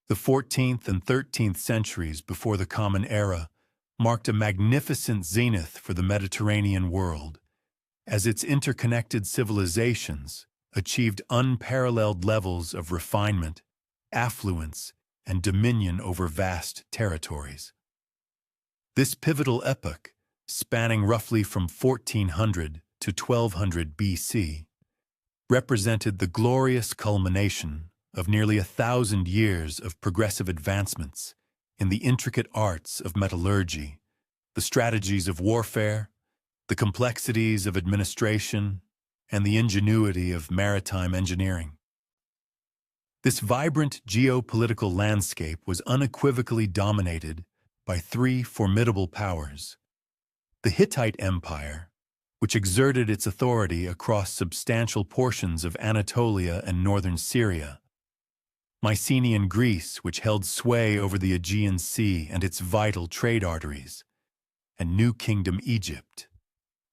The 14th and 13th centuries before the Common Era marked a magnificent zenith for the Mediterranean world, as its interconnected civilizations achieved unparalleled levels of refinement, affluence, and dominion over vast territories. This pivotal epoch, spanning roughly from 1400 to 1200 BC, represented the glorious culmination of nearly 1,000 years of progressive advancements in the intricate arts of metallurgy, the strategies of warfare, the complexities of administration, and the ingenuity of maritime engineering. This vibrant geopolitical landscape was unequivocally dominated by three formidable powers: the Hittite Empire, which exerted its authority across substantial portions of Anatolia and northern Syria; Mycenaean Greece, which held sway over the Aegean Sea and its vital trade arteries; and New Kingdom Egypt,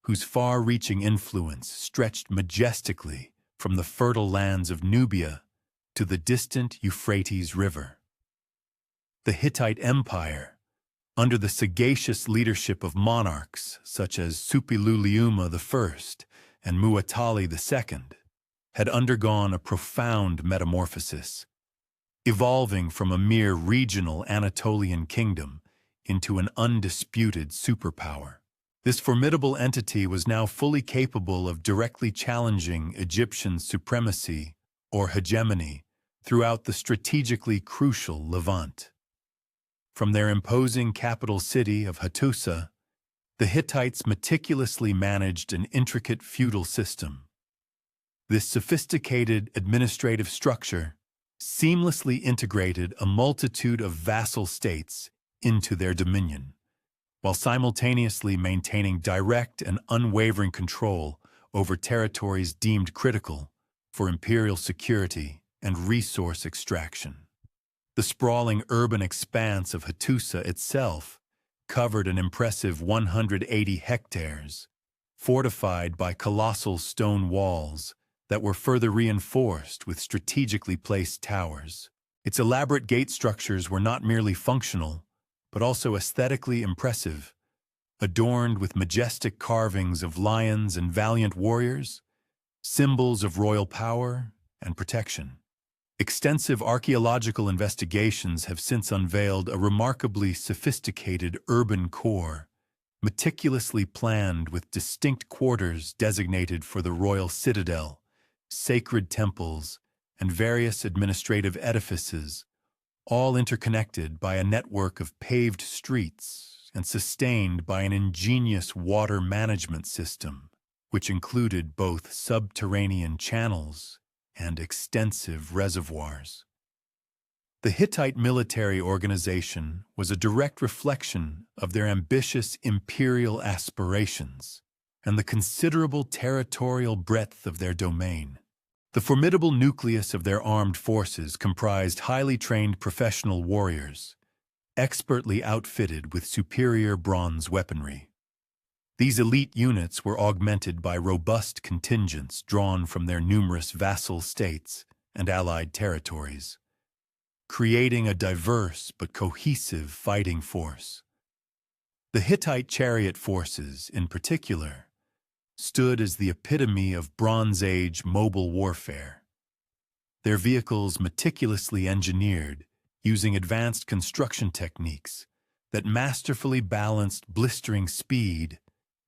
whose far-reaching influence stretched majestically from the fertile lands of Nubia to the distant Euphrates River. The Hittite Empire, under the sagacious leadership of monarchs such as Suppiluliuma I and Muwatalli II, had undergone a profound metamorphosis, evolving from a mere regional Anatolian kingdom into an undisputed superpower. This formidable entity was now fully capable of directly challenging Egyptian supremacy or hegemony throughout the strategically crucial Levant. From their imposing capital city of Hattusa, the Hittites meticulously managed an intricate feudal system. This sophisticated administrative structure seamlessly integrated a multitude of vassal states into their dominion, while simultaneously maintaining direct and unwavering control over territories deemed critical for imperial security and resource extraction. The sprawling urban expanse of Hattusa itself covered an impressive 180 hectares, fortified by colossal stone walls that were further reinforced with strategically placed towers. Its elaborate gate structures were not merely functional, but also aesthetically impressive, adorned with majestic carvings of lions and valiant warriors, symbols of royal power and protection. Extensive archaeological investigations have since unveiled a remarkably sophisticated urban core, meticulously planned with distinct quarters designated for the royal citadel, sacred temples, and various administrative edifices, all interconnected by a network of paved streets and sustained by an ingenious water management system, which included both subterranean channels and extensive reservoirs. The Hittite military organization was a direct reflection of their ambitious imperial aspirations and the considerable territorial breadth of their domain. The formidable nucleus of their armed forces comprised highly trained professional warriors, expertly outfitted with superior bronze weaponry. These elite units were augmented by robust contingents drawn from their numerous vassal states and allied territories, creating a diverse but cohesive fighting force. The Hittite chariot forces, in particular, stood as the epitome of Bronze Age mobile warfare. Their vehicles meticulously engineered using advanced construction techniques that masterfully balanced blistering speed,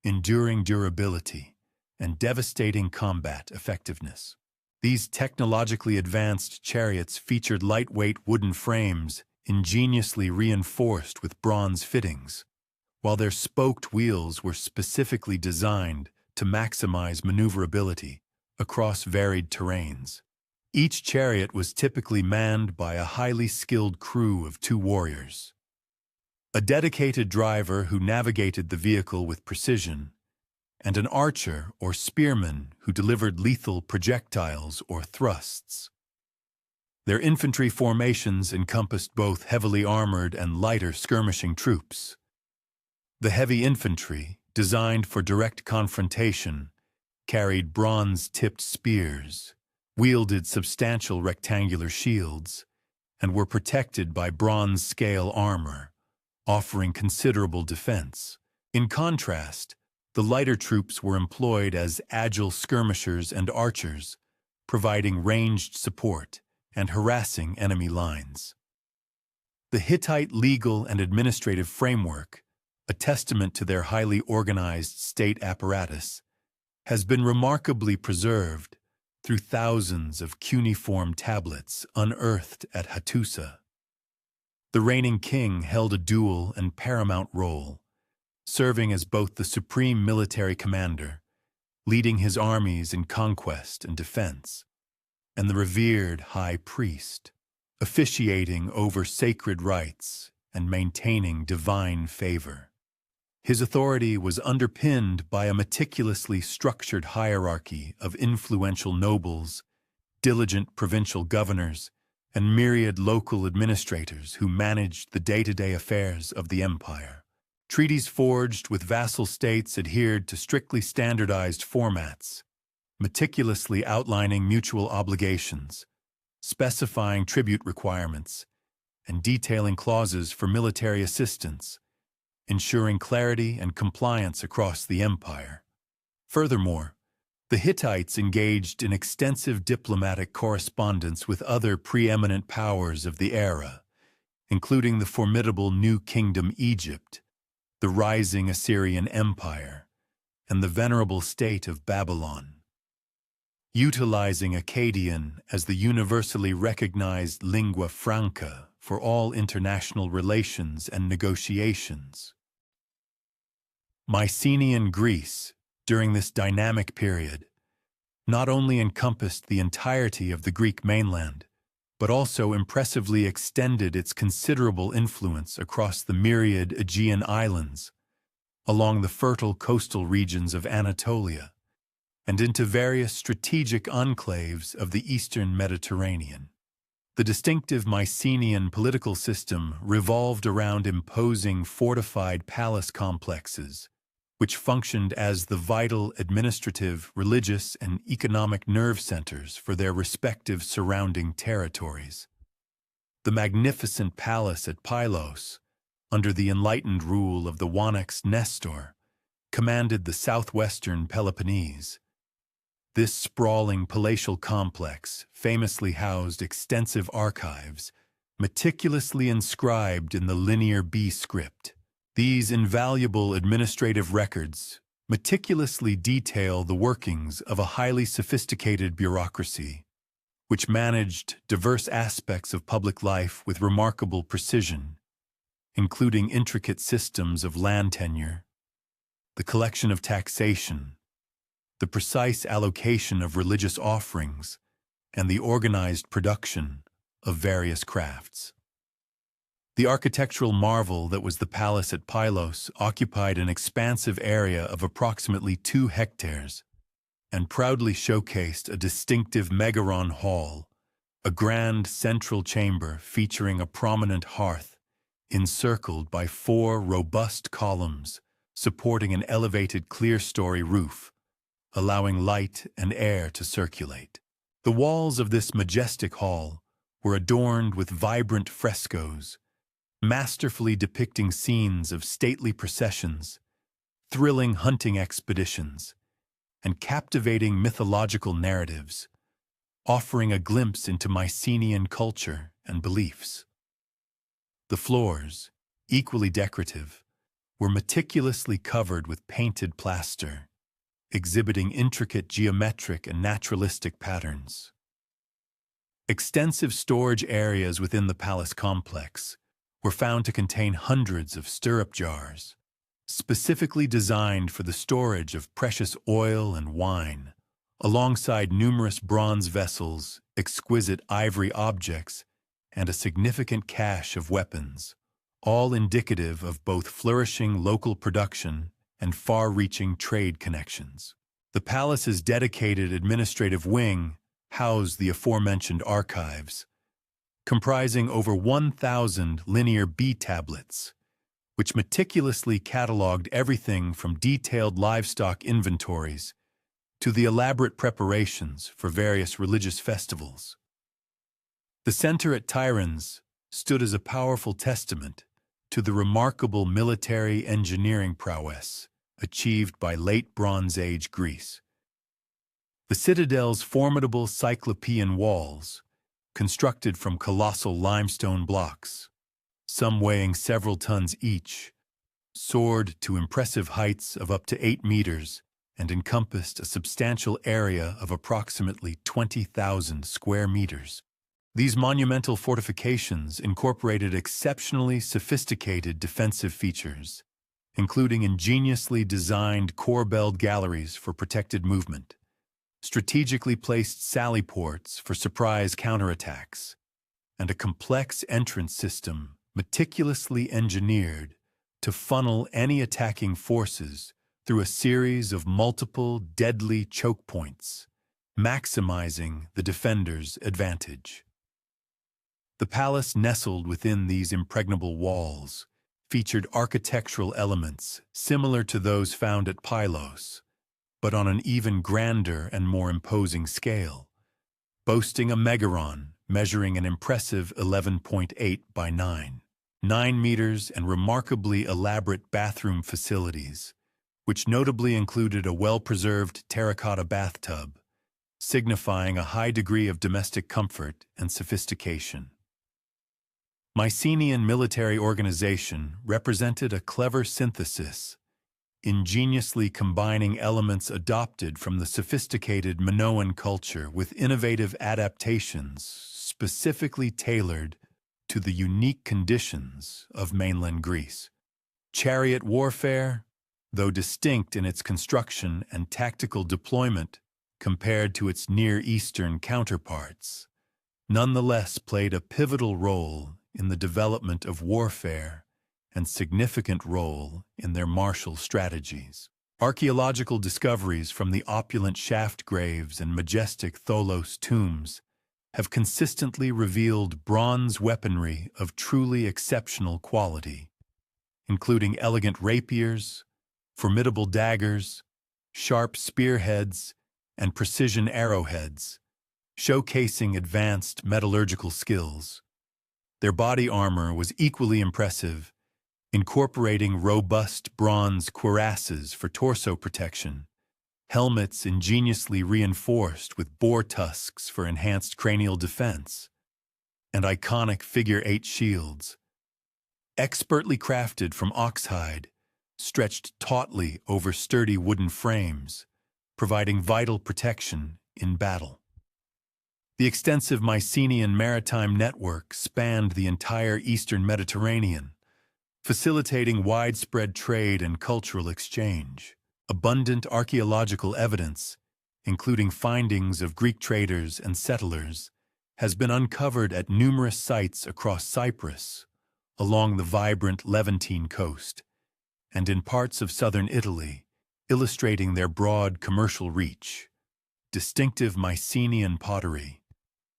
enduring durability, and devastating combat effectiveness. These technologically advanced chariots featured lightweight wooden frames ingeniously reinforced with bronze fittings, while their spoked wheels were specifically designed to maximize maneuverability across varied terrains. Each chariot was typically manned by a highly skilled crew of 2 warriors. A dedicated driver who navigated the vehicle with precision, and an archer or spearman who delivered lethal projectiles or thrusts. Their infantry formations encompassed both heavily armored and lighter skirmishing troops. The heavy infantry, designed for direct confrontation, carried bronze-tipped spears, wielded substantial rectangular shields, and were protected by bronze-scale armor, offering considerable defense. In contrast, the lighter troops were employed as agile skirmishers and archers, providing ranged support and harassing enemy lines. The Hittite legal and administrative framework, a testament to their highly organized state apparatus, has been remarkably preserved through thousands of cuneiform tablets unearthed at Hattusa. The reigning king held a dual and paramount role, serving as both the supreme military commander, leading his armies in conquest and defense, and the revered high priest, officiating over sacred rites and maintaining divine favor. His authority was underpinned by a meticulously structured hierarchy of influential nobles, diligent provincial governors, and myriad local administrators who managed the day-to-day affairs of the empire. Treaties forged with vassal states adhered to strictly standardized formats, meticulously outlining mutual obligations, specifying tribute requirements, and detailing clauses for military assistance, ensuring clarity and compliance across the empire. Furthermore, the Hittites engaged in extensive diplomatic correspondence with other preeminent powers of the era, including the formidable New Kingdom Egypt, the rising Assyrian Empire, and the venerable state of Babylon. Utilizing Akkadian as the universally recognized lingua franca for all international relations and negotiations. Mycenaean Greece, during this dynamic period, not only encompassed the entirety of the Greek mainland, but also impressively extended its considerable influence across the myriad Aegean islands, along the fertile coastal regions of Anatolia, and into various strategic enclaves of the eastern Mediterranean. The distinctive Mycenaean political system revolved around imposing fortified palace complexes, which functioned as the vital administrative, religious, and economic nerve centers for their respective surrounding territories. The magnificent palace at Pylos, under the enlightened rule of the Wanax Nestor, commanded the southwestern Peloponnese. This sprawling palatial complex famously housed extensive archives, meticulously inscribed in the Linear B script. These invaluable administrative records meticulously detail the workings of a highly sophisticated bureaucracy, which managed diverse aspects of public life with remarkable precision, including intricate systems of land tenure, the collection of taxation, the precise allocation of religious offerings, and the organized production of various crafts. The architectural marvel that was the palace at Pylos occupied an expansive area of approximately 2 hectares and proudly showcased a distinctive megaron hall, a grand central chamber featuring a prominent hearth encircled by 4 robust columns supporting an elevated clerestory roof, allowing light and air to circulate. The walls of this majestic hall were adorned with vibrant frescoes, masterfully depicting scenes of stately processions, thrilling hunting expeditions, and captivating mythological narratives, offering a glimpse into Mycenaean culture and beliefs. The floors, equally decorative, were meticulously covered with painted plaster, exhibiting intricate geometric and naturalistic patterns. Extensive storage areas within the palace complex were found to contain hundreds of stirrup jars, specifically designed for the storage of precious oil and wine, alongside numerous bronze vessels, exquisite ivory objects, and a significant cache of weapons, all indicative of both flourishing local production and far-reaching trade connections. The palace's dedicated administrative wing housed the aforementioned archives, comprising over 1,000 Linear B tablets, which meticulously cataloged everything from detailed livestock inventories to the elaborate preparations for various religious festivals. The center at Tiryns stood as a powerful testament to the remarkable military engineering prowess achieved by late Bronze Age Greece. The citadel's formidable cyclopean walls, constructed from colossal limestone blocks, some weighing several tons each, soared to impressive heights of up to 8 meters and encompassed a substantial area of approximately 20,000 square meters. These monumental fortifications incorporated exceptionally sophisticated defensive features, including ingeniously designed corbelled galleries for protected movement, strategically placed sally ports for surprise counterattacks, and a complex entrance system meticulously engineered to funnel any attacking forces through a series of multiple deadly choke points, maximizing the defender's advantage. The palace nestled within these impregnable walls featured architectural elements similar to those found at Pylos, but on an even grander and more imposing scale, boasting a megaron measuring an impressive 11.8 by 9 meters and remarkably elaborate bathroom facilities, which notably included a well-preserved terracotta bathtub, signifying a high degree of domestic comfort and sophistication. Mycenaean military organization represented a clever synthesis, ingeniously combining elements adopted from the sophisticated Minoan culture with innovative adaptations specifically tailored to the unique conditions of mainland Greece. Chariot warfare, though distinct in its construction and tactical deployment compared to its Near Eastern counterparts, nonetheless played a pivotal role in the development of warfare and significant role in their martial strategies. Archaeological discoveries from the opulent shaft graves and majestic Tholos tombs have consistently revealed bronze weaponry of truly exceptional quality, including elegant rapiers, formidable daggers, sharp spearheads, and precision arrowheads, showcasing advanced metallurgical skills. Their body armor was equally impressive, incorporating robust bronze cuirasses for torso protection, helmets ingeniously reinforced with boar tusks for enhanced cranial defense, and iconic figure-8 shields, expertly crafted from oxhide, stretched tautly over sturdy wooden frames, providing vital protection in battle. The extensive Mycenaean maritime network spanned the entire eastern Mediterranean, facilitating widespread trade and cultural exchange. Abundant archaeological evidence, including findings of Greek traders and settlers, has been uncovered at numerous sites across Cyprus, along the vibrant Levantine coast, and in parts of southern Italy, illustrating their broad commercial reach. Distinctive Mycenaean pottery,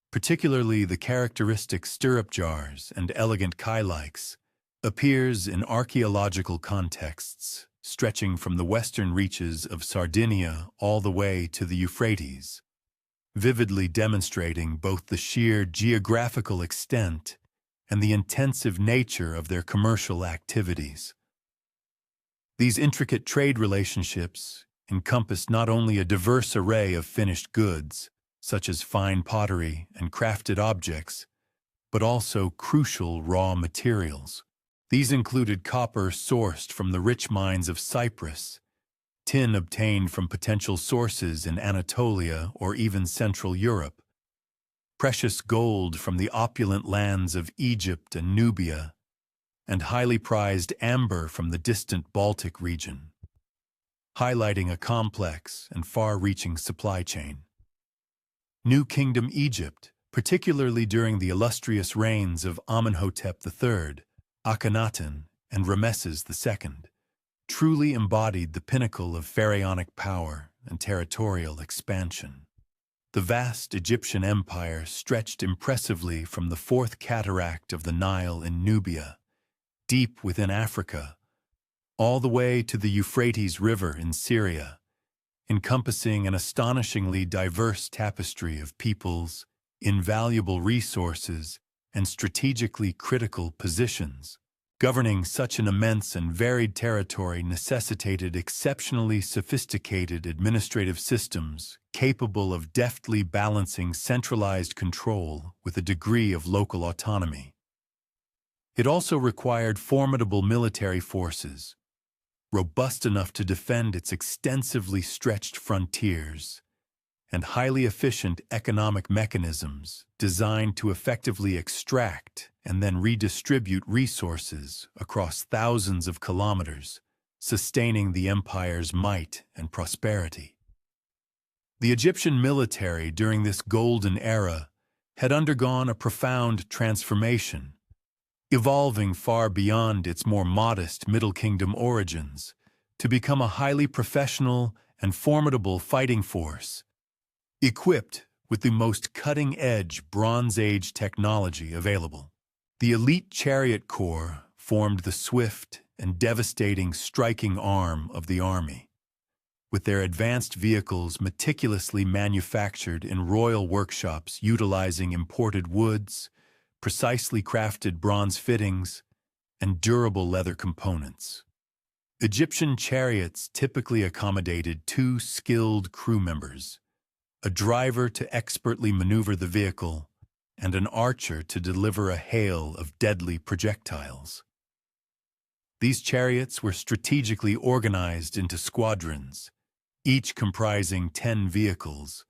particularly the characteristic stirrup jars and elegant kylikes, appears in archaeological contexts stretching from the western reaches of Sardinia all the way to the Euphrates, vividly demonstrating both the sheer geographical extent and the intensive nature of their commercial activities. These intricate trade relationships encompass not only a diverse array of finished goods, such as fine pottery and crafted objects, but also crucial raw materials. These included copper sourced from the rich mines of Cyprus, tin obtained from potential sources in Anatolia or even Central Europe, precious gold from the opulent lands of Egypt and Nubia, and highly prized amber from the distant Baltic region, highlighting a complex and far-reaching supply chain. New Kingdom Egypt, particularly during the illustrious reigns of Amenhotep III, Akhenaten, and Rameses II, truly embodied the pinnacle of pharaonic power and territorial expansion. The vast Egyptian empire stretched impressively from the fourth cataract of the Nile in Nubia, deep within Africa, all the way to the Euphrates River in Syria, encompassing an astonishingly diverse tapestry of peoples, invaluable resources, and strategically critical positions. Governing such an immense and varied territory necessitated exceptionally sophisticated administrative systems capable of deftly balancing centralized control with a degree of local autonomy. It also required formidable military forces, robust enough to defend its extensively stretched frontiers, and highly efficient economic mechanisms designed to effectively extract and then redistribute resources across thousands of kilometers, sustaining the empire's might and prosperity. The Egyptian military during this golden era had undergone a profound transformation, evolving far beyond its more modest Middle Kingdom origins to become a highly professional and formidable fighting force, equipped with the most cutting-edge Bronze Age technology available. The elite chariot corps formed the swift and devastating striking arm of the army, with their advanced vehicles meticulously manufactured in royal workshops utilizing imported woods, precisely crafted bronze fittings, and durable leather components. Egyptian chariots typically accommodated 2 skilled crew members, a driver to expertly maneuver the vehicle, and an archer to deliver a hail of deadly projectiles. These chariots were strategically organized into squadrons, each comprising 10 vehicles,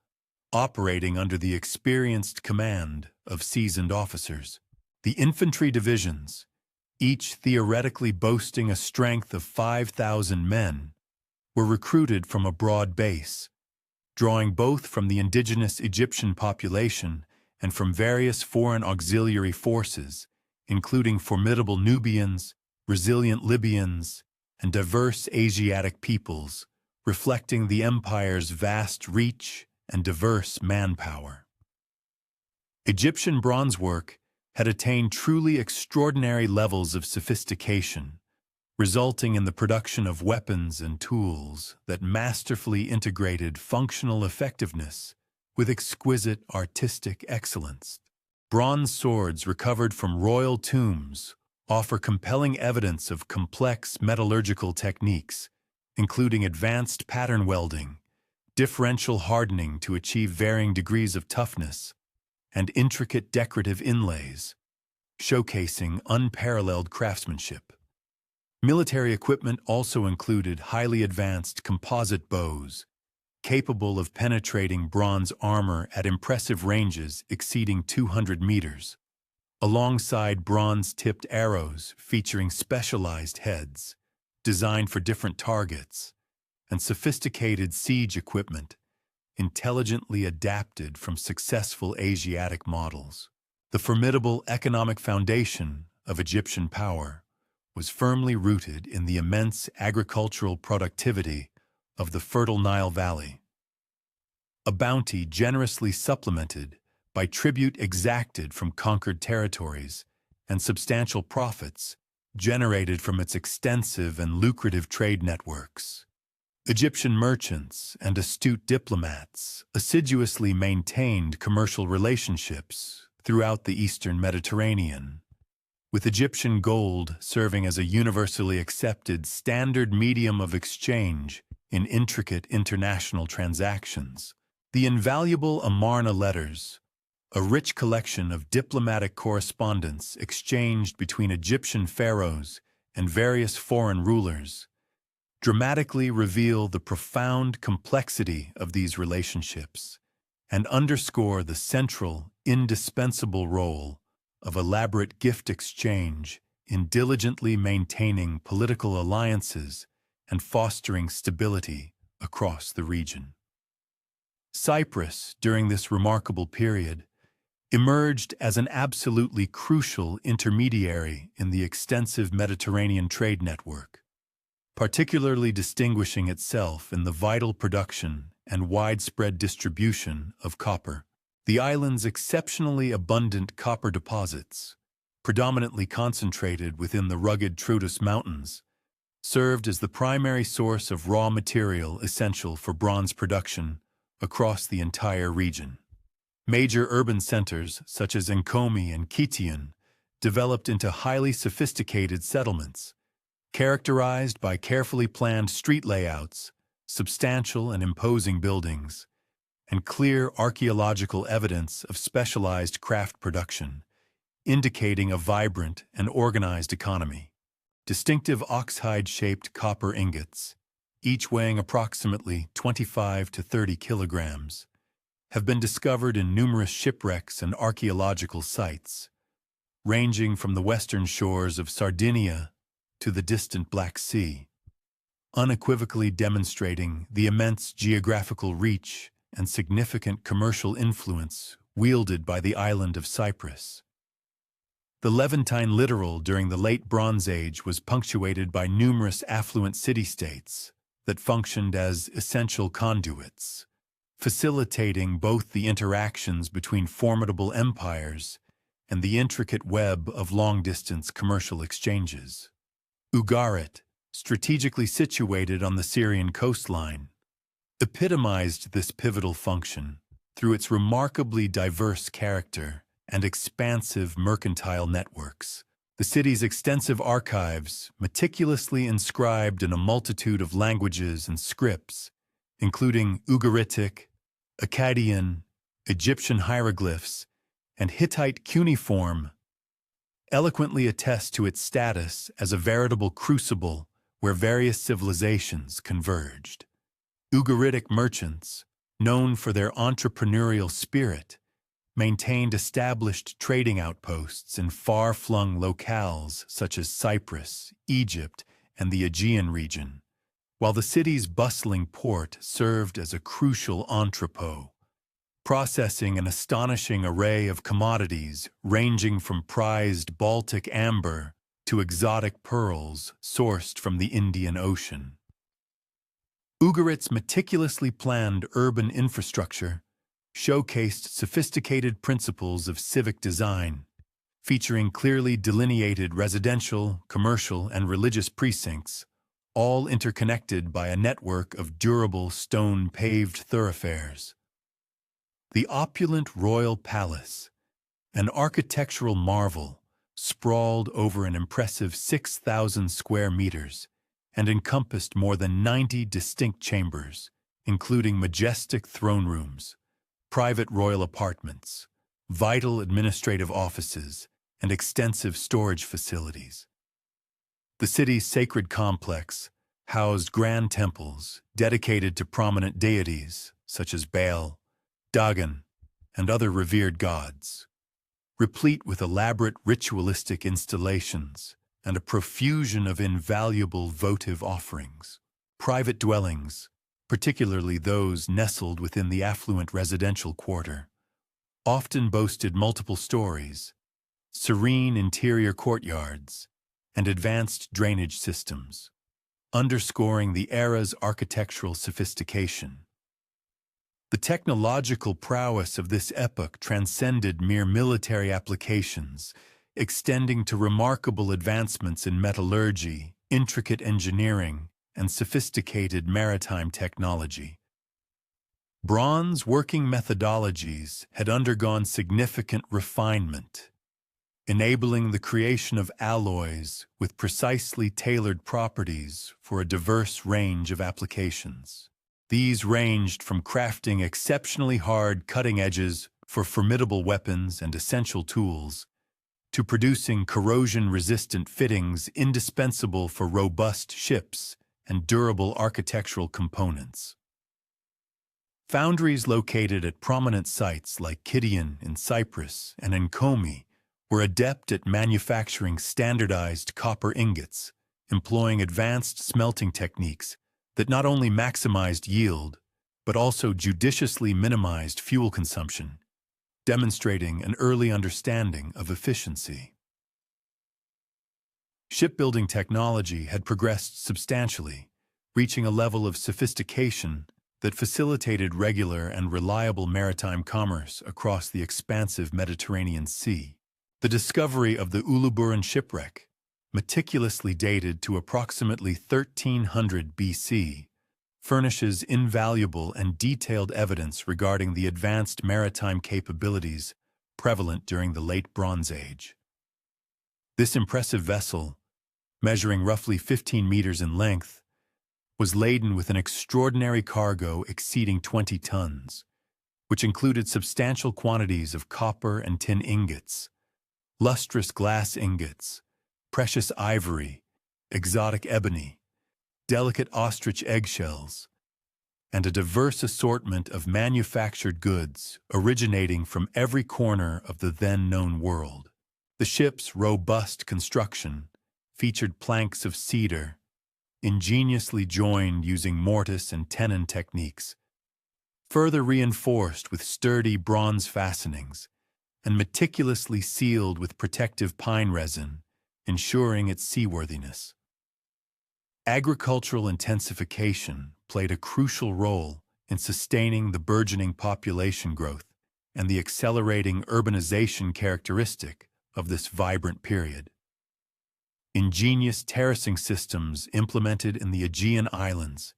operating under the experienced command of seasoned officers. The infantry divisions, each theoretically boasting a strength of 5,000 men, were recruited from a broad base, drawing both from the indigenous Egyptian population and from various foreign auxiliary forces, including formidable Nubians, resilient Libyans, and diverse Asiatic peoples, reflecting the empire's vast reach and diverse manpower. Egyptian bronzework had attained truly extraordinary levels of sophistication, resulting in the production of weapons and tools that masterfully integrated functional effectiveness with exquisite artistic excellence. Bronze swords recovered from royal tombs offer compelling evidence of complex metallurgical techniques, including advanced pattern welding, differential hardening to achieve varying degrees of toughness, and intricate decorative inlays, showcasing unparalleled craftsmanship. Military equipment also included highly advanced composite bows, capable of penetrating bronze armor at impressive ranges exceeding 200 meters, alongside bronze-tipped arrows featuring specialized heads, designed for different targets, and sophisticated siege equipment, intelligently adapted from successful Asiatic models. The formidable economic foundation of Egyptian power was firmly rooted in the immense agricultural productivity of the fertile Nile Valley, a bounty generously supplemented by tribute exacted from conquered territories and substantial profits generated from its extensive and lucrative trade networks. Egyptian merchants and astute diplomats assiduously maintained commercial relationships throughout the Eastern Mediterranean, with Egyptian gold serving as a universally accepted standard medium of exchange in intricate international transactions. The invaluable Amarna letters, a rich collection of diplomatic correspondence exchanged between Egyptian pharaohs and various foreign rulers, dramatically reveal the profound complexity of these relationships and underscore the central, indispensable role of elaborate gift exchange in diligently maintaining political alliances and fostering stability across the region. Cyprus, during this remarkable period, emerged as an absolutely crucial intermediary in the extensive Mediterranean trade network, particularly distinguishing itself in the vital production and widespread distribution of copper. The island's exceptionally abundant copper deposits, predominantly concentrated within the rugged Troodos Mountains, served as the primary source of raw material essential for bronze production across the entire region. Major urban centers, such as Nkomi and Kition, developed into highly sophisticated settlements, characterized by carefully planned street layouts, substantial and imposing buildings, and clear archaeological evidence of specialized craft production, indicating a vibrant and organized economy. Distinctive oxhide-shaped copper ingots, each weighing approximately 25 to 30 kilograms, have been discovered in numerous shipwrecks and archaeological sites, ranging from the western shores of Sardinia to the distant Black Sea, unequivocally demonstrating the immense geographical reach and significant commercial influence wielded by the island of Cyprus. The Levantine littoral during the Late Bronze Age was punctuated by numerous affluent city-states that functioned as essential conduits, facilitating both the interactions between formidable empires and the intricate web of long-distance commercial exchanges. Ugarit, strategically situated on the Syrian coastline, epitomized this pivotal function through its remarkably diverse character and expansive mercantile networks. The city's extensive archives, meticulously inscribed in a multitude of languages and scripts, including Ugaritic, Akkadian, Egyptian hieroglyphs, and Hittite cuneiform, eloquently attest to its status as a veritable crucible where various civilizations converged. Ugaritic merchants, known for their entrepreneurial spirit, maintained established trading outposts in far-flung locales such as Cyprus, Egypt, and the Aegean region, while the city's bustling port served as a crucial entrepot, processing an astonishing array of commodities ranging from prized Baltic amber to exotic pearls sourced from the Indian Ocean. Ugarit's meticulously planned urban infrastructure showcased sophisticated principles of civic design, featuring clearly delineated residential, commercial, and religious precincts, all interconnected by a network of durable stone-paved thoroughfares. The opulent royal palace, an architectural marvel, sprawled over an impressive 6,000 square meters and encompassed more than 90 distinct chambers, including majestic throne rooms, private royal apartments, vital administrative offices, and extensive storage facilities. The city's sacred complex housed grand temples dedicated to prominent deities such as Baal, Dagon, and other revered gods, replete with elaborate ritualistic installations and a profusion of invaluable votive offerings. Private dwellings, particularly those nestled within the affluent residential quarter, often boasted multiple stories, serene interior courtyards, and advanced drainage systems, underscoring the era's architectural sophistication. The technological prowess of this epoch transcended mere military applications, extending to remarkable advancements in metallurgy, intricate engineering, and sophisticated maritime technology. Bronze working methodologies had undergone significant refinement, enabling the creation of alloys with precisely tailored properties for a diverse range of applications. These ranged from crafting exceptionally hard cutting edges for formidable weapons and essential tools, to producing corrosion-resistant fittings indispensable for robust ships and durable architectural components. Foundries located at prominent sites like Kition in Cyprus and Nkomi were adept at manufacturing standardized copper ingots, employing advanced smelting techniques that not only maximized yield, but also judiciously minimized fuel consumption, demonstrating an early understanding of efficiency. Shipbuilding technology had progressed substantially, reaching a level of sophistication that facilitated regular and reliable maritime commerce across the expansive Mediterranean Sea. The discovery of the Uluburun shipwreck, meticulously dated to approximately 1300 BC, furnishes invaluable and detailed evidence regarding the advanced maritime capabilities prevalent during the Late Bronze Age. This impressive vessel, measuring roughly 15 meters in length, was laden with an extraordinary cargo exceeding 20 tons, which included substantial quantities of copper and tin ingots, lustrous glass ingots, precious ivory, exotic ebony, delicate ostrich eggshells, and a diverse assortment of manufactured goods originating from every corner of the then-known world. The ship's robust construction featured planks of cedar, ingeniously joined using mortise and tenon techniques, further reinforced with sturdy bronze fastenings, and meticulously sealed with protective pine resin, ensuring its seaworthiness. Agricultural intensification played a crucial role in sustaining the burgeoning population growth and the accelerating urbanization characteristic of this vibrant period. Ingenious terracing systems implemented in the Aegean Islands,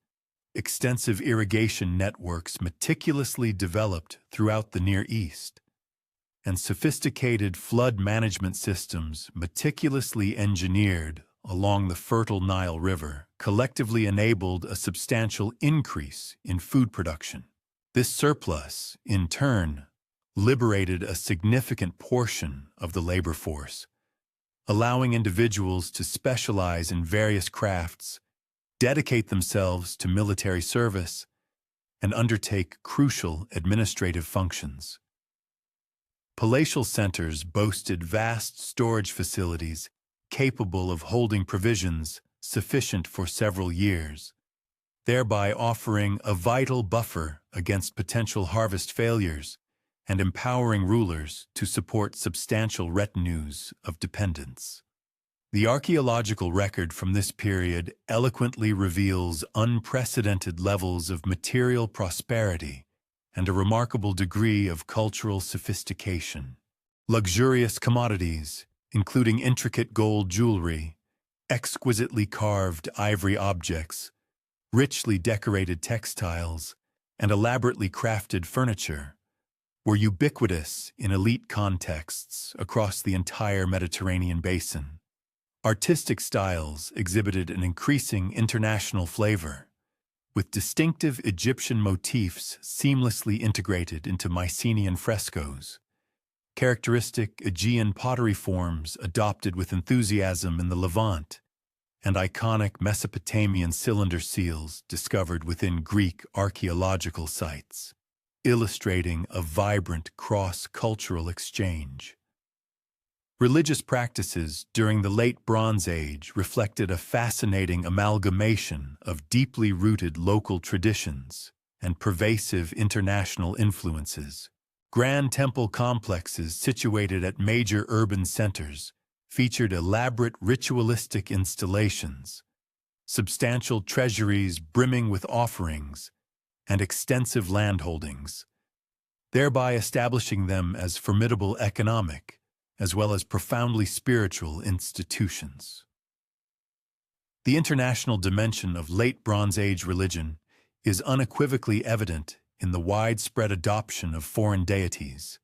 extensive irrigation networks meticulously developed throughout the Near East, and sophisticated flood management systems meticulously engineered along the fertile Nile River collectively enabled a substantial increase in food production. This surplus, in turn, liberated a significant portion of the labor force, allowing individuals to specialize in various crafts, dedicate themselves to military service, and undertake crucial administrative functions. Palatial centers boasted vast storage facilities capable of holding provisions sufficient for several years, thereby offering a vital buffer against potential harvest failures and empowering rulers to support substantial retinues of dependents. The archaeological record from this period eloquently reveals unprecedented levels of material prosperity and a remarkable degree of cultural sophistication. Luxurious commodities, including intricate gold jewelry, exquisitely carved ivory objects, richly decorated textiles, and elaborately crafted furniture, were ubiquitous in elite contexts across the entire Mediterranean basin. Artistic styles exhibited an increasing international flavor, with distinctive Egyptian motifs seamlessly integrated into Mycenaean frescoes. Characteristic Aegean pottery forms adopted with enthusiasm in the Levant, and iconic Mesopotamian cylinder seals discovered within Greek archaeological sites, illustrating a vibrant cross-cultural exchange. Religious practices during the Late Bronze Age reflected a fascinating amalgamation of deeply rooted local traditions and pervasive international influences. Grand temple complexes situated at major urban centers featured elaborate ritualistic installations, substantial treasuries brimming with offerings, and extensive landholdings, thereby establishing them as formidable economic as well as profoundly spiritual institutions. The international dimension of Late Bronze Age religion is unequivocally evident in the widespread adoption of foreign deities,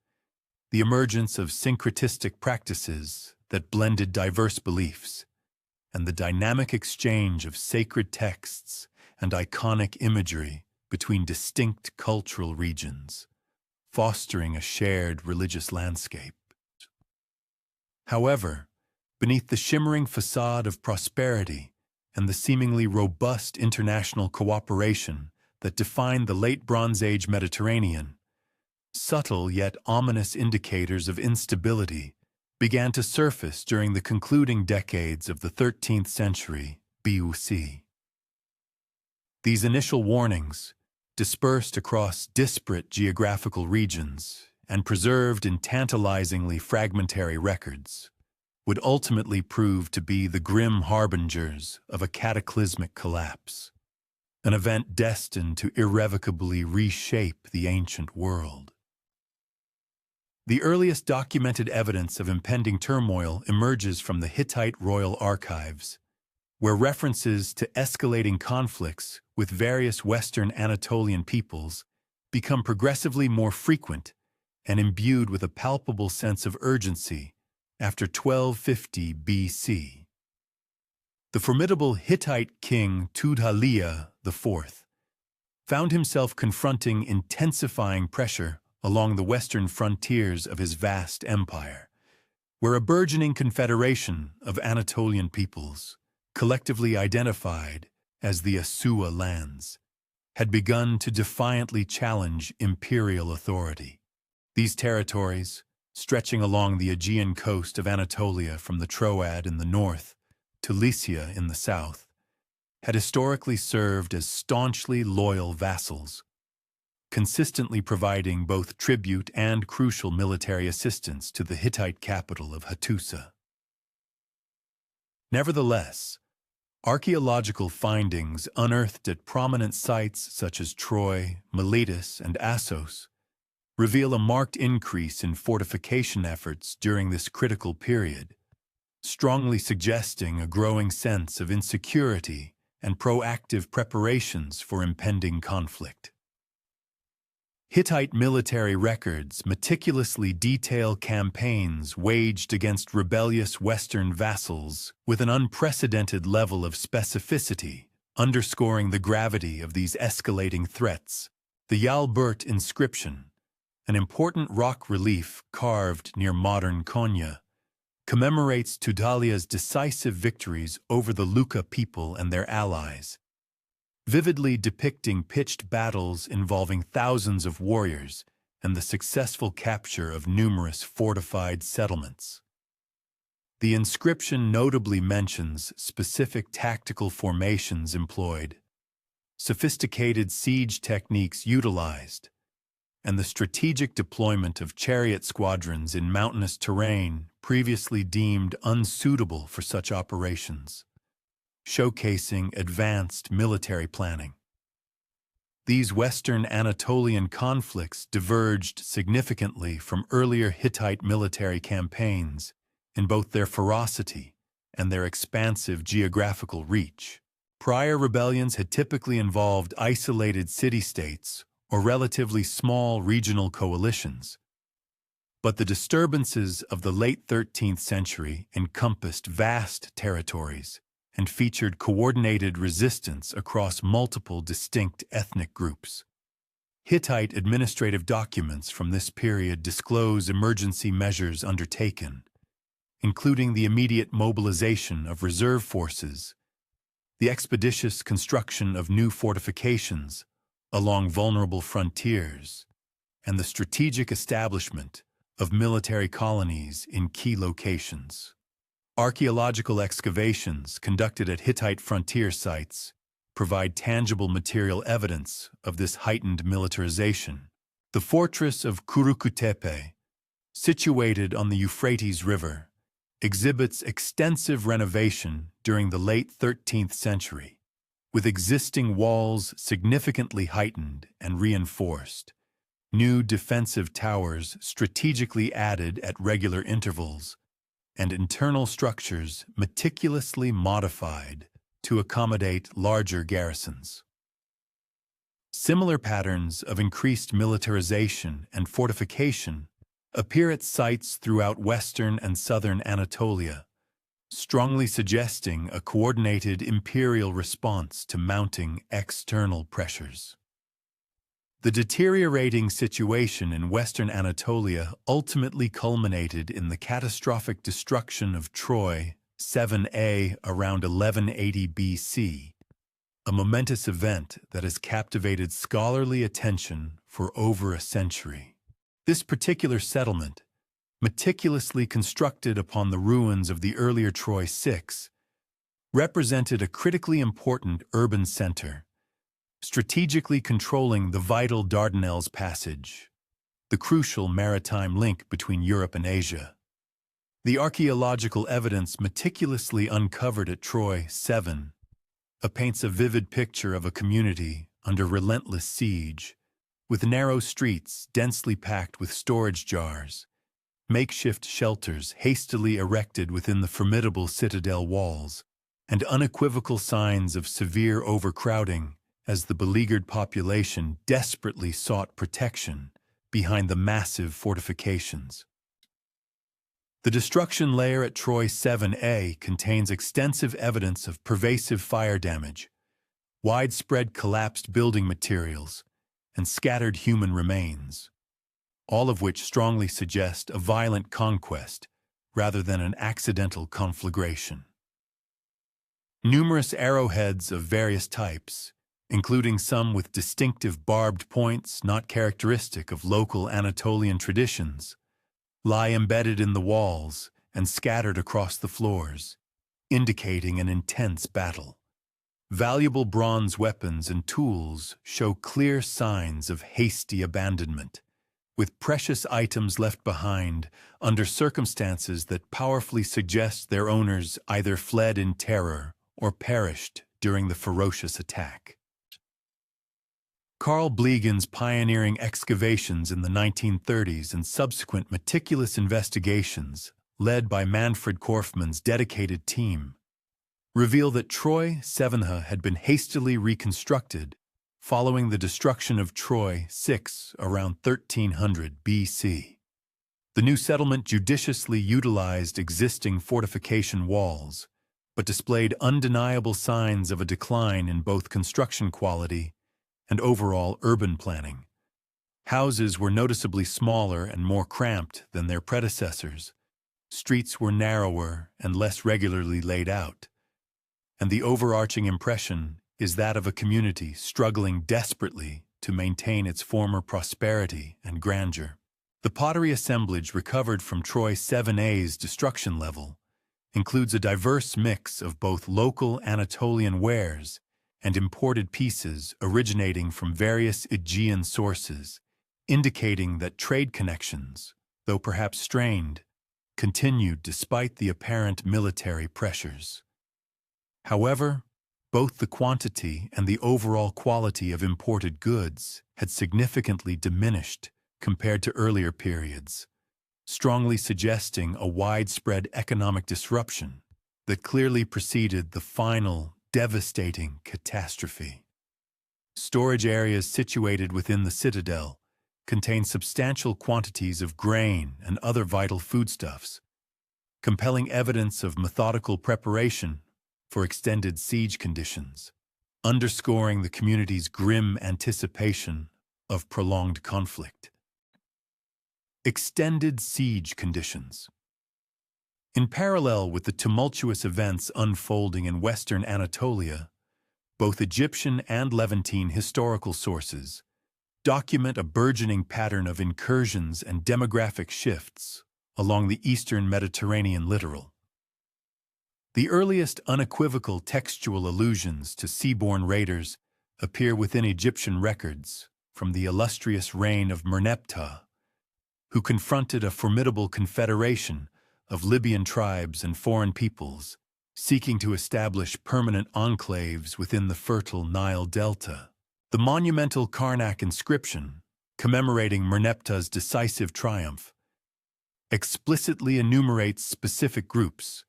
the emergence of syncretistic practices that blended diverse beliefs, and the dynamic exchange of sacred texts and iconic imagery between distinct cultural regions, fostering a shared religious landscape. However, beneath the shimmering facade of prosperity and the seemingly robust international cooperation that defined the Late Bronze Age Mediterranean, subtle yet ominous indicators of instability began to surface during the concluding decades of the 13th century BC. These initial warnings, dispersed across disparate geographical regions and preserved in tantalizingly fragmentary records, would ultimately prove to be the grim harbingers of a cataclysmic collapse, an event destined to irrevocably reshape the ancient world. The earliest documented evidence of impending turmoil emerges from the Hittite royal archives, where references to escalating conflicts with various Western Anatolian peoples become progressively more frequent and imbued with a palpable sense of urgency after 1250 BC. The formidable Hittite king Tudhaliya IV found himself confronting intensifying pressure along the western frontiers of his vast empire, where a burgeoning confederation of Anatolian peoples, collectively identified as the Asua lands, had begun to defiantly challenge imperial authority. These territories, stretching along the Aegean coast of Anatolia from the Troad in the north to Lycia in the south, had historically served as staunchly loyal vassals, consistently providing both tribute and crucial military assistance to the Hittite capital of Hattusa. Nevertheless, archaeological findings unearthed at prominent sites such as Troy, Miletus, and Assos reveal a marked increase in fortification efforts during this critical period, strongly suggesting a growing sense of insecurity and proactive preparations for impending conflict. Hittite military records meticulously detail campaigns waged against rebellious Western vassals with an unprecedented level of specificity, underscoring the gravity of these escalating threats. The Yalburt inscription, an important rock relief carved near modern Konya, commemorates Tudhaliya's decisive victories over the Luka people and their allies, vividly depicting pitched battles involving thousands of warriors and the successful capture of numerous fortified settlements. The inscription notably mentions specific tactical formations employed, sophisticated siege techniques utilized, and the strategic deployment of chariot squadrons in mountainous terrain previously deemed unsuitable for such operations, showcasing advanced military planning. These Western Anatolian conflicts diverged significantly from earlier Hittite military campaigns in both their ferocity and their expansive geographical reach. Prior rebellions had typically involved isolated city-states or relatively small regional coalitions, but the disturbances of the late 13th century encompassed vast territories and featured coordinated resistance across multiple distinct ethnic groups. Hittite administrative documents from this period disclose emergency measures undertaken, including the immediate mobilization of reserve forces, the expeditious construction of new fortifications along vulnerable frontiers, and the strategic establishment of military colonies in key locations. Archaeological excavations conducted at Hittite frontier sites provide tangible material evidence of this heightened militarization. The fortress of Kurukutepe, situated on the Euphrates River, exhibits extensive renovation during the late 13th century, with existing walls significantly heightened and reinforced, new defensive towers strategically added at regular intervals, and internal structures meticulously modified to accommodate larger garrisons. Similar patterns of increased militarization and fortification appear at sites throughout western and southern Anatolia, strongly suggesting a coordinated imperial response to mounting external pressures. The deteriorating situation in western Anatolia ultimately culminated in the catastrophic destruction of Troy, 7a, around 1180 BC, a momentous event that has captivated scholarly attention for over a century. This particular settlement, meticulously constructed upon the ruins of the earlier Troy 6, represented a critically important urban center, strategically controlling the vital Dardanelles Passage, the crucial maritime link between Europe and Asia. The archaeological evidence meticulously uncovered at Troy 7 paints a vivid picture of a community under relentless siege, with narrow streets densely packed with storage jars, makeshift shelters hastily erected within the formidable citadel walls, and unequivocal signs of severe overcrowding as the beleaguered population desperately sought protection behind the massive fortifications. The destruction layer at Troy 7A contains extensive evidence of pervasive fire damage, widespread collapsed building materials, and scattered human remains, all of which strongly suggest a violent conquest rather than an accidental conflagration. Numerous arrowheads of various types, including some with distinctive barbed points not characteristic of local Anatolian traditions, lie embedded in the walls and scattered across the floors, indicating an intense battle. Valuable bronze weapons and tools show clear signs of hasty abandonment, with precious items left behind under circumstances that powerfully suggest their owners either fled in terror or perished during the ferocious attack. Carl Blegan's pioneering excavations in the 1930s and subsequent meticulous investigations, led by Manfred Korfmann's dedicated team, reveal that Troy 7A had been hastily reconstructed following the destruction of Troy 6 around 1300 BC. The new settlement judiciously utilized existing fortification walls, but displayed undeniable signs of a decline in both construction quality and overall urban planning. Houses were noticeably smaller and more cramped than their predecessors. Streets were narrower and less regularly laid out, and the overarching impression is that of a community struggling desperately to maintain its former prosperity and grandeur. The pottery assemblage recovered from Troy 7A's destruction level includes a diverse mix of both local Anatolian wares and imported pieces originating from various Aegean sources, indicating that trade connections, though perhaps strained, continued despite the apparent military pressures. However, both the quantity and the overall quality of imported goods had significantly diminished compared to earlier periods, strongly suggesting a widespread economic disruption that clearly preceded the final, devastating catastrophe. Storage areas situated within the citadel contain substantial quantities of grain and other vital foodstuffs, compelling evidence of methodical preparation for extended siege conditions, underscoring the community's grim anticipation of prolonged conflict. Extended siege conditions. In parallel with the tumultuous events unfolding in Western Anatolia, both Egyptian and Levantine historical sources document a burgeoning pattern of incursions and demographic shifts along the eastern Mediterranean littoral. The earliest unequivocal textual allusions to seaborne raiders appear within Egyptian records from the illustrious reign of Merneptah, who confronted a formidable confederation of Libyan tribes and foreign peoples seeking to establish permanent enclaves within the fertile Nile Delta. The monumental Karnak inscription, commemorating Merneptah's decisive triumph, explicitly enumerates specific groups,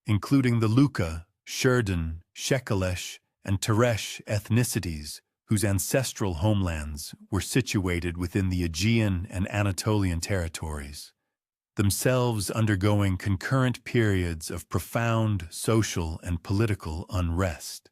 including the Luka, Shurdan, Shekelesh, and Teresh ethnicities whose ancestral homelands were situated within the Aegean and Anatolian territories, themselves undergoing concurrent periods of profound social and political unrest.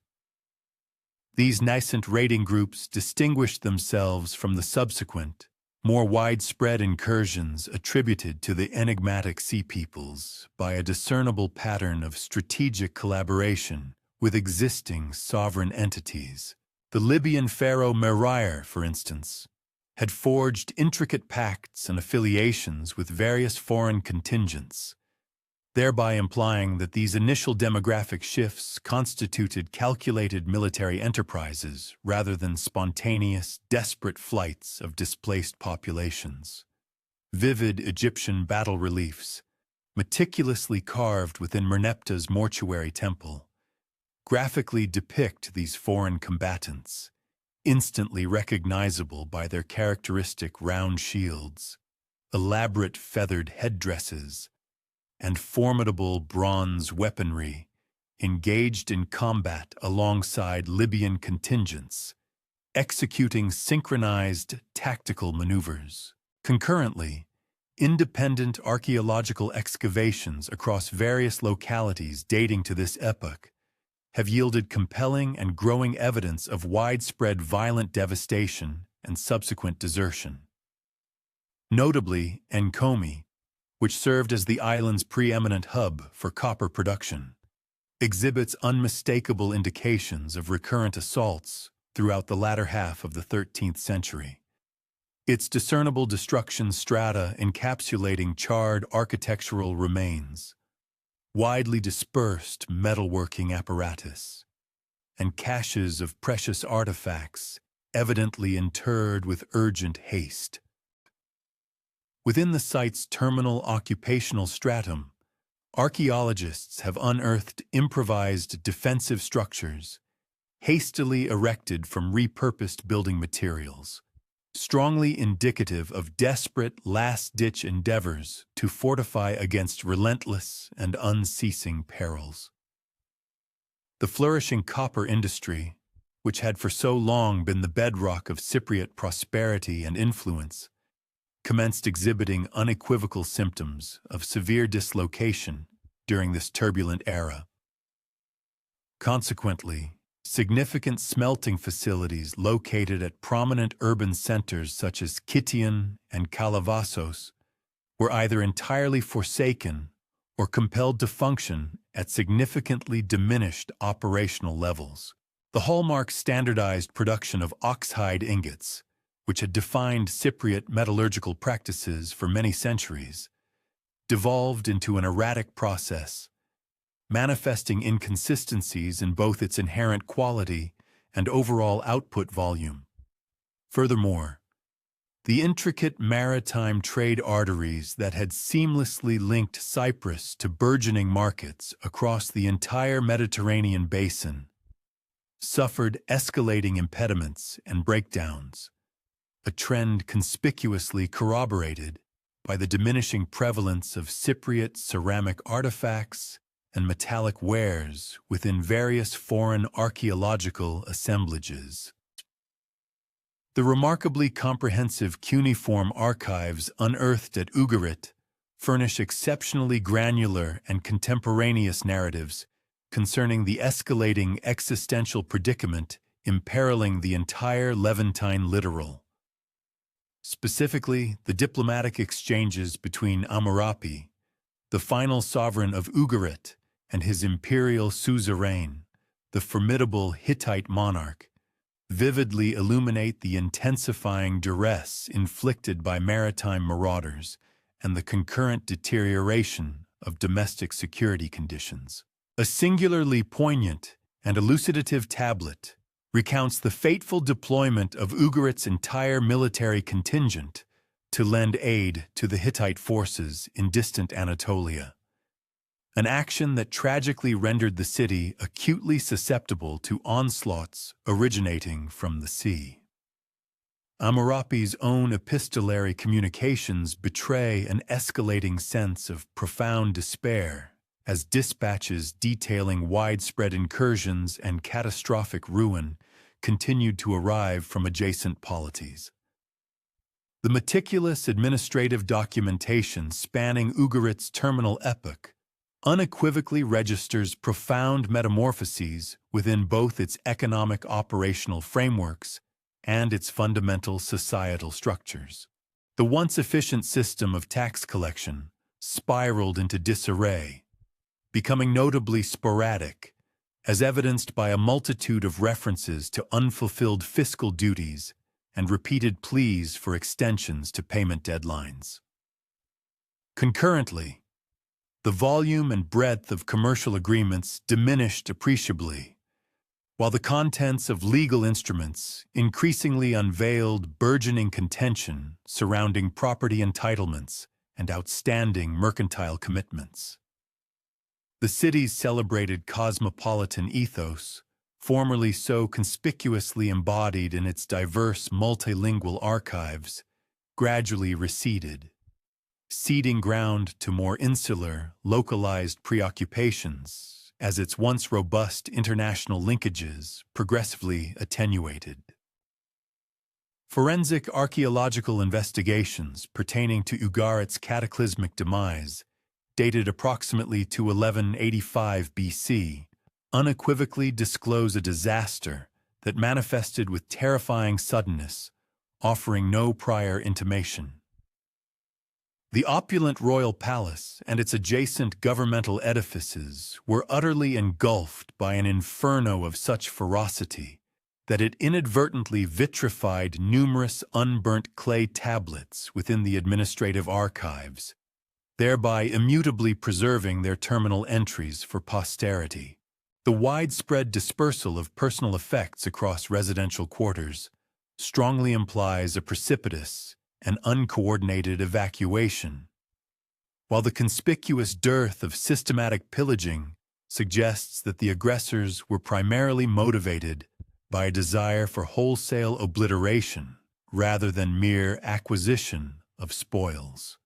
These nascent raiding groups distinguished themselves from the subsequent, more widespread incursions attributed to the enigmatic sea peoples by a discernible pattern of strategic collaboration with existing sovereign entities. The Libyan pharaoh Merir, for instance, had forged intricate pacts and affiliations with various foreign contingents, thereby implying that these initial demographic shifts constituted calculated military enterprises rather than spontaneous, desperate flights of displaced populations. Vivid Egyptian battle reliefs, meticulously carved within Merneptah's mortuary temple, graphically depict these foreign combatants, instantly recognizable by their characteristic round shields, elaborate feathered headdresses, and formidable bronze weaponry, engaged in combat alongside Libyan contingents executing synchronized tactical maneuvers. Concurrently, independent archaeological excavations across various localities dating to this epoch have yielded compelling and growing evidence of widespread violent devastation and subsequent desertion. Notably, Nkomi, which served as the island's preeminent hub for copper production, exhibits unmistakable indications of recurrent assaults throughout the latter half of the 13th century. Its discernible destruction strata encapsulating charred architectural remains, widely dispersed metalworking apparatus, and caches of precious artifacts evidently interred with urgent haste. Within the site's terminal occupational stratum, archaeologists have unearthed improvised defensive structures, hastily erected from repurposed building materials, strongly indicative of desperate last-ditch endeavors to fortify against relentless and unceasing perils. The flourishing copper industry, which had for so long been the bedrock of Cypriot prosperity and influence, commenced exhibiting unequivocal symptoms of severe dislocation during this turbulent era. Consequently, significant smelting facilities located at prominent urban centers such as Kition and Kalavassos were either entirely forsaken or compelled to function at significantly diminished operational levels. The hallmark standardized production of oxhide ingots, which had defined Cypriot metallurgical practices for many centuries, devolved into an erratic process, manifesting inconsistencies in both its inherent quality and overall output volume. Furthermore, the intricate maritime trade arteries that had seamlessly linked Cyprus to burgeoning markets across the entire Mediterranean basin suffered escalating impediments and breakdowns, a trend conspicuously corroborated by the diminishing prevalence of Cypriot ceramic artifacts and metallic wares within various foreign archaeological assemblages. The remarkably comprehensive cuneiform archives unearthed at Ugarit furnish exceptionally granular and contemporaneous narratives concerning the escalating existential predicament imperiling the entire Levantine littoral. Specifically, the diplomatic exchanges between Hammurapi, the final sovereign of Ugarit, and his imperial suzerain, the formidable Hittite monarch, vividly illuminate the intensifying duress inflicted by maritime marauders and the concurrent deterioration of domestic security conditions. A singularly poignant and elucidative tablet recounts the fateful deployment of Ugarit's entire military contingent to lend aid to the Hittite forces in distant Anatolia, an action that tragically rendered the city acutely susceptible to onslaughts originating from the sea. Hammurapi's own epistolary communications betray an escalating sense of profound despair as dispatches detailing widespread incursions and catastrophic ruin continued to arrive from adjacent polities. The meticulous administrative documentation spanning Ugarit's terminal epoch unequivocally registers profound metamorphoses within both its economic operational frameworks and its fundamental societal structures. The once efficient system of tax collection spiraled into disarray, becoming notably sporadic, as evidenced by a multitude of references to unfulfilled fiscal duties and repeated pleas for extensions to payment deadlines. Concurrently, the volume and breadth of commercial agreements diminished appreciably, while the contents of legal instruments increasingly unveiled burgeoning contention surrounding property entitlements and outstanding mercantile commitments. The city's celebrated cosmopolitan ethos, formerly so conspicuously embodied in its diverse multilingual archives, gradually receded, ceding ground to more insular, localized preoccupations as its once robust international linkages progressively attenuated. Forensic archaeological investigations pertaining to Ugarit's cataclysmic demise, dated approximately to 1185 BC, unequivocally disclose a disaster that manifested with terrifying suddenness, offering no prior intimation. The opulent royal palace and its adjacent governmental edifices were utterly engulfed by an inferno of such ferocity that it inadvertently vitrified numerous unburnt clay tablets within the administrative archives, thereby immutably preserving their terminal entries for posterity. The widespread dispersal of personal effects across residential quarters strongly implies a precipitous and uncoordinated evacuation, while the conspicuous dearth of systematic pillaging suggests that the aggressors were primarily motivated by a desire for wholesale obliteration rather than mere acquisition of spoils.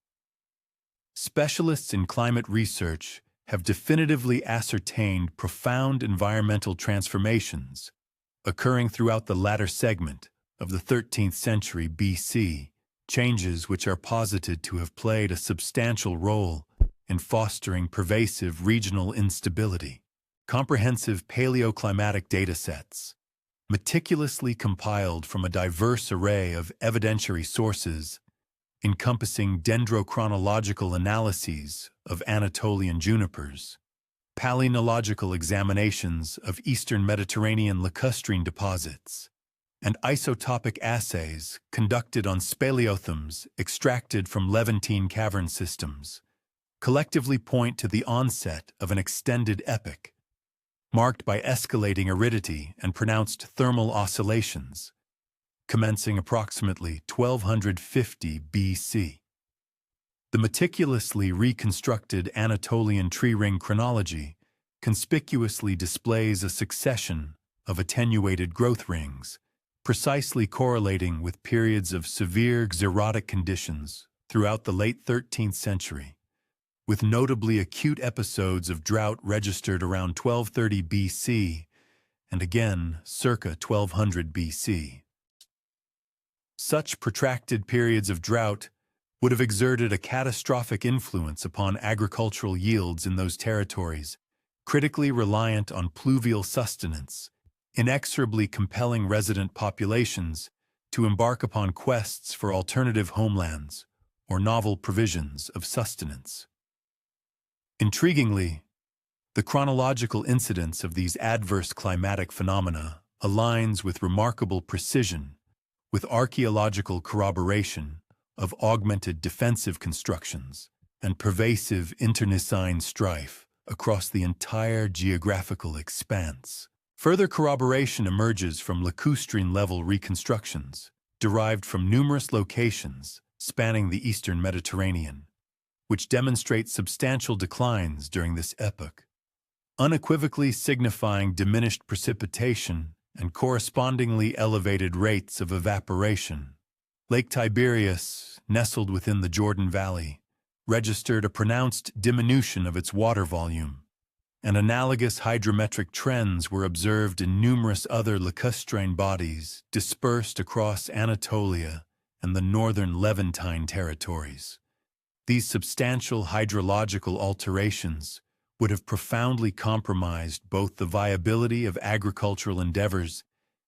Specialists in climate research have definitively ascertained profound environmental transformations occurring throughout the latter segment of the 13th century BC, changes which are posited to have played a substantial role in fostering pervasive regional instability. Comprehensive paleoclimatic datasets, meticulously compiled from a diverse array of evidentiary sources, encompassing dendrochronological analyses of Anatolian junipers, palynological examinations of Eastern Mediterranean lacustrine deposits, and isotopic assays conducted on speleothems extracted from Levantine cavern systems, collectively point to the onset of an extended epoch, marked by escalating aridity and pronounced thermal oscillations, commencing approximately 1250 BC. The meticulously reconstructed Anatolian tree ring chronology conspicuously displays a succession of attenuated growth rings, precisely correlating with periods of severe xerotic conditions throughout the late 13th century, with notably acute episodes of drought registered around 1230 BC and again circa 1200 BC. Such protracted periods of drought would have exerted a catastrophic influence upon agricultural yields in those territories, critically reliant on pluvial sustenance, inexorably compelling resident populations to embark upon quests for alternative homelands or novel provisions of sustenance. Intriguingly, the chronological incidence of these adverse climatic phenomena aligns with remarkable precision with archaeological corroboration of augmented defensive constructions and pervasive internecine strife across the entire geographical expanse. Further corroboration emerges from lacustrine-level reconstructions derived from numerous locations spanning the eastern Mediterranean, which demonstrate substantial declines during this epoch, unequivocally signifying diminished precipitation and correspondingly elevated rates of evaporation. Lake Tiberias, nestled within the Jordan Valley, registered a pronounced diminution of its water volume, and analogous hydrometric trends were observed in numerous other lacustrine bodies dispersed across Anatolia and the northern Levantine territories. These substantial hydrological alterations would have profoundly compromised both the viability of agricultural endeavors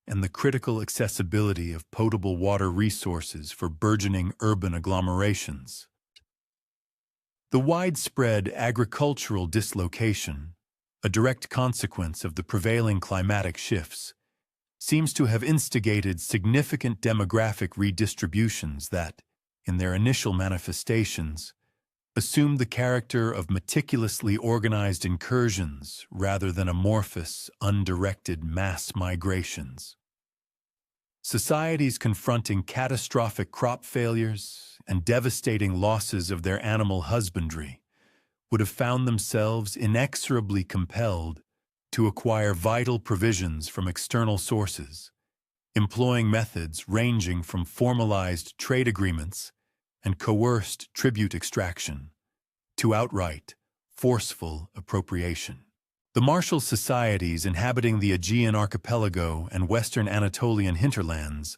and the critical accessibility of potable water resources for burgeoning urban agglomerations. The widespread agricultural dislocation, a direct consequence of the prevailing climatic shifts, seems to have instigated significant demographic redistributions that, in their initial manifestations, assumed the character of meticulously organized incursions rather than amorphous, undirected mass migrations. Societies confronting catastrophic crop failures and devastating losses of their animal husbandry would have found themselves inexorably compelled to acquire vital provisions from external sources, employing methods ranging from formalized trade agreements and coerced tribute extraction to outright, forceful appropriation. The martial societies inhabiting the Aegean archipelago and western Anatolian hinterlands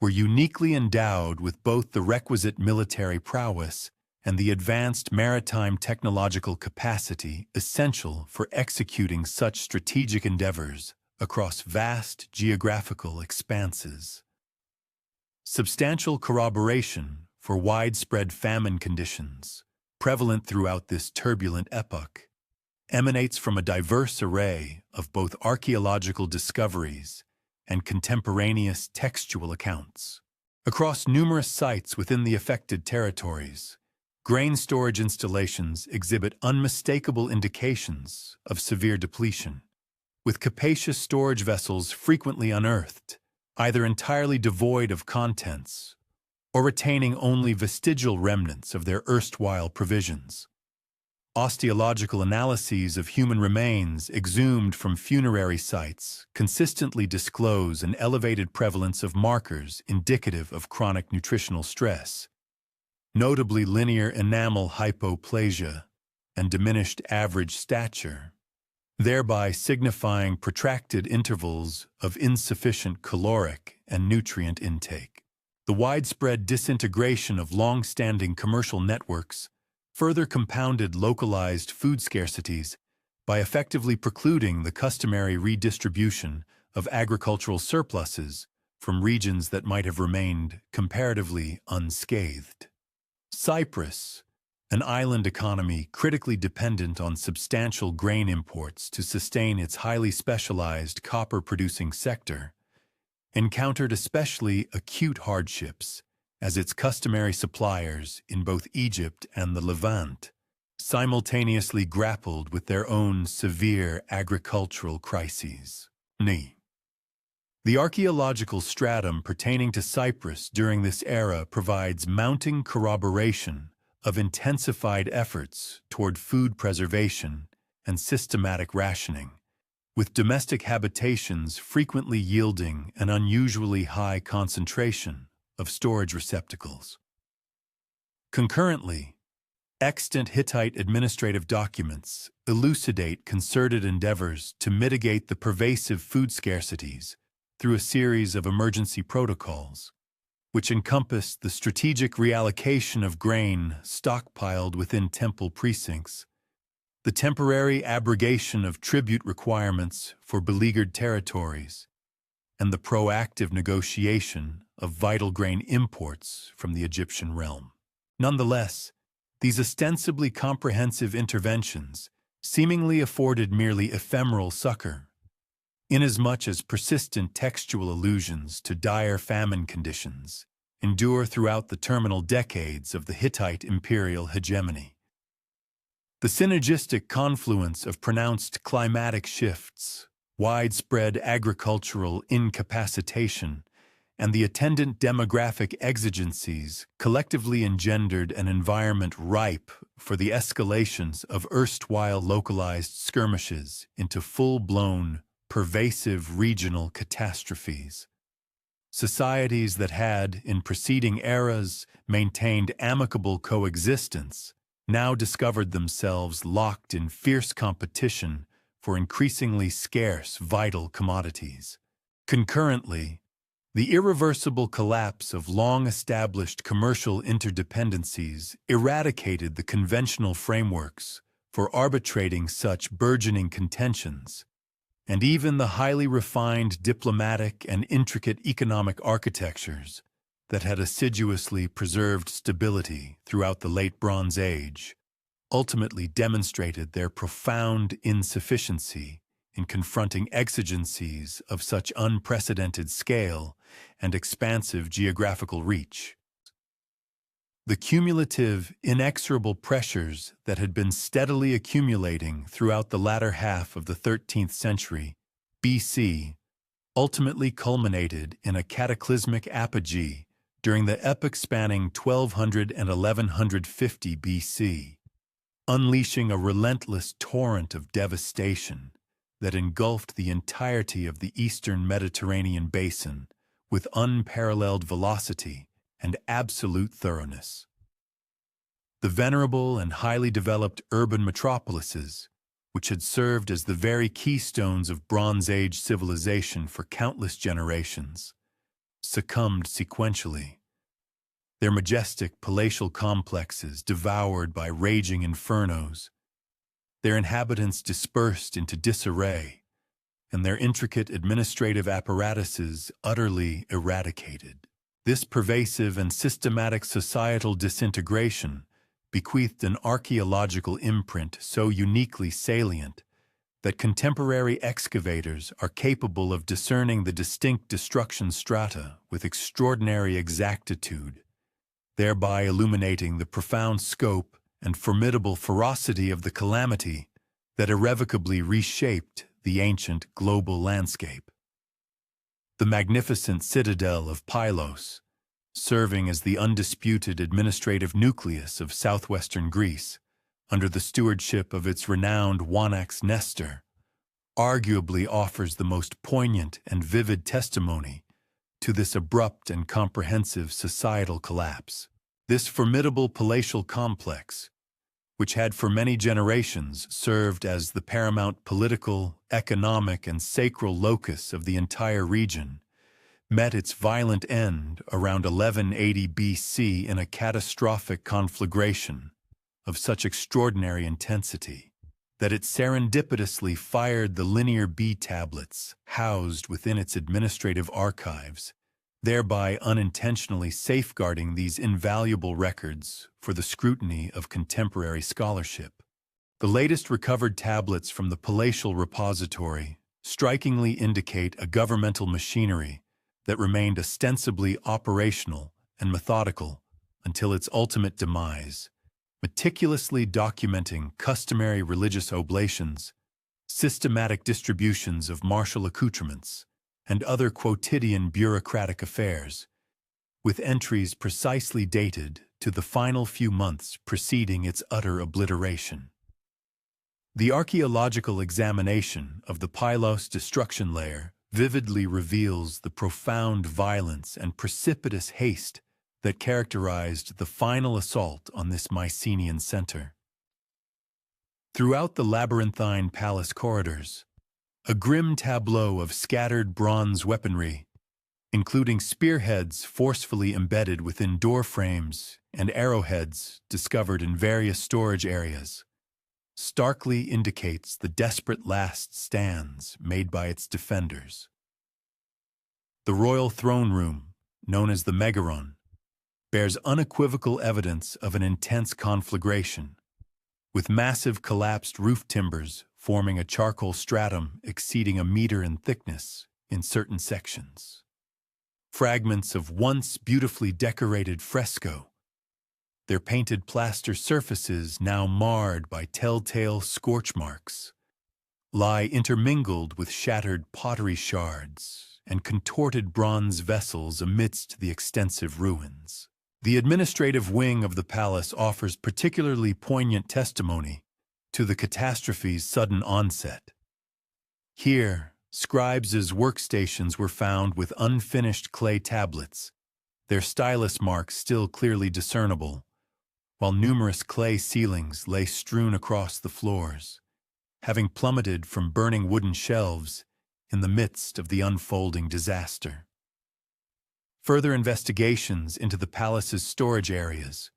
were uniquely endowed with both the requisite military prowess and the advanced maritime technological capacity essential for executing such strategic endeavors across vast geographical expanses. Substantial corroboration for widespread famine conditions, prevalent throughout this turbulent epoch, emanates from a diverse array of both archaeological discoveries and contemporaneous textual accounts. Across numerous sites within the affected territories, grain storage installations exhibit unmistakable indications of severe depletion, with capacious storage vessels frequently unearthed, either entirely devoid of contents or retaining only vestigial remnants of their erstwhile provisions. Osteological analyses of human remains exhumed from funerary sites consistently disclose an elevated prevalence of markers indicative of chronic nutritional stress, notably linear enamel hypoplasia and diminished average stature, thereby signifying protracted intervals of insufficient caloric and nutrient intake. The widespread disintegration of long-standing commercial networks further compounded localized food scarcities by effectively precluding the customary redistribution of agricultural surpluses from regions that might have remained comparatively unscathed. Cyprus, an island economy critically dependent on substantial grain imports to sustain its highly specialized copper-producing sector, encountered especially acute hardships as its customary suppliers in both Egypt and the Levant simultaneously grappled with their own severe agricultural crises. The archaeological stratum pertaining to Cyprus during this era provides mounting corroboration of intensified efforts toward food preservation and systematic rationing, with domestic habitations frequently yielding an unusually high concentration of storage receptacles. Concurrently, extant Hittite administrative documents elucidate concerted endeavors to mitigate the pervasive food scarcities through a series of emergency protocols, which encompassed the strategic reallocation of grain stockpiled within temple precincts, the temporary abrogation of tribute requirements for beleaguered territories, and the proactive negotiation of vital grain imports from the Egyptian realm. Nonetheless, these ostensibly comprehensive interventions seemingly afforded merely ephemeral succor, inasmuch as persistent textual allusions to dire famine conditions endure throughout the terminal decades of the Hittite imperial hegemony. The synergistic confluence of pronounced climatic shifts, widespread agricultural incapacitation, and the attendant demographic exigencies collectively engendered an environment ripe for the escalations of erstwhile localized skirmishes into full-blown, pervasive regional catastrophes. Societies that had, in preceding eras, maintained amicable coexistence now discovered themselves locked in fierce competition for increasingly scarce vital commodities. Concurrently, the irreversible collapse of long-established commercial interdependencies eradicated the conventional frameworks for arbitrating such burgeoning contentions, and even the highly refined diplomatic and intricate economic architectures that had assiduously preserved stability throughout the Late Bronze Age ultimately demonstrated their profound insufficiency in confronting exigencies of such unprecedented scale and expansive geographical reach. The cumulative, inexorable pressures that had been steadily accumulating throughout the latter half of the 13th century BC ultimately culminated in a cataclysmic apogee during the epoch spanning 1200 and 1150 BC, unleashing a relentless torrent of devastation that engulfed the entirety of the eastern Mediterranean basin with unparalleled velocity and absolute thoroughness. The venerable and highly developed urban metropolises, which had served as the very keystones of Bronze Age civilization for countless generations, succumbed sequentially, their majestic palatial complexes devoured by raging infernos, their inhabitants dispersed into disarray, and their intricate administrative apparatuses utterly eradicated. This pervasive and systematic societal disintegration bequeathed an archaeological imprint so uniquely salient that contemporary excavators are capable of discerning the distinct destruction strata with extraordinary exactitude, thereby illuminating the profound scope and formidable ferocity of the calamity that irrevocably reshaped the ancient global landscape. The magnificent citadel of Pylos, serving as the undisputed administrative nucleus of southwestern Greece, under the stewardship of its renowned Wanax Nestor, arguably offers the most poignant and vivid testimony to this abrupt and comprehensive societal collapse. This formidable palatial complex, which had for many generations served as the paramount political, economic, and sacral locus of the entire region, met its violent end around 1180 BC in a catastrophic conflagration of such extraordinary intensity that it serendipitously fired the linear B tablets housed within its administrative archives, thereby unintentionally safeguarding these invaluable records for the scrutiny of contemporary scholarship. The latest recovered tablets from the palatial repository strikingly indicate a governmental machinery that remained ostensibly operational and methodical until its ultimate demise, meticulously documenting customary religious oblations, systematic distributions of martial accoutrements, and other quotidian bureaucratic affairs, with entries precisely dated to the final few months preceding its utter obliteration. The archaeological examination of the Pylos destruction layer vividly reveals the profound violence and precipitous haste that characterized the final assault on this Mycenaean center. Throughout the labyrinthine palace corridors, a grim tableau of scattered bronze weaponry, including spearheads forcefully embedded within door frames and arrowheads discovered in various storage areas, starkly indicates the desperate last stands made by its defenders. The royal throne room, known as the Megaron, bears unequivocal evidence of an intense conflagration, with massive collapsed roof timbers forming a charcoal stratum exceeding a meter in thickness in certain sections. Fragments of once beautifully decorated fresco, their painted plaster surfaces now marred by telltale scorch marks, lie intermingled with shattered pottery shards and contorted bronze vessels amidst the extensive ruins. The administrative wing of the palace offers particularly poignant testimony to the catastrophe's sudden onset. Here, scribes' workstations were found with unfinished clay tablets, their stylus marks still clearly discernible, while numerous clay ceilings lay strewn across the floors, having plummeted from burning wooden shelves in the midst of the unfolding disaster. Further investigations into the palace's storage areas,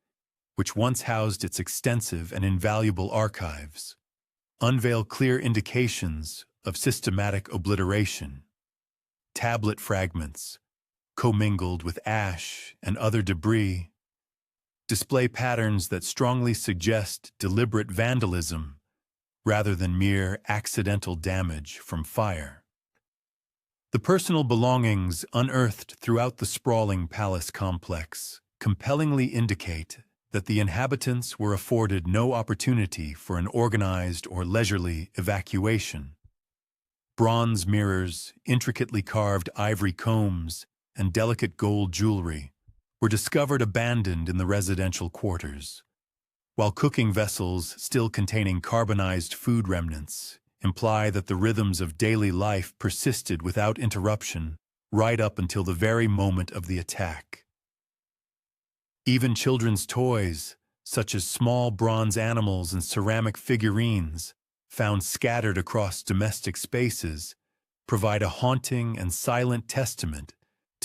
which once housed its extensive and invaluable archives, unveil clear indications of systematic obliteration. Tablet fragments, commingled with ash and other debris, display patterns that strongly suggest deliberate vandalism rather than mere accidental damage from fire. The personal belongings unearthed throughout the sprawling palace complex compellingly indicate that the inhabitants were afforded no opportunity for an organized or leisurely evacuation. Bronze mirrors, intricately carved ivory combs, and delicate gold jewelry were discovered abandoned in the residential quarters, while cooking vessels still containing carbonized food remnants imply that the rhythms of daily life persisted without interruption right up until the very moment of the attack. Even children's toys, such as small bronze animals and ceramic figurines, found scattered across domestic spaces, provide a haunting and silent testament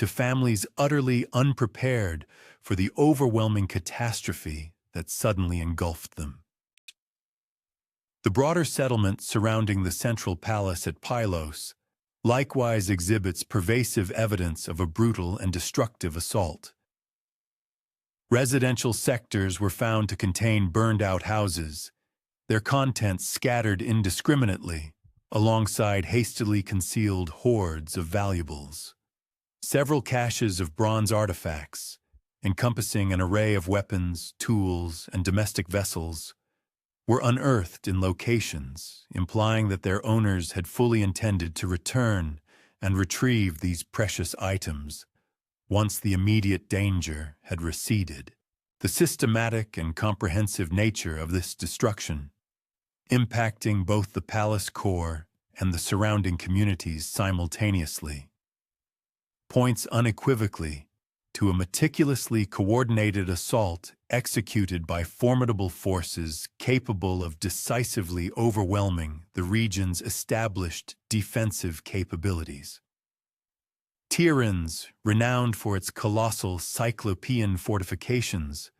to families utterly unprepared for the overwhelming catastrophe that suddenly engulfed them. The broader settlement surrounding the central palace at Pylos likewise exhibits pervasive evidence of a brutal and destructive assault. Residential sectors were found to contain burned-out houses, their contents scattered indiscriminately, alongside hastily concealed hoards of valuables. Several caches of bronze artifacts, encompassing an array of weapons, tools, and domestic vessels, were unearthed in locations implying that their owners had fully intended to return and retrieve these precious items once the immediate danger had receded. The systematic and comprehensive nature of this destruction, impacting both the palace core and the surrounding communities simultaneously, points unequivocally to a meticulously coordinated assault executed by formidable forces capable of decisively overwhelming the region's established defensive capabilities. Tiryns, renowned for its colossal cyclopean fortifications,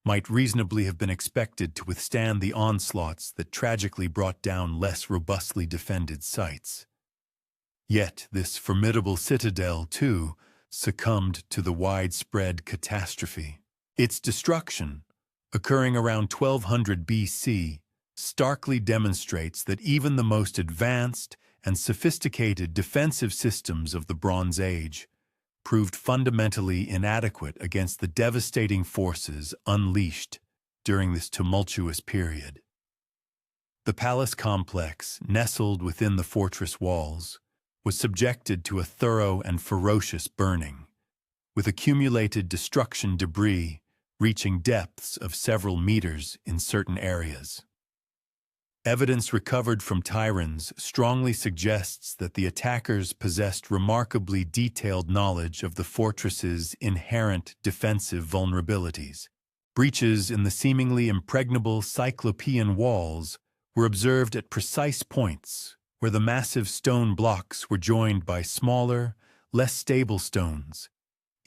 might reasonably have been expected to withstand the onslaughts that tragically brought down less robustly defended sites. Yet this formidable citadel, too, succumbed to the widespread catastrophe. Its destruction, occurring around 1200 BC, starkly demonstrates that even the most advanced and sophisticated defensive systems of the Bronze Age proved fundamentally inadequate against the devastating forces unleashed during this tumultuous period. The palace complex, nestled within the fortress walls, was subjected to a thorough and ferocious burning, with accumulated destruction debris reaching depths of several meters in certain areas. Evidence recovered from Tiryns strongly suggests that the attackers possessed remarkably detailed knowledge of the fortress's inherent defensive vulnerabilities. Breaches in the seemingly impregnable cyclopean walls were observed at precise points where the massive stone blocks were joined by smaller, less stable stones,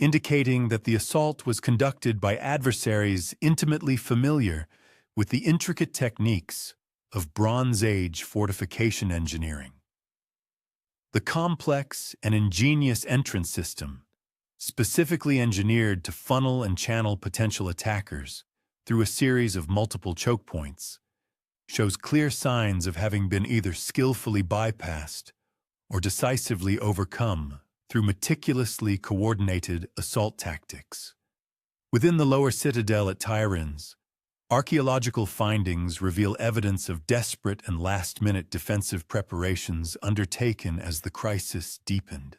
indicating that the assault was conducted by adversaries intimately familiar with the intricate techniques of Bronze Age fortification engineering. The complex and ingenious entrance system, specifically engineered to funnel and channel potential attackers through a series of multiple choke points, shows clear signs of having been either skillfully bypassed or decisively overcome through meticulously coordinated assault tactics. Within the lower citadel at Tiryns, archaeological findings reveal evidence of desperate and last-minute defensive preparations undertaken as the crisis deepened.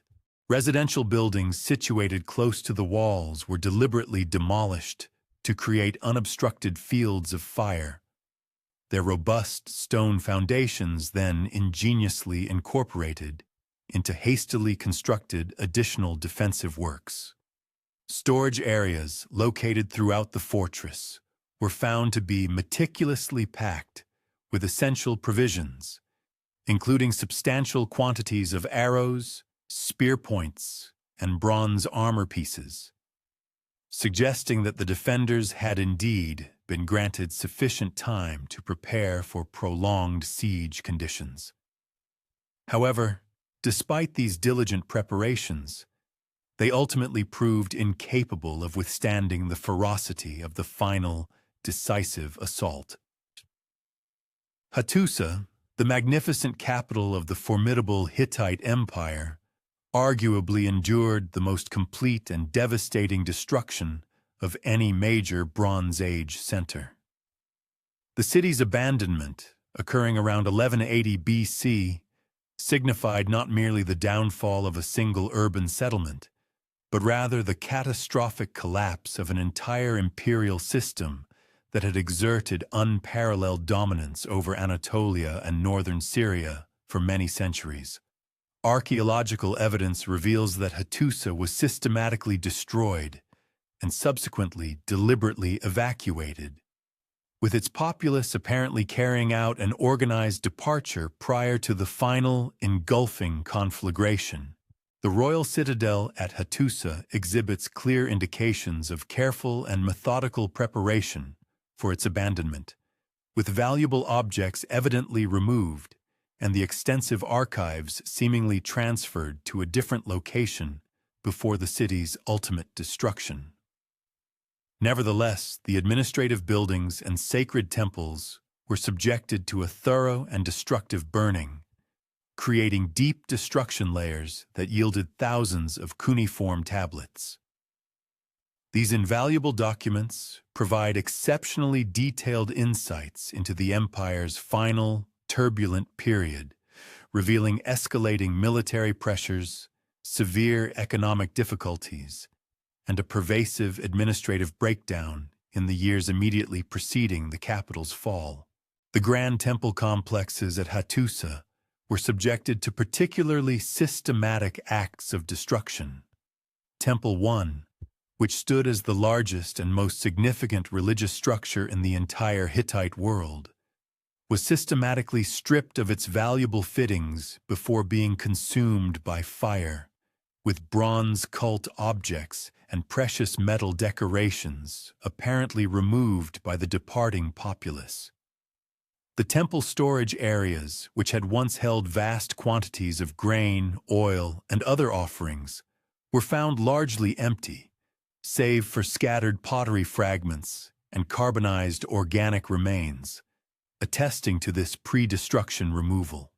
Residential buildings situated close to the walls were deliberately demolished to create unobstructed fields of fire, their robust stone foundations then ingeniously incorporated into hastily constructed additional defensive works. Storage areas located throughout the fortress were found to be meticulously packed with essential provisions, including substantial quantities of arrows, spear points, and bronze armor pieces, suggesting that the defenders had indeed been granted sufficient time to prepare for prolonged siege conditions. However, despite these diligent preparations, they ultimately proved incapable of withstanding the ferocity of the final, decisive assault. Hattusa, the magnificent capital of the formidable Hittite Empire, arguably endured the most complete and devastating destruction of any major Bronze Age center. The city's abandonment, occurring around 1180 BC, signified not merely the downfall of a single urban settlement, but rather the catastrophic collapse of an entire imperial system that had exerted unparalleled dominance over Anatolia and northern Syria for many centuries. Archaeological evidence reveals that Hattusa was systematically destroyed and subsequently deliberately evacuated, with its populace apparently carrying out an organized departure prior to the final engulfing conflagration. The royal citadel at Hattusa exhibits clear indications of careful and methodical preparation for its abandonment, with valuable objects evidently removed and the extensive archives seemingly transferred to a different location before the city's ultimate destruction. Nevertheless, the administrative buildings and sacred temples were subjected to a thorough and destructive burning, creating deep destruction layers that yielded thousands of cuneiform tablets. These invaluable documents provide exceptionally detailed insights into the empire's final, turbulent period, revealing escalating military pressures, severe economic difficulties, and a pervasive administrative breakdown in the years immediately preceding the capital's fall. The grand temple complexes at Hattusa were subjected to particularly systematic acts of destruction. Temple 1, which stood as the largest and most significant religious structure in the entire Hittite world, was systematically stripped of its valuable fittings before being consumed by fire, with bronze cult objects and precious metal decorations apparently removed by the departing populace. The temple storage areas, which had once held vast quantities of grain, oil, and other offerings, were found largely empty, save for scattered pottery fragments and carbonized organic remains, attesting to this pre-destruction removal.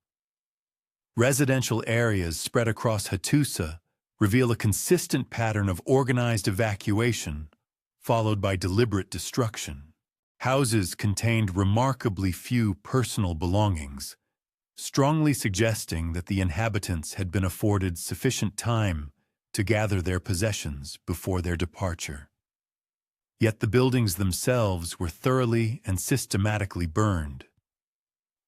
Residential areas spread across Hattusa reveal a consistent pattern of organized evacuation, followed by deliberate destruction. Houses contained remarkably few personal belongings, strongly suggesting that the inhabitants had been afforded sufficient time to gather their possessions before their departure. Yet the buildings themselves were thoroughly and systematically burned.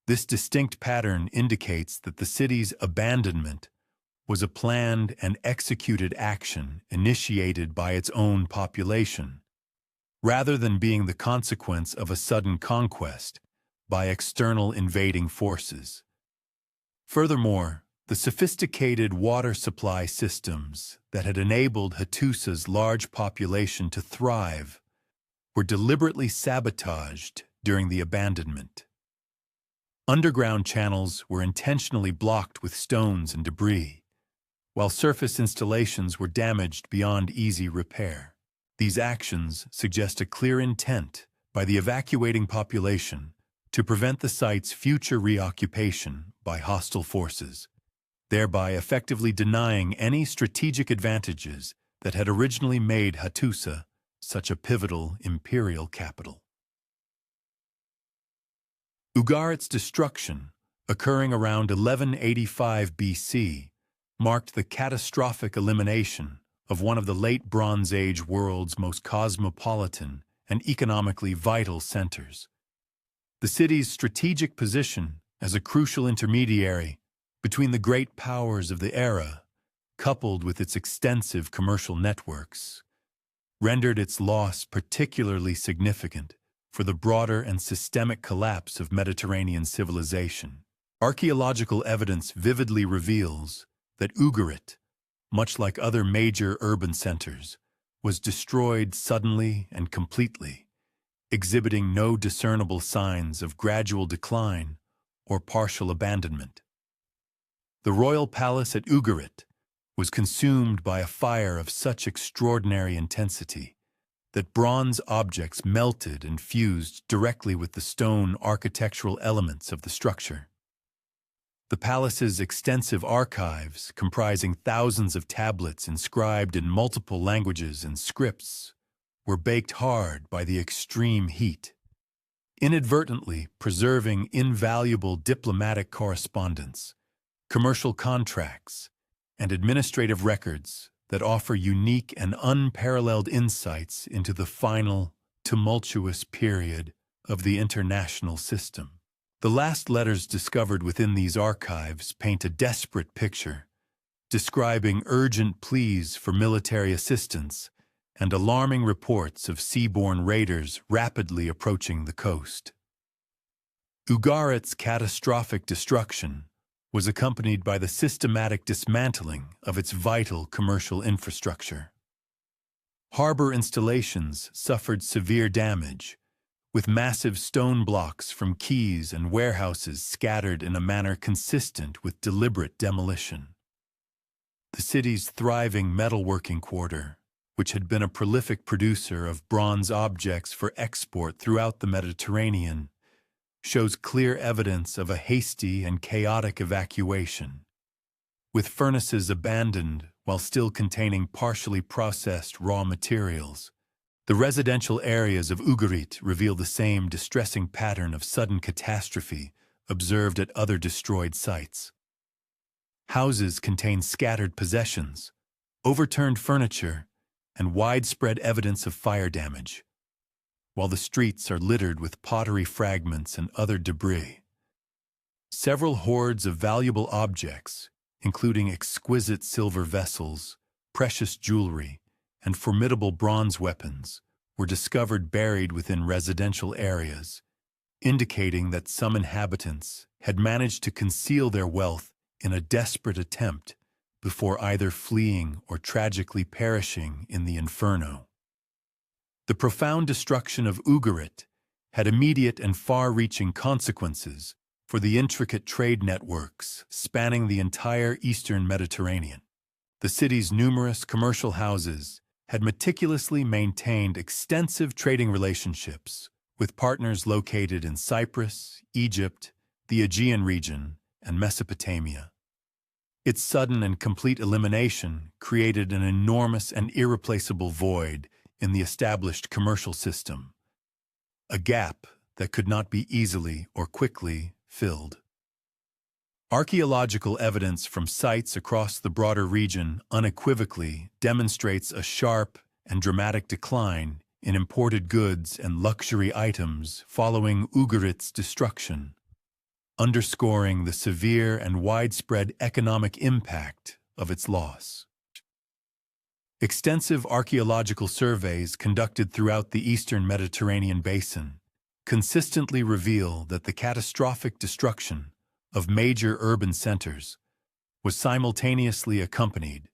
This distinct pattern indicates that the city's abandonment was a planned and executed action initiated by its own population, rather than being the consequence of a sudden conquest by external invading forces. Furthermore, the sophisticated water supply systems that had enabled Hattusa's large population to thrive were deliberately sabotaged during the abandonment. Underground channels were intentionally blocked with stones and debris, while surface installations were damaged beyond easy repair. These actions suggest a clear intent by the evacuating population to prevent the site's future reoccupation by hostile forces, thereby effectively denying any strategic advantages that had originally made Hattusa such a pivotal imperial capital. Ugarit's destruction, occurring around 1185 BC, marked the catastrophic elimination of one of the late Bronze Age world's most cosmopolitan and economically vital centers. The city's strategic position as a crucial intermediary between the great powers of the era, coupled with its extensive commercial networks, rendered its loss particularly significant for the broader and systemic collapse of Mediterranean civilization. Archaeological evidence vividly reveals that Ugarit, much like other major urban centers, was destroyed suddenly and completely, exhibiting no discernible signs of gradual decline or partial abandonment. The royal palace at Ugarit was consumed by a fire of such extraordinary intensity that bronze objects melted and fused directly with the stone architectural elements of the structure. The palace's extensive archives, comprising thousands of tablets inscribed in multiple languages and scripts, were baked hard by the extreme heat, inadvertently preserving invaluable diplomatic correspondence, commercial contracts, and administrative records that offer unique and unparalleled insights into the final, tumultuous period of the international system. The last letters discovered within these archives paint a desperate picture, describing urgent pleas for military assistance and alarming reports of seaborne raiders rapidly approaching the coast. Ugarit's catastrophic destruction was accompanied by the systematic dismantling of its vital commercial infrastructure. Harbor installations suffered severe damage, with massive stone blocks from quays and warehouses scattered in a manner consistent with deliberate demolition. The city's thriving metalworking quarter, which had been a prolific producer of bronze objects for export throughout the Mediterranean, shows clear evidence of a hasty and chaotic evacuation, with furnaces abandoned while still containing partially processed raw materials. The residential areas of Ugarit reveal the same distressing pattern of sudden catastrophe observed at other destroyed sites. Houses contain scattered possessions, overturned furniture, and widespread evidence of fire damage, while the streets are littered with pottery fragments and other debris. Several hoards of valuable objects, including exquisite silver vessels, precious jewelry, and formidable bronze weapons, were discovered buried within residential areas, indicating that some inhabitants had managed to conceal their wealth in a desperate attempt before either fleeing or tragically perishing in the inferno. The profound destruction of Ugarit had immediate and far-reaching consequences for the intricate trade networks spanning the entire eastern Mediterranean. The city's numerous commercial houses had meticulously maintained extensive trading relationships with partners located in Cyprus, Egypt, the Aegean region, and Mesopotamia. Its sudden and complete elimination created an enormous and irreplaceable void in the established commercial system, a gap that could not be easily or quickly filled. Archaeological evidence from sites across the broader region unequivocally demonstrates a sharp and dramatic decline in imported goods and luxury items following Ugarit's destruction, underscoring the severe and widespread economic impact of its loss. Extensive archaeological surveys conducted throughout the eastern Mediterranean basin consistently reveal that the catastrophic destruction of major urban centers was simultaneously accompanied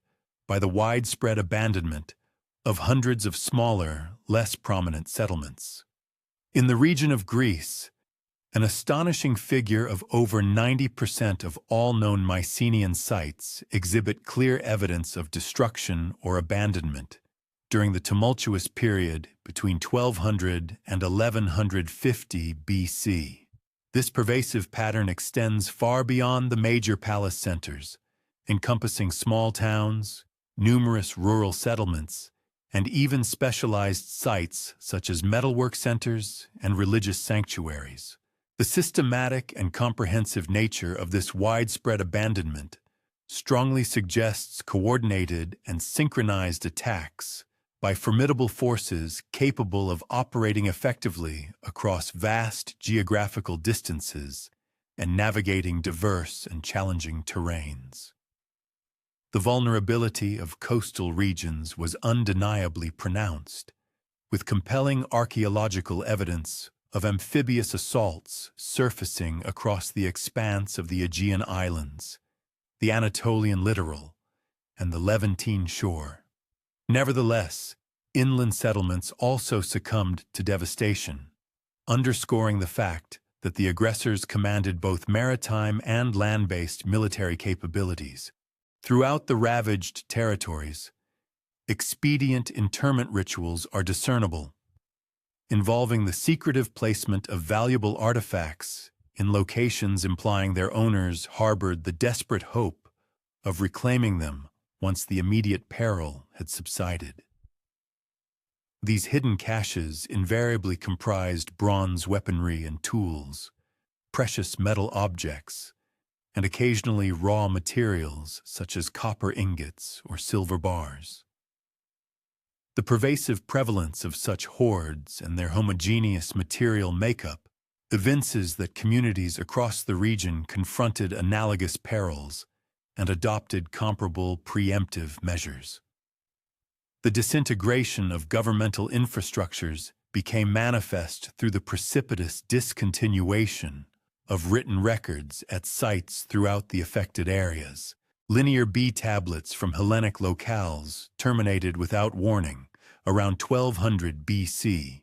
by the widespread abandonment of hundreds of smaller, less prominent settlements. In the region of Greece, an astonishing figure of over 90% of all known Mycenaean sites exhibit clear evidence of destruction or abandonment during the tumultuous period between 1200 and 1150 BC. This pervasive pattern extends far beyond the major palace centers, encompassing small towns, numerous rural settlements, and even specialized sites such as metalwork centers and religious sanctuaries. The systematic and comprehensive nature of this widespread abandonment strongly suggests coordinated and synchronized attacks by formidable forces capable of operating effectively across vast geographical distances and navigating diverse and challenging terrains. The vulnerability of coastal regions was undeniably pronounced, with compelling archaeological evidence of amphibious assaults surfacing across the expanse of the Aegean Islands, the Anatolian littoral, and the Levantine shore. Nevertheless, inland settlements also succumbed to devastation, underscoring the fact that the aggressors commanded both maritime and land-based military capabilities. Throughout the ravaged territories, expedient interment rituals are discernible, involving the secretive placement of valuable artifacts in locations implying their owners harbored the desperate hope of reclaiming them once the immediate peril had subsided. These hidden caches invariably comprised bronze weaponry and tools, precious metal objects, and occasionally raw materials such as copper ingots or silver bars. The pervasive prevalence of such hoards and their homogeneous material makeup evinces that communities across the region confronted analogous perils and adopted comparable preemptive measures. The disintegration of governmental infrastructures became manifest through the precipitous discontinuation of written records at sites throughout the affected areas. Linear B tablets from Hellenic locales terminated without warning around 1200 BC,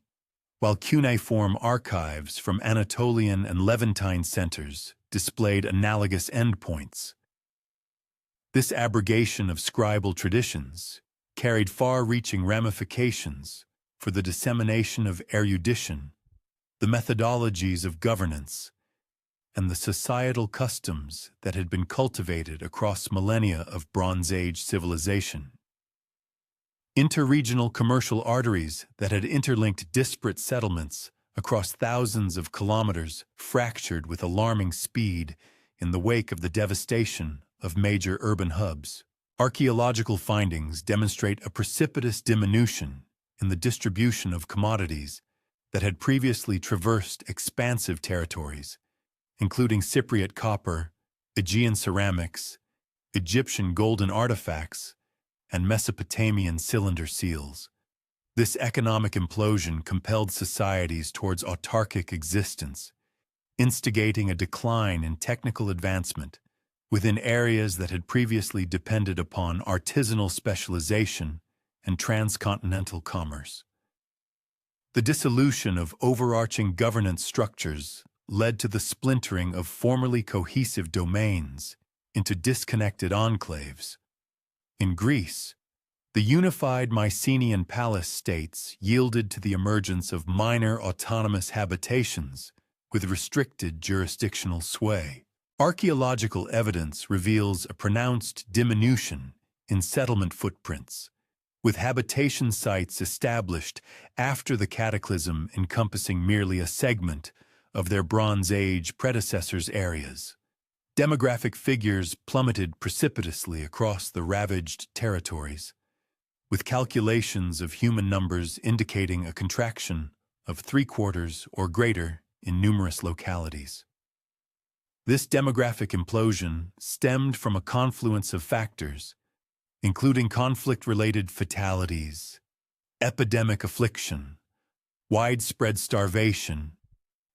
while cuneiform archives from Anatolian and Levantine centers displayed analogous endpoints. This abrogation of scribal traditions carried far-reaching ramifications for the dissemination of erudition, the methodologies of governance, and the societal customs that had been cultivated across millennia of Bronze Age civilization. Interregional commercial arteries that had interlinked disparate settlements across thousands of kilometers fractured with alarming speed in the wake of the devastation of major urban hubs. Archaeological findings demonstrate a precipitous diminution in the distribution of commodities that had previously traversed expansive territories, including Cypriot copper, Aegean ceramics, Egyptian golden artifacts, and Mesopotamian cylinder seals. This economic implosion compelled societies towards autarkic existence, instigating a decline in technical advancement within areas that had previously depended upon artisanal specialization and transcontinental commerce. The dissolution of overarching governance structures led to the splintering of formerly cohesive domains into disconnected enclaves. In Greece, the unified Mycenaean palace states yielded to the emergence of minor autonomous habitations with restricted jurisdictional sway. Archaeological evidence reveals a pronounced diminution in settlement footprints, with habitation sites established after the cataclysm encompassing merely a segment of their Bronze Age predecessors' areas. Demographic figures plummeted precipitously across the ravaged territories, with calculations of human numbers indicating a contraction of 3/4 or greater in numerous localities. This demographic implosion stemmed from a confluence of factors, including conflict-related fatalities, epidemic affliction, widespread starvation,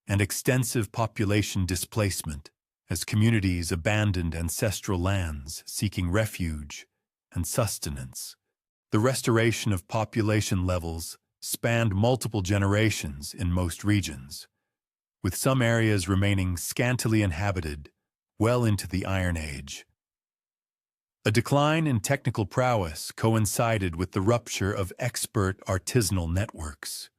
and extensive population displacement as communities abandoned ancestral lands seeking refuge and sustenance. The restoration of population levels spanned multiple generations in most regions, with some areas remaining scantily inhabited well into the Iron Age. A decline in technical prowess coincided with the rupture of expert artisanal networks.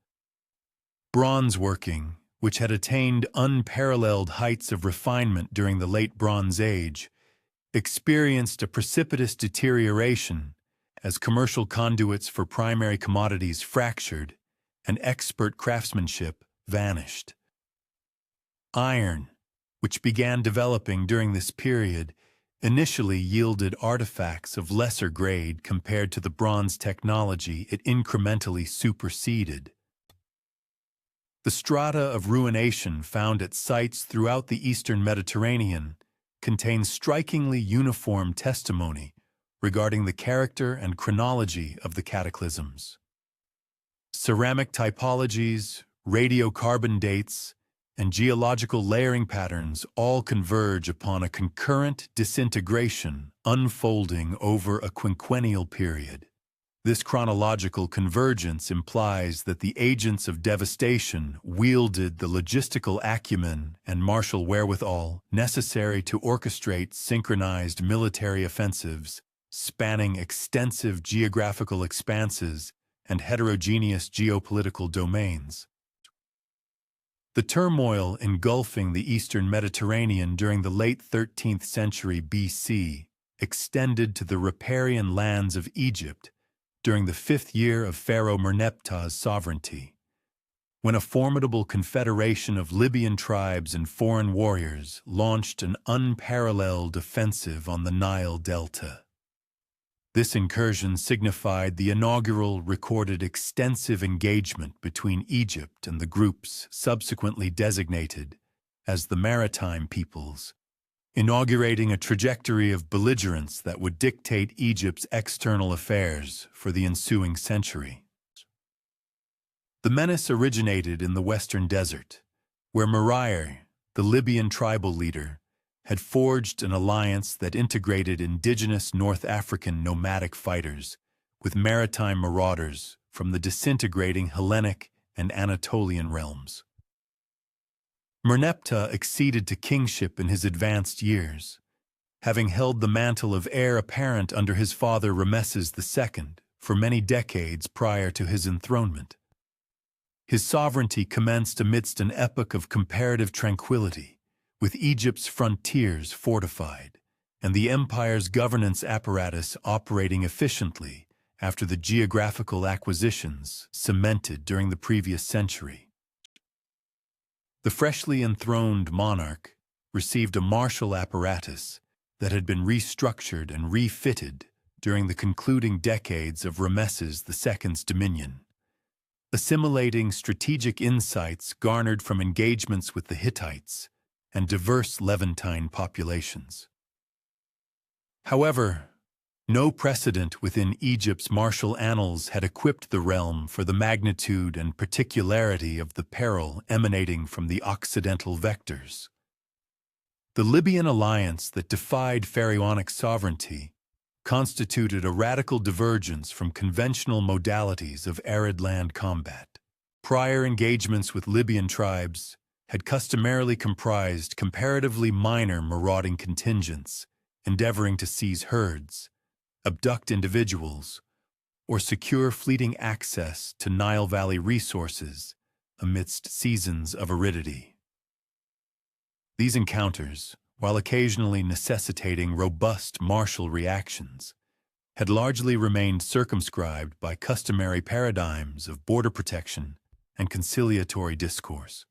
Bronze working, which had attained unparalleled heights of refinement during the late Bronze Age, experienced a precipitous deterioration as commercial conduits for primary commodities fractured and expert craftsmanship vanished. Iron, which began developing during this period, initially yielded artifacts of lesser grade compared to the bronze technology it incrementally superseded. The strata of ruination found at sites throughout the eastern Mediterranean contain strikingly uniform testimony regarding the character and chronology of the cataclysms. Ceramic typologies, radiocarbon dates, and geological layering patterns all converge upon a concurrent disintegration unfolding over a quinquennial period. This chronological convergence implies that the agents of devastation wielded the logistical acumen and martial wherewithal necessary to orchestrate synchronized military offensives spanning extensive geographical expanses and heterogeneous geopolitical domains. The turmoil engulfing the eastern Mediterranean during the late 13th century BC extended to the riparian lands of Egypt during the 5th year of Pharaoh Merneptah's sovereignty, when a formidable confederation of Libyan tribes and foreign warriors launched an unparalleled offensive on the Nile Delta. This incursion signified the inaugural recorded extensive engagement between Egypt and the groups subsequently designated as the Maritime Peoples, inaugurating a trajectory of belligerence that would dictate Egypt's external affairs for the ensuing century. The menace originated in the Western Desert, where Meroe, the Libyan tribal leader, had forged an alliance that integrated indigenous North African nomadic fighters with maritime marauders from the disintegrating Hellenic and Anatolian realms. Merneptah acceded to kingship in his advanced years, having held the mantle of heir apparent under his father Rameses II for many decades prior to his enthronement. His sovereignty commenced amidst an epoch of comparative tranquility, with Egypt's frontiers fortified and the empire's governance apparatus operating efficiently after the geographical acquisitions cemented during the previous century. The freshly enthroned monarch received a martial apparatus that had been restructured and refitted during the concluding decades of Rameses II's dominion, assimilating strategic insights garnered from engagements with the Hittites and diverse Levantine populations. However, no precedent within Egypt's martial annals had equipped the realm for the magnitude and particularity of the peril emanating from the Occidental vectors. The Libyan alliance that defied pharaonic sovereignty constituted a radical divergence from conventional modalities of arid land combat. Prior engagements with Libyan tribes had customarily comprised comparatively minor marauding contingents, endeavoring to seize herds, abduct individuals, or secure fleeting access to Nile Valley resources amidst seasons of aridity. These encounters, while occasionally necessitating robust martial reactions, had largely remained circumscribed by customary paradigms of border protection and conciliatory discourse.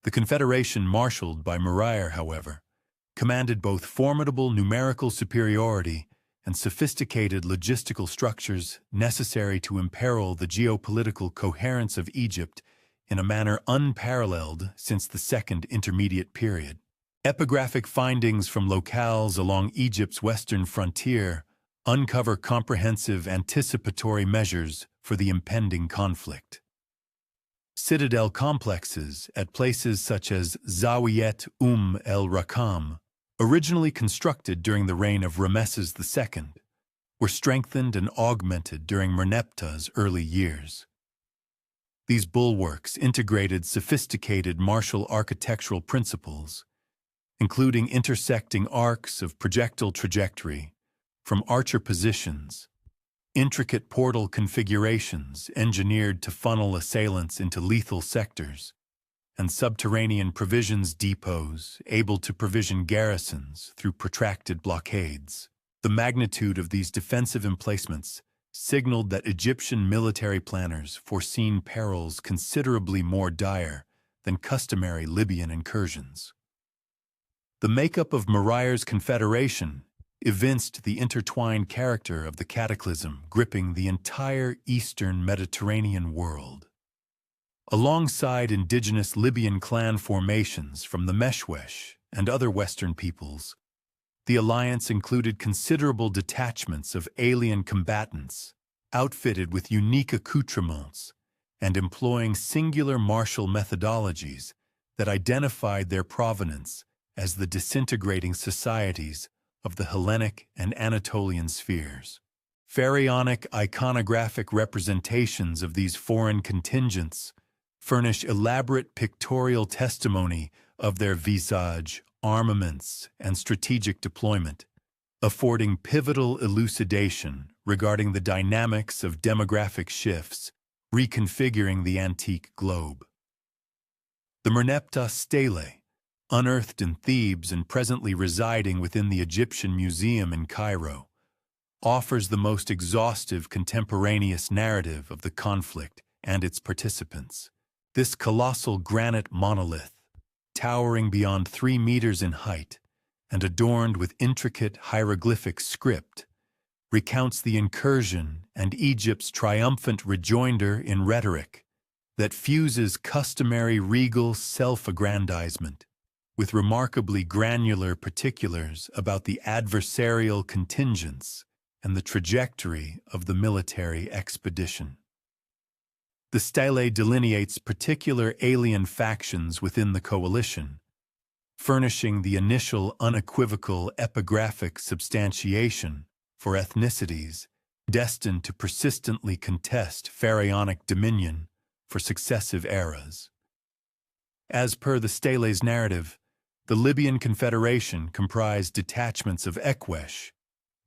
The confederation marshaled by Murayer, however, commanded both formidable numerical superiority and sophisticated logistical structures necessary to imperil the geopolitical coherence of Egypt in a manner unparalleled since the Second Intermediate Period. Epigraphic findings from locales along Egypt's western frontier uncover comprehensive anticipatory measures for the impending conflict. Citadel complexes at places such as Zawiyet el-Rakam, originally constructed during the reign of Rameses II, were strengthened and augmented during Merneptah's early years. These bulwarks integrated sophisticated martial architectural principles, including intersecting arcs of projectile trajectory from archer positions, intricate portal configurations engineered to funnel assailants into lethal sectors, and subterranean provisions depots able to provision garrisons through protracted blockades. The magnitude of these defensive emplacements signaled that Egyptian military planners foreseen perils considerably more dire than customary Libyan incursions. The makeup of Murayer's confederation evinced the intertwined character of the cataclysm gripping the entire eastern Mediterranean world. Alongside indigenous Libyan clan formations from the Meshwesh and other Western peoples, the alliance included considerable detachments of alien combatants, outfitted with unique accoutrements and employing singular martial methodologies that identified their provenance as the disintegrating societies of the Hellenic and Anatolian spheres. Pharaonic iconographic representations of these foreign contingents furnish elaborate pictorial testimony of their visage, armaments, and strategic deployment, affording pivotal elucidation regarding the dynamics of demographic shifts reconfiguring the antique globe. The Merneptah stele, unearthed in Thebes and presently residing within the Egyptian Museum in Cairo, offers the most exhaustive contemporaneous narrative of the conflict and its participants. This colossal granite monolith, towering beyond 3 meters in height and adorned with intricate hieroglyphic script, recounts the incursion and Egypt's triumphant rejoinder in rhetoric that fuses customary regal self-aggrandizement with remarkably granular particulars about the adversarial contingents and the trajectory of the military expedition. The stele delineates particular alien factions within the coalition, furnishing the initial unequivocal epigraphic substantiation for ethnicities destined to persistently contest pharaonic dominion for successive eras. As per the stele's narrative, the Libyan Confederation comprised detachments of Ekwesh,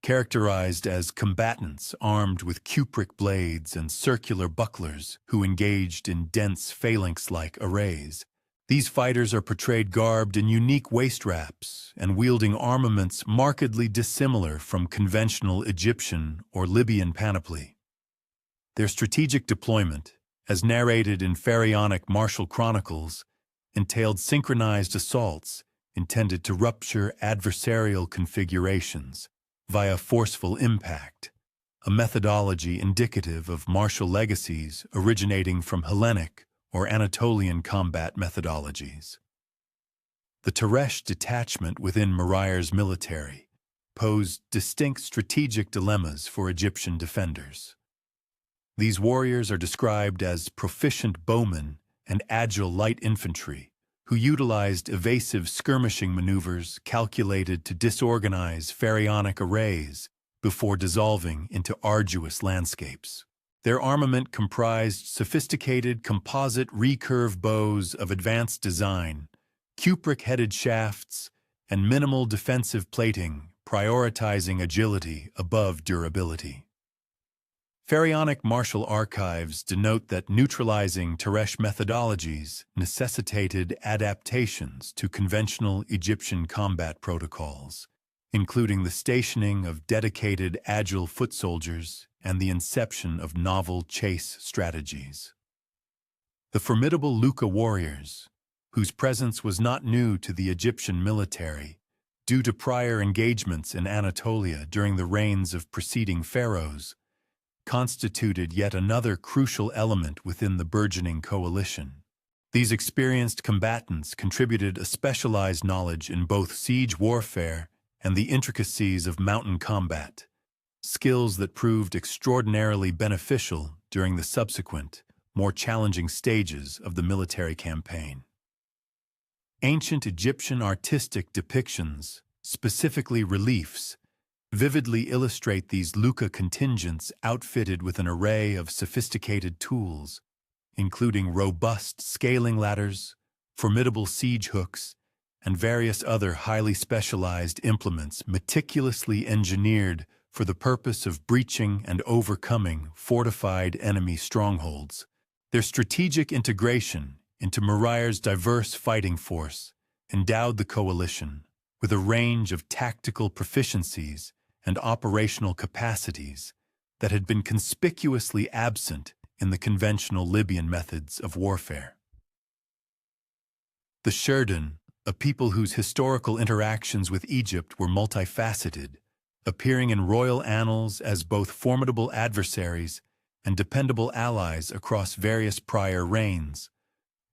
characterized as combatants armed with cupric blades and circular bucklers who engaged in dense phalanx-like arrays. These fighters are portrayed garbed in unique waist wraps and wielding armaments markedly dissimilar from conventional Egyptian or Libyan panoply. Their strategic deployment, as narrated in pharaonic martial chronicles, entailed synchronized assaults intended to rupture adversarial configurations via forceful impact, a methodology indicative of martial legacies originating from Hellenic or Anatolian combat methodologies. The Teresh detachment within Murayer's military posed distinct strategic dilemmas for Egyptian defenders. These warriors are described as proficient bowmen and agile light infantry, who utilized evasive skirmishing maneuvers calculated to disorganize pharaonic arrays before dissolving into arduous landscapes. Their armament comprised sophisticated composite recurve bows of advanced design, cupric-headed shafts, and minimal defensive plating, prioritizing agility above durability. Pharaonic martial archives denote that neutralizing Teresh methodologies necessitated adaptations to conventional Egyptian combat protocols, including the stationing of dedicated agile foot soldiers and the inception of novel chase strategies. The formidable Luka warriors, whose presence was not new to the Egyptian military due to prior engagements in Anatolia during the reigns of preceding pharaohs, constituted yet another crucial element within the burgeoning coalition. These experienced combatants contributed a specialized knowledge in both siege warfare and the intricacies of mountain combat, skills that proved extraordinarily beneficial during the subsequent, more challenging stages of the military campaign. Ancient Egyptian artistic depictions, specifically reliefs, vividly illustrate these Luka contingents outfitted with an array of sophisticated tools, including robust scaling ladders, formidable siege hooks, and various other highly specialized implements meticulously engineered for the purpose of breaching and overcoming fortified enemy strongholds. Their strategic integration into Murayer's diverse fighting force endowed the coalition with a range of tactical proficiencies and operational capacities that had been conspicuously absent in the conventional Libyan methods of warfare. The Sherdun, a people whose historical interactions with Egypt were multifaceted, appearing in royal annals as both formidable adversaries and dependable allies across various prior reigns,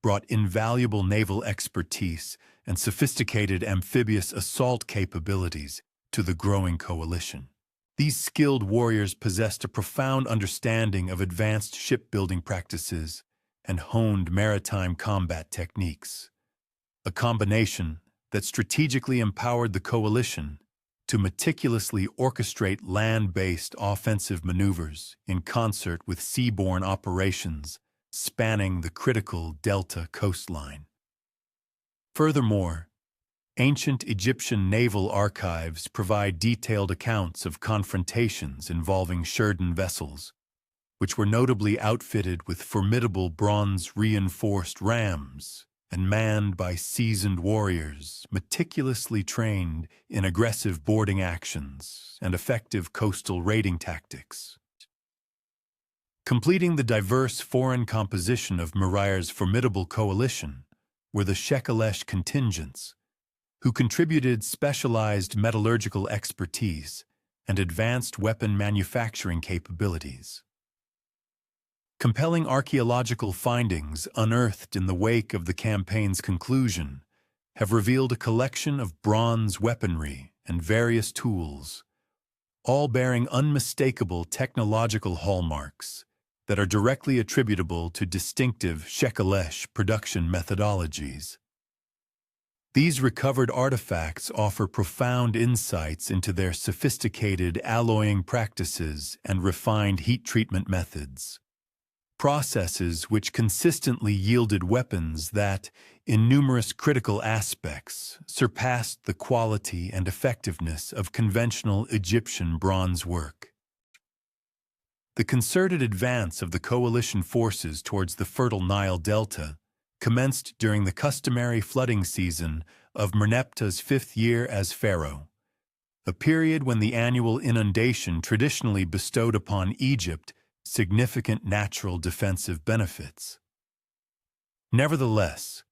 brought invaluable naval expertise and sophisticated amphibious assault capabilities to the growing coalition. These skilled warriors possessed a profound understanding of advanced shipbuilding practices and honed maritime combat techniques, a combination that strategically empowered the coalition to meticulously orchestrate land-based offensive maneuvers in concert with seaborne operations spanning the critical Delta coastline. Furthermore, ancient Egyptian naval archives provide detailed accounts of confrontations involving Sherdun vessels, which were notably outfitted with formidable bronze-reinforced rams and manned by seasoned warriors meticulously trained in aggressive boarding actions and effective coastal raiding tactics. Completing the diverse foreign composition of Murayer's formidable coalition were the Shekelesh contingents, who contributed specialized metallurgical expertise and advanced weapon manufacturing capabilities. Compelling archaeological findings unearthed in the wake of the campaign's conclusion have revealed a collection of bronze weaponry and various tools, all bearing unmistakable technological hallmarks that are directly attributable to distinctive Shekelesh production methodologies. These recovered artifacts offer profound insights into their sophisticated alloying practices and refined heat treatment methods, processes which consistently yielded weapons that, in numerous critical aspects, surpassed the quality and effectiveness of conventional Egyptian bronze work. The concerted advance of the coalition forces towards the fertile Nile Delta commenced during the customary flooding season of Merneptah's 5th year as pharaoh, a period when the annual inundation traditionally bestowed upon Egypt significant natural defensive benefits. Nevertheless,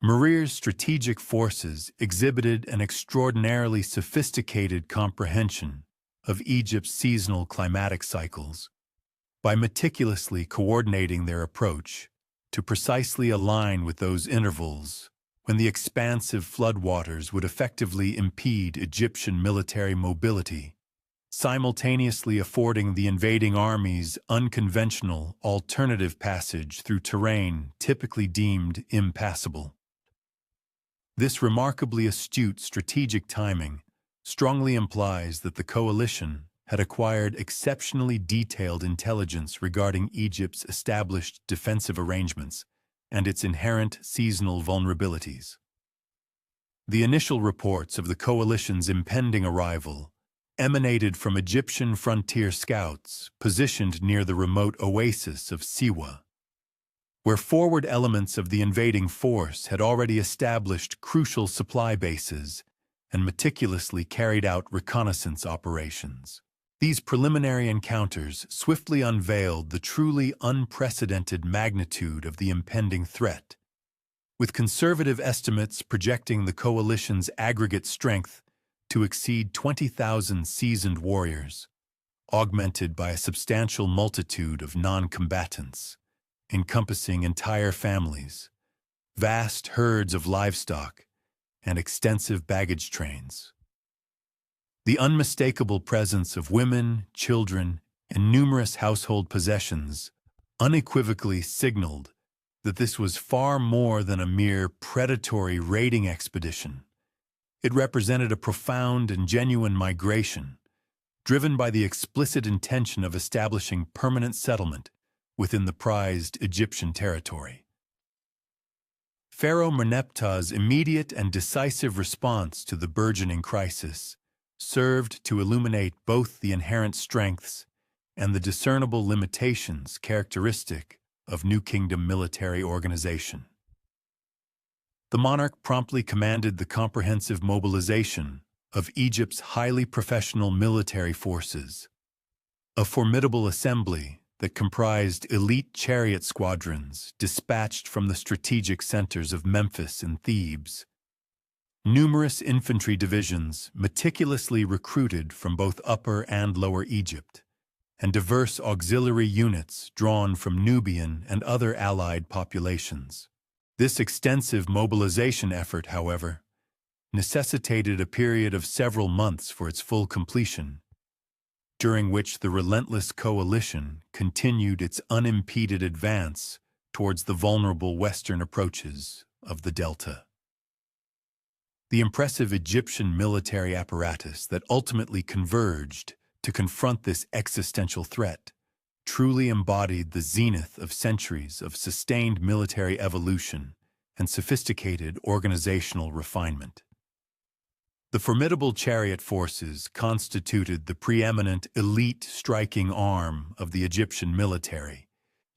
Merir's strategic forces exhibited an extraordinarily sophisticated comprehension of Egypt's seasonal climatic cycles by meticulously coordinating their approach to precisely align with those intervals when the expansive floodwaters would effectively impede Egyptian military mobility, simultaneously affording the invading armies unconventional alternative passage through terrain typically deemed impassable. This remarkably astute strategic timing strongly implies that the coalition had acquired exceptionally detailed intelligence regarding Egypt's established defensive arrangements and its inherent seasonal vulnerabilities. The initial reports of the coalition's impending arrival emanated from Egyptian frontier scouts positioned near the remote oasis of Siwa, where forward elements of the invading force had already established crucial supply bases and meticulously carried out reconnaissance operations. These preliminary encounters swiftly unveiled the truly unprecedented magnitude of the impending threat, with conservative estimates projecting the coalition's aggregate strength to exceed 20,000 seasoned warriors, augmented by a substantial multitude of non-combatants, encompassing entire families, vast herds of livestock, and extensive baggage trains. The unmistakable presence of women, children, and numerous household possessions unequivocally signaled that this was far more than a mere predatory raiding expedition. It represented a profound and genuine migration, driven by the explicit intention of establishing permanent settlement within the prized Egyptian territory. Pharaoh Merneptah's immediate and decisive response to the burgeoning crisis served to illuminate both the inherent strengths and the discernible limitations characteristic of New Kingdom military organization. The monarch promptly commanded the comprehensive mobilization of Egypt's highly professional military forces, a formidable assembly that comprised elite chariot squadrons dispatched from the strategic centers of Memphis and Thebes, numerous infantry divisions meticulously recruited from both Upper and Lower Egypt, and diverse auxiliary units drawn from Nubian and other allied populations. This extensive mobilization effort, however, necessitated a period of several months for its full completion, during which the relentless coalition continued its unimpeded advance towards the vulnerable western approaches of the Delta. The impressive Egyptian military apparatus that ultimately converged to confront this existential threat truly embodied the zenith of centuries of sustained military evolution and sophisticated organizational refinement. The formidable chariot forces constituted the preeminent elite striking arm of the Egyptian military,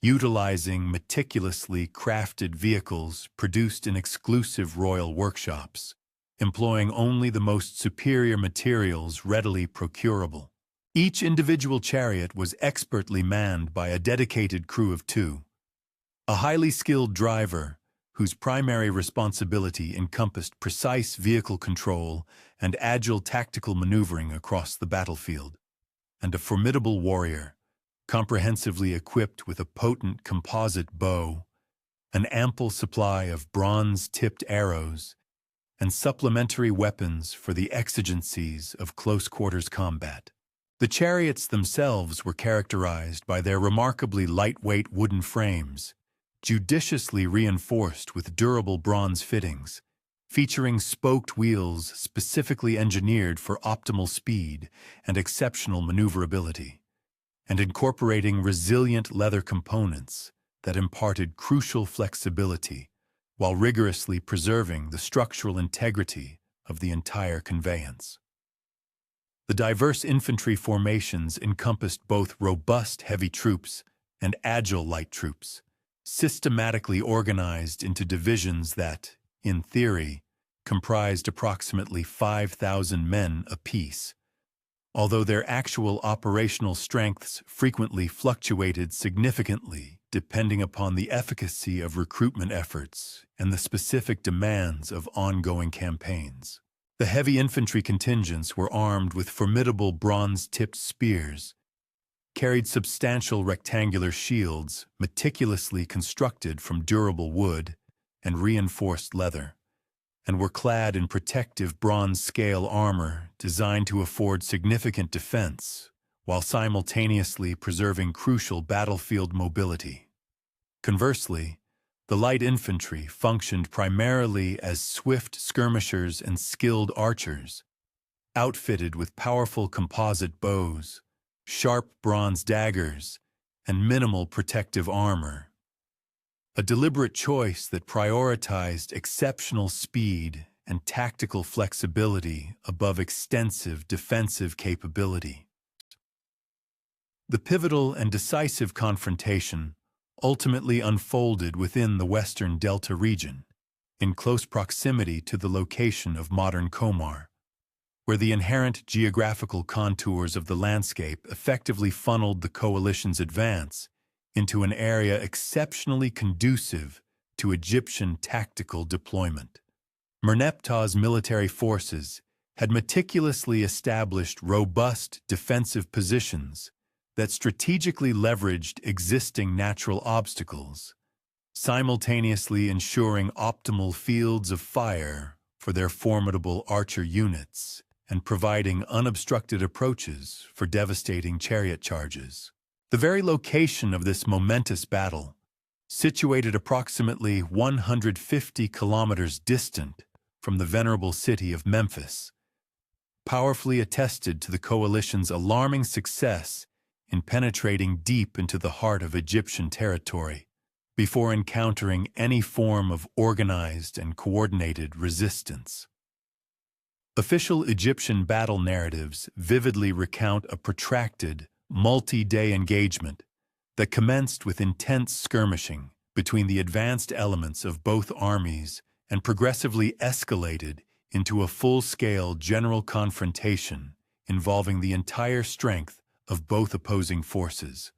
utilizing meticulously crafted vehicles produced in exclusive royal workshops, employing only the most superior materials readily procurable. Each individual chariot was expertly manned by a dedicated crew of 2, a highly skilled driver whose primary responsibility encompassed precise vehicle control and agile tactical maneuvering across the battlefield, and a formidable warrior, comprehensively equipped with a potent composite bow, an ample supply of bronze-tipped arrows, and supplementary weapons for the exigencies of close-quarters combat. The chariots themselves were characterized by their remarkably lightweight wooden frames, judiciously reinforced with durable bronze fittings, featuring spoked wheels specifically engineered for optimal speed and exceptional maneuverability, and incorporating resilient leather components that imparted crucial flexibility while rigorously preserving the structural integrity of the entire conveyance. The diverse infantry formations encompassed both robust heavy troops and agile light troops, systematically organized into divisions that, in theory, comprised approximately 5,000 men apiece, although their actual operational strengths frequently fluctuated significantly depending upon the efficacy of recruitment efforts and the specific demands of ongoing campaigns. The heavy infantry contingents were armed with formidable bronze-tipped spears, carried substantial rectangular shields meticulously constructed from durable wood and reinforced leather, and were clad in protective bronze-scale armor designed to afford significant defense while simultaneously preserving crucial battlefield mobility. Conversely, the light infantry functioned primarily as swift skirmishers and skilled archers, outfitted with powerful composite bows, sharp bronze daggers, and minimal protective armor. A deliberate choice that prioritized exceptional speed and tactical flexibility above extensive defensive capability. The pivotal and decisive confrontation ultimately unfolded within the Western Delta region, in close proximity to the location of modern Komar, where the inherent geographical contours of the landscape effectively funneled the coalition's advance into an area exceptionally conducive to Egyptian tactical deployment. Merneptah's military forces had meticulously established robust defensive positions that strategically leveraged existing natural obstacles, simultaneously ensuring optimal fields of fire for their formidable archer units and providing unobstructed approaches for devastating chariot charges. The very location of this momentous battle, situated approximately 150 kilometers distant from the venerable city of Memphis, powerfully attested to the coalition's alarming success in penetrating deep into the heart of Egyptian territory before encountering any form of organized and coordinated resistance. Official Egyptian battle narratives vividly recount a protracted, multi-day engagement that commenced with intense skirmishing between the advanced elements of both armies and progressively escalated into a full-scale general confrontation involving the entire strength of both opposing forces.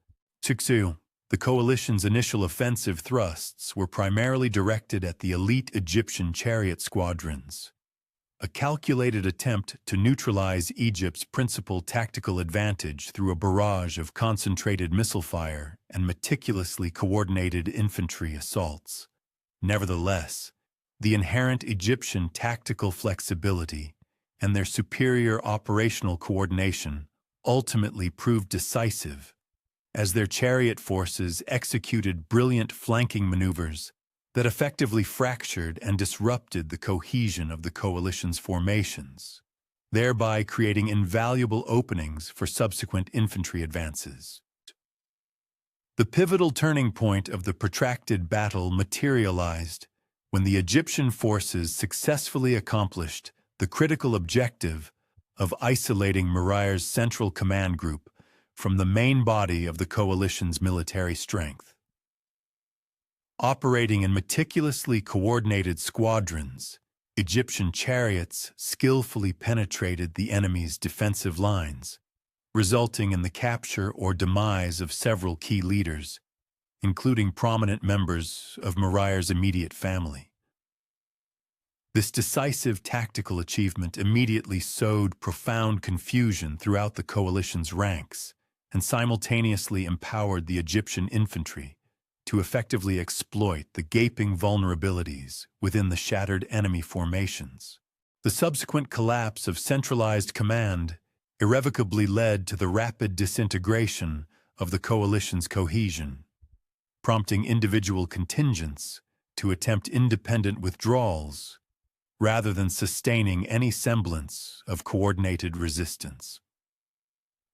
The coalition's initial offensive thrusts were primarily directed at the elite Egyptian chariot squadrons, a calculated attempt to neutralize Egypt's principal tactical advantage through a barrage of concentrated missile fire and meticulously coordinated infantry assaults. Nevertheless, the inherent Egyptian tactical flexibility and their superior operational coordination ultimately proved decisive, as their chariot forces executed brilliant flanking maneuvers that effectively fractured and disrupted the cohesion of the coalition's formations, thereby creating invaluable openings for subsequent infantry advances. The pivotal turning point of the protracted battle materialized when the Egyptian forces successfully accomplished the critical objective of isolating Murayer's central command group from the main body of the coalition's military strength. Operating in meticulously coordinated squadrons, Egyptian chariots skillfully penetrated the enemy's defensive lines, resulting in the capture or demise of several key leaders, including prominent members of Murayer's immediate family. This decisive tactical achievement immediately sowed profound confusion throughout the coalition's ranks and simultaneously empowered the Egyptian infantry to effectively exploit the gaping vulnerabilities within the shattered enemy formations. The subsequent collapse of centralized command irrevocably led to the rapid disintegration of the coalition's cohesion, prompting individual contingents to attempt independent withdrawals rather than sustaining any semblance of coordinated resistance.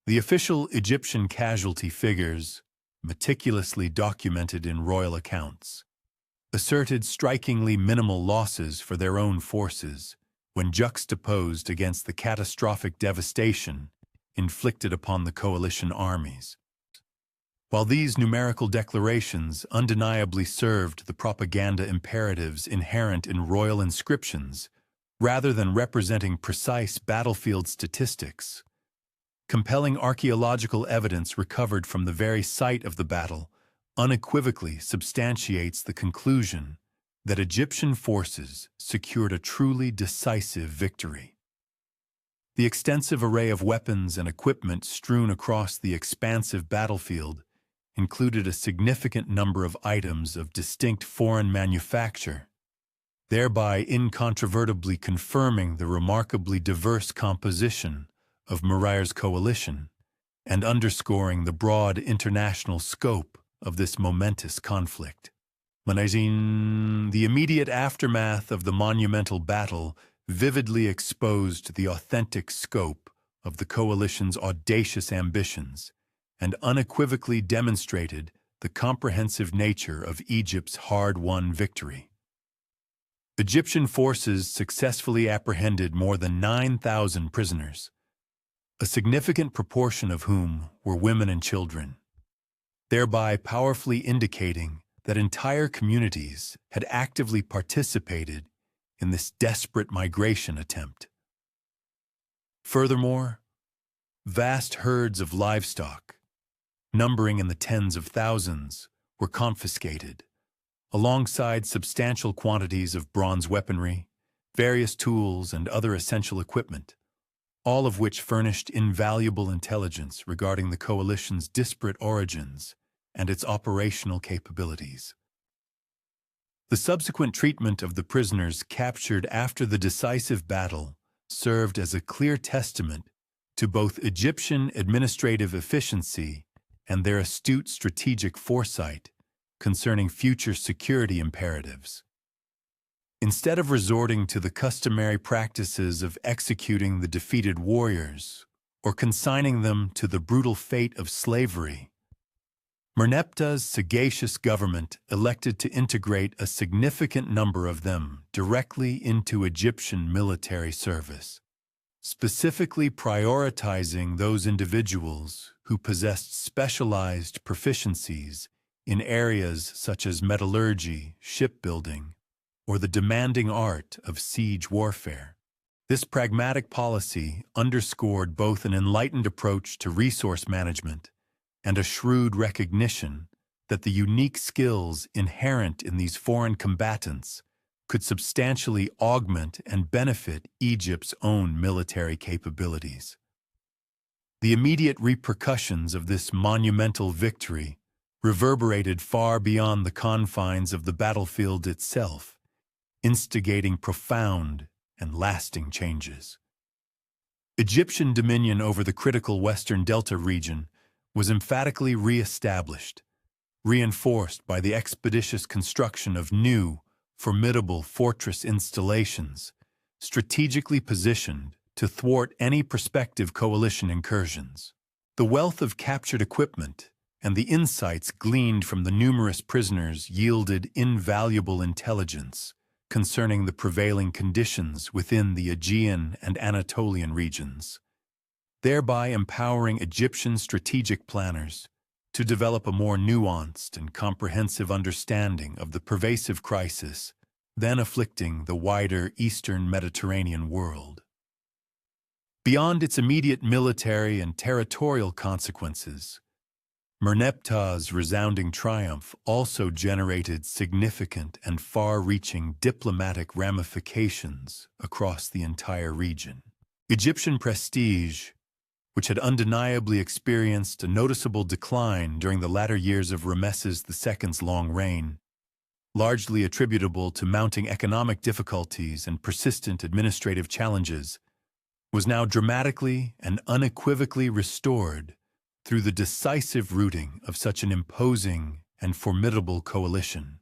The official Egyptian casualty figures, meticulously documented in royal accounts, asserted strikingly minimal losses for their own forces when juxtaposed against the catastrophic devastation inflicted upon the coalition armies. While these numerical declarations undeniably served the propaganda imperatives inherent in royal inscriptions, rather than representing precise battlefield statistics, compelling archaeological evidence recovered from the very site of the battle unequivocally substantiates the conclusion that Egyptian forces secured a truly decisive victory. The extensive array of weapons and equipment strewn across the expansive battlefield included a significant number of items of distinct foreign manufacture, thereby incontrovertibly confirming the remarkably diverse composition of Murayer's coalition and underscoring the broad international scope of this momentous conflict. The immediate aftermath of the monumental battle vividly exposed the authentic scope of the coalition's audacious ambitions and unequivocally demonstrated the comprehensive nature of Egypt's hard-won victory. Egyptian forces successfully apprehended more than 9,000 prisoners, a significant proportion of whom were women and children, thereby powerfully indicating that entire communities had actively participated in this desperate migration attempt. Furthermore, vast herds of livestock, numbering in the tens of thousands, were confiscated, alongside substantial quantities of bronze weaponry, various tools, and other essential equipment, all of which furnished invaluable intelligence regarding the coalition's disparate origins and its operational capabilities. The subsequent treatment of the prisoners captured after the decisive battle served as a clear testament to both Egyptian administrative efficiency and their astute strategic foresight concerning future security imperatives. Instead of resorting to the customary practices of executing the defeated warriors or consigning them to the brutal fate of slavery, Merneptah's sagacious government elected to integrate a significant number of them directly into Egyptian military service, specifically prioritizing those individuals who possessed specialized proficiencies in areas such as metallurgy, shipbuilding, or the demanding art of siege warfare. This pragmatic policy underscored both an enlightened approach to resource management and a shrewd recognition that the unique skills inherent in these foreign combatants could substantially augment and benefit Egypt's own military capabilities. The immediate repercussions of this monumental victory reverberated far beyond the confines of the battlefield itself, instigating profound and lasting changes. Egyptian dominion over the critical Western Delta region was emphatically re-established, reinforced by the expeditious construction of new, formidable fortress installations, strategically positioned to thwart any prospective coalition incursions. The wealth of captured equipment and the insights gleaned from the numerous prisoners yielded invaluable intelligence concerning the prevailing conditions within the Aegean and Anatolian regions, thereby empowering Egyptian strategic planners to develop a more nuanced and comprehensive understanding of the pervasive crisis then afflicting the wider Eastern Mediterranean world. Beyond its immediate military and territorial consequences, Merneptah's resounding triumph also generated significant and far-reaching diplomatic ramifications across the entire region. Egyptian prestige, which had undeniably experienced a noticeable decline during the latter years of Ramesses II's long reign, largely attributable to mounting economic difficulties and persistent administrative challenges, was now dramatically and unequivocally restored through the decisive routing of such an imposing and formidable coalition.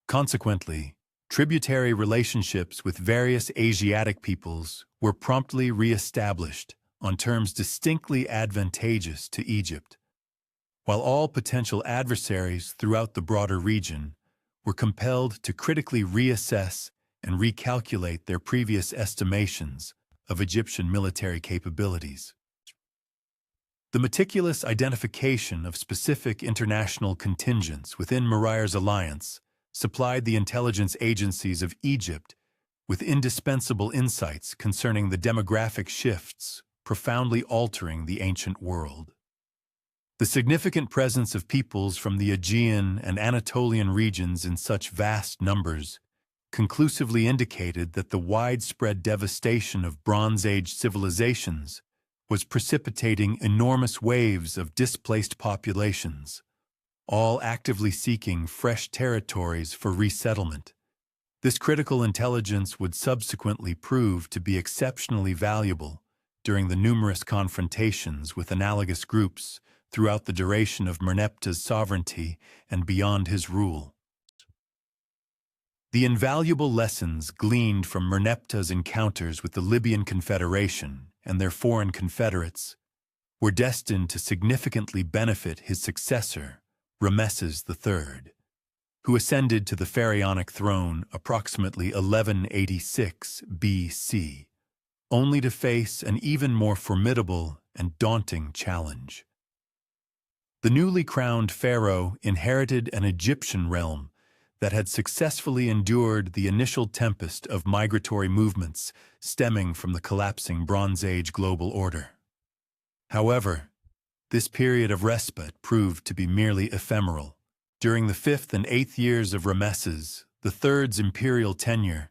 Consequently, tributary relationships with various Asiatic peoples were promptly re-established on terms distinctly advantageous to Egypt, while all potential adversaries throughout the broader region were compelled to critically reassess and recalculate their previous estimations of Egyptian military capabilities. The meticulous identification of specific international contingents within Murayer's alliance supplied the intelligence agencies of Egypt with indispensable insights concerning the demographic shifts profoundly altering the ancient world. The significant presence of peoples from the Aegean and Anatolian regions in such vast numbers conclusively indicated that the widespread devastation of Bronze Age civilizations was precipitating enormous waves of displaced populations, all actively seeking fresh territories for resettlement. This critical intelligence would subsequently prove to be exceptionally valuable during the numerous confrontations with analogous groups throughout the duration of Merneptah's sovereignty and beyond his rule. The invaluable lessons gleaned from Merneptah's encounters with the Libyan Confederation and their foreign confederates were destined to significantly benefit his successor, Rameses III, who ascended to the pharaonic throne approximately 1186 BC, only to face an even more formidable and daunting challenge. The newly crowned pharaoh inherited an Egyptian realm that had successfully endured the initial tempest of migratory movements stemming from the collapsing Bronze Age global order. However, this period of respite proved to be merely ephemeral. During the 5th and 8th years of Rameses III's imperial tenure,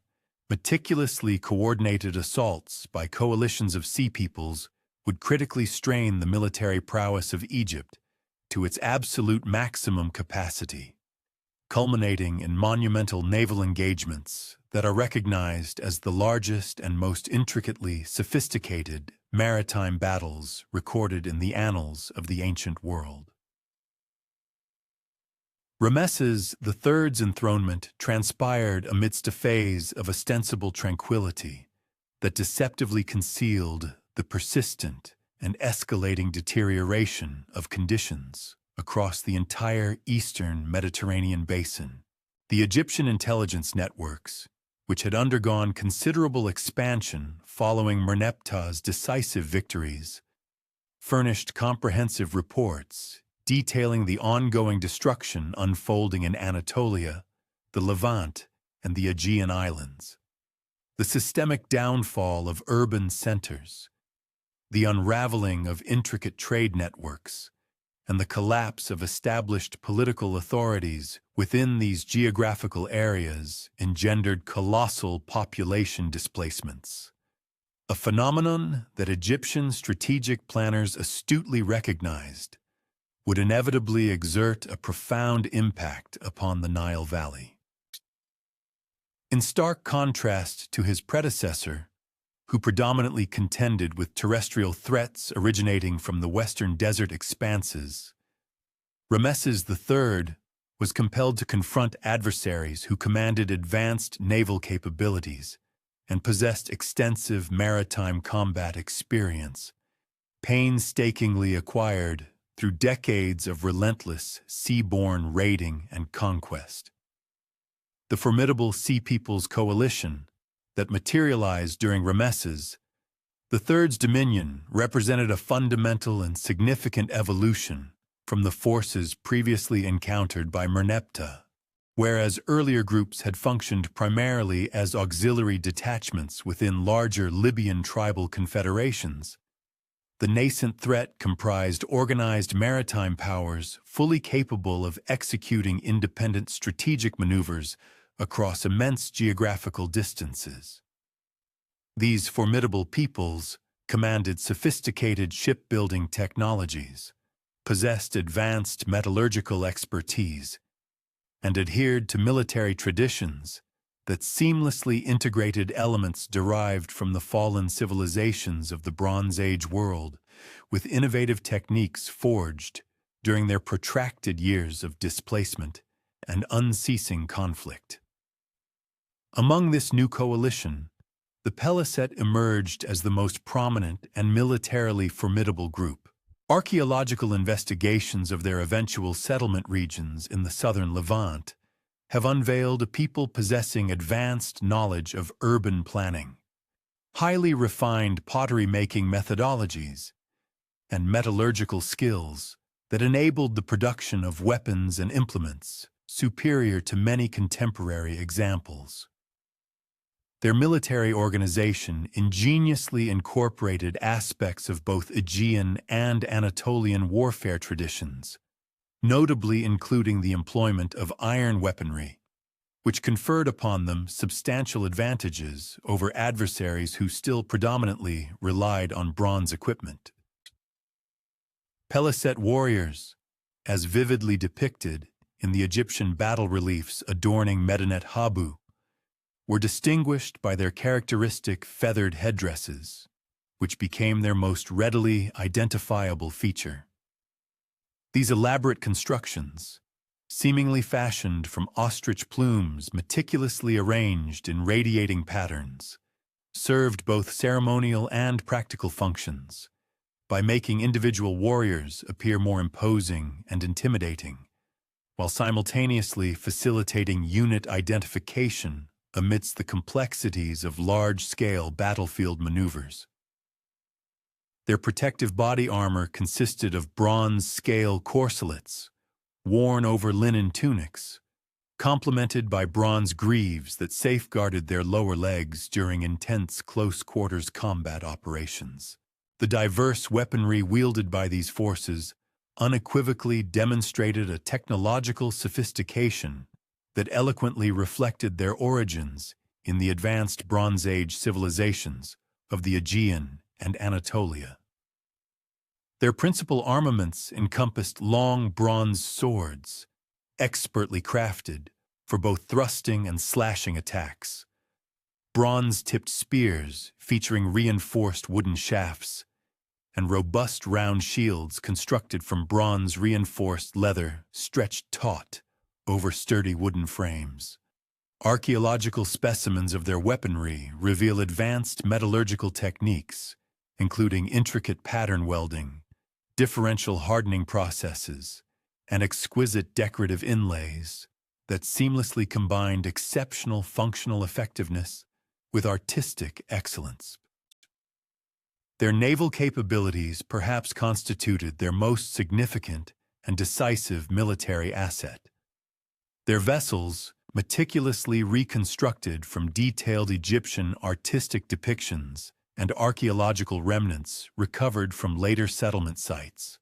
meticulously coordinated assaults by coalitions of sea peoples would critically strain the military prowess of Egypt to its absolute maximum capacity, culminating in monumental naval engagements that are recognized as the largest and most intricately sophisticated maritime battles recorded in the annals of the ancient world. Rameses III's enthronement transpired amidst a phase of ostensible tranquility that deceptively concealed the persistent and escalating deterioration of conditions across the entire eastern Mediterranean basin. The Egyptian intelligence networks, which had undergone considerable expansion following Merneptah's decisive victories, furnished comprehensive reports detailing the ongoing destruction unfolding in Anatolia, the Levant, and the Aegean Islands. The systemic downfall of urban centers, the unraveling of intricate trade networks, and the collapse of established political authorities within these geographical areas engendered colossal population displacements, a phenomenon that Egyptian strategic planners astutely recognized would inevitably exert a profound impact upon the Nile Valley. In stark contrast to his predecessor, who predominantly contended with terrestrial threats originating from the western desert expanses, Rameses III was compelled to confront adversaries who commanded advanced naval capabilities and possessed extensive maritime combat experience, painstakingly acquired through decades of relentless seaborne raiding and conquest. The formidable Sea Peoples coalition that materialized during Rameses III's dominion represented a fundamental and significant evolution from the forces previously encountered by Merneptah. Whereas earlier groups had functioned primarily as auxiliary detachments within larger Libyan tribal confederations, the nascent threat comprised organized maritime powers fully capable of executing independent strategic maneuvers across immense geographical distances. These formidable peoples commanded sophisticated shipbuilding technologies, possessed advanced metallurgical expertise, and adhered to military traditions that seamlessly integrated elements derived from the fallen civilizations of the Bronze Age world with innovative techniques forged during their protracted years of displacement and unceasing conflict. Among this new coalition, the Peliset emerged as the most prominent and militarily formidable group. Archaeological investigations of their eventual settlement regions in the southern Levant have unveiled a people possessing advanced knowledge of urban planning, highly refined pottery-making methodologies, and metallurgical skills that enabled the production of weapons and implements superior to many contemporary examples. Their military organization ingeniously incorporated aspects of both Aegean and Anatolian warfare traditions, notably including the employment of iron weaponry, which conferred upon them substantial advantages over adversaries who still predominantly relied on bronze equipment. Peliset warriors, as vividly depicted in the Egyptian battle reliefs adorning Medinet Habu, were distinguished by their characteristic feathered headdresses, which became their most readily identifiable feature. These elaborate constructions, seemingly fashioned from ostrich plumes meticulously arranged in radiating patterns, served both ceremonial and practical functions by making individual warriors appear more imposing and intimidating, while simultaneously facilitating unit identification amidst the complexities of large-scale battlefield maneuvers. Their protective body armor consisted of bronze-scale corselets, worn over linen tunics, complemented by bronze greaves that safeguarded their lower legs during intense close-quarters combat operations. The diverse weaponry wielded by these forces unequivocally demonstrated a technological sophistication that eloquently reflected their origins in the advanced Bronze Age civilizations of the Aegean and Anatolia. Their principal armaments encompassed long bronze swords, expertly crafted for both thrusting and slashing attacks, bronze-tipped spears featuring reinforced wooden shafts, and robust round shields constructed from bronze-reinforced leather stretched taut over sturdy wooden frames. Archaeological specimens of their weaponry reveal advanced metallurgical techniques, including intricate pattern welding, differential hardening processes, and exquisite decorative inlays that seamlessly combined exceptional functional effectiveness with artistic excellence. Their naval capabilities perhaps constituted their most significant and decisive military asset. Their vessels, meticulously reconstructed from detailed Egyptian artistic depictions and archaeological remnants recovered from later settlement sites,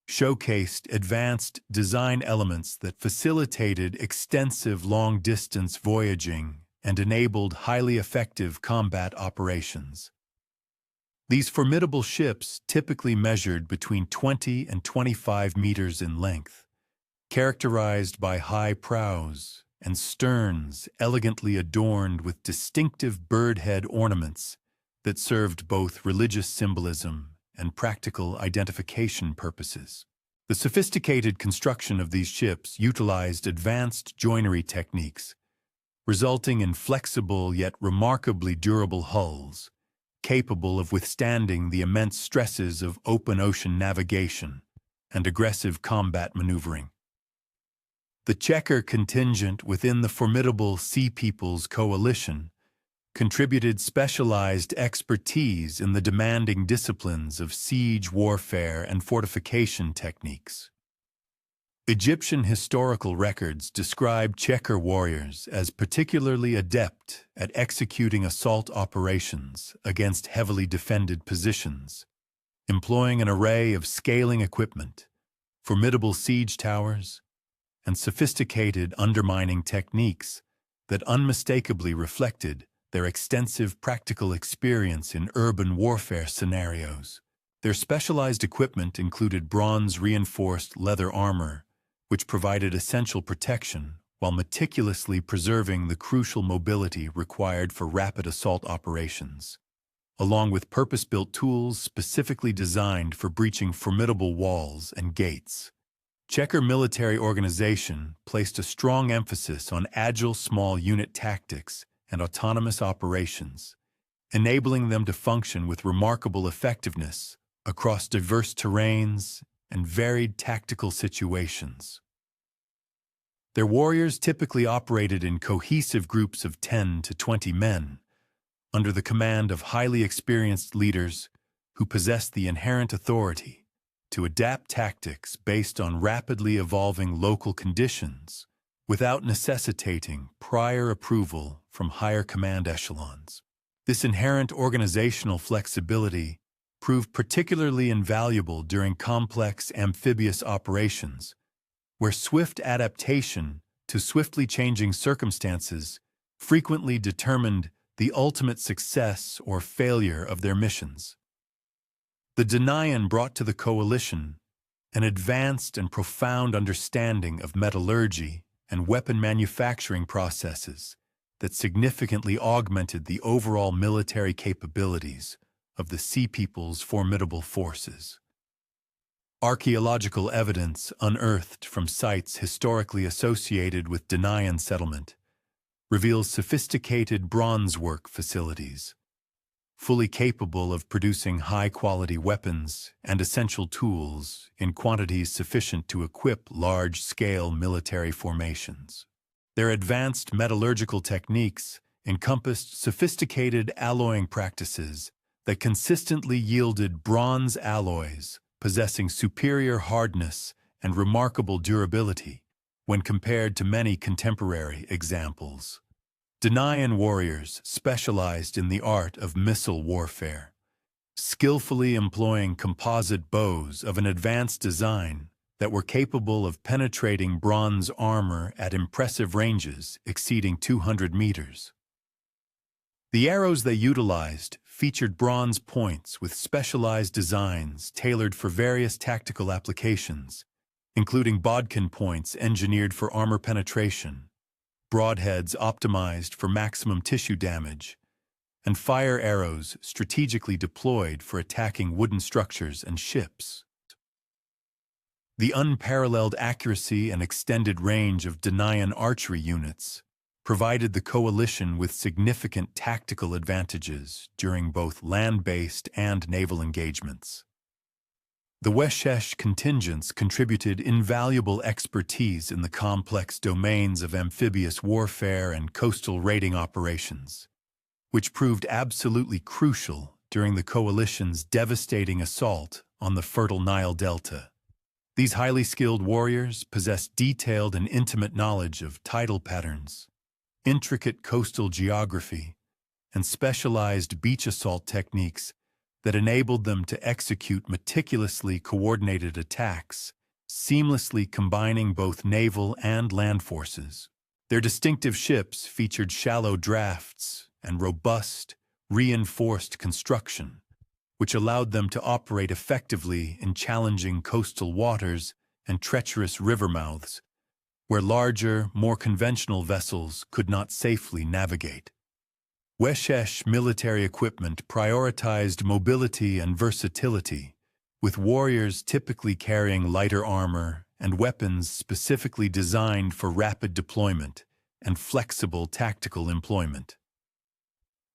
showcased advanced design elements that facilitated extensive long-distance voyaging and enabled highly effective combat operations. These formidable ships typically measured between 20 and 25 meters in length, characterized by high prows and sterns elegantly adorned with distinctive bird head ornaments that served both religious symbolism and practical identification purposes. The sophisticated construction of these ships utilized advanced joinery techniques, resulting in flexible yet remarkably durable hulls, capable of withstanding the immense stresses of open ocean navigation and aggressive combat maneuvering. The Chequer contingent within the formidable Sea Peoples coalition contributed specialized expertise in the demanding disciplines of siege warfare and fortification techniques. Egyptian historical records describe Chequer warriors as particularly adept at executing assault operations against heavily defended positions, employing an array of scaling equipment, formidable siege towers, and sophisticated undermining techniques that unmistakably reflected their extensive practical experience in urban warfare scenarios. Their specialized equipment included bronze-reinforced leather armor, which provided essential protection while meticulously preserving the crucial mobility required for rapid assault operations, along with purpose-built tools specifically designed for breaching formidable walls and gates. Checker military organization placed a strong emphasis on agile small unit tactics and autonomous operations, enabling them to function with remarkable effectiveness across diverse terrains and varied tactical situations. Their warriors typically operated in cohesive groups of 10 to 20 men, under the command of highly experienced leaders who possessed the inherent authority to adapt tactics based on rapidly evolving local conditions without necessitating prior approval from higher command echelons. This inherent organizational flexibility proved particularly invaluable during complex amphibious operations, where swift adaptation to swiftly changing circumstances frequently determined the ultimate success or failure of their missions. The Danaan brought to the coalition an advanced and profound understanding of metallurgy and weapon manufacturing processes that significantly augmented the overall military capabilities of the Sea People's formidable forces. Archaeological evidence unearthed from sites historically associated with Danaan settlement reveals sophisticated bronzework facilities, fully capable of producing high-quality weapons and essential tools in quantities sufficient to equip large-scale military formations. Their advanced metallurgical techniques encompassed sophisticated alloying practices that consistently yielded bronze alloys possessing superior hardness and remarkable durability when compared to many contemporary examples. Danaan warriors specialized in the art of missile warfare, skillfully employing composite bows of an advanced design that were capable of penetrating bronze armor at impressive ranges exceeding 200 meters. The arrows they utilized featured bronze points with specialized designs tailored for various tactical applications, including bodkin points engineered for armor penetration, broadheads optimized for maximum tissue damage, and fire arrows strategically deployed for attacking wooden structures and ships. The unparalleled accuracy and extended range of Danaan archery units provided the coalition with significant tactical advantages during both land-based and naval engagements. The Weshesh contingents contributed invaluable expertise in the complex domains of amphibious warfare and coastal raiding operations, which proved absolutely crucial during the coalition's devastating assault on the fertile Nile Delta. These highly skilled warriors possessed detailed and intimate knowledge of tidal patterns, intricate coastal geography, and specialized beach assault techniques that enabled them to execute meticulously coordinated attacks, seamlessly combining both naval and land forces. Their distinctive ships featured shallow drafts and robust, reinforced construction, which allowed them to operate effectively in challenging coastal waters and treacherous river mouths, where larger, more conventional vessels could not safely navigate. Weshesh military equipment prioritized mobility and versatility, with warriors typically carrying lighter armor and weapons specifically designed for rapid deployment and flexible tactical employment.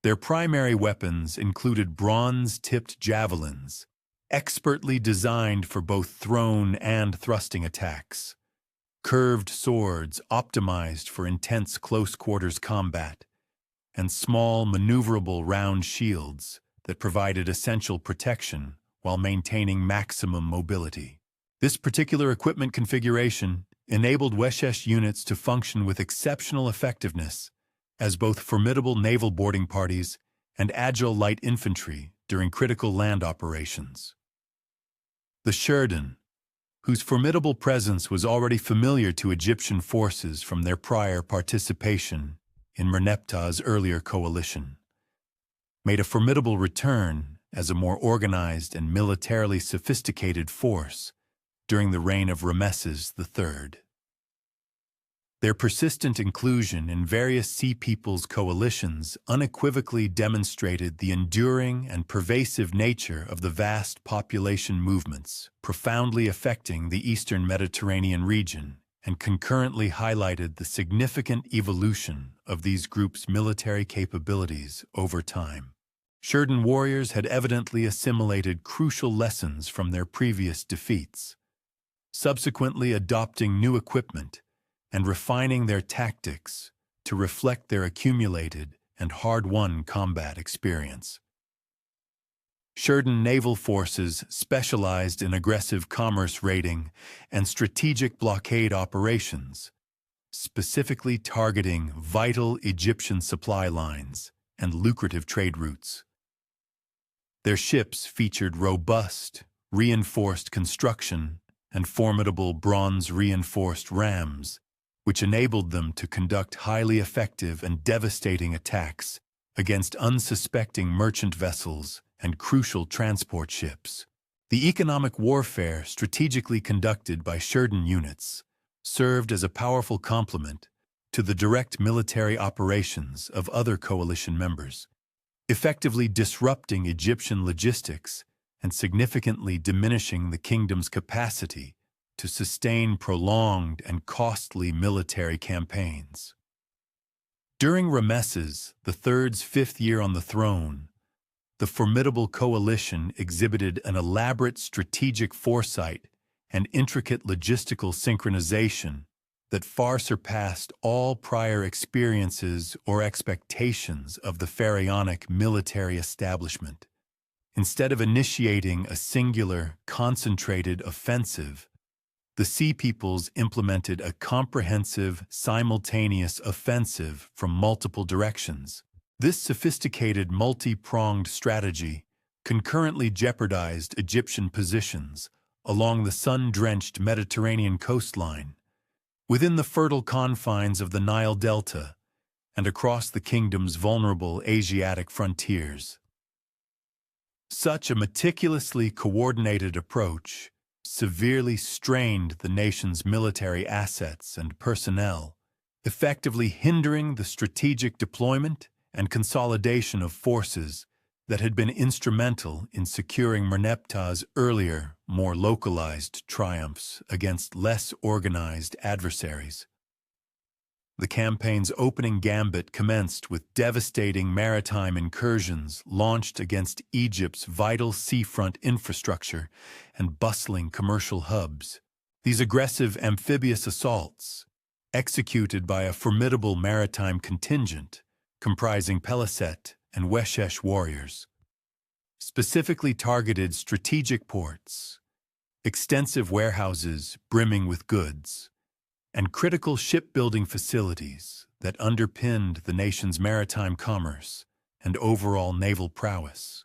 Their primary weapons included bronze-tipped javelins, expertly designed for both thrown and thrusting attacks, curved swords optimized for intense close-quarters combat, and small, maneuverable round shields that provided essential protection while maintaining maximum mobility. This particular equipment configuration enabled Weshesh units to function with exceptional effectiveness as both formidable naval boarding parties and agile light infantry during critical land operations. The Sheridan, whose formidable presence was already familiar to Egyptian forces from their prior participation in Merneptah's earlier coalition, made a formidable return as a more organized and militarily sophisticated force during the reign of Rameses III. Their persistent inclusion in various Sea Peoples coalitions unequivocally demonstrated the enduring and pervasive nature of the vast population movements profoundly affecting the Eastern Mediterranean region and concurrently highlighted the significant evolution of these groups' military capabilities over time. Sherden warriors had evidently assimilated crucial lessons from their previous defeats, subsequently adopting new equipment and refining their tactics to reflect their accumulated and hard-won combat experience. Sherden naval forces specialized in aggressive commerce raiding and strategic blockade operations, specifically targeting vital Egyptian supply lines and lucrative trade routes. Their ships featured robust, reinforced construction and formidable bronze-reinforced rams, which enabled them to conduct highly effective and devastating attacks against unsuspecting merchant vessels and crucial transport ships. The economic warfare strategically conducted by Sherden units served as a powerful complement to the direct military operations of other coalition members, effectively disrupting Egyptian logistics and significantly diminishing the kingdom's capacity to sustain prolonged and costly military campaigns. During Ramesses III's fifth year on the throne, the formidable coalition exhibited an elaborate strategic foresight and intricate logistical synchronization that far surpassed all prior experiences or expectations of the pharaonic military establishment. Instead of initiating a singular, concentrated offensive, the Sea Peoples implemented a comprehensive, simultaneous offensive from multiple directions. This sophisticated, multi-pronged strategy concurrently jeopardized Egyptian positions along the sun-drenched Mediterranean coastline, within the fertile confines of the Nile Delta, and across the kingdom's vulnerable Asiatic frontiers. Such a meticulously coordinated approach severely strained the nation's military assets and personnel, effectively hindering the strategic deployment and consolidation of forces that had been instrumental in securing Merneptah's earlier, more localized triumphs against less organized adversaries. The campaign's opening gambit commenced with devastating maritime incursions launched against Egypt's vital seafront infrastructure and bustling commercial hubs. These aggressive amphibious assaults, executed by a formidable maritime contingent comprising Peliset and Weshesh warriors, specifically targeted strategic ports, extensive warehouses brimming with goods, and critical shipbuilding facilities that underpinned the nation's maritime commerce and overall naval prowess.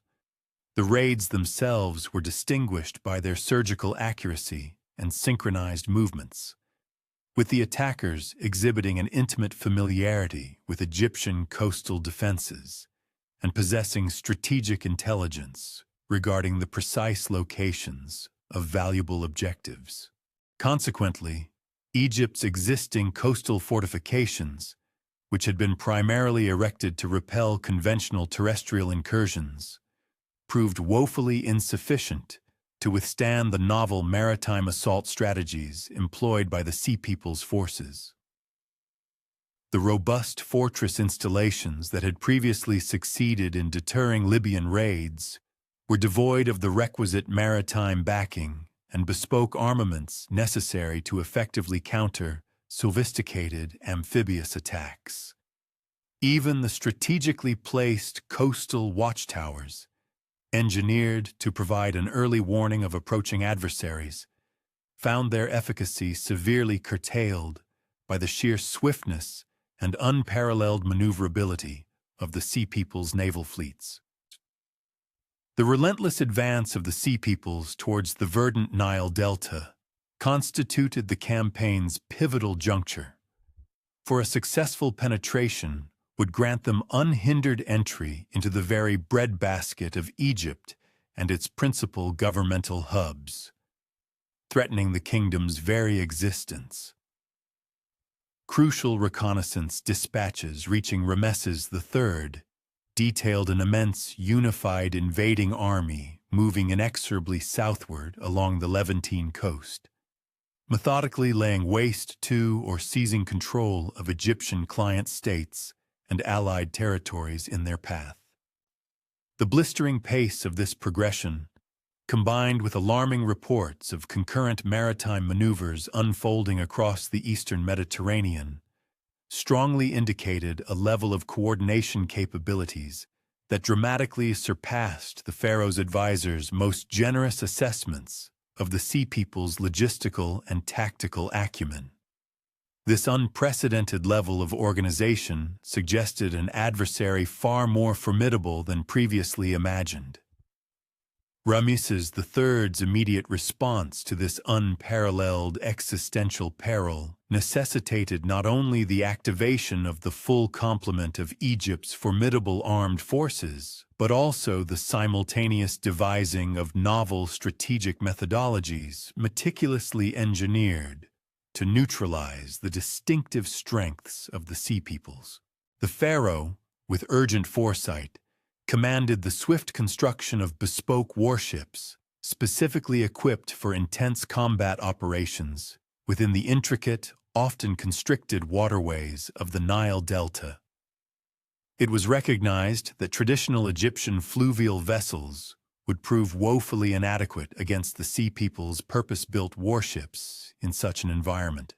The raids themselves were distinguished by their surgical accuracy and synchronized movements, with the attackers exhibiting an intimate familiarity with Egyptian coastal defenses and possessing strategic intelligence regarding the precise locations of valuable objectives. Consequently, Egypt's existing coastal fortifications, which had been primarily erected to repel conventional terrestrial incursions, proved woefully insufficient to withstand the novel maritime assault strategies employed by the Sea Peoples forces. The robust fortress installations that had previously succeeded in deterring Libyan raids were devoid of the requisite maritime backing and bespoke armaments necessary to effectively counter sophisticated amphibious attacks. Even the strategically placed coastal watchtowers, engineered to provide an early warning of approaching adversaries, found their efficacy severely curtailed by the sheer swiftness and unparalleled maneuverability of the Sea Peoples' naval fleets. The relentless advance of the Sea Peoples towards the verdant Nile Delta constituted the campaign's pivotal juncture, for a successful penetration would grant them unhindered entry into the very breadbasket of Egypt and its principal governmental hubs, threatening the kingdom's very existence. Crucial reconnaissance dispatches reaching Rameses III detailed an immense unified invading army moving inexorably southward along the Levantine coast, methodically laying waste to or seizing control of Egyptian client states and allied territories in their path. The blistering pace of this progression, combined with alarming reports of concurrent maritime maneuvers unfolding across the eastern Mediterranean, strongly indicated a level of coordination capabilities that dramatically surpassed the pharaoh's advisors' most generous assessments of the Sea People's logistical and tactical acumen. This unprecedented level of organization suggested an adversary far more formidable than previously imagined. Rameses III's immediate response to this unparalleled existential peril necessitated not only the activation of the full complement of Egypt's formidable armed forces, but also the simultaneous devising of novel strategic methodologies meticulously engineered to neutralize the distinctive strengths of the Sea Peoples. The pharaoh, with urgent foresight, commanded the swift construction of bespoke warships, specifically equipped for intense combat operations within the intricate, often constricted waterways of the Nile Delta. It was recognized that traditional Egyptian fluvial vessels would prove woefully inadequate against the Sea People's purpose-built warships in such an environment.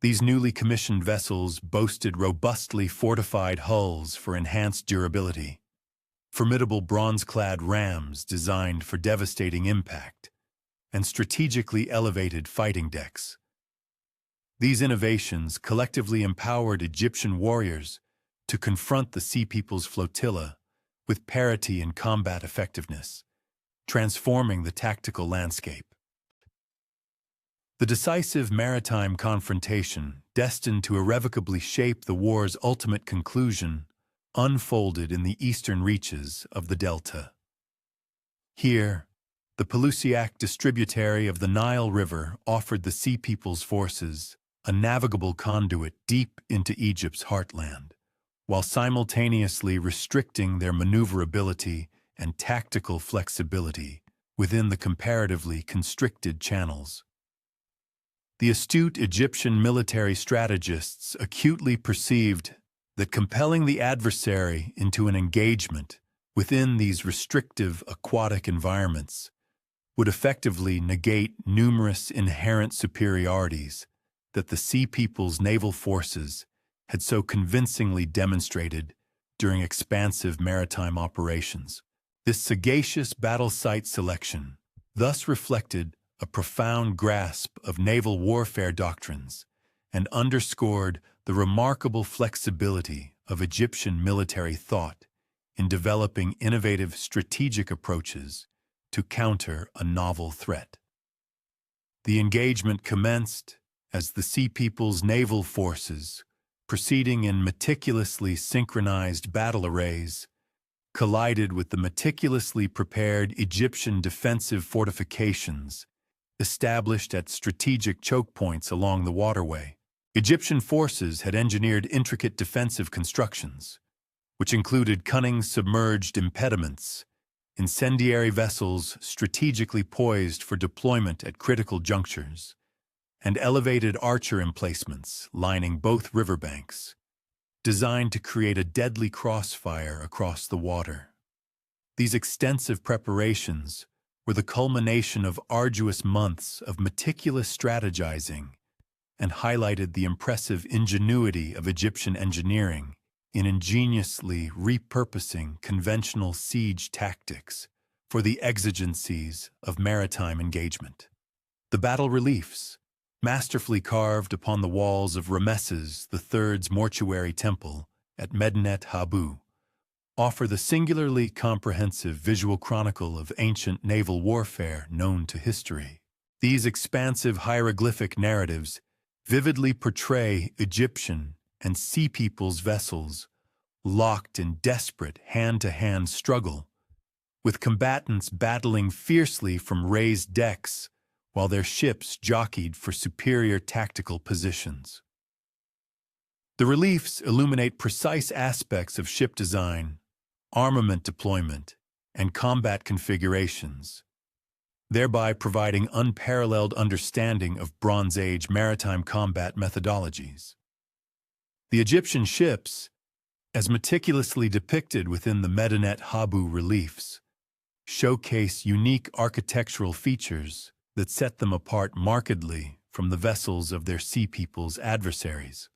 These newly commissioned vessels boasted robustly fortified hulls for enhanced durability, formidable bronze-clad rams designed for devastating impact, and strategically elevated fighting decks. These innovations collectively empowered Egyptian warriors to confront the Sea People's flotilla with parity in combat effectiveness, transforming the tactical landscape. The decisive maritime confrontation, destined to irrevocably shape the war's ultimate conclusion, unfolded in the eastern reaches of the Delta. Here, the Pelusiac distributary of the Nile River offered the Sea People's forces a navigable conduit deep into Egypt's heartland, while simultaneously restricting their maneuverability and tactical flexibility within the comparatively constricted channels. The astute Egyptian military strategists acutely perceived that compelling the adversary into an engagement within these restrictive aquatic environments would effectively negate numerous inherent superiorities that the Sea People's naval forces had so convincingly demonstrated during expansive maritime operations. This sagacious battle site selection thus reflected a profound grasp of naval warfare doctrines and underscored the remarkable flexibility of Egyptian military thought in developing innovative strategic approaches to counter a novel threat. The engagement commenced as the Sea People's naval forces, proceeding in meticulously synchronized battle arrays, collided with the meticulously prepared Egyptian defensive fortifications established at strategic choke points along the waterway. Egyptian forces had engineered intricate defensive constructions, which included cunning submerged impediments, incendiary vessels strategically poised for deployment at critical junctures, and elevated archer emplacements lining both riverbanks, designed to create a deadly crossfire across the water. These extensive preparations were the culmination of arduous months of meticulous strategizing and highlighted the impressive ingenuity of Egyptian engineering in ingeniously repurposing conventional siege tactics for the exigencies of maritime engagement. The battle reliefs, masterfully carved upon the walls of Rameses III's mortuary temple at Medinet Habu, offer the singularly comprehensive visual chronicle of ancient naval warfare known to history. These expansive hieroglyphic narratives vividly portray Egyptian and Sea People's vessels locked in desperate hand-to-hand struggle, with combatants battling fiercely from raised decks while their ships jockeyed for superior tactical positions. The reliefs illuminate precise aspects of ship design, armament deployment, and combat configurations, thereby providing unparalleled understanding of Bronze Age maritime combat methodologies. The Egyptian ships, as meticulously depicted within the Medinet Habu reliefs, showcase unique architectural features that set them apart markedly from the vessels of their sea people's adversaries.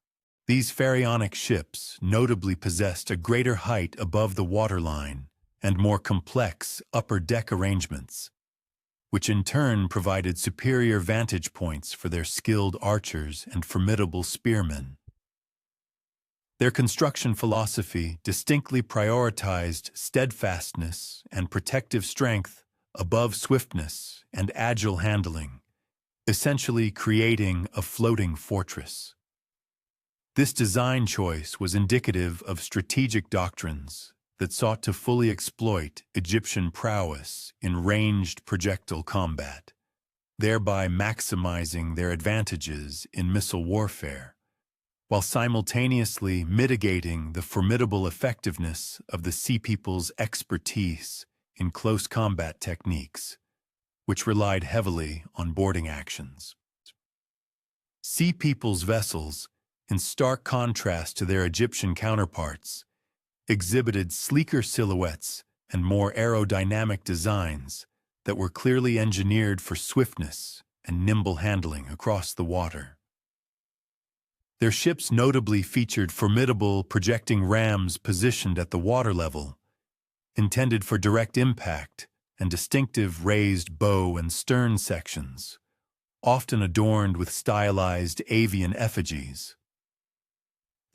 These pharaonic ships notably possessed a greater height above the waterline and more complex upper deck arrangements, which in turn provided superior vantage points for their skilled archers and formidable spearmen. Their construction philosophy distinctly prioritized steadfastness and protective strength above swiftness and agile handling, essentially creating a floating fortress. This design choice was indicative of strategic doctrines that sought to fully exploit Egyptian prowess in ranged projectile combat, thereby maximizing their advantages in missile warfare, while simultaneously mitigating the formidable effectiveness of the Sea People's expertise in close combat techniques, which relied heavily on boarding actions. Sea People's vessels, in stark contrast to their Egyptian counterparts, exhibited sleeker silhouettes and more aerodynamic designs that were clearly engineered for swiftness and nimble handling across the water. Their ships notably featured formidable projecting rams positioned at the water level, intended for direct impact, and distinctive raised bow and stern sections, often adorned with stylized avian effigies.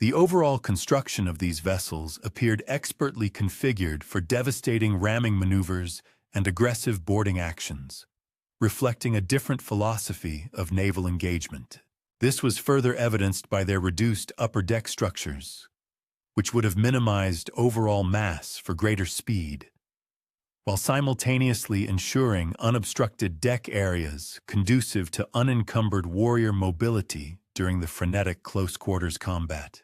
The overall construction of these vessels appeared expertly configured for devastating ramming maneuvers and aggressive boarding actions, reflecting a different philosophy of naval engagement. This was further evidenced by their reduced upper deck structures, which would have minimized overall mass for greater speed, while simultaneously ensuring unobstructed deck areas conducive to unencumbered warrior mobility during the frenetic close-quarters combat.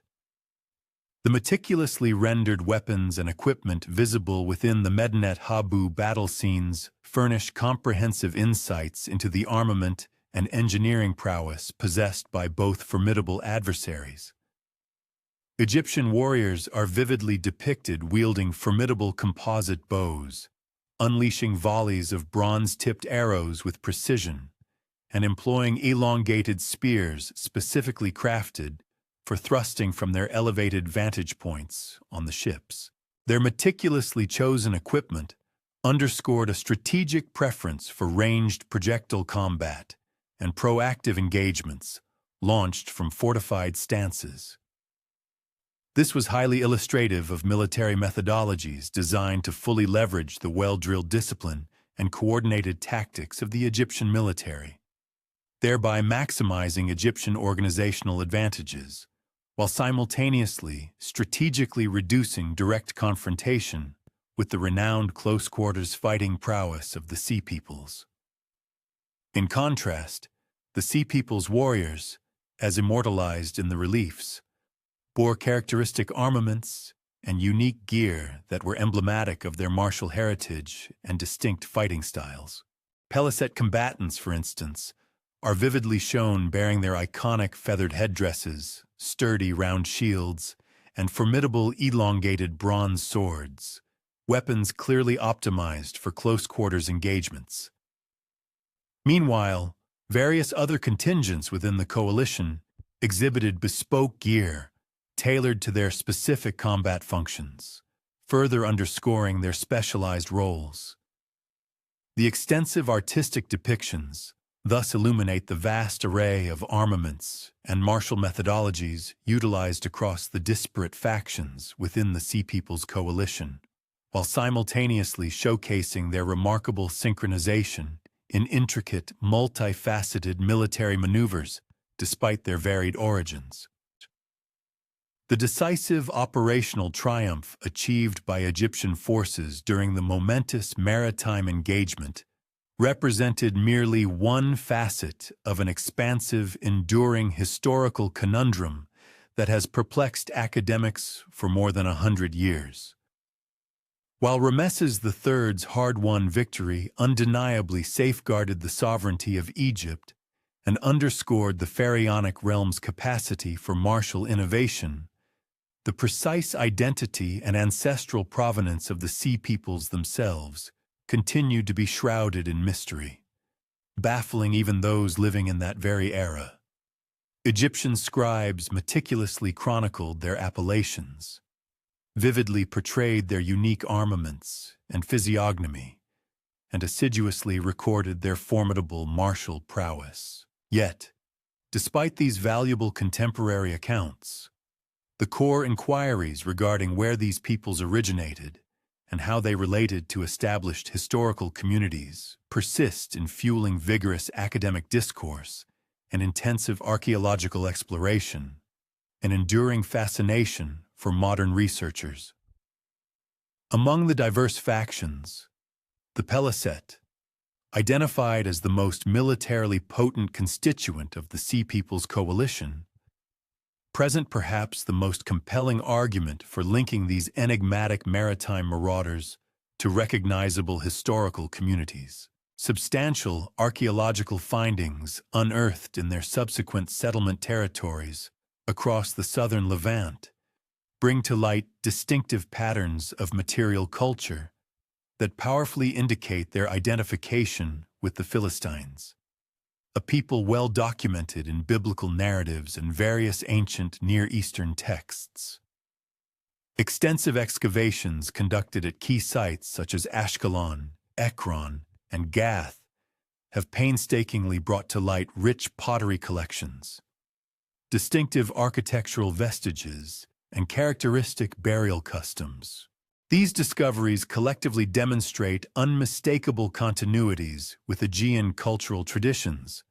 The meticulously rendered weapons and equipment visible within the Medinet Habu battle scenes furnish comprehensive insights into the armament and engineering prowess possessed by both formidable adversaries. Egyptian warriors are vividly depicted wielding formidable composite bows, unleashing volleys of bronze-tipped arrows with precision, and employing elongated spears specifically crafted for thrusting from their elevated vantage points on the ships. Their meticulously chosen equipment underscored a strategic preference for ranged projectile combat and proactive engagements launched from fortified stances. This was highly illustrative of military methodologies designed to fully leverage the well-drilled discipline and coordinated tactics of the Egyptian military, thereby maximizing Egyptian organizational advantages, while simultaneously strategically reducing direct confrontation with the renowned close-quarters fighting prowess of the Sea Peoples. In contrast, the Sea People's warriors, as immortalized in the reliefs, bore characteristic armaments and unique gear that were emblematic of their martial heritage and distinct fighting styles. Peliset combatants, for instance, are vividly shown bearing their iconic feathered headdresses, sturdy round shields, and formidable elongated bronze swords, weapons clearly optimized for close-quarters engagements. Meanwhile, various other contingents within the coalition exhibited bespoke gear tailored to their specific combat functions, further underscoring their specialized roles. The extensive artistic depictions thus illuminate the vast array of armaments and martial methodologies utilized across the disparate factions within the Sea People's coalition, while simultaneously showcasing their remarkable synchronization in intricate, multifaceted military maneuvers despite their varied origins. The decisive operational triumph achieved by Egyptian forces during the momentous maritime engagement represented merely one facet of an expansive, enduring historical conundrum that has perplexed academics for more than 100 years. While Ramesses III's hard-won victory undeniably safeguarded the sovereignty of Egypt and underscored the pharaonic realm's capacity for martial innovation, the precise identity and ancestral provenance of the Sea Peoples themselves continued to be shrouded in mystery, baffling even those living in that very era. Egyptian scribes meticulously chronicled their appellations, vividly portrayed their unique armaments and physiognomy, and assiduously recorded their formidable martial prowess. Yet, despite these valuable contemporary accounts, the core inquiries regarding where these peoples originated and how they related to established historical communities persist in fueling vigorous academic discourse and intensive archaeological exploration, an enduring fascination for modern researchers. Among the diverse factions, the Peliset, identified as the most militarily potent constituent of the Sea Peoples coalition, present perhaps the most compelling argument for linking these enigmatic maritime marauders to recognizable historical communities. Substantial archaeological findings unearthed in their subsequent settlement territories across the southern Levant bring to light distinctive patterns of material culture that powerfully indicate their identification with the Philistines, a people well documented in biblical narratives and various ancient Near Eastern texts. Extensive excavations conducted at key sites such as Ashkelon, Ekron, and Gath have painstakingly brought to light rich pottery collections, distinctive architectural vestiges, and characteristic burial customs. These discoveries collectively demonstrate unmistakable continuities with Aegean cultural traditions,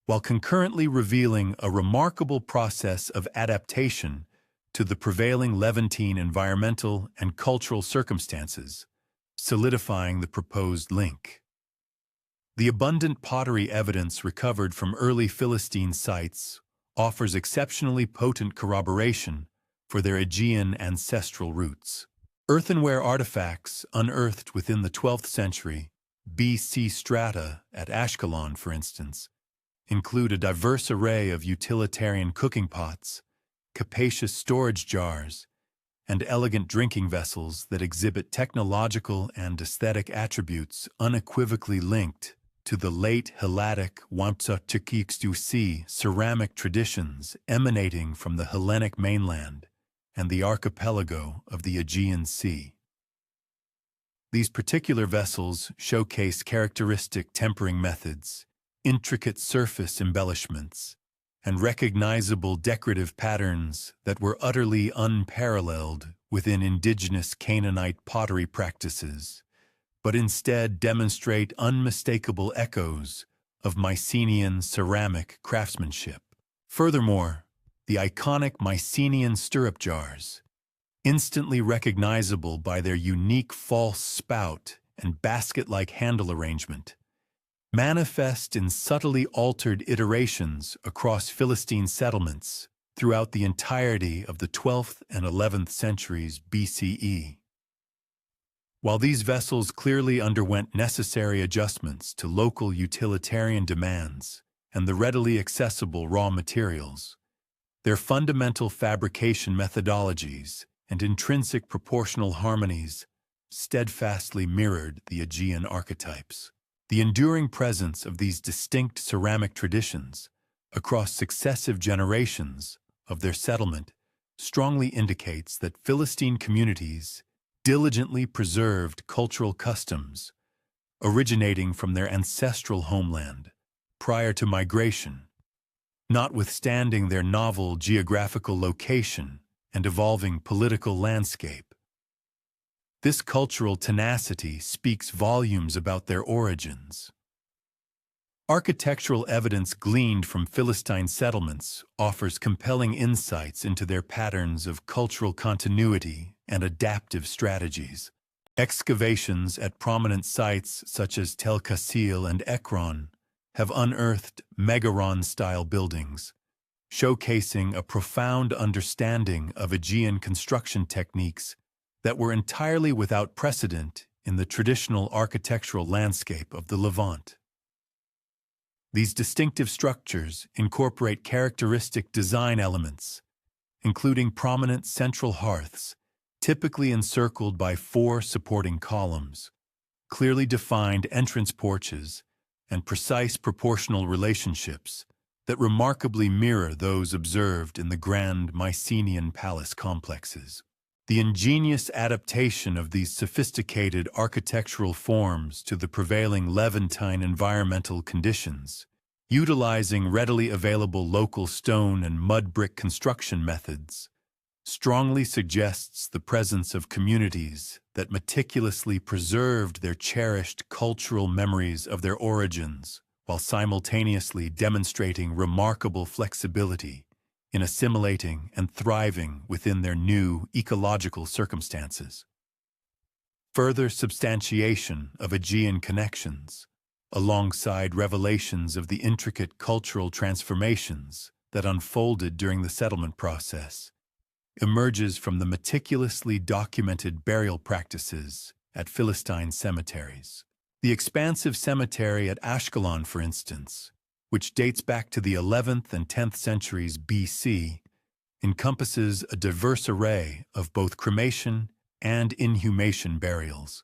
while concurrently revealing a remarkable process of adaptation to the prevailing Levantine environmental and cultural circumstances, solidifying the proposed link. The abundant pottery evidence recovered from early Philistine sites offers exceptionally potent corroboration for their Aegean ancestral roots. Earthenware artifacts unearthed within the 12th century BC strata at Ashkelon, for instance, include a diverse array of utilitarian cooking pots, capacious storage jars, and elegant drinking vessels that exhibit technological and aesthetic attributes unequivocally linked to the late Helladic Wamtsutchikikstusi ceramic traditions emanating from the Hellenic mainland and the archipelago of the Aegean Sea. These particular vessels showcase characteristic tempering methods, intricate surface embellishments, and recognizable decorative patterns that were utterly unparalleled within indigenous Canaanite pottery practices, but instead demonstrate unmistakable echoes of Mycenaean ceramic craftsmanship. Furthermore, the iconic Mycenaean stirrup jars, instantly recognizable by their unique false spout and basket-like handle arrangement, manifest in subtly altered iterations across Philistine settlements throughout the entirety of the 12th and 11th centuries BCE. While these vessels clearly underwent necessary adjustments to local utilitarian demands and the readily accessible raw materials, their fundamental fabrication methodologies and intrinsic proportional harmonies steadfastly mirrored the Aegean archetypes. The enduring presence of these distinct ceramic traditions across successive generations of their settlement strongly indicates that Philistine communities diligently preserved cultural customs originating from their ancestral homeland prior to migration, notwithstanding their novel geographical location and evolving political landscape. This cultural tenacity speaks volumes about their origins. Architectural evidence gleaned from Philistine settlements offers compelling insights into their patterns of cultural continuity and adaptive strategies. Excavations at prominent sites such as Tel Kassil and Ekron have unearthed Megaron-style buildings, showcasing a profound understanding of Aegean construction techniques that were entirely without precedent in the traditional architectural landscape of the Levant. These distinctive structures incorporate characteristic design elements, including prominent central hearths, typically encircled by 4 supporting columns, clearly defined entrance porches, and precise proportional relationships that remarkably mirror those observed in the grand Mycenaean palace complexes. The ingenious adaptation of these sophisticated architectural forms to the prevailing Levantine environmental conditions, utilizing readily available local stone and mud brick construction methods, strongly suggests the presence of communities that meticulously preserved their cherished cultural memories of their origins, while simultaneously demonstrating remarkable flexibility in assimilating and thriving within their new ecological circumstances. Further substantiation of Aegean connections, alongside revelations of the intricate cultural transformations that unfolded during the settlement process, emerges from the meticulously documented burial practices at Philistine cemeteries. The expansive cemetery at Ashkelon, for instance, which dates back to the 11th and 10th centuries BC, encompasses a diverse array of both cremation and inhumation burials.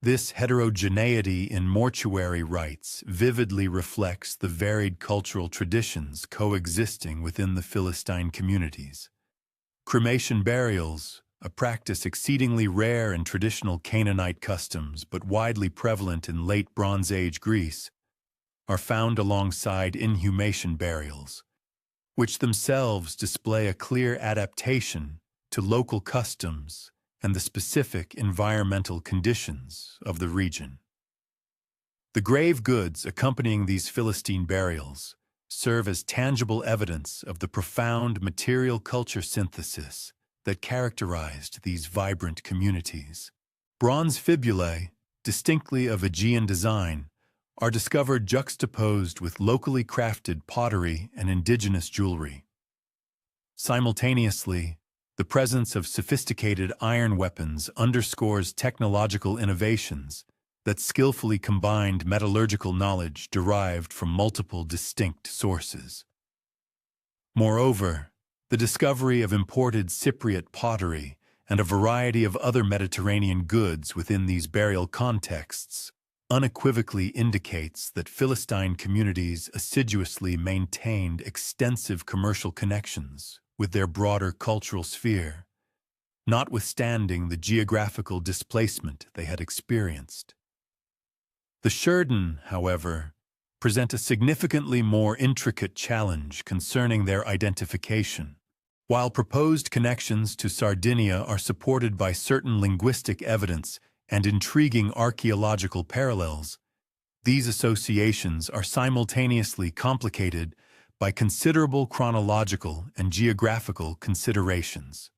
This heterogeneity in mortuary rites vividly reflects the varied cultural traditions coexisting within the Philistine communities. Cremation burials, a practice exceedingly rare in traditional Canaanite customs but widely prevalent in late Bronze Age Greece, are found alongside inhumation burials, which themselves display a clear adaptation to local customs and the specific environmental conditions of the region. The grave goods accompanying these Philistine burials serve as tangible evidence of the profound material culture synthesis that characterized these vibrant communities. Bronze fibulae, distinctly of Aegean design, are discovered juxtaposed with locally crafted pottery and indigenous jewelry. Simultaneously, the presence of sophisticated iron weapons underscores technological innovations that skillfully combined metallurgical knowledge derived from multiple distinct sources. Moreover, the discovery of imported Cypriot pottery and a variety of other Mediterranean goods within these burial contexts unequivocally indicates that Philistine communities assiduously maintained extensive commercial connections with their broader cultural sphere, notwithstanding the geographical displacement they had experienced. The Shurden, however, present a significantly more intricate challenge concerning their identification. While proposed connections to Sardinia are supported by certain linguistic evidence and intriguing archaeological parallels, these associations are simultaneously complicated by considerable chronological and geographical considerations.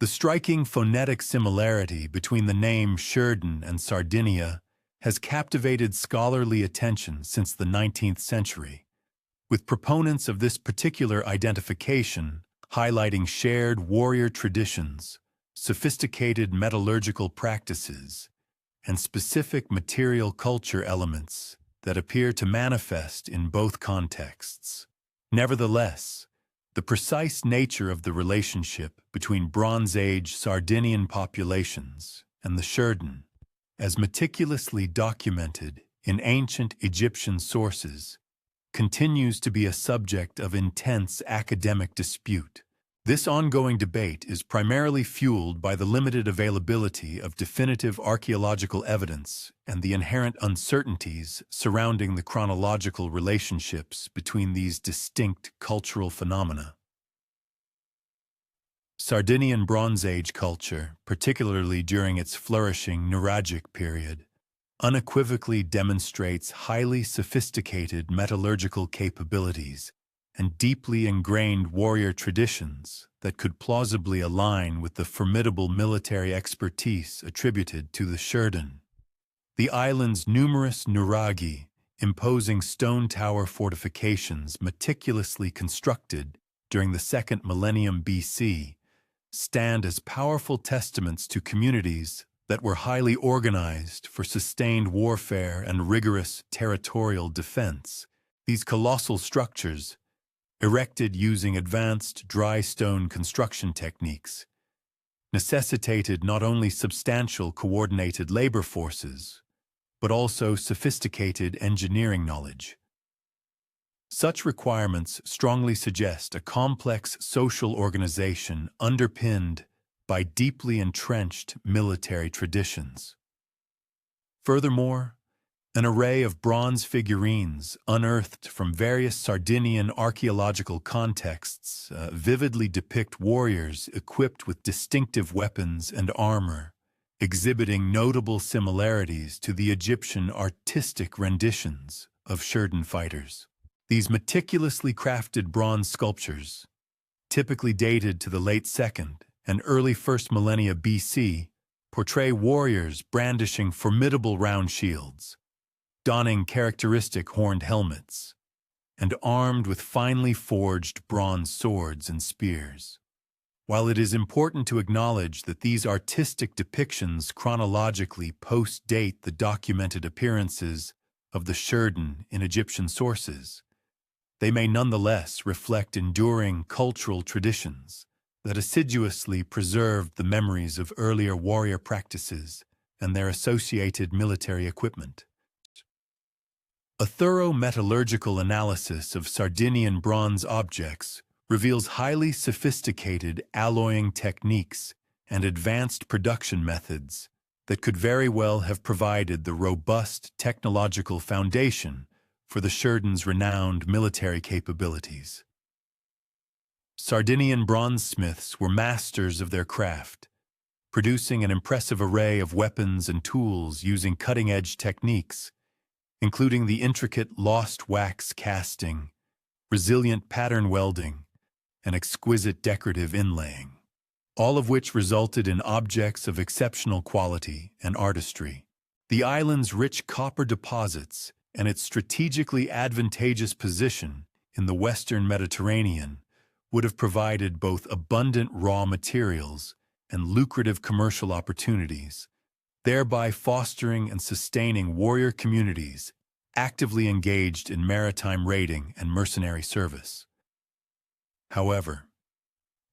The striking phonetic similarity between the name Shurden and Sardinia has captivated scholarly attention since the 19th century, with proponents of this particular identification highlighting shared warrior traditions, sophisticated metallurgical practices, and specific material culture elements that appear to manifest in both contexts. Nevertheless, the precise nature of the relationship between Bronze Age Sardinian populations and the Shurden, as meticulously documented in ancient Egyptian sources, continues to be a subject of intense academic dispute. This ongoing debate is primarily fueled by the limited availability of definitive archaeological evidence and the inherent uncertainties surrounding the chronological relationships between these distinct cultural phenomena. Sardinian Bronze Age culture, particularly during its flourishing Nuragic period, unequivocally demonstrates highly sophisticated metallurgical capabilities and deeply ingrained warrior traditions that could plausibly align with the formidable military expertise attributed to the Shurden. The island's numerous nuragi, imposing stone tower fortifications meticulously constructed during the second millennium BC, stand as powerful testaments to communities that were highly organized for sustained warfare and rigorous territorial defense. These colossal structures, erected using advanced dry stone construction techniques, necessitated not only substantial coordinated labor forces, but also sophisticated engineering knowledge. Such requirements strongly suggest a complex social organization underpinned by deeply entrenched military traditions. Furthermore, an array of bronze figurines unearthed from various Sardinian archaeological contexts vividly depict warriors equipped with distinctive weapons and armor, exhibiting notable similarities to the Egyptian artistic renditions of Sherdon fighters. These meticulously crafted bronze sculptures, typically dated to the late 2nd and early 1st millennia BC, portray warriors brandishing formidable round shields, donning characteristic horned helmets, and armed with finely forged bronze swords and spears. While it is important to acknowledge that these artistic depictions chronologically post-date the documented appearances of the Sherdon in Egyptian sources, they may nonetheless reflect enduring cultural traditions that assiduously preserved the memories of earlier warrior practices and their associated military equipment. A thorough metallurgical analysis of Sardinian bronze objects reveals highly sophisticated alloying techniques and advanced production methods that could very well have provided the robust technological foundation for the Sherdon's renowned military capabilities. Sardinian bronzesmiths were masters of their craft, producing an impressive array of weapons and tools using cutting-edge techniques, including the intricate lost wax casting, resilient pattern welding, and exquisite decorative inlaying, all of which resulted in objects of exceptional quality and artistry. The island's rich copper deposits and its strategically advantageous position in the Western Mediterranean would have provided both abundant raw materials and lucrative commercial opportunities, thereby fostering and sustaining warrior communities actively engaged in maritime raiding and mercenary service. However,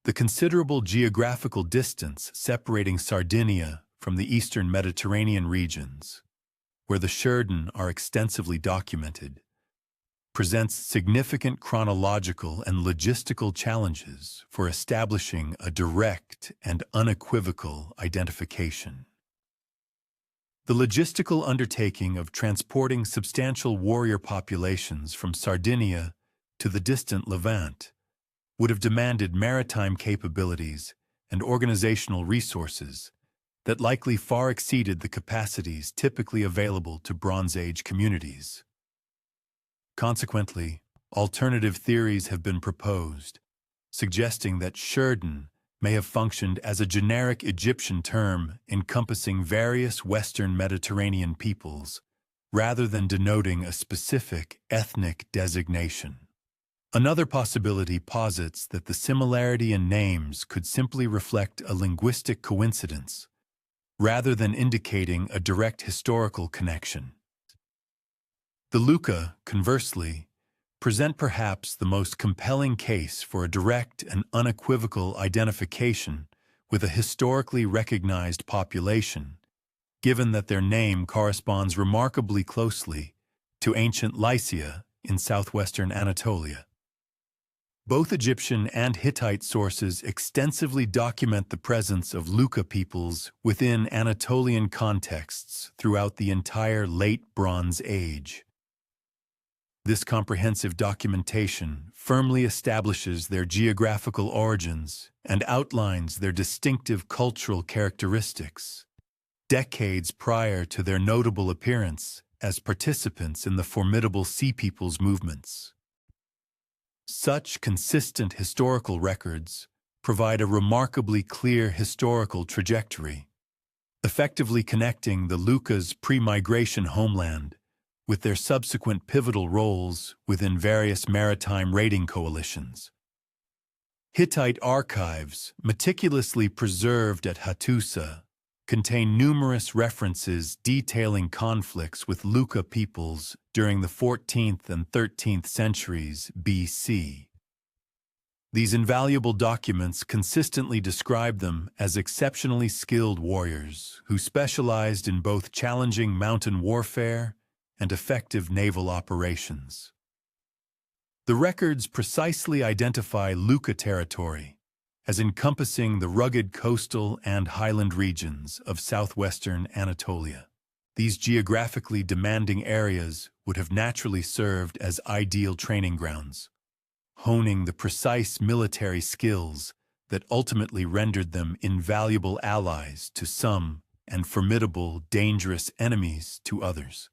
the considerable geographical distance separating Sardinia from the eastern Mediterranean regions, where the Sherdon are extensively documented, presents significant chronological and logistical challenges for establishing a direct and unequivocal identification. The logistical undertaking of transporting substantial warrior populations from Sardinia to the distant Levant would have demanded maritime capabilities and organizational resources that likely far exceeded the capacities typically available to Bronze Age communities. Consequently, alternative theories have been proposed, suggesting that Sherdon may have functioned as a generic Egyptian term encompassing various Western Mediterranean peoples, rather than denoting a specific ethnic designation. Another possibility posits that the similarity in names could simply reflect a linguistic coincidence, rather than indicating a direct historical connection. The Luca, conversely, present perhaps the most compelling case for a direct and unequivocal identification with a historically recognized population, given that their name corresponds remarkably closely to ancient Lycia in southwestern Anatolia. Both Egyptian and Hittite sources extensively document the presence of Luca peoples within Anatolian contexts throughout the entire Late Bronze Age. This comprehensive documentation firmly establishes their geographical origins and outlines their distinctive cultural characteristics, decades prior to their notable appearance as participants in the formidable Sea Peoples movements. Such consistent historical records provide a remarkably clear historical trajectory, effectively connecting the Lucca's pre-migration homeland with their subsequent pivotal roles within various maritime raiding coalitions. Hittite archives, meticulously preserved at Hattusa, contain numerous references detailing conflicts with Luca peoples during the 14th and 13th centuries BC. These invaluable documents consistently describe them as exceptionally skilled warriors who specialized in both challenging mountain warfare and effective naval operations. The records precisely identify Luca territory as encompassing the rugged coastal and highland regions of southwestern Anatolia. These geographically demanding areas would have naturally served as ideal training grounds, honing the precise military skills that ultimately rendered them invaluable allies to some and formidable, dangerous enemies to others.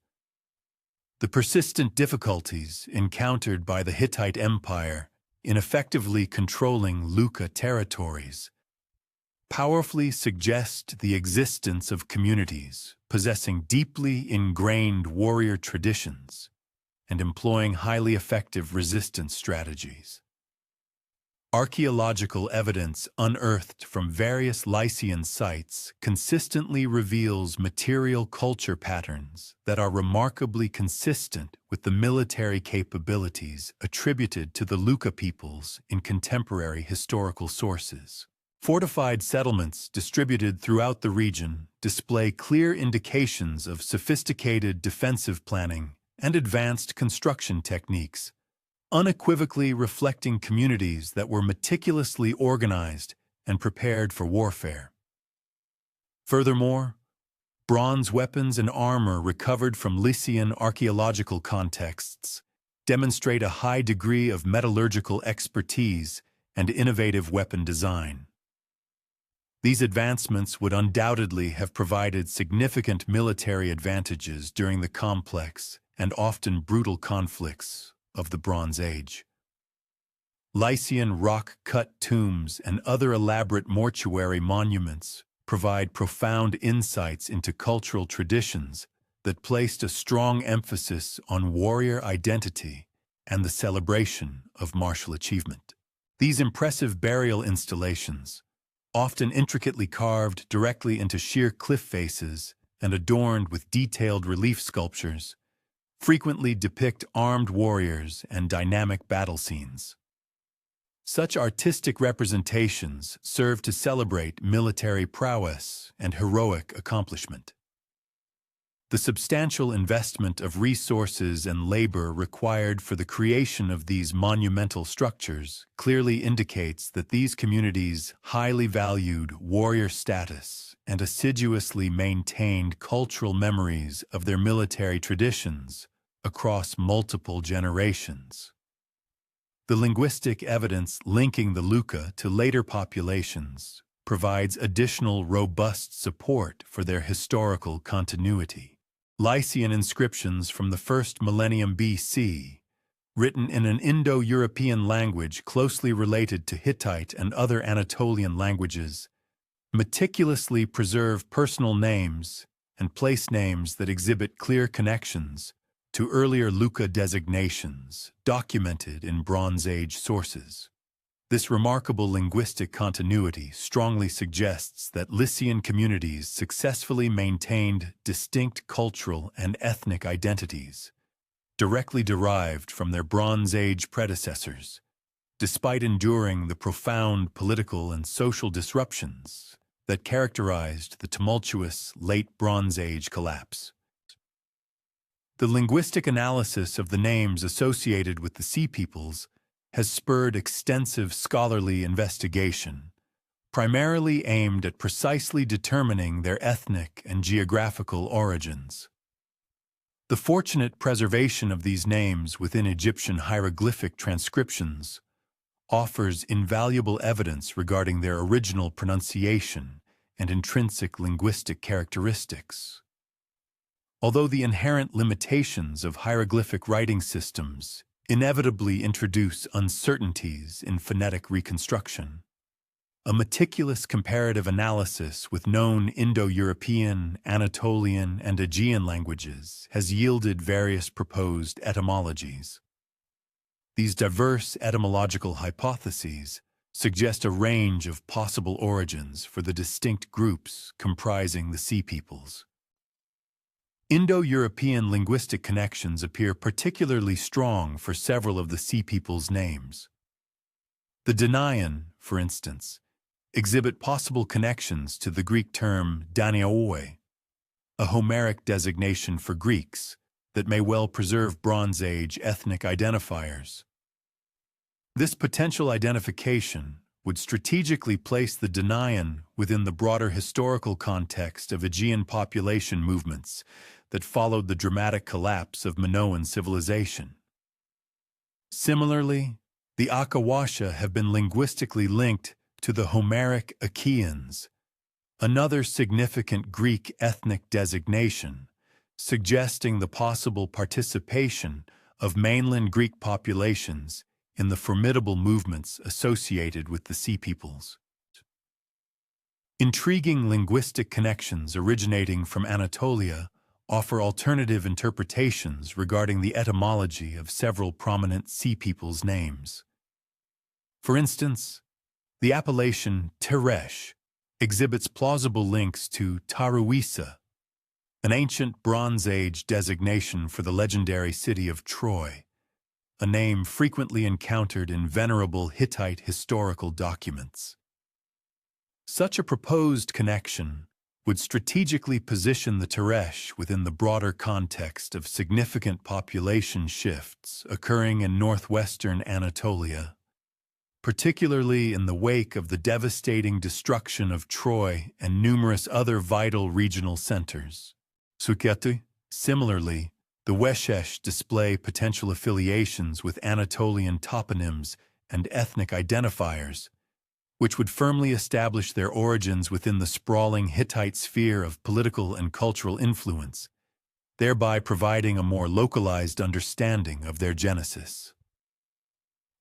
The persistent difficulties encountered by the Hittite Empire in effectively controlling Luca territories powerfully suggest the existence of communities possessing deeply ingrained warrior traditions and employing highly effective resistance strategies. Archaeological evidence unearthed from various Lycian sites consistently reveals material culture patterns that are remarkably consistent with the military capabilities attributed to the Luca peoples in contemporary historical sources. Fortified settlements distributed throughout the region display clear indications of sophisticated defensive planning and advanced construction techniques, unequivocally reflecting communities that were meticulously organized and prepared for warfare. Furthermore, bronze weapons and armor recovered from Lycian archaeological contexts demonstrate a high degree of metallurgical expertise and innovative weapon design. These advancements would undoubtedly have provided significant military advantages during the complex and often brutal conflicts of the Bronze Age. Lycian rock-cut tombs and other elaborate mortuary monuments provide profound insights into cultural traditions that placed a strong emphasis on warrior identity and the celebration of martial achievement. These impressive burial installations, often intricately carved directly into sheer cliff faces and adorned with detailed relief sculptures, frequently depict armed warriors and dynamic battle scenes. Such artistic representations serve to celebrate military prowess and heroic accomplishment. The substantial investment of resources and labor required for the creation of these monumental structures clearly indicates that these communities highly valued warrior status and assiduously maintained cultural memories of their military traditions across multiple generations. The linguistic evidence linking the Luca to later populations provides additional robust support for their historical continuity. Lycian inscriptions from the 1st millennium BC, written in an Indo-European language closely related to Hittite and other Anatolian languages, meticulously preserve personal names and place names that exhibit clear connections to earlier Luca designations documented in Bronze Age sources. This remarkable linguistic continuity strongly suggests that Lycian communities successfully maintained distinct cultural and ethnic identities, directly derived from their Bronze Age predecessors, despite enduring the profound political and social disruptions that characterized the tumultuous late Bronze Age collapse. The linguistic analysis of the names associated with the Sea Peoples has spurred extensive scholarly investigation, primarily aimed at precisely determining their ethnic and geographical origins. The fortunate preservation of these names within Egyptian hieroglyphic transcriptions offers invaluable evidence regarding their original pronunciation and intrinsic linguistic characteristics. Although the inherent limitations of hieroglyphic writing systems inevitably introduce uncertainties in phonetic reconstruction, A meticulous comparative analysis with known Indo-European, Anatolian, and Aegean languages has yielded various proposed etymologies. These diverse etymological hypotheses suggest a range of possible origins for the distinct groups comprising the Sea Peoples. Indo-European linguistic connections appear particularly strong for several of the Sea Peoples' names. The Danaian, for instance, exhibit possible connections to the Greek term Danaoi, a Homeric designation for Greeks that may well preserve Bronze Age ethnic identifiers. This potential identification would strategically place the Danaian within the broader historical context of Aegean population movements that followed the dramatic collapse of Minoan civilization. Similarly, the Akawasha have been linguistically linked to the Homeric Achaeans, another significant Greek ethnic designation, suggesting the possible participation of mainland Greek populations in the formidable movements associated with the Sea Peoples. Intriguing linguistic connections originating from Anatolia offer alternative interpretations regarding the etymology of several prominent Sea Peoples' names. For instance, the appellation Teresh exhibits plausible links to Taruisa, an ancient Bronze Age designation for the legendary city of Troy, a name frequently encountered in venerable Hittite historical documents. Such a proposed connection would strategically position the Teresh within the broader context of significant population shifts occurring in northwestern Anatolia, particularly in the wake of the devastating destruction of Troy and numerous other vital regional centers. Similarly, the Weshesh display potential affiliations with Anatolian toponyms and ethnic identifiers, which would firmly establish their origins within the sprawling Hittite sphere of political and cultural influence, thereby providing a more localized understanding of their genesis.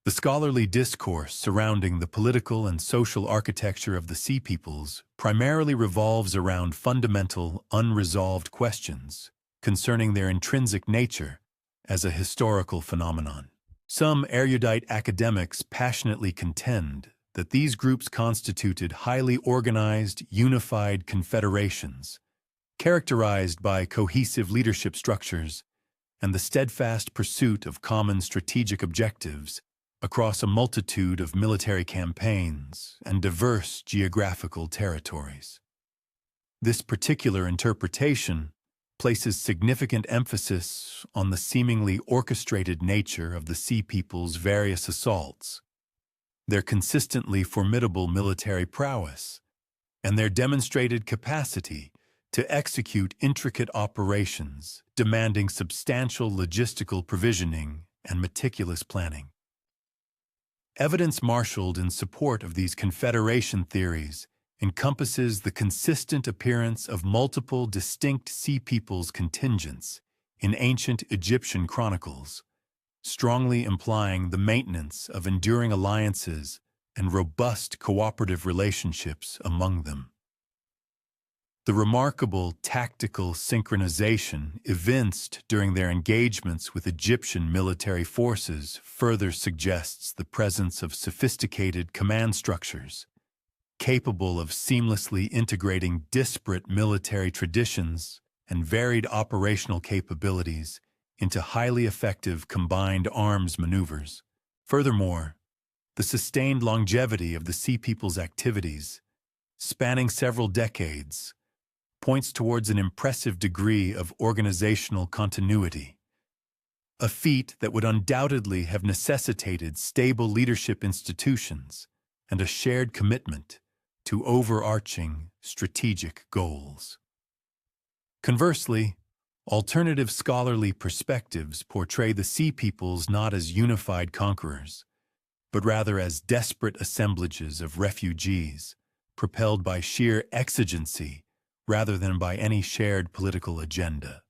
The scholarly discourse surrounding the political and social architecture of the Sea Peoples primarily revolves around fundamental, unresolved questions concerning their intrinsic nature as a historical phenomenon. Some erudite academics passionately contend that these groups constituted highly organized, unified confederations, characterized by cohesive leadership structures and the steadfast pursuit of common strategic objectives across a multitude of military campaigns and diverse geographical territories. This particular interpretation places significant emphasis on the seemingly orchestrated nature of the Sea Peoples' various assaults, their consistently formidable military prowess, and their demonstrated capacity to execute intricate operations demanding substantial logistical provisioning and meticulous planning. Evidence marshaled in support of these confederation theories encompasses the consistent appearance of multiple distinct Sea Peoples contingents in ancient Egyptian chronicles, strongly implying the maintenance of enduring alliances and robust cooperative relationships among them. The remarkable tactical synchronization evinced during their engagements with Egyptian military forces further suggests the presence of sophisticated command structures, capable of seamlessly integrating disparate military traditions and varied operational capabilities into highly effective combined arms maneuvers. Furthermore, the sustained longevity of the Sea Peoples' activities, spanning several decades, points towards an impressive degree of organizational continuity, a feat that would undoubtedly have necessitated stable leadership institutions and a shared commitment to overarching strategic goals. Conversely, alternative scholarly perspectives portray the Sea Peoples not as unified conquerors, but rather as desperate assemblages of refugees, propelled by sheer exigency rather than by any shared political agenda.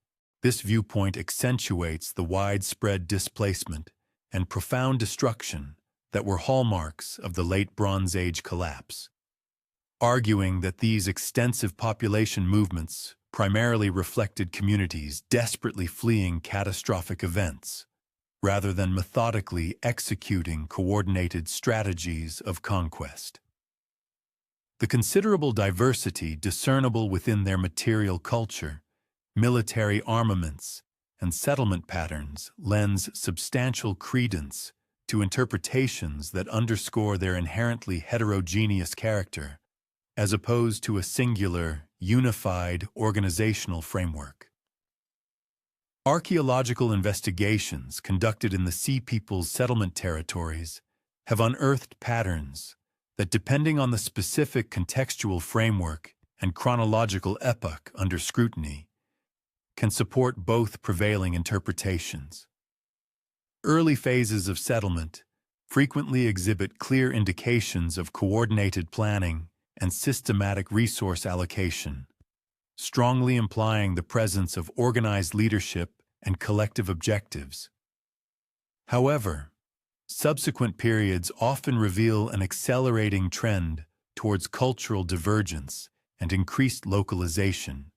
This viewpoint accentuates the widespread displacement and profound destruction that were hallmarks of the late Bronze Age collapse, arguing that these extensive population movements primarily reflected communities desperately fleeing catastrophic events, rather than methodically executing coordinated strategies of conquest. The considerable diversity discernible within their material culture, military armaments, and settlement patterns lends substantial credence to interpretations that underscore their inherently heterogeneous character, as opposed to a singular, unified organizational framework. Archaeological investigations conducted in the Sea Peoples settlement territories have unearthed patterns that, depending on the specific contextual framework and chronological epoch under scrutiny, can support both prevailing interpretations. Early phases of settlement frequently exhibit clear indications of coordinated planning and systematic resource allocation, strongly implying the presence of organized leadership and collective objectives. However, subsequent periods often reveal an accelerating trend towards cultural divergence and increased localization,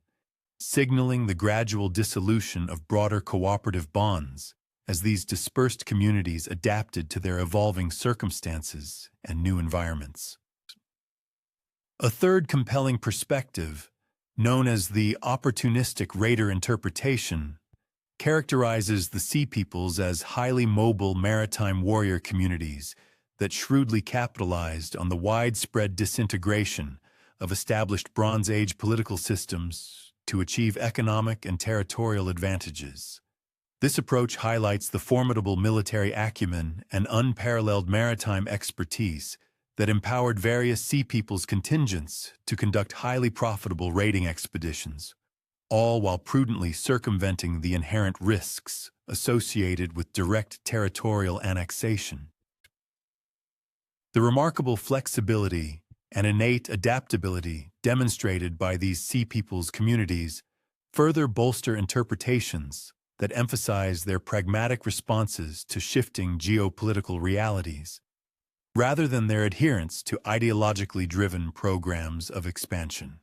signaling the gradual dissolution of broader cooperative bonds as these dispersed communities adapted to their evolving circumstances and new environments. A third compelling perspective, known as the opportunistic raider interpretation, characterizes the Sea Peoples as highly mobile maritime warrior communities that shrewdly capitalized on the widespread disintegration of established Bronze Age political systems to achieve economic and territorial advantages. This approach highlights the formidable military acumen and unparalleled maritime expertise that empowered various Sea Peoples contingents to conduct highly profitable raiding expeditions, all while prudently circumventing the inherent risks associated with direct territorial annexation. The remarkable flexibility and innate adaptability demonstrated by these Sea Peoples communities further bolster interpretations that emphasize their pragmatic responses to shifting geopolitical realities, rather than their adherence to ideologically driven programs of expansion.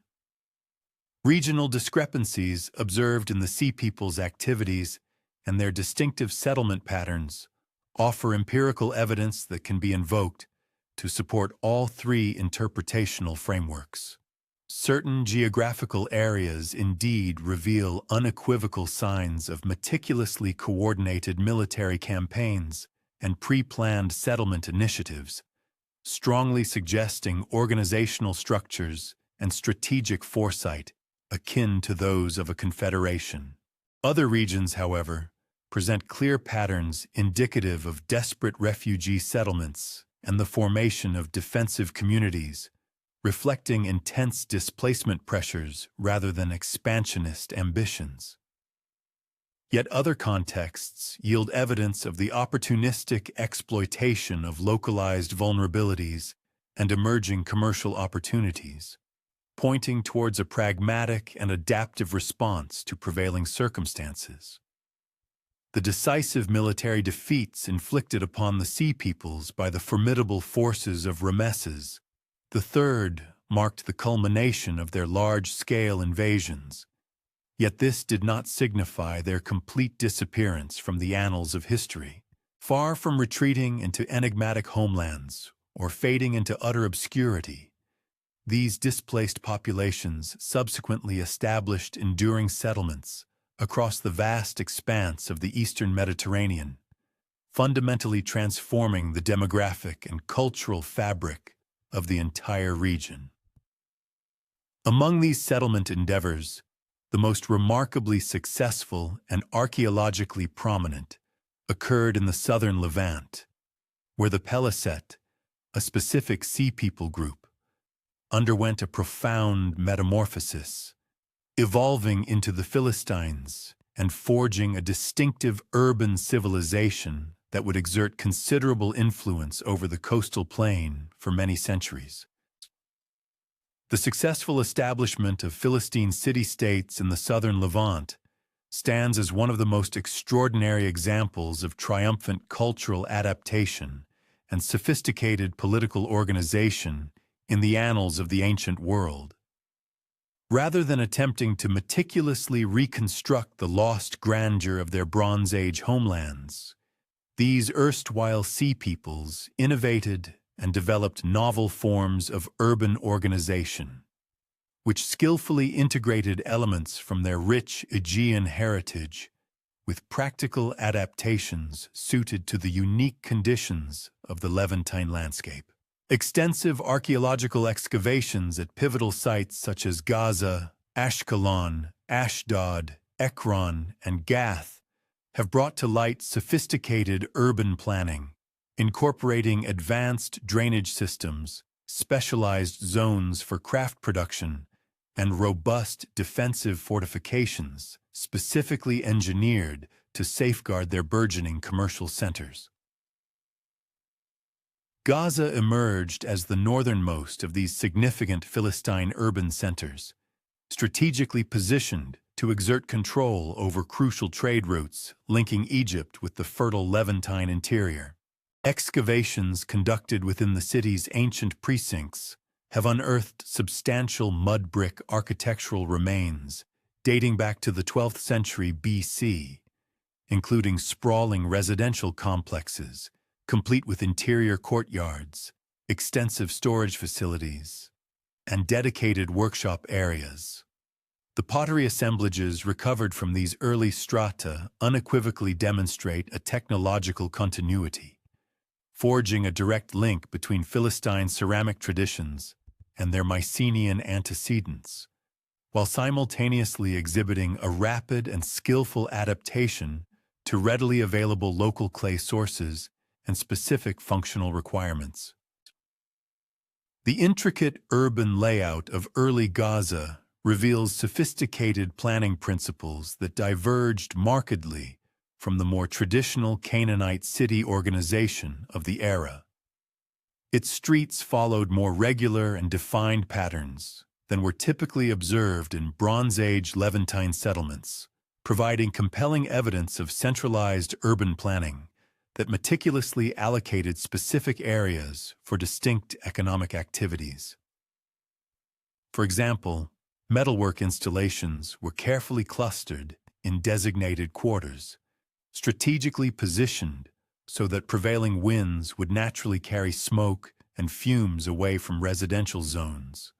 Regional discrepancies observed in the Sea Peoples' activities and their distinctive settlement patterns offer empirical evidence that can be invoked to support all three interpretational frameworks. Certain geographical areas indeed reveal unequivocal signs of meticulously coordinated military campaigns and pre-planned settlement initiatives, strongly suggesting organizational structures and strategic foresight akin to those of a confederation. Other regions, however, present clear patterns indicative of desperate refugee settlements and the formation of defensive communities, reflecting intense displacement pressures rather than expansionist ambitions. Yet other contexts yield evidence of the opportunistic exploitation of localized vulnerabilities and emerging commercial opportunities, pointing towards a pragmatic and adaptive response to prevailing circumstances. The decisive military defeats inflicted upon the Sea Peoples by the formidable forces of Rameses III marked the culmination of their large-scale invasions, yet this did not signify their complete disappearance from the annals of history. Far from retreating into enigmatic homelands or fading into utter obscurity, these displaced populations subsequently established enduring settlements across the vast expanse of the Eastern Mediterranean, fundamentally transforming the demographic and cultural fabric of the entire region. Among these settlement endeavors, the most remarkably successful and archaeologically prominent occurred in the southern Levant, where the Peliset, a specific Sea People group, underwent a profound metamorphosis, evolving into the Philistines and forging a distinctive urban civilization that would exert considerable influence over the coastal plain for many centuries. The successful establishment of Philistine city-states in the southern Levant stands as one of the most extraordinary examples of triumphant cultural adaptation and sophisticated political organization in the annals of the ancient world. Rather than attempting to meticulously reconstruct the lost grandeur of their Bronze Age homelands, these erstwhile sea peoples innovated and developed novel forms of urban organization, which skillfully integrated elements from their rich Aegean heritage with practical adaptations suited to the unique conditions of the Levantine landscape. Extensive archaeological excavations at pivotal sites such as Gaza, Ashkelon, Ashdod, Ekron, and Gath have brought to light sophisticated urban planning, incorporating advanced drainage systems, specialized zones for craft production, and robust defensive fortifications specifically engineered to safeguard their burgeoning commercial centers. Gaza emerged as the northernmost of these significant Philistine urban centers, strategically positioned to exert control over crucial trade routes linking Egypt with the fertile Levantine interior. Excavations conducted within the city's ancient precincts have unearthed substantial mud brick architectural remains dating back to the 12th century BC, including sprawling residential complexes, complete with interior courtyards, extensive storage facilities, and dedicated workshop areas. The pottery assemblages recovered from these early strata unequivocally demonstrate a technological continuity, forging a direct link between Philistine ceramic traditions and their Mycenaean antecedents, while simultaneously exhibiting a rapid and skillful adaptation to readily available local clay sources and specific functional requirements. The intricate urban layout of early Gaza reveals sophisticated planning principles that diverged markedly from the more traditional Canaanite city organization of the era. Its streets followed more regular and defined patterns than were typically observed in Bronze Age Levantine settlements, providing compelling evidence of centralized urban planning that meticulously allocated specific areas for distinct economic activities. For example, metalwork installations were carefully clustered in designated quarters, strategically positioned so that prevailing winds would naturally carry smoke and fumes away from residential zones,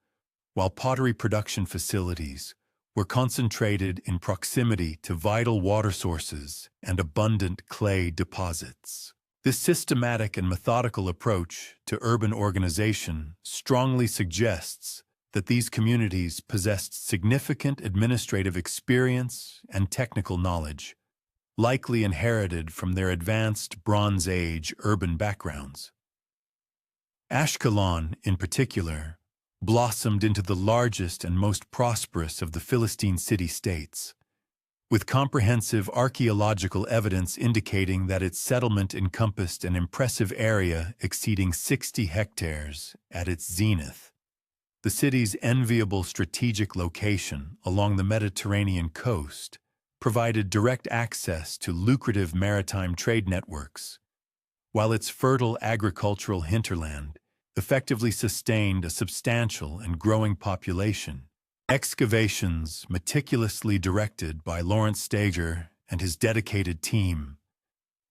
while pottery production facilities were concentrated in proximity to vital water sources and abundant clay deposits. This systematic and methodical approach to urban organization strongly suggests that these communities possessed significant administrative experience and technical knowledge, likely inherited from their advanced Bronze Age urban backgrounds. Ashkelon, in particular, blossomed into the largest and most prosperous of the Philistine city-states, with comprehensive archaeological evidence indicating that its settlement encompassed an impressive area exceeding 60 hectares at its zenith. The city's enviable strategic location along the Mediterranean coast provided direct access to lucrative maritime trade networks, while its fertile agricultural hinterland effectively sustained a substantial and growing population. Excavations meticulously directed by Lawrence Steger and his dedicated team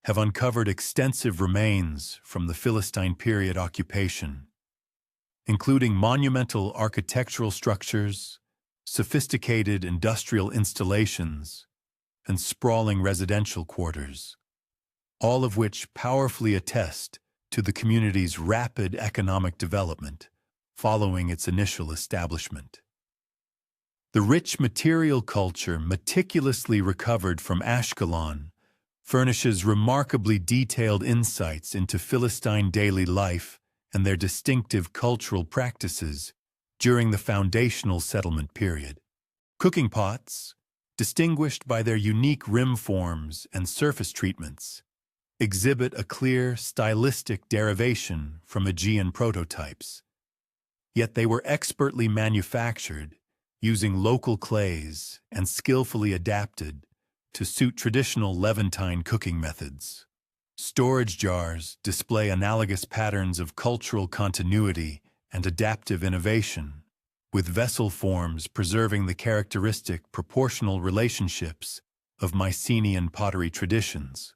have uncovered extensive remains from the Philistine period occupation, including monumental architectural structures, sophisticated industrial installations, and sprawling residential quarters, all of which powerfully attest to the community's rapid economic development following its initial establishment. The rich material culture meticulously recovered from Ashkelon furnishes remarkably detailed insights into Philistine daily life and their distinctive cultural practices during the foundational settlement period. Cooking pots, distinguished by their unique rim forms and surface treatments, exhibit a clear stylistic derivation from Aegean prototypes, yet they were expertly manufactured using local clays and skillfully adapted to suit traditional Levantine cooking methods. Storage jars display analogous patterns of cultural continuity and adaptive innovation, with vessel forms preserving the characteristic proportional relationships of Mycenaean pottery traditions,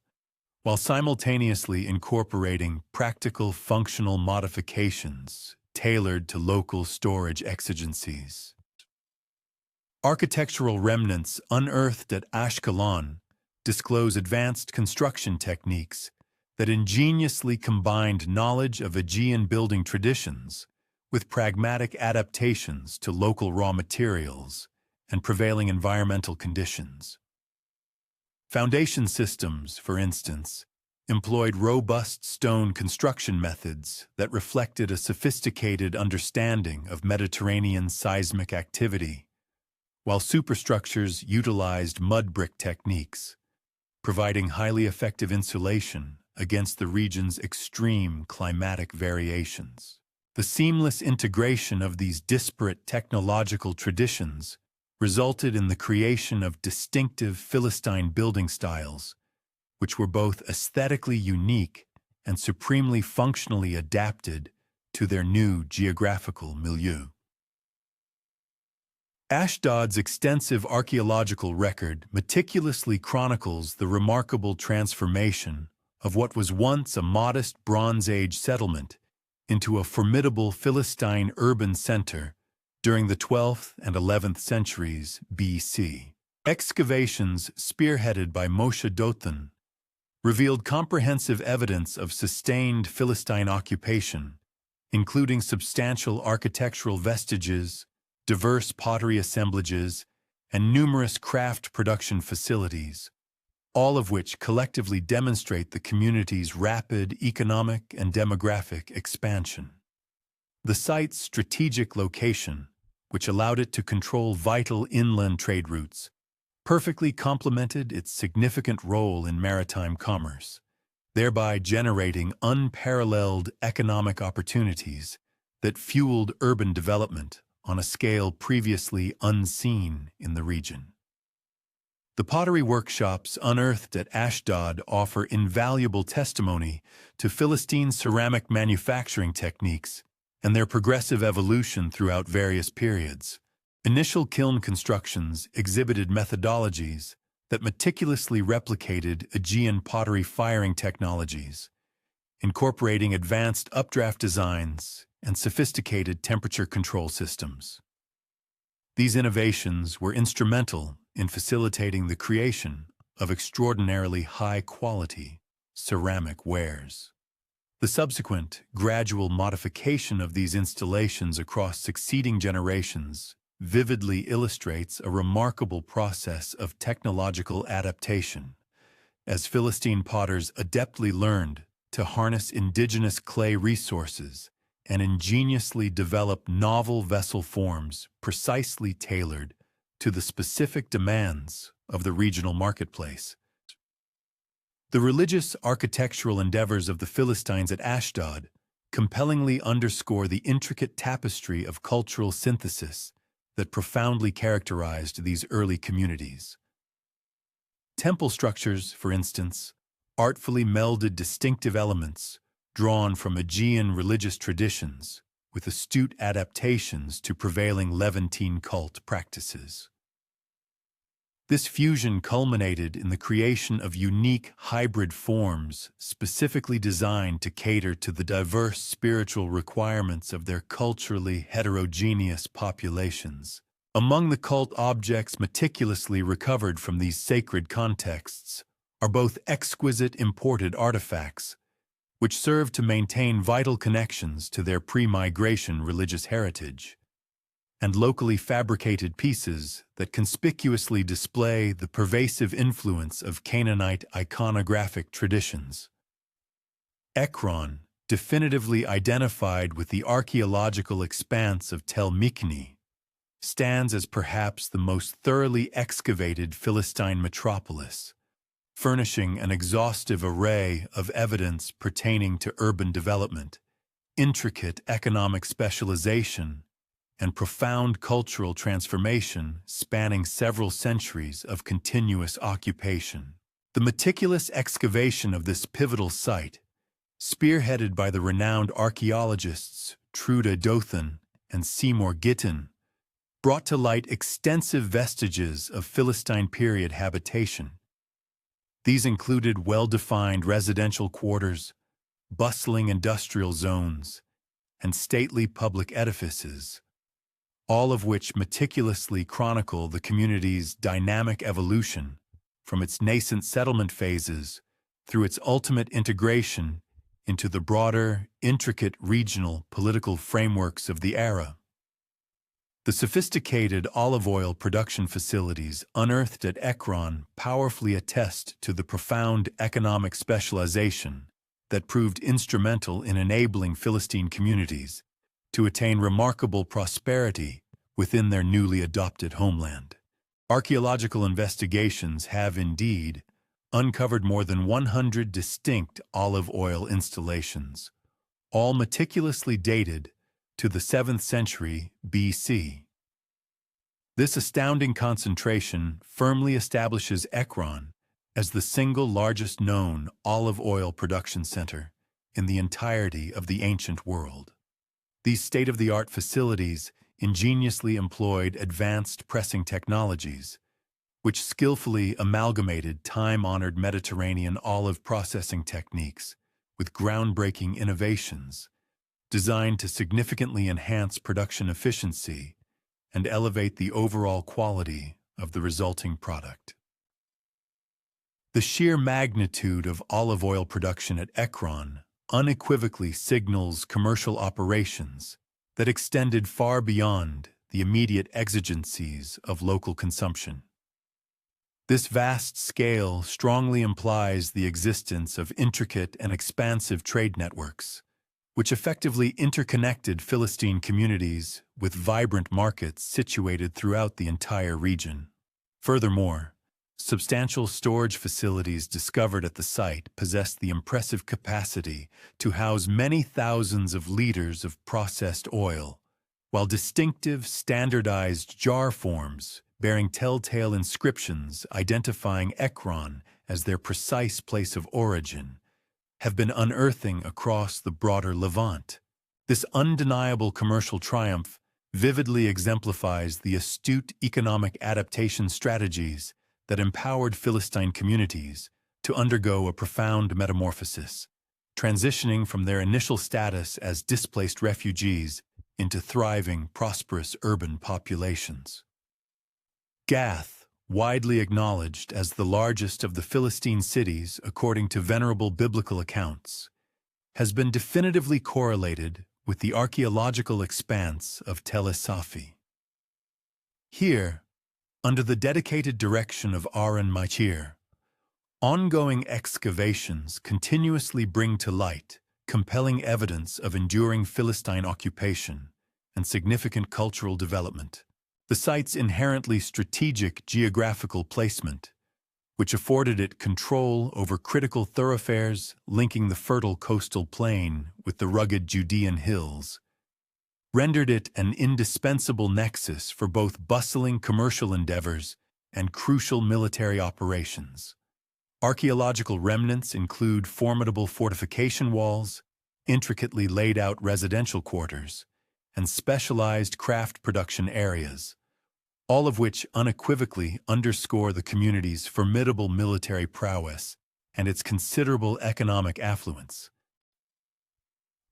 while simultaneously incorporating practical functional modifications tailored to local storage exigencies. Architectural remnants unearthed at Ashkelon disclose advanced construction techniques that ingeniously combined knowledge of Aegean building traditions with pragmatic adaptations to local raw materials and prevailing environmental conditions. Foundation systems, for instance, employed robust stone construction methods that reflected a sophisticated understanding of Mediterranean seismic activity, while superstructures utilized mud brick techniques, providing highly effective insulation against the region's extreme climatic variations. The seamless integration of these disparate technological traditions resulted in the creation of distinctive Philistine building styles, which were both aesthetically unique and supremely functionally adapted to their new geographical milieu. Ashdod's extensive archaeological record meticulously chronicles the remarkable transformation of what was once a modest Bronze Age settlement into a formidable Philistine urban center during the 12th and 11th centuries BC. Excavations spearheaded by Moshe Dothan revealed comprehensive evidence of sustained Philistine occupation, including substantial architectural vestiges, diverse pottery assemblages, and numerous craft production facilities, all of which collectively demonstrate the community's rapid economic and demographic expansion. The site's strategic location, which allowed it to control vital inland trade routes, perfectly complemented its significant role in maritime commerce, thereby generating unparalleled economic opportunities that fueled urban development on a scale previously unseen in the region. The pottery workshops unearthed at Ashdod offer invaluable testimony to Philistine ceramic manufacturing techniques and their progressive evolution throughout various periods. Initial kiln constructions exhibited methodologies that meticulously replicated Aegean pottery firing technologies, incorporating advanced updraft designs and sophisticated temperature control systems. These innovations were instrumental in facilitating the creation of extraordinarily high-quality ceramic wares. The subsequent gradual modification of these installations across succeeding generations vividly illustrates a remarkable process of technological adaptation, as Philistine potters adeptly learned to harness indigenous clay resources and ingeniously develop novel vessel forms precisely tailored to the specific demands of the regional marketplace. The religious architectural endeavors of the Philistines at Ashdod compellingly underscore the intricate tapestry of cultural synthesis that profoundly characterized these early communities. Temple structures, for instance, artfully melded distinctive elements drawn from Aegean religious traditions with astute adaptations to prevailing Levantine cult practices. This fusion culminated in the creation of unique hybrid forms specifically designed to cater to the diverse spiritual requirements of their culturally heterogeneous populations. Among the cult objects meticulously recovered from these sacred contexts are both exquisite imported artifacts, which serve to maintain vital connections to their pre-migration religious heritage, and locally fabricated pieces that conspicuously display the pervasive influence of Canaanite iconographic traditions. Ekron, definitively identified with the archaeological expanse of Tel Mikni, stands as perhaps the most thoroughly excavated Philistine metropolis, furnishing an exhaustive array of evidence pertaining to urban development, intricate economic specialization, and profound cultural transformation spanning several centuries of continuous occupation. The meticulous excavation of this pivotal site, spearheaded by the renowned archaeologists Trude Dothan and Seymour Gittin brought to light extensive vestiges of Philistine period habitation. These included well-defined residential quarters, bustling industrial zones, and stately public edifices, all of which meticulously chronicle the community's dynamic evolution from its nascent settlement phases through its ultimate integration into the broader, intricate regional political frameworks of the era. The sophisticated olive oil production facilities unearthed at Ekron powerfully attest to the profound economic specialization that proved instrumental in enabling Philistine communities to attain remarkable prosperity within their newly adopted homeland. Archaeological investigations have indeed uncovered more than 100 distinct olive oil installations, all meticulously dated to the 7th century BC. This astounding concentration firmly establishes Ekron as the single largest known olive oil production center in the entirety of the ancient world. These state-of-the-art facilities ingeniously employed advanced pressing technologies, which skillfully amalgamated time-honored Mediterranean olive processing techniques with groundbreaking innovations designed to significantly enhance production efficiency and elevate the overall quality of the resulting product. The sheer magnitude of olive oil production at Ekron unequivocally signals commercial operations that extended far beyond the immediate exigencies of local consumption. This vast scale strongly implies the existence of intricate and expansive trade networks, which effectively interconnected Philistine communities with vibrant markets situated throughout the entire region. Furthermore, substantial storage facilities discovered at the site possessed the impressive capacity to house many thousands of liters of processed oil, while distinctive, standardized jar forms bearing telltale inscriptions identifying Ekron as their precise place of origin have been unearthing across the broader Levant. This undeniable commercial triumph vividly exemplifies the astute economic adaptation strategies that empowered Philistine communities to undergo a profound metamorphosis, transitioning from their initial status as displaced refugees into thriving, prosperous urban populations. Gath, widely acknowledged as the largest of the Philistine cities according to venerable biblical accounts, has been definitively correlated with the archaeological expanse of Tel Esafi. Here, under the dedicated direction of Aaron Machir, ongoing excavations continuously bring to light compelling evidence of enduring Philistine occupation and significant cultural development. The site's inherently strategic geographical placement, which afforded it control over critical thoroughfares linking the fertile coastal plain with the rugged Judean hills, rendered it an indispensable nexus for both bustling commercial endeavors and crucial military operations. Archaeological remnants include formidable fortification walls, intricately laid out residential quarters, and specialized craft production areas, all of which unequivocally underscore the community's formidable military prowess and its considerable economic affluence.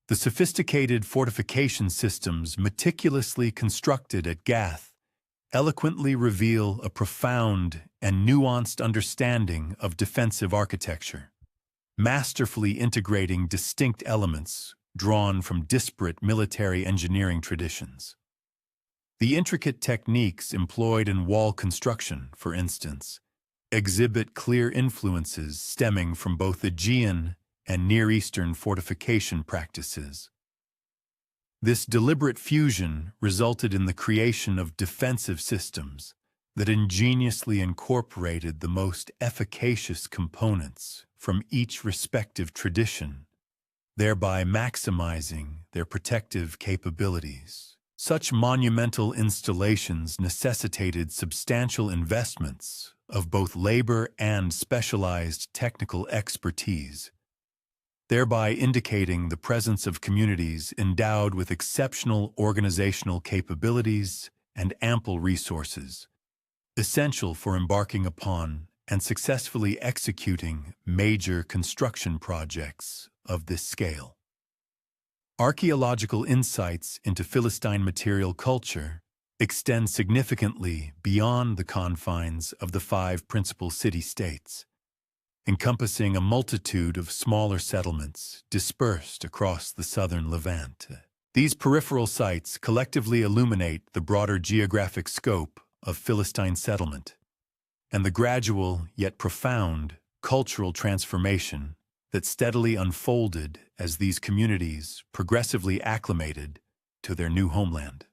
The sophisticated fortification systems meticulously constructed at Gath eloquently reveal a profound and nuanced understanding of defensive architecture, masterfully integrating distinct elements drawn from disparate military engineering traditions. The intricate techniques employed in wall construction, for instance, exhibit clear influences stemming from both Aegean and Near Eastern fortification practices. This deliberate fusion resulted in the creation of defensive systems that ingeniously incorporated the most efficacious components from each respective tradition, thereby maximizing their protective capabilities. Such monumental installations necessitated substantial investments of both labor and specialized technical expertise, thereby indicating the presence of communities endowed with exceptional organizational capabilities and ample resources, essential for embarking upon and successfully executing major construction projects of this scale. Archaeological insights into Philistine material culture extend significantly beyond the confines of the 5 principal city-states, encompassing a multitude of smaller settlements dispersed across the southern Levant. These peripheral sites collectively illuminate the broader geographic scope of Philistine settlement and the gradual yet profound cultural transformation that steadily unfolded as these communities progressively acclimated to their new homeland.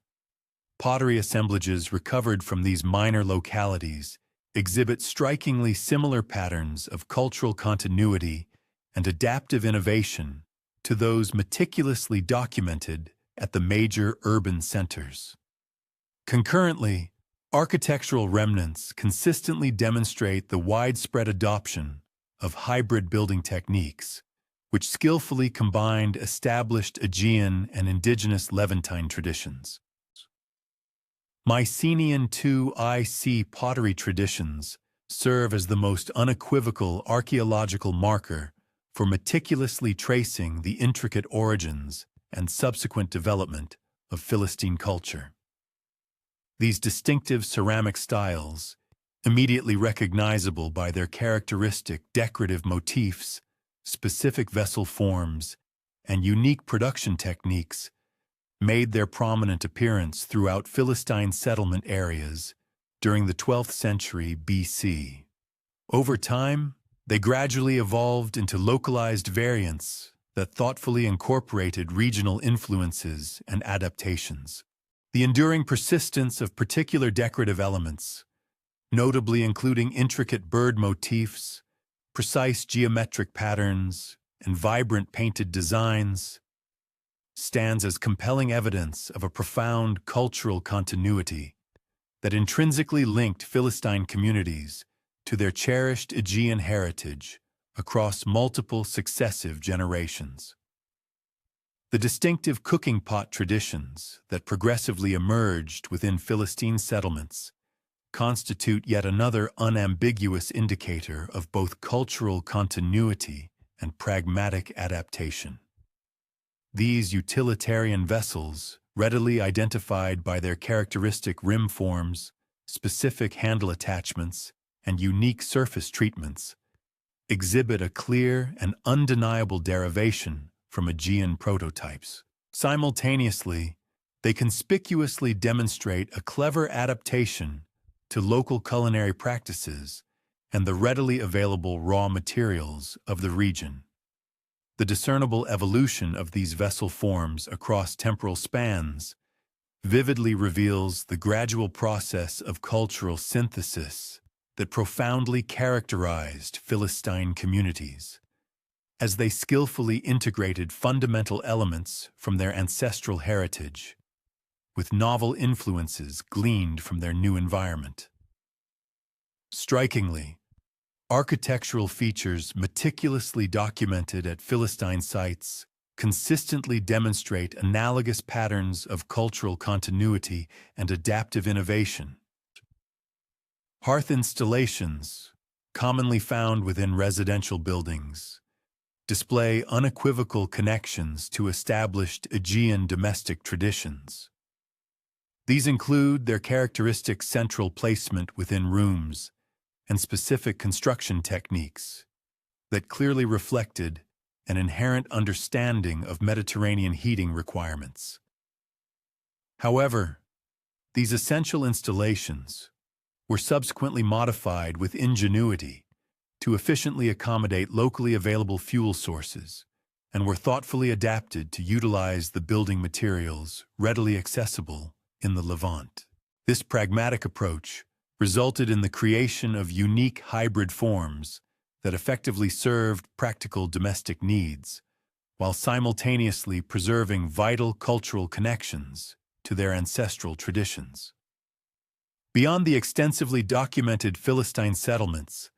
Pottery assemblages recovered from these minor localities exhibit strikingly similar patterns of cultural continuity and adaptive innovation to those meticulously documented at the major urban centers. Concurrently, architectural remnants consistently demonstrate the widespread adoption of hybrid building techniques, which skillfully combined established Aegean and indigenous Levantine traditions. Mycenaean IC pottery traditions serve as the most unequivocal archaeological marker for meticulously tracing the intricate origins and subsequent development of Philistine culture. These distinctive ceramic styles, immediately recognizable by their characteristic decorative motifs, specific vessel forms, and unique production techniques, made their prominent appearance throughout Philistine settlement areas during the 12th century BC. Over time, they gradually evolved into localized variants that thoughtfully incorporated regional influences and adaptations. The enduring persistence of particular decorative elements, notably including intricate bird motifs, precise geometric patterns, and vibrant painted designs, stands as compelling evidence of a profound cultural continuity that intrinsically linked Philistine communities to their cherished Aegean heritage across multiple successive generations. The distinctive cooking pot traditions that progressively emerged within Philistine settlements constitute yet another unambiguous indicator of both cultural continuity and pragmatic adaptation. These utilitarian vessels, readily identified by their characteristic rim forms, specific handle attachments, and unique surface treatments, exhibit a clear and undeniable derivation from Aegean prototypes. Simultaneously, they conspicuously demonstrate a clever adaptation to local culinary practices and the readily available raw materials of the region. The discernible evolution of these vessel forms across temporal spans vividly reveals the gradual process of cultural synthesis that profoundly characterized Philistine communities, as they skillfully integrated fundamental elements from their ancestral heritage with novel influences gleaned from their new environment. Strikingly, architectural features meticulously documented at Philistine sites consistently demonstrate analogous patterns of cultural continuity and adaptive innovation. Hearth installations, commonly found within residential buildings, display unequivocal connections to established Aegean domestic traditions. These include their characteristic central placement within rooms and specific construction techniques that clearly reflected an inherent understanding of Mediterranean heating requirements. However, these essential installations were subsequently modified with ingenuity to efficiently accommodate locally available fuel sources and were thoughtfully adapted to utilize the building materials readily accessible in the Levant. This pragmatic approach resulted in the creation of unique hybrid forms that effectively served practical domestic needs, while simultaneously preserving vital cultural connections to their ancestral traditions. Beyond the extensively documented Philistine settlements,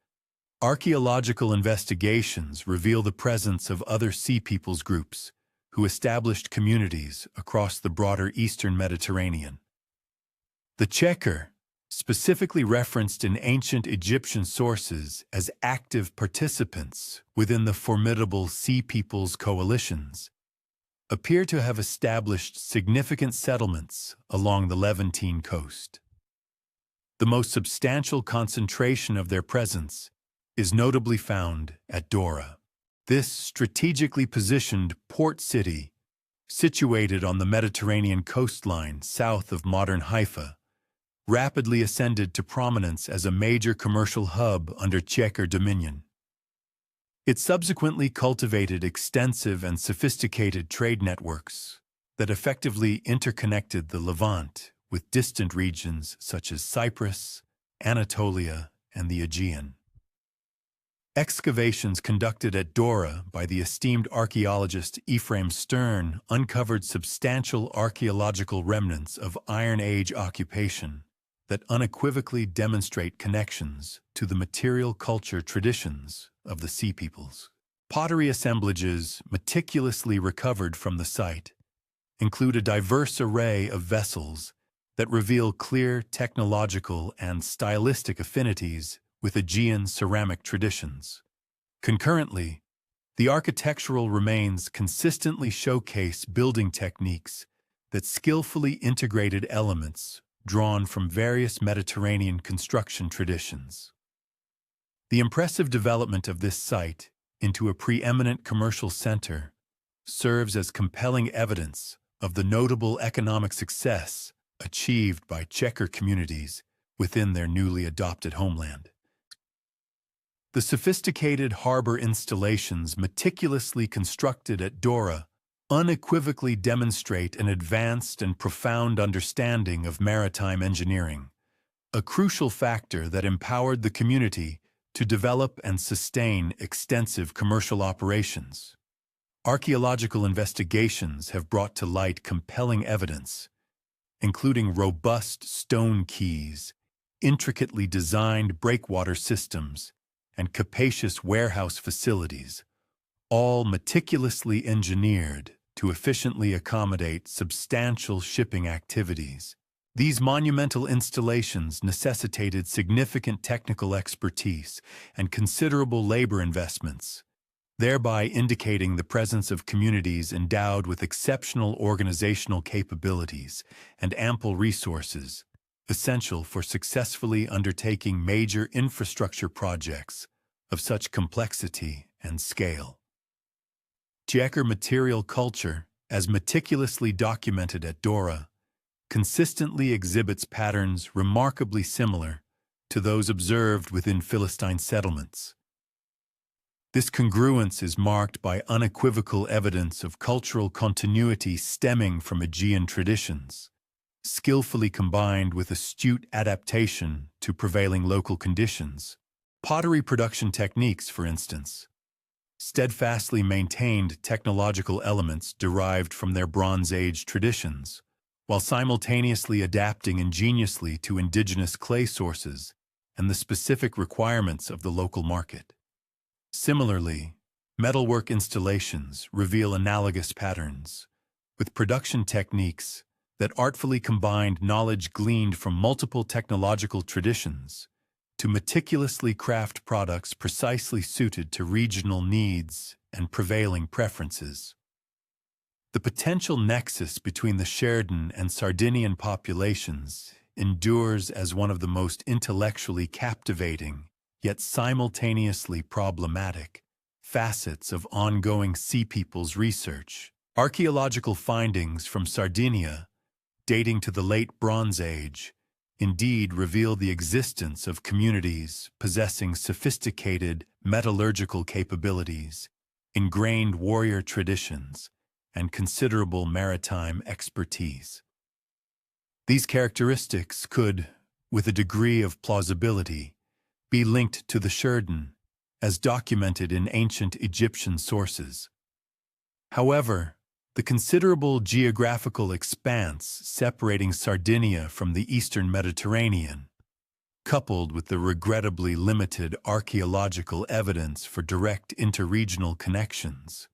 Archaeological investigations reveal the presence of other Sea Peoples groups who established communities across the broader Eastern Mediterranean. The Checker, specifically referenced in ancient Egyptian sources as active participants within the formidable Sea Peoples coalitions, appear to have established significant settlements along the Levantine coast. The most substantial concentration of their presence is notably found at Dora. This strategically positioned port city, situated on the Mediterranean coastline south of modern Haifa, rapidly ascended to prominence as a major commercial hub under Checker dominion. It subsequently cultivated extensive and sophisticated trade networks that effectively interconnected the Levant with distant regions such as Cyprus, Anatolia, and the Aegean. Excavations conducted at Dora by the esteemed archaeologist Ephraim Stern uncovered substantial archaeological remnants of Iron Age occupation that unequivocally demonstrate connections to the material culture traditions of the Sea Peoples. Pottery assemblages meticulously recovered from the site include a diverse array of vessels that reveal clear technological and stylistic affinities with Aegean ceramic traditions. Concurrently, the architectural remains consistently showcase building techniques that skillfully integrated elements drawn from various Mediterranean construction traditions. The impressive development of this site into a preeminent commercial center serves as compelling evidence of the notable economic success achieved by Checker communities within their newly adopted homeland. The sophisticated harbor installations meticulously constructed at Dora unequivocally demonstrate an advanced and profound understanding of maritime engineering, a crucial factor that empowered the community to develop and sustain extensive commercial operations. Archaeological investigations have brought to light compelling evidence, including robust stone quays, intricately designed breakwater systems, and capacious warehouse facilities, all meticulously engineered to efficiently accommodate substantial shipping activities. These monumental installations necessitated significant technical expertise and considerable labor investments, thereby indicating the presence of communities endowed with exceptional organizational capabilities and ample resources, essential for successfully undertaking major infrastructure projects of such complexity and scale. Checker material culture, as meticulously documented at Dora, consistently exhibits patterns remarkably similar to those observed within Philistine settlements. This congruence is marked by unequivocal evidence of cultural continuity stemming from Aegean traditions, skillfully combined with astute adaptation to prevailing local conditions. Pottery production techniques, for instance, steadfastly maintained technological elements derived from their Bronze Age traditions, while simultaneously adapting ingeniously to indigenous clay sources and the specific requirements of the local market. Similarly, metalwork installations reveal analogous patterns, with production techniques that artfully combined knowledge gleaned from multiple technological traditions to meticulously craft products precisely suited to regional needs and prevailing preferences. The potential nexus between the Sheridan and Sardinian populations endures as one of the most intellectually captivating, yet simultaneously problematic, facets of ongoing Sea Peoples research. Archaeological findings from Sardinia, dating to the late Bronze Age, indeed reveal the existence of communities possessing sophisticated metallurgical capabilities, ingrained warrior traditions, and considerable maritime expertise. These characteristics could, with a degree of plausibility, be linked to the Sheridan, as documented in ancient Egyptian sources. However, the considerable geographical expanse separating Sardinia from the eastern Mediterranean coupled with the regrettably limited archaeological evidence for direct interregional connections,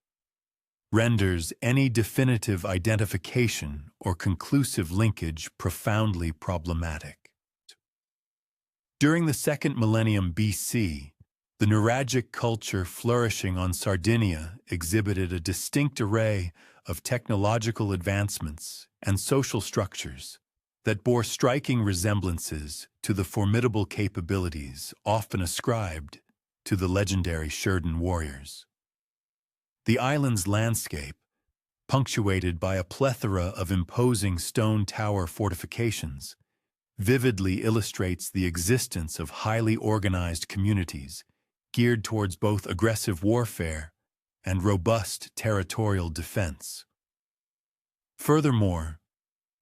renders any definitive identification or conclusive linkage profoundly problematic. During the second millennium BC, the Nuragic culture flourishing on Sardinia exhibited a distinct array of technological advancements and social structures that bore striking resemblances to the formidable capabilities often ascribed to the legendary Sheridan warriors. The island's landscape, punctuated by a plethora of imposing stone tower fortifications, vividly illustrates the existence of highly organized communities geared towards both aggressive warfare and robust territorial defense. Furthermore,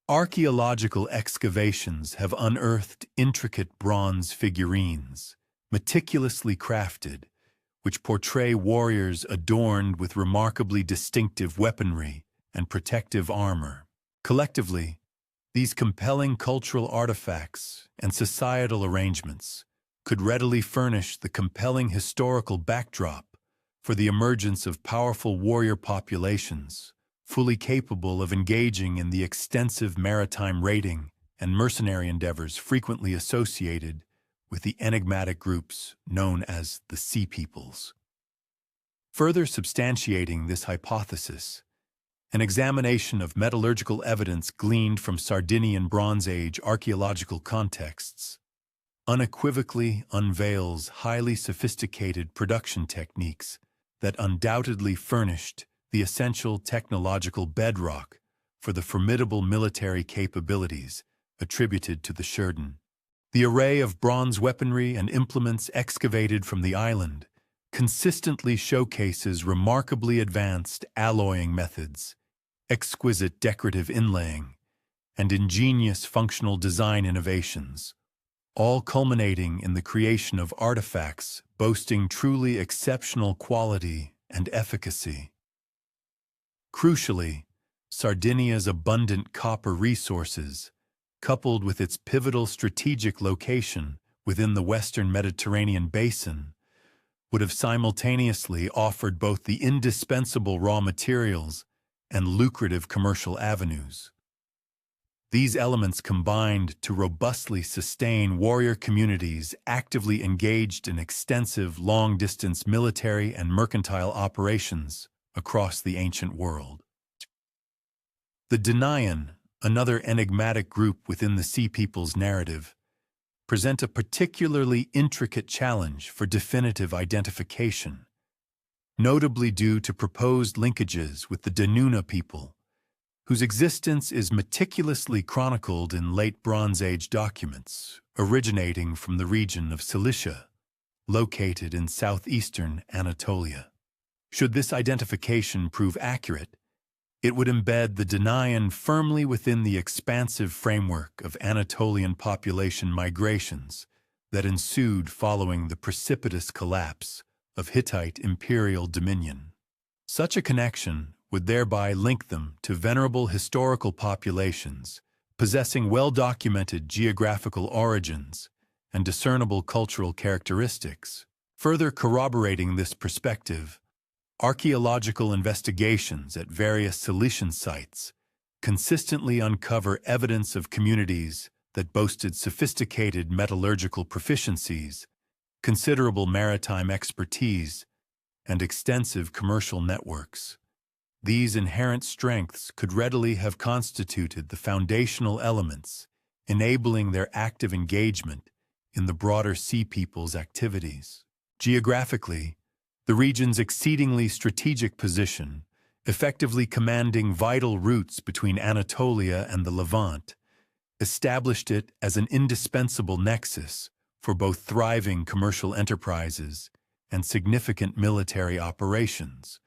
archaeological excavations have unearthed intricate bronze figurines, meticulously crafted, which portray warriors adorned with remarkably distinctive weaponry and protective armor. Collectively, these compelling cultural artifacts and societal arrangements could readily furnish the compelling historical backdrop for the emergence of powerful warrior populations, fully capable of engaging in the extensive maritime raiding and mercenary endeavors frequently associated with the enigmatic groups known as the Sea Peoples. Further substantiating this hypothesis, an examination of metallurgical evidence gleaned from Sardinian Bronze Age archaeological contexts unequivocally unveils highly sophisticated production techniques that undoubtedly furnished the essential technological bedrock for the formidable military capabilities attributed to the Sheridan. The array of bronze weaponry and implements excavated from the island consistently showcases remarkably advanced alloying methods, exquisite decorative inlaying, and ingenious functional design innovations, all culminating in the creation of artifacts boasting truly exceptional quality and efficacy. Crucially, Sardinia's abundant copper resources, coupled with its pivotal strategic location within the Western Mediterranean basin, would have simultaneously offered both the indispensable raw materials and lucrative commercial avenues. These elements combined to robustly sustain warrior communities actively engaged in extensive long-distance military and mercantile operations across the ancient world. The Danaan, another enigmatic group within the Sea Peoples narrative, present a particularly intricate challenge for definitive identification, notably due to proposed linkages with the Danuna people, whose existence is meticulously chronicled in late Bronze Age documents originating from the region of Cilicia, located in southeastern Anatolia. Should this identification prove accurate, it would embed the Danaan firmly within the expansive framework of Anatolian population migrations that ensued following the precipitous collapse of Hittite imperial dominion. Such a connection would thereby link them to venerable historical populations possessing well-documented geographical origins and discernible cultural characteristics. Further corroborating this perspective, archaeological investigations at various Cilician sites consistently uncover evidence of communities that boasted sophisticated metallurgical proficiencies, considerable maritime expertise, and extensive commercial networks. These inherent strengths could readily have constituted the foundational elements enabling their active engagement in the broader Sea Peoples' activities. Geographically, the region's exceedingly strategic position, effectively commanding vital routes between Anatolia and the Levant, established it as an indispensable nexus for both thriving commercial enterprises and significant military operations,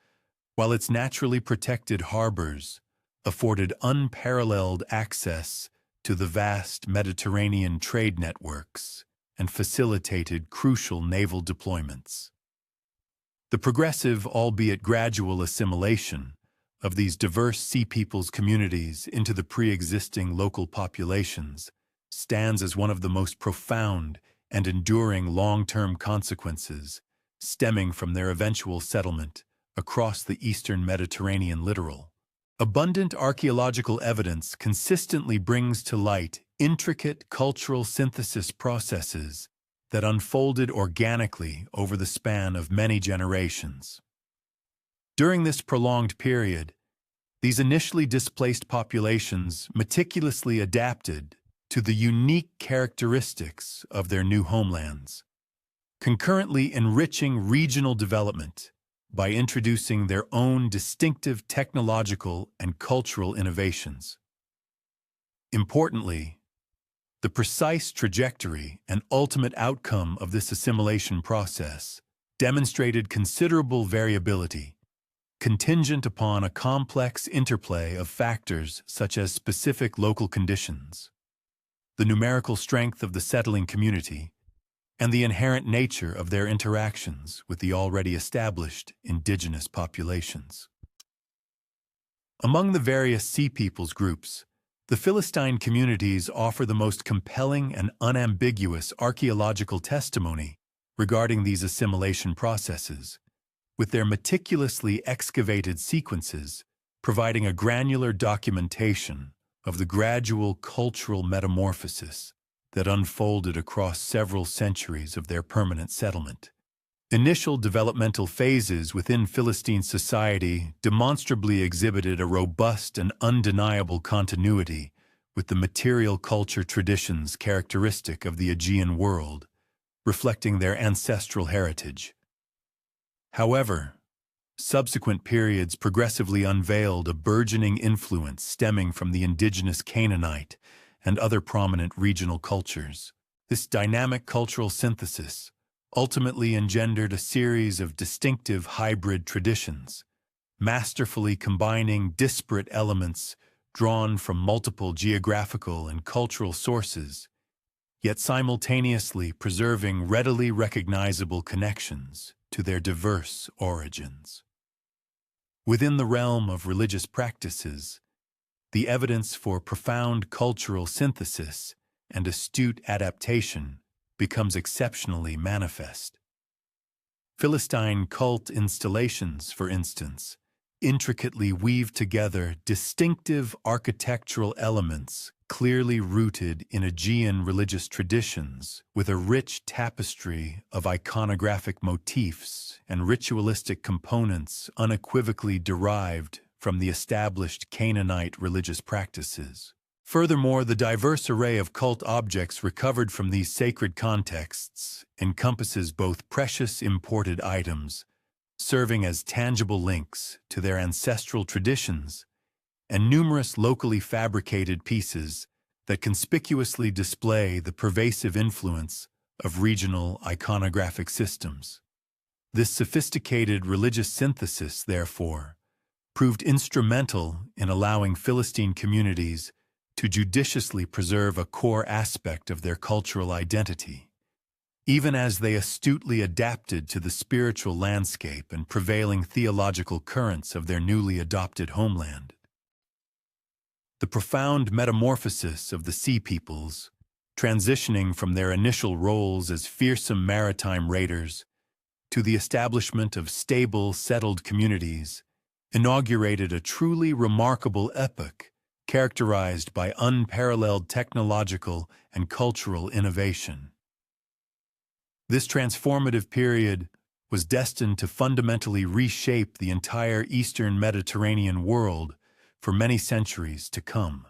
while its naturally protected harbors afforded unparalleled access to the vast Mediterranean trade networks and facilitated crucial naval deployments. The progressive, albeit gradual assimilation of these diverse Sea Peoples communities into the pre-existing local populations stands as one of the most profound and enduring long-term consequences stemming from their eventual settlement across the eastern Mediterranean littoral. Abundant archaeological evidence consistently brings to light intricate cultural synthesis processes that unfolded organically over the span of many generations. During this prolonged period, these initially displaced populations meticulously adapted to the unique characteristics of their new homelands, concurrently enriching regional development by introducing their own distinctive technological and cultural innovations. Importantly, the precise trajectory and ultimate outcome of this assimilation process demonstrated considerable variability, contingent upon a complex interplay of factors such as specific local conditions, the numerical strength of the settling community, and the inherent nature of their interactions with the already established indigenous populations. Among the various Sea Peoples groups, the Philistine communities offer the most compelling and unambiguous archaeological testimony regarding these assimilation processes, with their meticulously excavated sequences providing a granular documentation of the gradual cultural metamorphosis that unfolded across several centuries of their permanent settlement. Initial developmental phases within Philistine society demonstrably exhibited a robust and undeniable continuity with the material culture traditions characteristic of the Aegean world, reflecting their ancestral heritage. However, subsequent periods progressively unveiled a burgeoning influence stemming from the indigenous Canaanite and other prominent regional cultures. This dynamic cultural synthesis ultimately engendered a series of distinctive hybrid traditions, masterfully combining disparate elements drawn from multiple geographical and cultural sources, yet simultaneously preserving readily recognizable connections to their diverse origins. Within the realm of religious practices, the evidence for profound cultural synthesis and astute adaptation becomes exceptionally manifest. Philistine cult installations, for instance, intricately weave together distinctive architectural elements clearly rooted in Aegean religious traditions, with a rich tapestry of iconographic motifs and ritualistic components unequivocally derived from the established Canaanite religious practices. Furthermore, the diverse array of cult objects recovered from these sacred contexts encompasses both precious imported items, serving as tangible links to their ancestral traditions, and numerous locally fabricated pieces that conspicuously display the pervasive influence of regional iconographic systems. This sophisticated religious synthesis, therefore, proved instrumental in allowing Philistine communities to judiciously preserve a core aspect of their cultural identity, even as they astutely adapted to the spiritual landscape and prevailing theological currents of their newly adopted homeland. The profound metamorphosis of the Sea Peoples, transitioning from their initial roles as fearsome maritime raiders to the establishment of stable, settled communities, inaugurated a truly remarkable epoch characterized by unparalleled technological and cultural innovation. This transformative period was destined to fundamentally reshape the entire Eastern Mediterranean world for many centuries to come.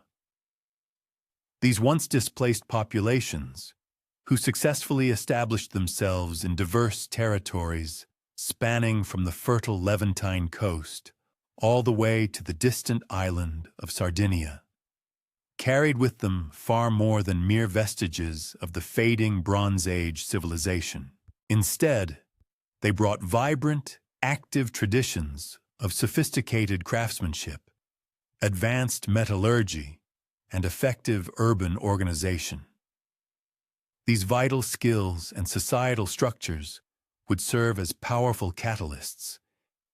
These once displaced populations, who successfully established themselves in diverse territories spanning from the fertile Levantine coast all the way to the distant island of Sardinia, carried with them far more than mere vestiges of the fading Bronze Age civilization. Instead, they brought vibrant, active traditions of sophisticated craftsmanship, advanced metallurgy, and effective urban organization. These vital skills and societal structures would serve as powerful catalysts,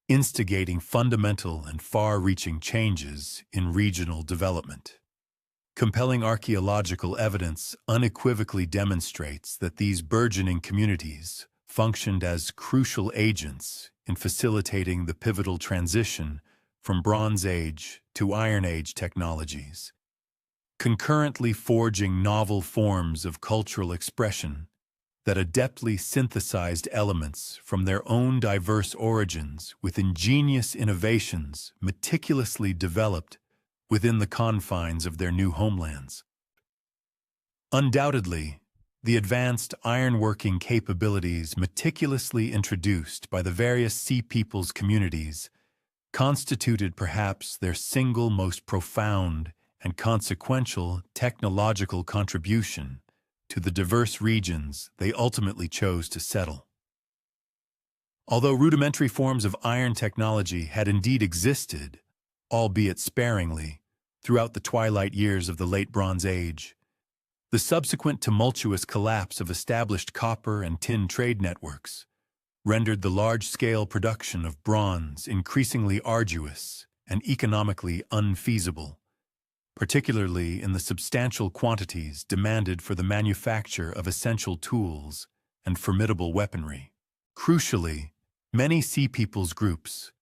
instigating fundamental and far-reaching changes in regional development. Compelling archaeological evidence unequivocally demonstrates that these burgeoning communities functioned as crucial agents in facilitating the pivotal transition from Bronze Age to Iron Age technologies, concurrently forging novel forms of cultural expression that adeptly synthesized elements from their own diverse origins with ingenious innovations meticulously developed within the confines of their new homelands. Undoubtedly, the advanced ironworking capabilities meticulously introduced by the various Sea Peoples communities constituted perhaps their single most profound and consequential technological contribution to the diverse regions they ultimately chose to settle. Although rudimentary forms of iron technology had indeed existed, albeit sparingly, throughout the twilight years of the Late Bronze Age, the subsequent tumultuous collapse of established copper and tin trade networks rendered the large-scale production of bronze increasingly arduous and economically unfeasible, particularly in the substantial quantities demanded for the manufacture of essential tools and formidable weaponry. Crucially, many Sea Peoples groups,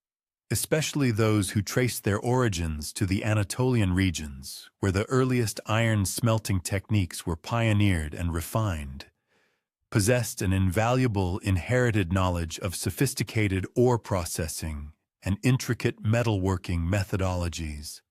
especially those who traced their origins to the Anatolian regions, where the earliest iron smelting techniques were pioneered and refined, possessed an invaluable inherited knowledge of sophisticated ore processing and intricate metalworking methodologies.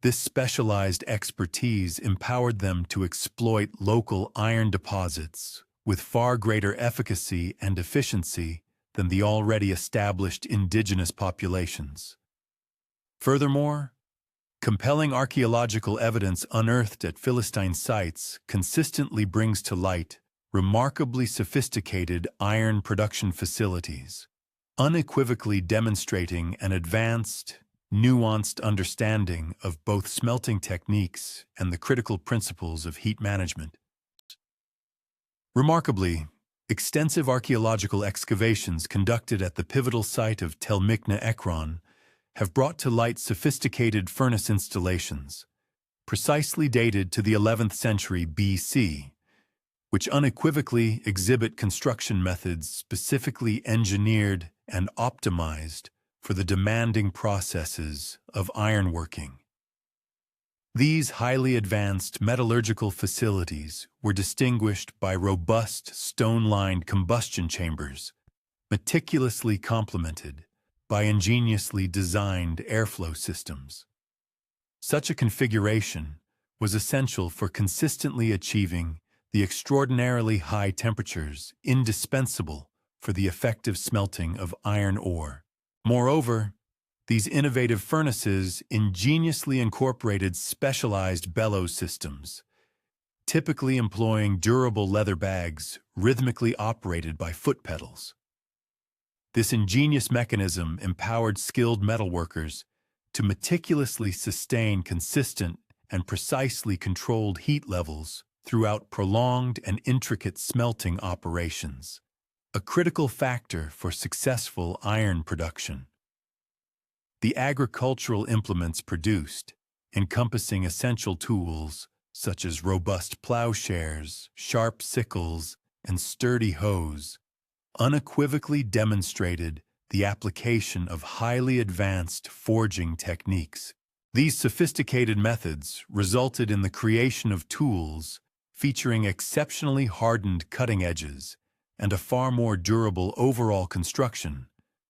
This specialized expertise empowered them to exploit local iron deposits with far greater efficacy and efficiency than the already established indigenous populations. Furthermore, compelling archaeological evidence unearthed at Philistine sites consistently brings to light remarkably sophisticated iron production facilities, unequivocally demonstrating an advanced, nuanced understanding of both smelting techniques and the critical principles of heat management. Remarkably, extensive archaeological excavations conducted at the pivotal site of Tel Mikna Ekron have brought to light sophisticated furnace installations, precisely dated to the 11th century BC, which unequivocally exhibit construction methods specifically engineered and optimized for the demanding processes of ironworking. These highly advanced metallurgical facilities were distinguished by robust stone-lined combustion chambers, meticulously complemented by ingeniously designed airflow systems. Such a configuration was essential for consistently achieving the extraordinarily high temperatures indispensable for the effective smelting of iron ore. Moreover, these innovative furnaces ingeniously incorporated specialized bellows systems, typically employing durable leather bags rhythmically operated by foot pedals. This ingenious mechanism empowered skilled metalworkers to meticulously sustain consistent and precisely controlled heat levels throughout prolonged and intricate smelting operations, a critical factor for successful iron production. The agricultural implements produced, encompassing essential tools such as robust plowshares, sharp sickles, and sturdy hoes, unequivocally demonstrated the application of highly advanced forging techniques. These sophisticated methods resulted in the creation of tools featuring exceptionally hardened cutting edges and a far more durable overall construction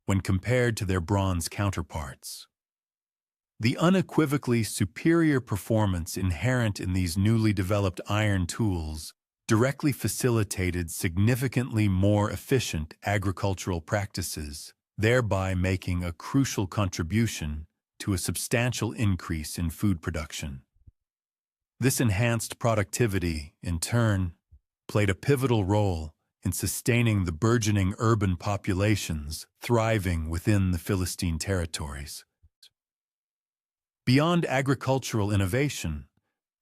when compared to their bronze counterparts. The unequivocally superior performance inherent in these newly developed iron tools directly facilitated significantly more efficient agricultural practices, thereby making a crucial contribution to a substantial increase in food production. This enhanced productivity, in turn, played a pivotal role in sustaining the burgeoning urban populations thriving within the Philistine territories. Beyond agricultural innovation,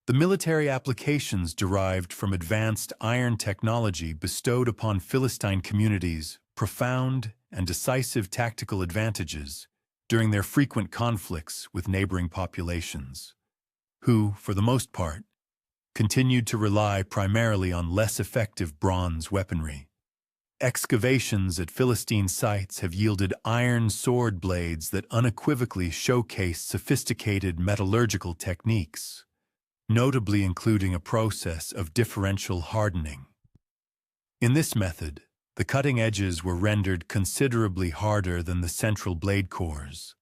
the military applications derived from advanced iron technology bestowed upon Philistine communities profound and decisive tactical advantages during their frequent conflicts with neighboring populations, who, for the most part, continued to rely primarily on less effective bronze weaponry. Excavations at Philistine sites have yielded iron sword blades that unequivocally showcase sophisticated metallurgical techniques, notably including a process of differential hardening. In this method, the cutting edges were rendered considerably harder than the central blade cores,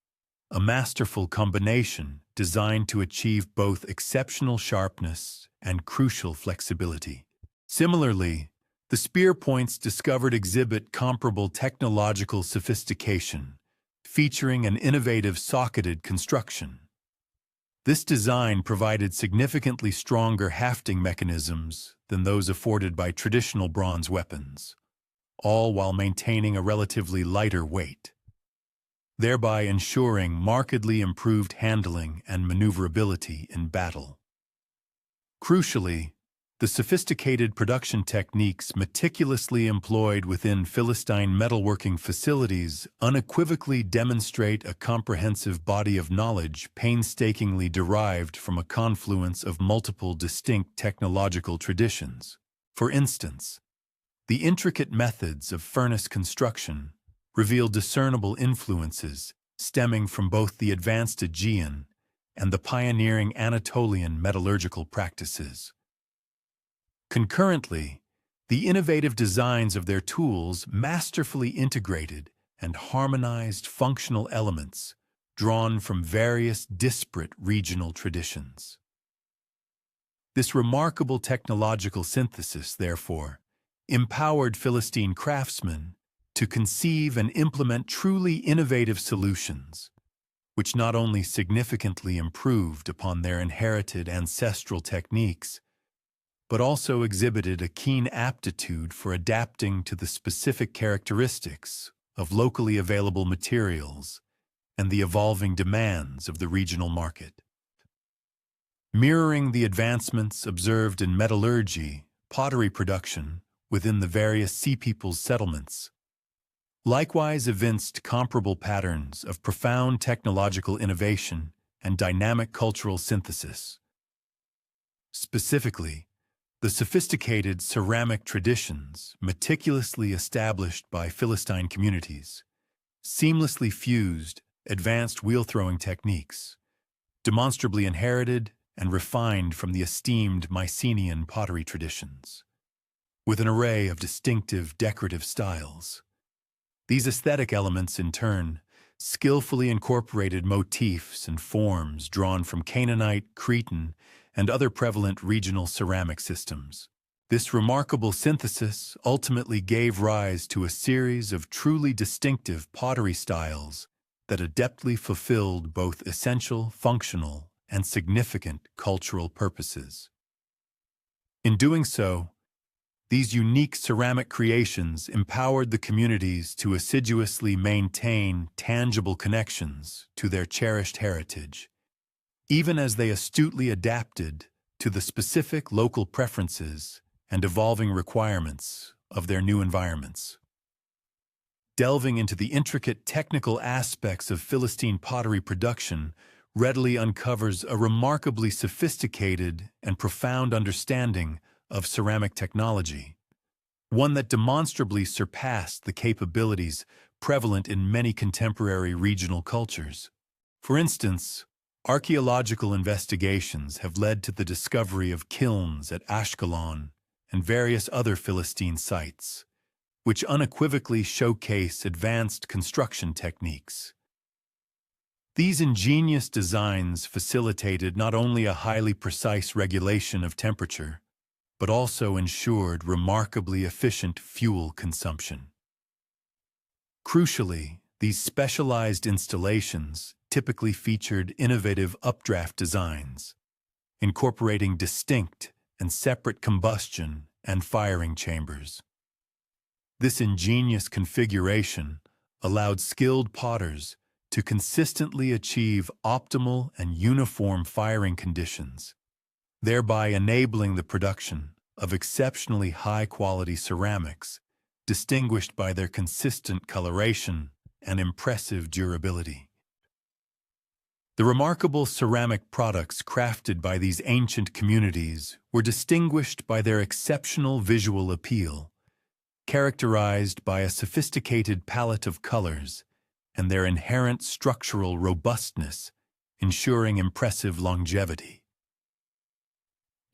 a masterful combination designed to achieve both exceptional sharpness and crucial flexibility. Similarly, the spear points discovered exhibit comparable technological sophistication, featuring an innovative socketed construction. This design provided significantly stronger hafting mechanisms than those afforded by traditional bronze weapons, all while maintaining a relatively lighter weight, thereby ensuring markedly improved handling and maneuverability in battle. Crucially, the sophisticated production techniques meticulously employed within Philistine metalworking facilities unequivocally demonstrate a comprehensive body of knowledge painstakingly derived from a confluence of multiple distinct technological traditions. For instance, the intricate methods of furnace construction reveal discernible influences stemming from both the advanced Aegean and the pioneering Anatolian metallurgical practices. Concurrently, the innovative designs of their tools masterfully integrated and harmonized functional elements drawn from various disparate regional traditions. This remarkable technological synthesis, therefore, empowered Philistine craftsmen to conceive and implement truly innovative solutions, which not only significantly improved upon their inherited ancestral techniques, but also exhibited a keen aptitude for adapting to the specific characteristics of locally available materials and the evolving demands of the regional market. Mirroring the advancements observed in metallurgy, pottery production within the various Sea Peoples settlements likewise evinced comparable patterns of profound technological innovation and dynamic cultural synthesis. Specifically, the sophisticated ceramic traditions meticulously established by Philistine communities seamlessly fused advanced wheel-throwing techniques, demonstrably inherited and refined from the esteemed Mycenaean pottery traditions, with an array of distinctive decorative styles. These aesthetic elements, in turn, skillfully incorporated motifs and forms drawn from Canaanite, Cretan, and other prevalent regional ceramic systems. This remarkable synthesis ultimately gave rise to a series of truly distinctive pottery styles that adeptly fulfilled both essential, functional, and significant cultural purposes. In doing so, these unique ceramic creations empowered the communities to assiduously maintain tangible connections to their cherished heritage, even as they astutely adapted to the specific local preferences and evolving requirements of their new environments. Delving into the intricate technical aspects of Philistine pottery production readily uncovers a remarkably sophisticated and profound understanding of ceramic technology, one that demonstrably surpassed the capabilities prevalent in many contemporary regional cultures. For instance, archaeological investigations have led to the discovery of kilns at Ashkelon and various other Philistine sites, which unequivocally showcase advanced construction techniques. These ingenious designs facilitated not only a highly precise regulation of temperature, but also ensured remarkably efficient fuel consumption. Crucially, these specialized installations typically featured innovative updraft designs, incorporating distinct and separate combustion and firing chambers. This ingenious configuration allowed skilled potters to consistently achieve optimal and uniform firing conditions, thereby enabling the production of exceptionally high-quality ceramics, distinguished by their consistent coloration and impressive durability. The remarkable ceramic products crafted by these ancient communities were distinguished by their exceptional visual appeal, characterized by a sophisticated palette of colors and their inherent structural robustness, ensuring impressive longevity.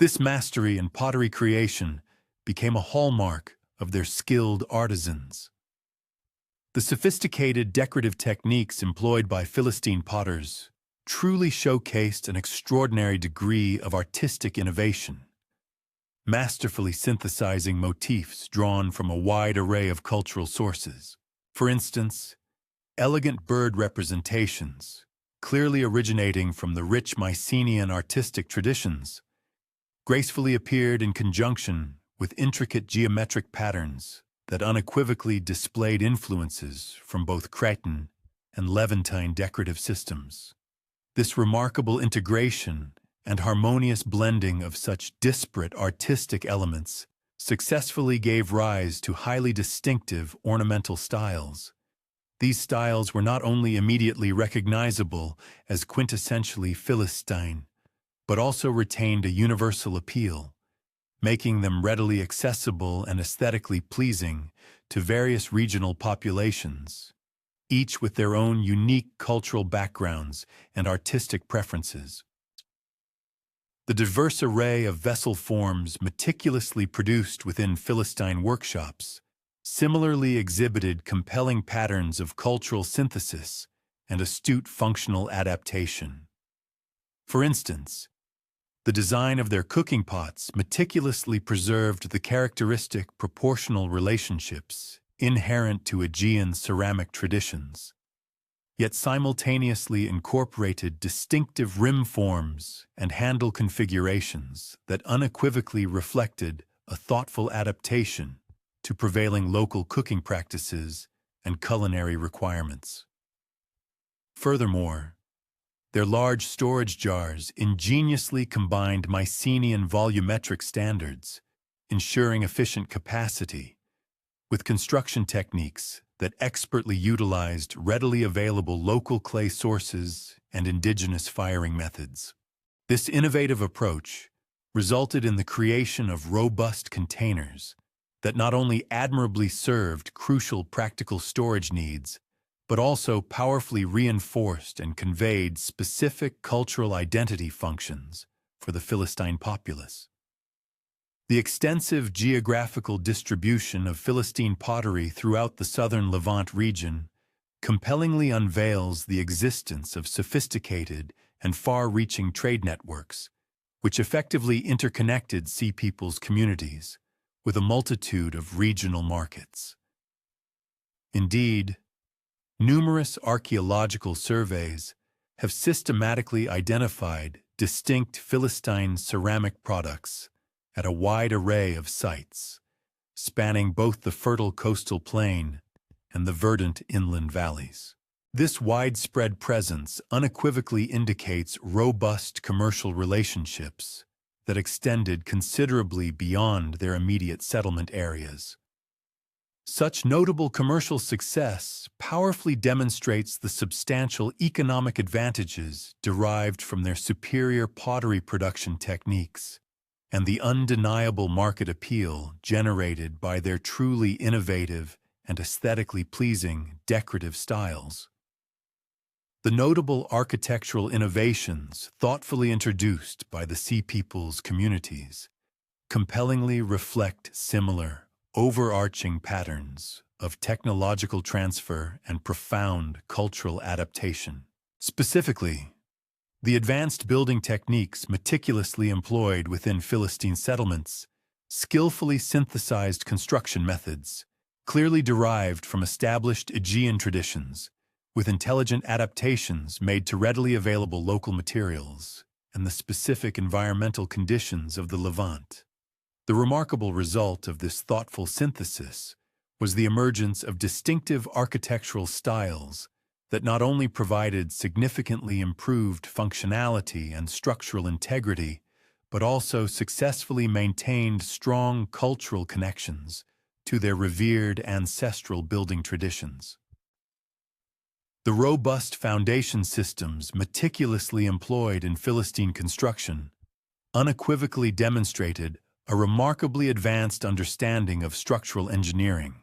This mastery in pottery creation became a hallmark of their skilled artisans. The sophisticated decorative techniques employed by Philistine potters truly showcased an extraordinary degree of artistic innovation, masterfully synthesizing motifs drawn from a wide array of cultural sources. For instance, elegant bird representations, clearly originating from the rich Mycenaean artistic traditions, gracefully appeared in conjunction with intricate geometric patterns that unequivocally displayed influences from both Cretan and Levantine decorative systems. This remarkable integration and harmonious blending of such disparate artistic elements successfully gave rise to highly distinctive ornamental styles. These styles were not only immediately recognizable as quintessentially Philistine, but also retained a universal appeal, making them readily accessible and aesthetically pleasing to various regional populations, each with their own unique cultural backgrounds and artistic preferences. The diverse array of vessel forms meticulously produced within Philistine workshops similarly exhibited compelling patterns of cultural synthesis and astute functional adaptation. For instance, the design of their cooking pots meticulously preserved the characteristic proportional relationships inherent to Aegean ceramic traditions, yet simultaneously incorporated distinctive rim forms and handle configurations that unequivocally reflected a thoughtful adaptation to prevailing local cooking practices and culinary requirements. Furthermore, their large storage jars ingeniously combined Mycenaean volumetric standards, ensuring efficient capacity, with construction techniques that expertly utilized readily available local clay sources and indigenous firing methods. This innovative approach resulted in the creation of robust containers that not only admirably served crucial practical storage needs, but also powerfully reinforced and conveyed specific cultural identity functions for the Philistine populace. The extensive geographical distribution of Philistine pottery throughout the southern Levant region compellingly unveils the existence of sophisticated and far-reaching trade networks, which effectively interconnected Sea Peoples communities with a multitude of regional markets. Indeed, numerous archaeological surveys have systematically identified distinct Philistine ceramic products at a wide array of sites, spanning both the fertile coastal plain and the verdant inland valleys. This widespread presence unequivocally indicates robust commercial relationships that extended considerably beyond their immediate settlement areas. Such notable commercial success powerfully demonstrates the substantial economic advantages derived from their superior pottery production techniques and the undeniable market appeal generated by their truly innovative and aesthetically pleasing decorative styles. The notable architectural innovations thoughtfully introduced by the Sea Peoples communities compellingly reflect similar, overarching patterns of technological transfer and profound cultural adaptation. Specifically, the advanced building techniques meticulously employed within Philistine settlements, skillfully synthesized construction methods, clearly derived from established Aegean traditions, with intelligent adaptations made to readily available local materials and the specific environmental conditions of the Levant. The remarkable result of this thoughtful synthesis was the emergence of distinctive architectural styles that not only provided significantly improved functionality and structural integrity, but also successfully maintained strong cultural connections to their revered ancestral building traditions. The robust foundation systems meticulously employed in Philistine construction unequivocally demonstrated a remarkably advanced understanding of structural engineering,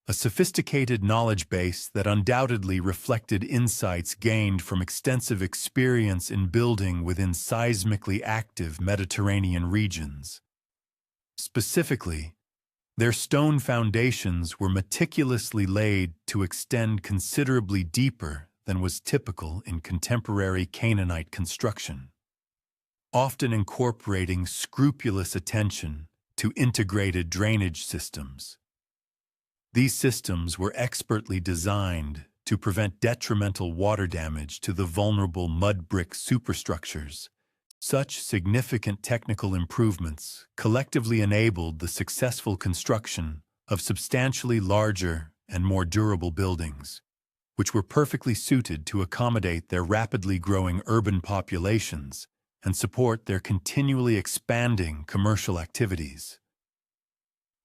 a sophisticated knowledge base that undoubtedly reflected insights gained from extensive experience in building within seismically active Mediterranean regions. Specifically, their stone foundations were meticulously laid to extend considerably deeper than was typical in contemporary Canaanite construction, often incorporating scrupulous attention to integrated drainage systems. These systems were expertly designed to prevent detrimental water damage to the vulnerable mud brick superstructures. Such significant technical improvements collectively enabled the successful construction of substantially larger and more durable buildings, which were perfectly suited to accommodate their rapidly growing urban populations and support their continually expanding commercial activities.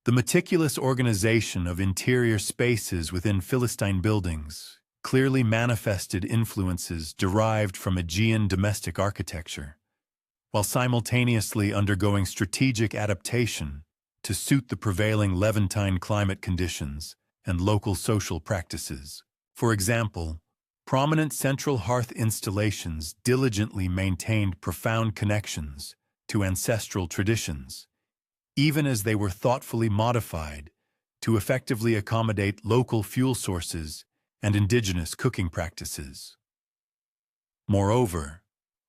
The meticulous organization of interior spaces within Philistine buildings clearly manifested influences derived from Aegean domestic architecture, while simultaneously undergoing strategic adaptation to suit the prevailing Levantine climate conditions and local social practices. For example, prominent central hearth installations diligently maintained profound connections to ancestral traditions, even as they were thoughtfully modified to effectively accommodate local fuel sources and indigenous cooking practices. Moreover,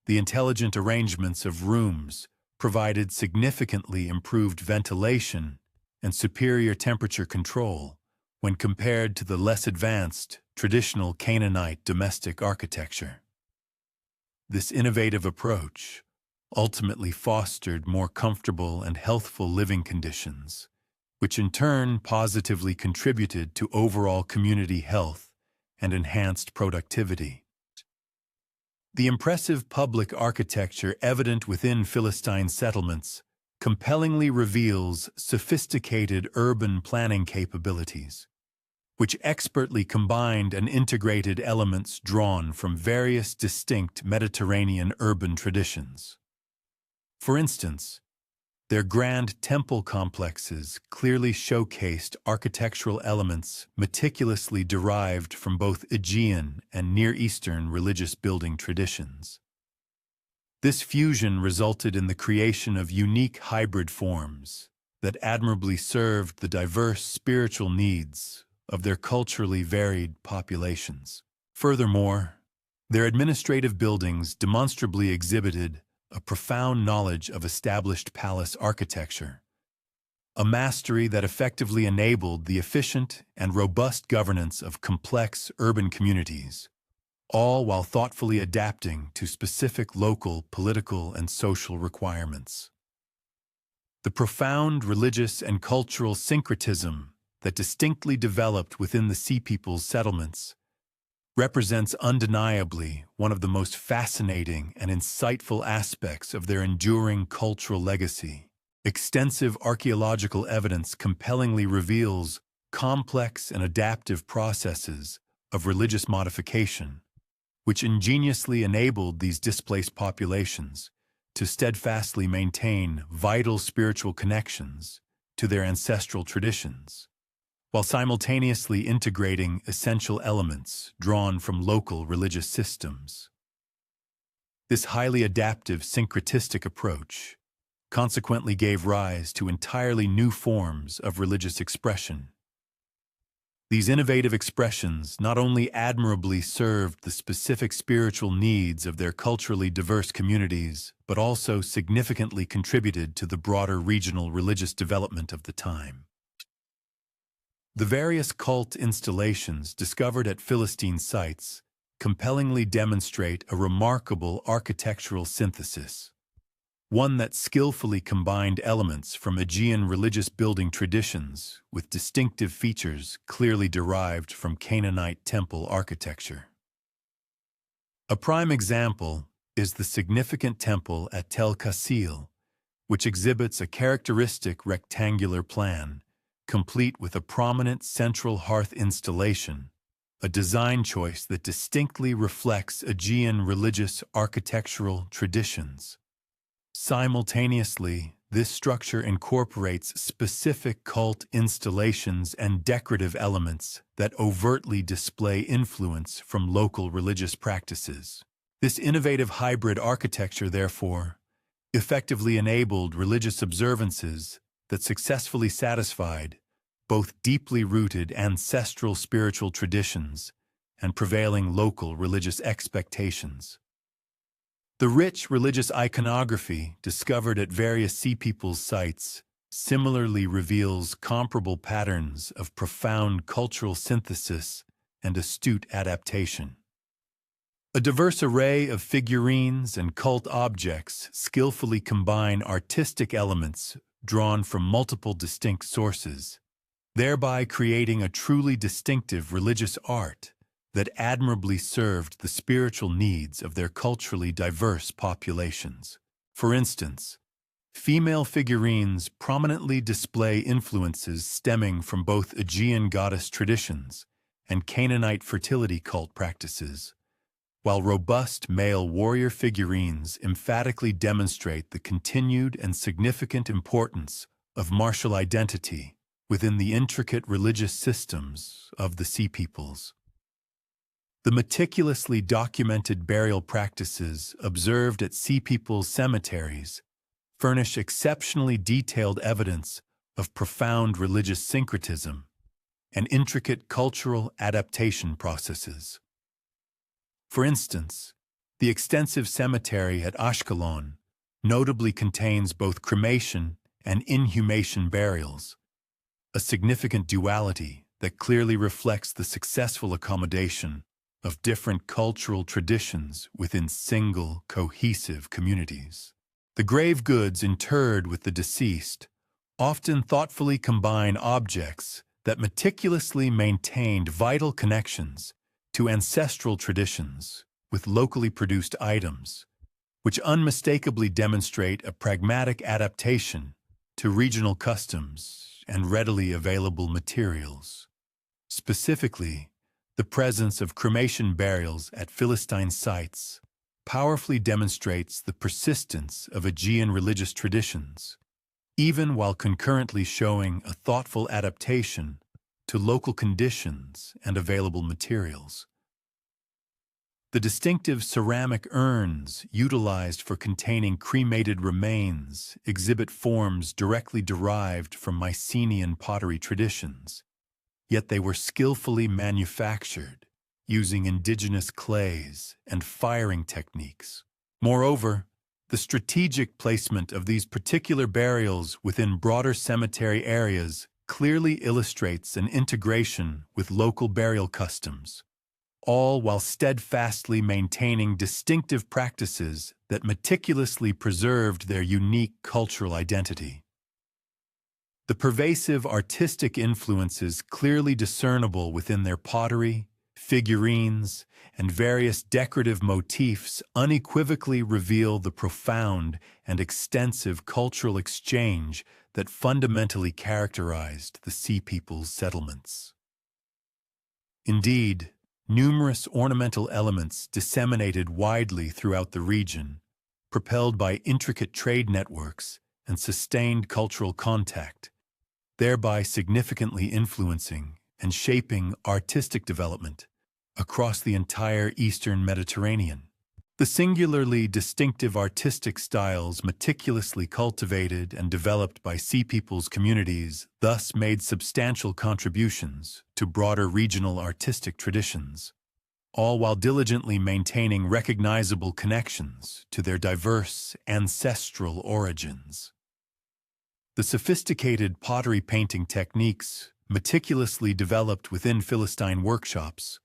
the intelligent arrangements of rooms provided significantly improved ventilation and superior temperature control when compared to the less advanced, traditional Canaanite domestic architecture. This innovative approach ultimately fostered more comfortable and healthful living conditions, which in turn positively contributed to overall community health and enhanced productivity. The impressive public architecture evident within Philistine settlements compellingly reveals sophisticated urban planning capabilities, which expertly combined and integrated elements drawn from various distinct Mediterranean urban traditions. For instance, their grand temple complexes clearly showcased architectural elements meticulously derived from both Aegean and Near Eastern religious building traditions. This fusion resulted in the creation of unique hybrid forms that admirably served the diverse spiritual needs of their culturally varied populations. Furthermore, their administrative buildings demonstrably exhibited a profound knowledge of established palace architecture, a mastery that effectively enabled the efficient and robust governance of complex urban communities, all while thoughtfully adapting to specific local political and social requirements. The profound religious and cultural syncretism that distinctly developed within the Sea People's settlements represents undeniably one of the most fascinating and insightful aspects of their enduring cultural legacy. Extensive archaeological evidence compellingly reveals complex and adaptive processes of religious modification, which ingeniously enabled these displaced populations to steadfastly maintain vital spiritual connections to their ancestral traditions, while simultaneously integrating essential elements drawn from local religious systems. This highly adaptive syncretistic approach consequently gave rise to entirely new forms of religious expression. These innovative expressions not only admirably served the specific spiritual needs of their culturally diverse communities, but also significantly contributed to the broader regional religious development of the time. The various cult installations discovered at Philistine sites compellingly demonstrate a remarkable architectural synthesis, one that skillfully combined elements from Aegean religious building traditions with distinctive features clearly derived from Canaanite temple architecture. A prime example is the significant temple at Tel Qasil, which exhibits a characteristic rectangular plan, complete with a prominent central hearth installation a design choice that distinctly reflects Aegean religious architectural traditions. Simultaneously, this structure incorporates specific cult installations and decorative elements that overtly display influence from local religious practices. This innovative hybrid architecture, therefore, effectively enabled religious observances that successfully satisfied both deeply rooted ancestral spiritual traditions and prevailing local religious expectations. The rich religious iconography discovered at various Sea Peoples sites similarly reveals comparable patterns of profound cultural synthesis and astute adaptation. A diverse array of figurines and cult objects skillfully combine artistic elements drawn from multiple distinct sources, thereby creating a truly distinctive religious art that admirably served the spiritual needs of their culturally diverse populations. For instance, female figurines prominently display influences stemming from both Aegean goddess traditions and Canaanite fertility cult practices, while robust male warrior figurines emphatically demonstrate the continued and significant importance of martial identity within the intricate religious systems of the Sea Peoples. The meticulously documented burial practices observed at Sea Peoples cemeteries furnish exceptionally detailed evidence of profound religious syncretism and intricate cultural adaptation processes. For instance, the extensive cemetery at Ashkelon notably contains both cremation and inhumation burials, a significant duality that clearly reflects the successful accommodation of different cultural traditions within single, cohesive communities. The grave goods interred with the deceased often thoughtfully combine objects that meticulously maintained vital connections to ancestral traditions with locally produced items, which unmistakably demonstrate a pragmatic adaptation to regional customs and readily available materials. Specifically, the presence of cremation burials at Philistine sites powerfully demonstrates the persistence of Aegean religious traditions, even while concurrently showing a thoughtful adaptation to local conditions and available materials. The distinctive ceramic urns utilized for containing cremated remains exhibit forms directly derived from Mycenaean pottery traditions, yet they were skillfully manufactured using indigenous clays and firing techniques. Moreover, the strategic placement of these particular burials within broader cemetery areas clearly illustrates an integration with local burial customs, all while steadfastly maintaining distinctive practices that meticulously preserved their unique cultural identity. The pervasive artistic influences clearly discernible within their pottery, figurines, and various decorative motifs unequivocally reveal the profound and extensive cultural exchange that fundamentally characterized the Sea Peoples' settlements. Indeed, numerous ornamental elements disseminated widely throughout the region, propelled by intricate trade networks and sustained cultural contact, thereby significantly influencing and shaping artistic development across the entire Eastern Mediterranean. The singularly distinctive artistic styles meticulously cultivated and developed by Sea Peoples communities thus made substantial contributions to broader regional artistic traditions, all while diligently maintaining recognizable connections to their diverse ancestral origins. The sophisticated pottery painting techniques, meticulously developed within Philistine workshops,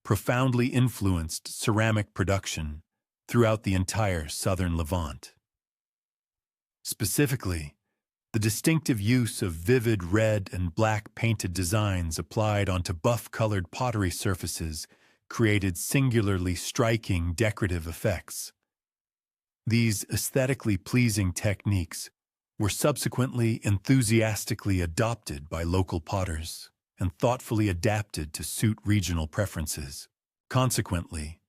profoundly influenced ceramic production throughout the entire southern Levant. Specifically, the distinctive use of vivid red and black painted designs applied onto buff-colored pottery surfaces created singularly striking decorative effects. These aesthetically pleasing techniques were subsequently enthusiastically adopted by local potters and thoughtfully adapted to suit regional preferences. Consequently,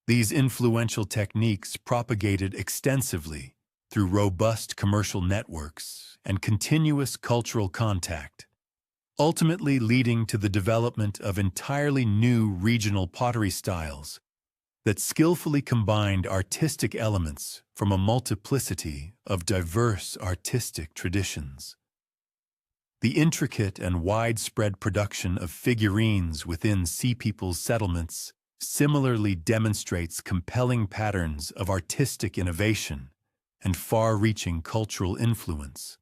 these influential techniques propagated extensively through robust commercial networks and continuous cultural contact, ultimately leading to the development of entirely new regional pottery styles that skillfully combined artistic elements from a multiplicity of diverse artistic traditions. The intricate and widespread production of figurines within Sea Peoples settlements similarly demonstrates compelling patterns of artistic innovation and far-reaching cultural influence,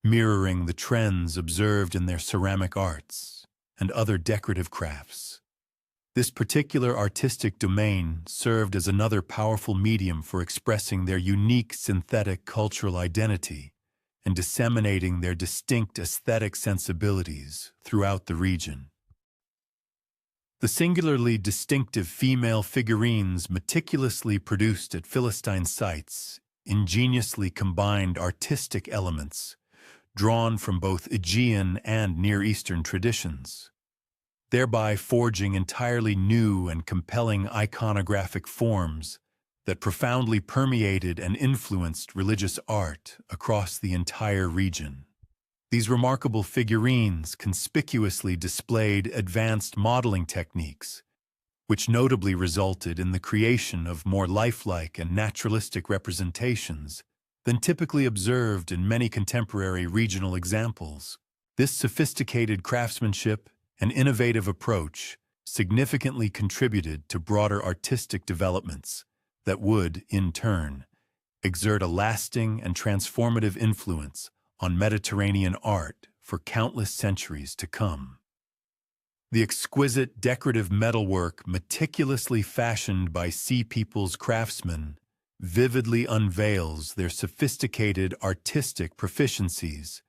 mirroring the trends observed in their ceramic arts and other decorative crafts. This particular artistic domain served as another powerful medium for expressing their unique synthetic cultural identity and disseminating their distinct aesthetic sensibilities throughout the region. The singularly distinctive female figurines meticulously produced at Philistine sites ingeniously combined artistic elements drawn from both Aegean and Near Eastern traditions, thereby forging entirely new and compelling iconographic forms that profoundly permeated and influenced religious art across the entire region. These remarkable figurines conspicuously displayed advanced modeling techniques, which notably resulted in the creation of more lifelike and naturalistic representations than typically observed in many contemporary regional examples. This sophisticated craftsmanship and innovative approach significantly contributed to broader artistic developments that would, in turn, exert a lasting and transformative influence on Mediterranean art for countless centuries to come. The exquisite decorative metalwork meticulously fashioned by Sea Peoples craftsmen vividly unveils their sophisticated artistic proficiencies,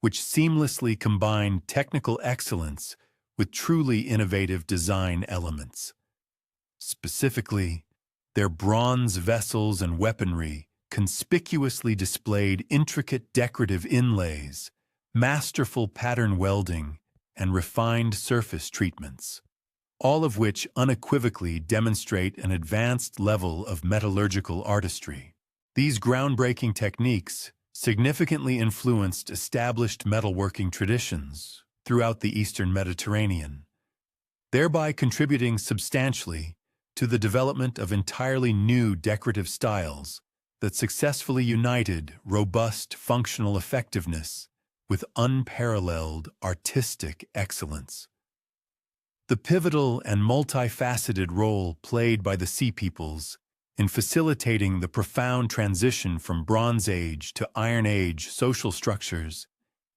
which seamlessly combine technical excellence with truly innovative design elements. Specifically, their bronze vessels and weaponry conspicuously displayed intricate decorative inlays, masterful pattern welding, and refined surface treatments, all of which unequivocally demonstrate an advanced level of metallurgical artistry. These groundbreaking techniques significantly influenced established metalworking traditions throughout the Eastern Mediterranean, thereby contributing substantially to the development of entirely new decorative styles that successfully united robust functional effectiveness with unparalleled artistic excellence. The pivotal and multifaceted role played by the Sea Peoples in facilitating the profound transition from Bronze Age to Iron Age social structures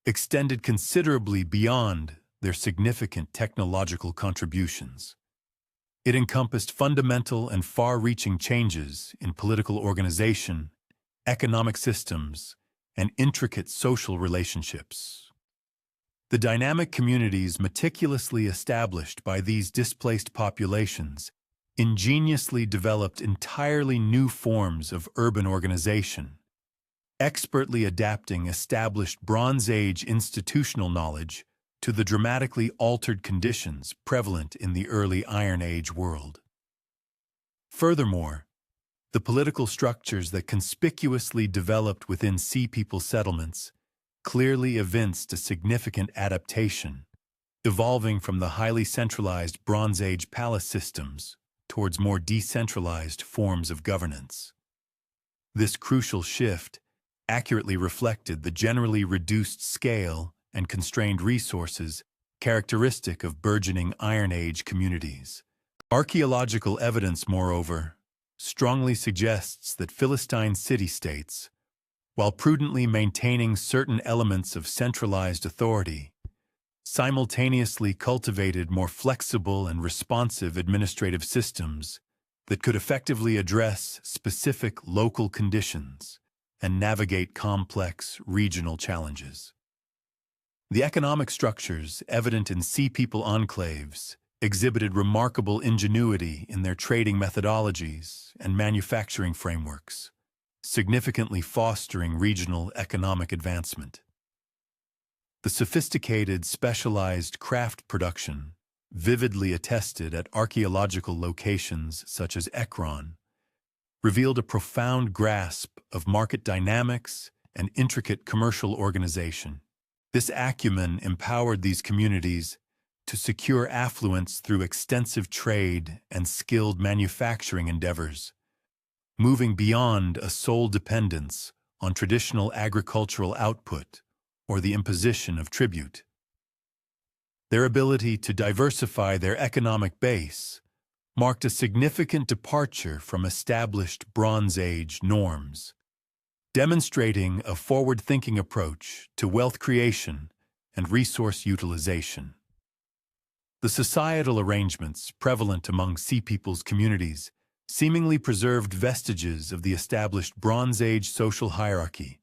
extended considerably beyond their significant technological contributions. It encompassed fundamental and far-reaching changes in political organization, economic systems, and intricate social relationships. The dynamic communities meticulously established by these displaced populations ingeniously developed entirely new forms of urban organization, expertly adapting established Bronze Age institutional knowledge to the dramatically altered conditions prevalent in the early Iron Age world. Furthermore, the political structures that conspicuously developed within Sea People settlements clearly evinced a significant adaptation, evolving from the highly centralized Bronze Age palace systems towards more decentralized forms of governance. This crucial shift accurately reflected the generally reduced scale and constrained resources characteristic of burgeoning Iron Age communities. Archaeological evidence, moreover, strongly suggests that Philistine city-states, while prudently maintaining certain elements of centralized authority, simultaneously cultivated more flexible and responsive administrative systems that could effectively address specific local conditions and navigate complex regional challenges. The economic structures evident in Sea People enclaves exhibited remarkable ingenuity in their trading methodologies and manufacturing frameworks, significantly fostering regional economic advancement. The sophisticated, specialized craft production, vividly attested at archaeological locations such as Ekron, revealed a profound grasp of market dynamics and intricate commercial organization. This acumen empowered these communities to secure affluence through extensive trade and skilled manufacturing endeavors, moving beyond a sole dependence on traditional agricultural output or the imposition of tribute. Their ability to diversify their economic base marked a significant departure from established Bronze Age norms, demonstrating a forward-thinking approach to wealth creation and resource utilization. The societal arrangements prevalent among Sea Peoples communities seemingly preserved vestiges of the established Bronze Age social hierarchy,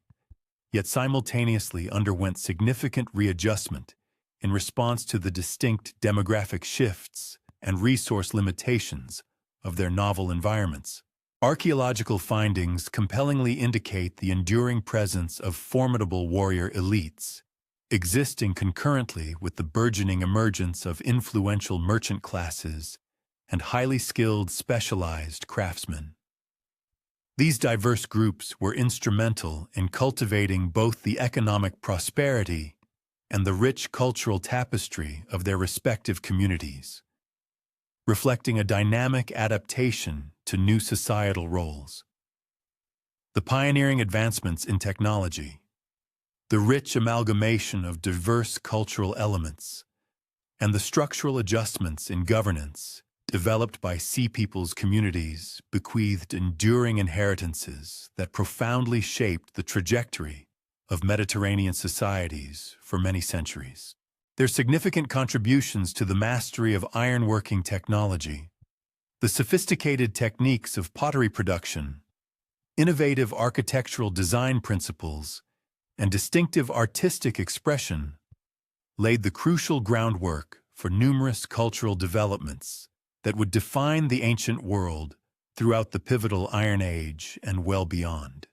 yet simultaneously underwent significant readjustment in response to the distinct demographic shifts and resource limitations of their novel environments. Archaeological findings compellingly indicate the enduring presence of formidable warrior elites, existing concurrently with the burgeoning emergence of influential merchant classes and highly skilled specialized craftsmen. These diverse groups were instrumental in cultivating both the economic prosperity and the rich cultural tapestry of their respective communities, reflecting a dynamic adaptation to new societal roles. The pioneering advancements in technology, the rich amalgamation of diverse cultural elements, and the structural adjustments in governance developed by Sea Peoples communities bequeathed enduring inheritances that profoundly shaped the trajectory of Mediterranean societies for many centuries. Their significant contributions to the mastery of ironworking technology, the sophisticated techniques of pottery production, innovative architectural design principles, and distinctive artistic expression laid the crucial groundwork for numerous cultural developments that would define the ancient world throughout the pivotal Iron Age and well beyond.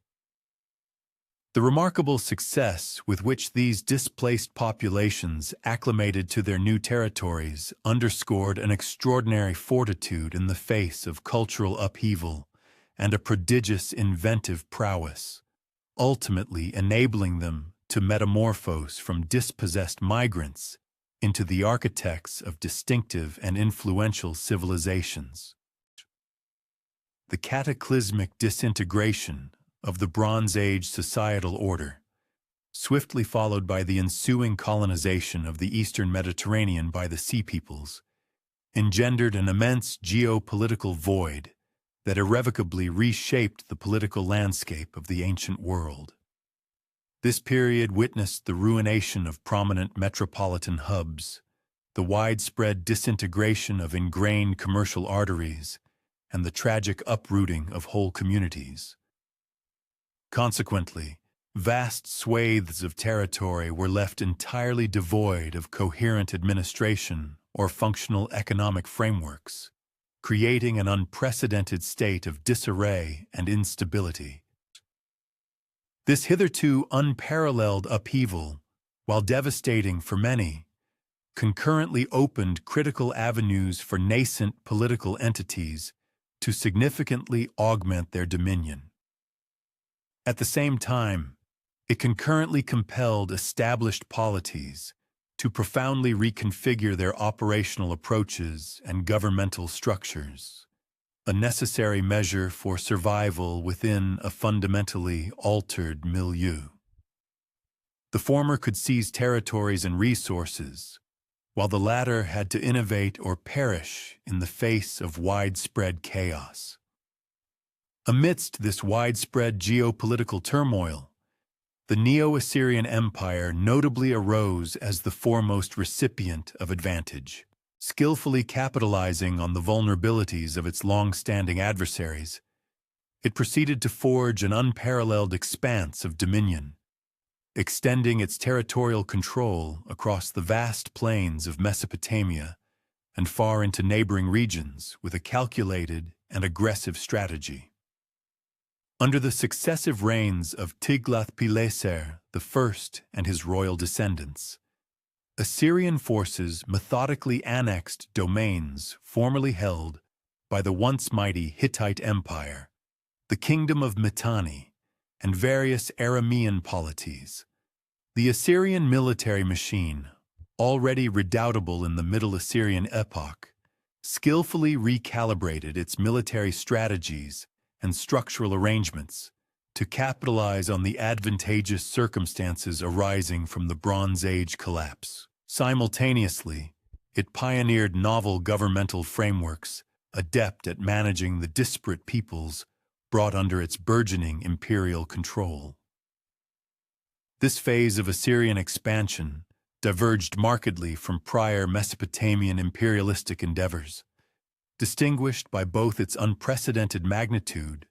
The remarkable success with which these displaced populations acclimated to their new territories underscored an extraordinary fortitude in the face of cultural upheaval and a prodigious inventive prowess, ultimately enabling them to metamorphose from dispossessed migrants into the architects of distinctive and influential civilizations. The cataclysmic disintegration of the Bronze Age societal order, swiftly followed by the ensuing colonization of the Eastern Mediterranean by the Sea Peoples, engendered an immense geopolitical void that irrevocably reshaped the political landscape of the ancient world. This period witnessed the ruination of prominent metropolitan hubs, the widespread disintegration of ingrained commercial arteries, and the tragic uprooting of whole communities. Consequently, vast swathes of territory were left entirely devoid of coherent administration or functional economic frameworks, creating an unprecedented state of disarray and instability. This hitherto unparalleled upheaval, while devastating for many, concurrently opened critical avenues for nascent political entities to significantly augment their dominion. At the same time, it concurrently compelled established polities to profoundly reconfigure their operational approaches and governmental structures, a necessary measure for survival within a fundamentally altered milieu. The former could seize territories and resources, while the latter had to innovate or perish in the face of widespread chaos. Amidst this widespread geopolitical turmoil, the Neo-Assyrian Empire notably arose as the foremost recipient of advantage. Skillfully capitalizing on the vulnerabilities of its long-standing adversaries, it proceeded to forge an unparalleled expanse of dominion, extending its territorial control across the vast plains of Mesopotamia and far into neighboring regions with a calculated and aggressive strategy. Under the successive reigns of Tiglath-Pileser I and his royal descendants, Assyrian forces methodically annexed domains formerly held by the once mighty Hittite Empire, the Kingdom of Mitanni, and various Aramean polities. The Assyrian military machine, already redoubtable in the Middle Assyrian epoch, skillfully recalibrated its military strategies and structural arrangements to capitalize on the advantageous circumstances arising from the Bronze Age collapse. Simultaneously, it pioneered novel governmental frameworks, adept at managing the disparate peoples brought under its burgeoning imperial control. This phase of Assyrian expansion diverged markedly from prior Mesopotamian imperialistic endeavors, distinguished by both its unprecedented magnitude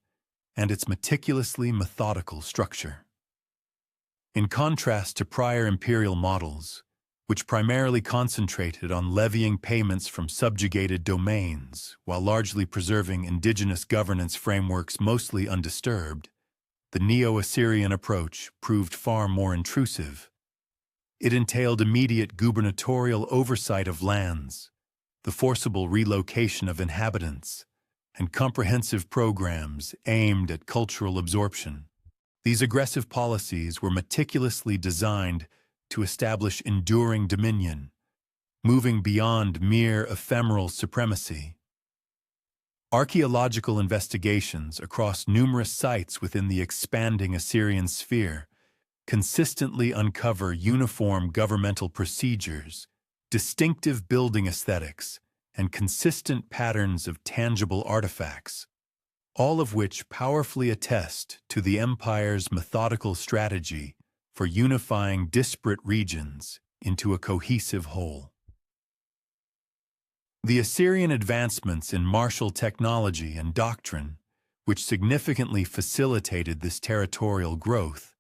and its meticulously methodical structure. In contrast to prior imperial models, which primarily concentrated on levying payments from subjugated domains while largely preserving indigenous governance frameworks mostly undisturbed, the Neo-Assyrian approach proved far more intrusive. It entailed immediate gubernatorial oversight of lands, the forcible relocation of inhabitants, and comprehensive programs aimed at cultural absorption. These aggressive policies were meticulously designed to establish enduring dominion, moving beyond mere ephemeral supremacy. Archaeological investigations across numerous sites within the expanding Assyrian sphere consistently uncover uniform governmental procedures, distinctive building aesthetics, and consistent patterns of tangible artifacts, all of which powerfully attest to the empire's methodical strategy for unifying disparate regions into a cohesive whole. The Assyrian advancements in martial technology and doctrine, which significantly facilitated this territorial growth,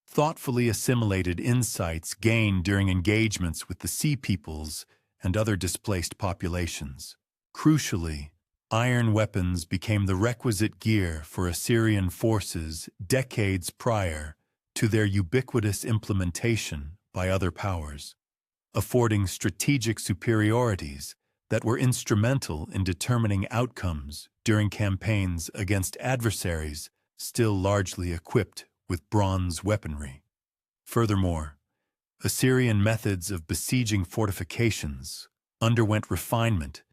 thoughtfully assimilated insights gained during engagements with the Sea Peoples and other displaced populations. Crucially, iron weapons became the requisite gear for Assyrian forces decades prior to their ubiquitous implementation by other powers, affording strategic superiorities that were instrumental in determining outcomes during campaigns against adversaries still largely equipped with bronze weaponry. Furthermore, Assyrian methods of besieging fortifications underwent refinement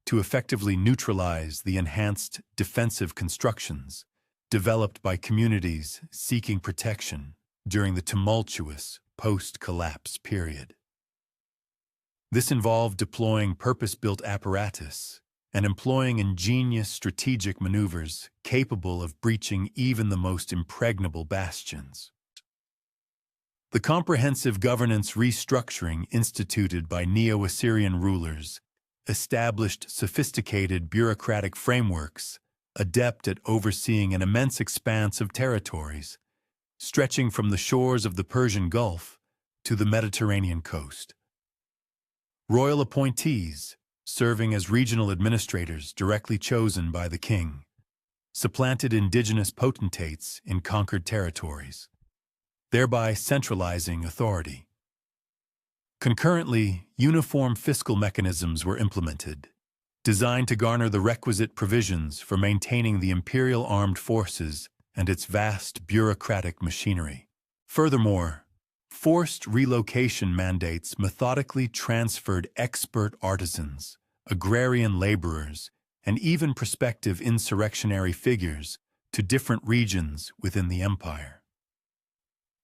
to effectively neutralize the enhanced defensive constructions developed by communities seeking protection during the tumultuous post-collapse period. This involved deploying purpose-built apparatus and employing ingenious strategic maneuvers capable of breaching even the most impregnable bastions. The comprehensive governance restructuring instituted by Neo-Assyrian rulers established sophisticated bureaucratic frameworks adept at overseeing an immense expanse of territories, stretching from the shores of the Persian Gulf to the Mediterranean coast. Royal appointees, serving as regional administrators directly chosen by the king, supplanted indigenous potentates in conquered territories, thereby centralizing authority. Concurrently, uniform fiscal mechanisms were implemented, designed to garner the requisite provisions for maintaining the imperial armed forces and its vast bureaucratic machinery. Furthermore, forced relocation mandates methodically transferred expert artisans, agrarian laborers, and even prospective insurrectionary figures to different regions within the empire.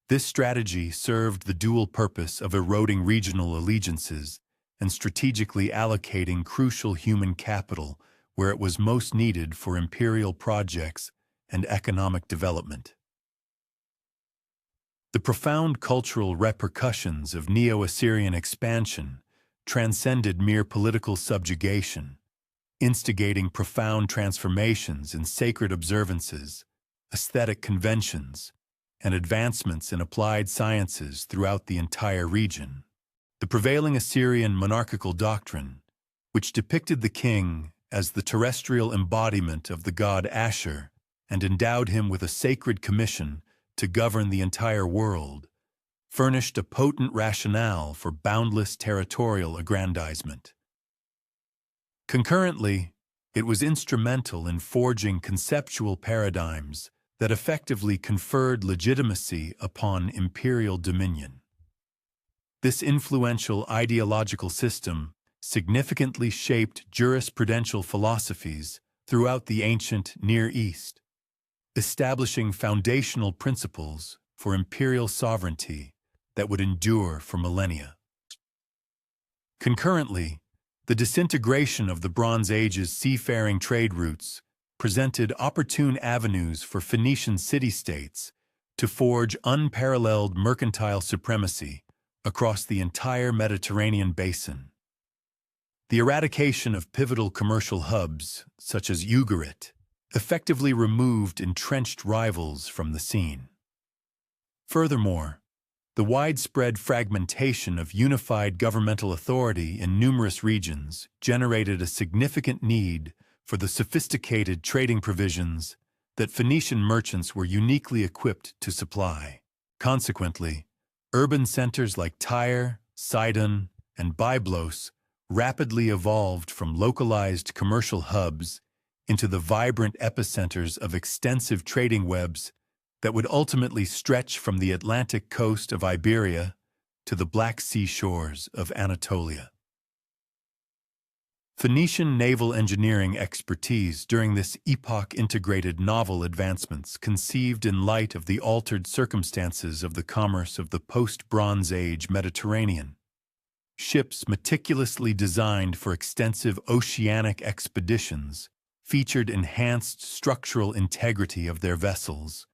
This strategy served the dual purpose of eroding regional allegiances and strategically allocating crucial human capital where it was most needed for imperial projects and economic development. The profound cultural repercussions of Neo-Assyrian expansion transcended mere political subjugation, instigating profound transformations in sacred observances, aesthetic conventions, and advancements in applied sciences throughout the entire region. The prevailing Assyrian monarchical doctrine, which depicted the king as the terrestrial embodiment of the god Ashur and endowed him with a sacred commission to govern the entire world, furnished a potent rationale for boundless territorial aggrandizement. Concurrently, it was instrumental in forging conceptual paradigms that effectively conferred legitimacy upon imperial dominion. This influential ideological system significantly shaped jurisprudential philosophies throughout the ancient Near East, establishing foundational principles for imperial sovereignty that would endure for millennia. Concurrently, the disintegration of the Bronze Age's seafaring trade routes presented opportune avenues for Phoenician city-states to forge unparalleled mercantile supremacy across the entire Mediterranean basin. The eradication of pivotal commercial hubs, such as Ugarit, effectively removed entrenched rivals from the scene. Furthermore, the widespread fragmentation of unified governmental authority in numerous regions generated a significant need for the sophisticated trading provisions that Phoenician merchants were uniquely equipped to supply. Consequently, urban centers like Tyre, Sidon, and Byblos rapidly evolved from localized commercial hubs into the vibrant epicenters of extensive trading webs that would ultimately stretch from the Atlantic coast of Iberia to the Black Sea shores of Anatolia. Phoenician naval engineering expertise during this epoch integrated novel advancements conceived in light of the altered circumstances of the commerce of the post-Bronze Age Mediterranean. Ships meticulously designed for extensive oceanic expeditions featured enhanced structural integrity of their vessels,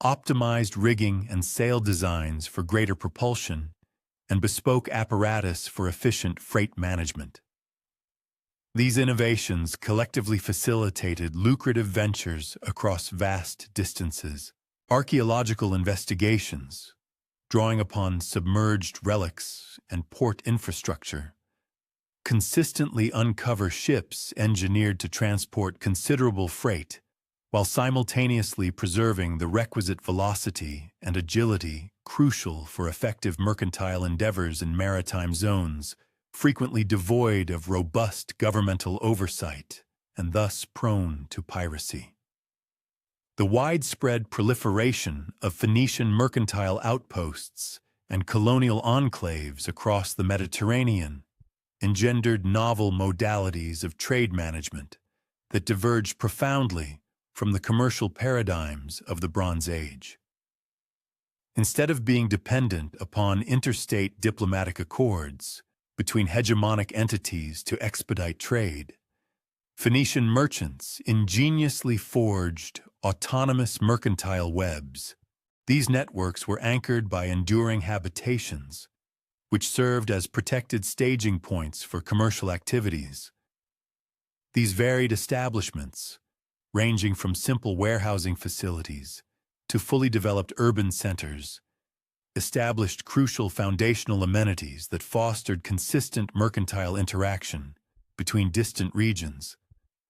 optimized rigging and sail designs for greater propulsion, and bespoke apparatus for efficient freight management. These innovations collectively facilitated lucrative ventures across vast distances. Archaeological investigations, drawing upon submerged relics and port infrastructure, consistently uncover ships engineered to transport considerable freight while simultaneously preserving the requisite velocity and agility crucial for effective mercantile endeavors in maritime zones, frequently devoid of robust governmental oversight and thus prone to piracy. The widespread proliferation of Phoenician mercantile outposts and colonial enclaves across the Mediterranean engendered novel modalities of trade management that diverged profoundly from the commercial paradigms of the Bronze Age. Instead of being dependent upon interstate diplomatic accords between hegemonic entities to expedite trade, Phoenician merchants ingeniously forged autonomous mercantile webs. These networks were anchored by enduring habitations, which served as protected staging points for commercial activities. These varied establishments, ranging from simple warehousing facilities to fully developed urban centers, established crucial foundational amenities that fostered consistent mercantile interaction between distant regions,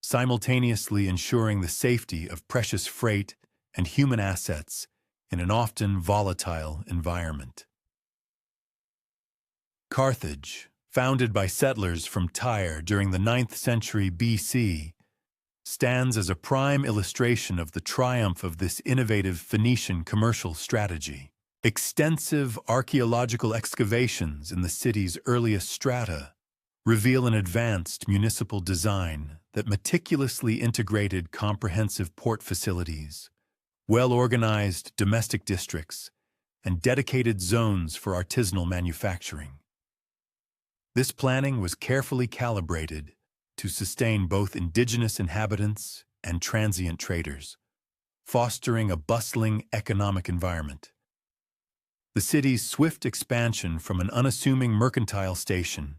simultaneously ensuring the safety of precious freight and human assets in an often volatile environment. Carthage, founded by settlers from Tyre during the 9th century BC, stands as a prime illustration of the triumph of this innovative Phoenician commercial strategy. Extensive archaeological excavations in the city's earliest strata reveal an advanced municipal design that meticulously integrated comprehensive port facilities, well-organized domestic districts, and dedicated zones for artisanal manufacturing. This planning was carefully calibrated to sustain both indigenous inhabitants and transient traders, fostering a bustling economic environment. The city's swift expansion from an unassuming mercantile station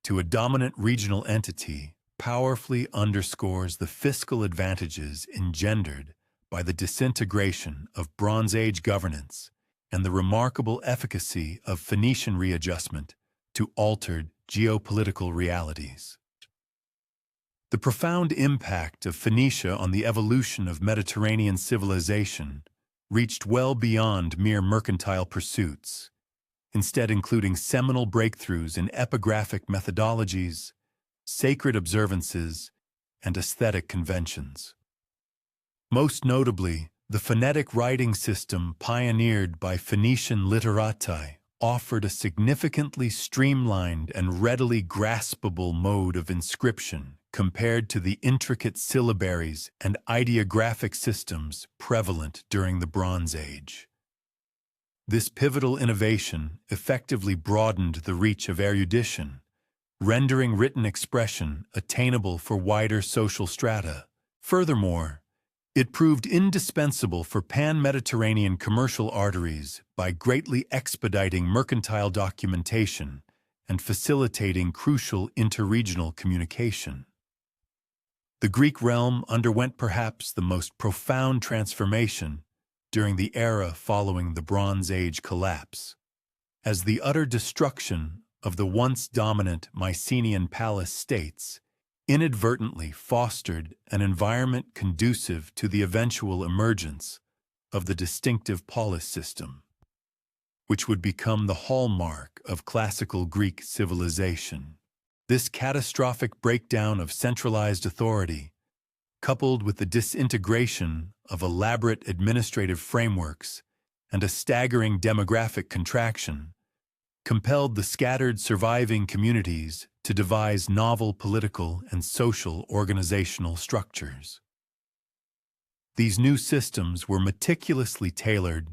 to a dominant regional entity powerfully underscores the fiscal advantages engendered by the disintegration of Bronze Age governance and the remarkable efficacy of Phoenician readjustment to altered geopolitical realities. The profound impact of Phoenicia on the evolution of Mediterranean civilization reached well beyond mere mercantile pursuits, instead including seminal breakthroughs in epigraphic methodologies, sacred observances, and aesthetic conventions. Most notably, the phonetic writing system pioneered by Phoenician literati offered a significantly streamlined and readily graspable mode of inscription compared to the intricate syllabaries and ideographic systems prevalent during the Bronze Age. This pivotal innovation effectively broadened the reach of erudition, rendering written expression attainable for wider social strata. Furthermore, it proved indispensable for pan-Mediterranean commercial arteries by greatly expediting mercantile documentation and facilitating crucial interregional communication. The Greek realm underwent perhaps the most profound transformation during the era following the Bronze Age collapse, as the utter destruction of the once dominant Mycenaean palace states inadvertently fostered an environment conducive to the eventual emergence of the distinctive polis system, which would become the hallmark of classical Greek civilization. This catastrophic breakdown of centralized authority, coupled with the disintegration of elaborate administrative frameworks and a staggering demographic contraction, compelled the scattered surviving communities to devise novel political and social organizational structures. These new systems were meticulously tailored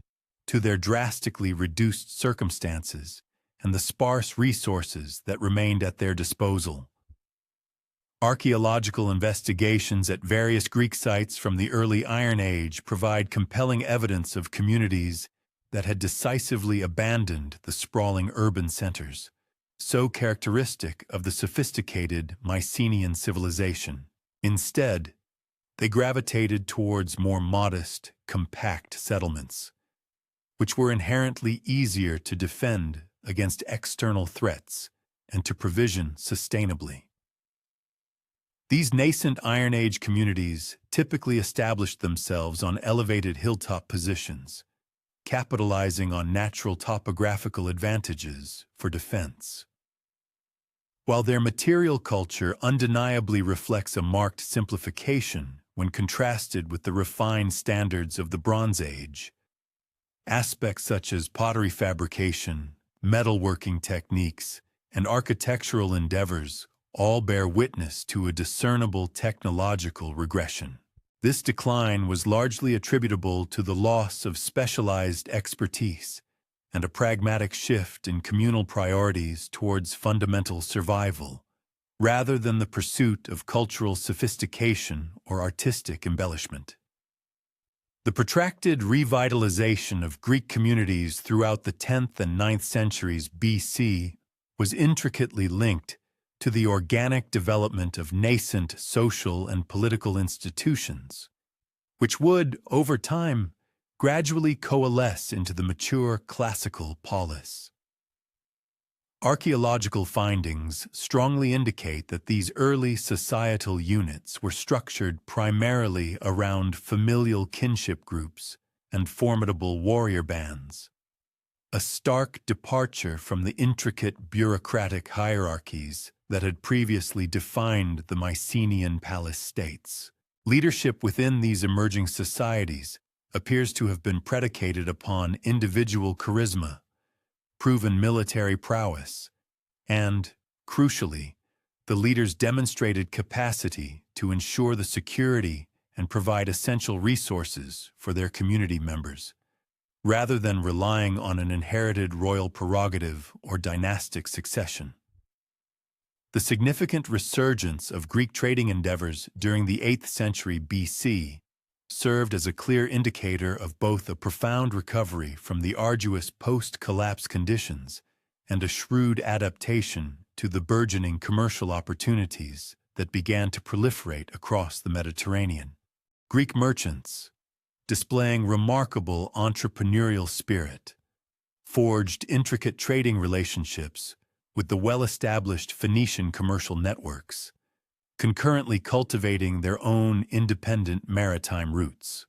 to their drastically reduced circumstances and the sparse resources that remained at their disposal. Archaeological investigations at various Greek sites from the early Iron Age provide compelling evidence of communities that had decisively abandoned the sprawling urban centers, so characteristic of the sophisticated Mycenaean civilization. Instead, they gravitated towards more modest, compact settlements, which were inherently easier to defend against external threats and to provision sustainably. These nascent Iron Age communities typically established themselves on elevated hilltop positions, capitalizing on natural topographical advantages for defense. While their material culture undeniably reflects a marked simplification when contrasted with the refined standards of the Bronze Age, aspects such as pottery fabrication, metalworking techniques, and architectural endeavors all bear witness to a discernible technological regression. This decline was largely attributable to the loss of specialized expertise and a pragmatic shift in communal priorities towards fundamental survival, rather than the pursuit of cultural sophistication or artistic embellishment. The protracted revitalization of Greek communities throughout the 10th and 9th centuries BC was intricately linked to the organic development of nascent social and political institutions, which would, over time, gradually coalesce into the mature classical polis. Archaeological findings strongly indicate that these early societal units were structured primarily around familial kinship groups and formidable warrior bands, a stark departure from the intricate bureaucratic hierarchies that had previously defined the Mycenaean palace states. Leadership within these emerging societies appears to have been predicated upon individual charisma, proven military prowess, and, crucially, the leaders' demonstrated capacity to ensure the security and provide essential resources for their community members, rather than relying on an inherited royal prerogative or dynastic succession. The significant resurgence of Greek trading endeavors during the 8th century BC served as a clear indicator of both a profound recovery from the arduous post-collapse conditions and a shrewd adaptation to the burgeoning commercial opportunities that began to proliferate across the Mediterranean. Greek merchants, displaying remarkable entrepreneurial spirit, forged intricate trading relationships with the well-established Phoenician commercial networks, concurrently cultivating their own independent maritime routes.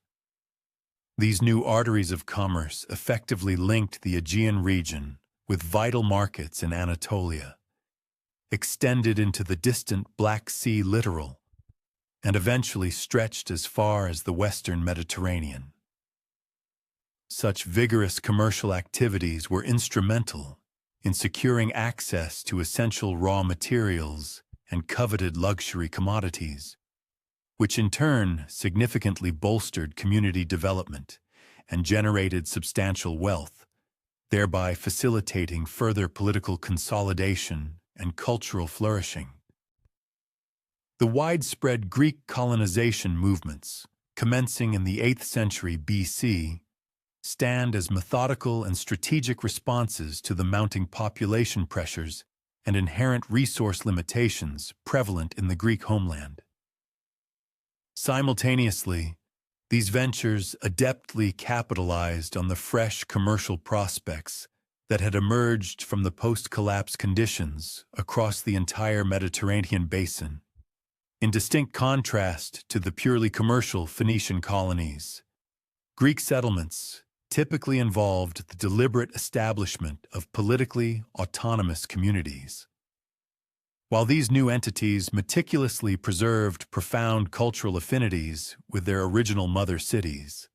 These new arteries of commerce effectively linked the Aegean region with vital markets in Anatolia, extended into the distant Black Sea littoral, and eventually stretched as far as the western Mediterranean. Such vigorous commercial activities were instrumental in securing access to essential raw materials and coveted luxury commodities, which in turn significantly bolstered community development and generated substantial wealth, thereby facilitating further political consolidation and cultural flourishing. The widespread Greek colonization movements, commencing in the 8th century BC, stand as methodical and strategic responses to the mounting population pressures and inherent resource limitations prevalent in the Greek homeland. Simultaneously, these ventures adeptly capitalized on the fresh commercial prospects that had emerged from the post-collapse conditions across the entire Mediterranean basin, in distinct contrast to the purely commercial Phoenician colonies. Greek settlements typically involved the deliberate establishment of politically autonomous communities. While these new entities meticulously preserved profound cultural affinities with their original mother cities,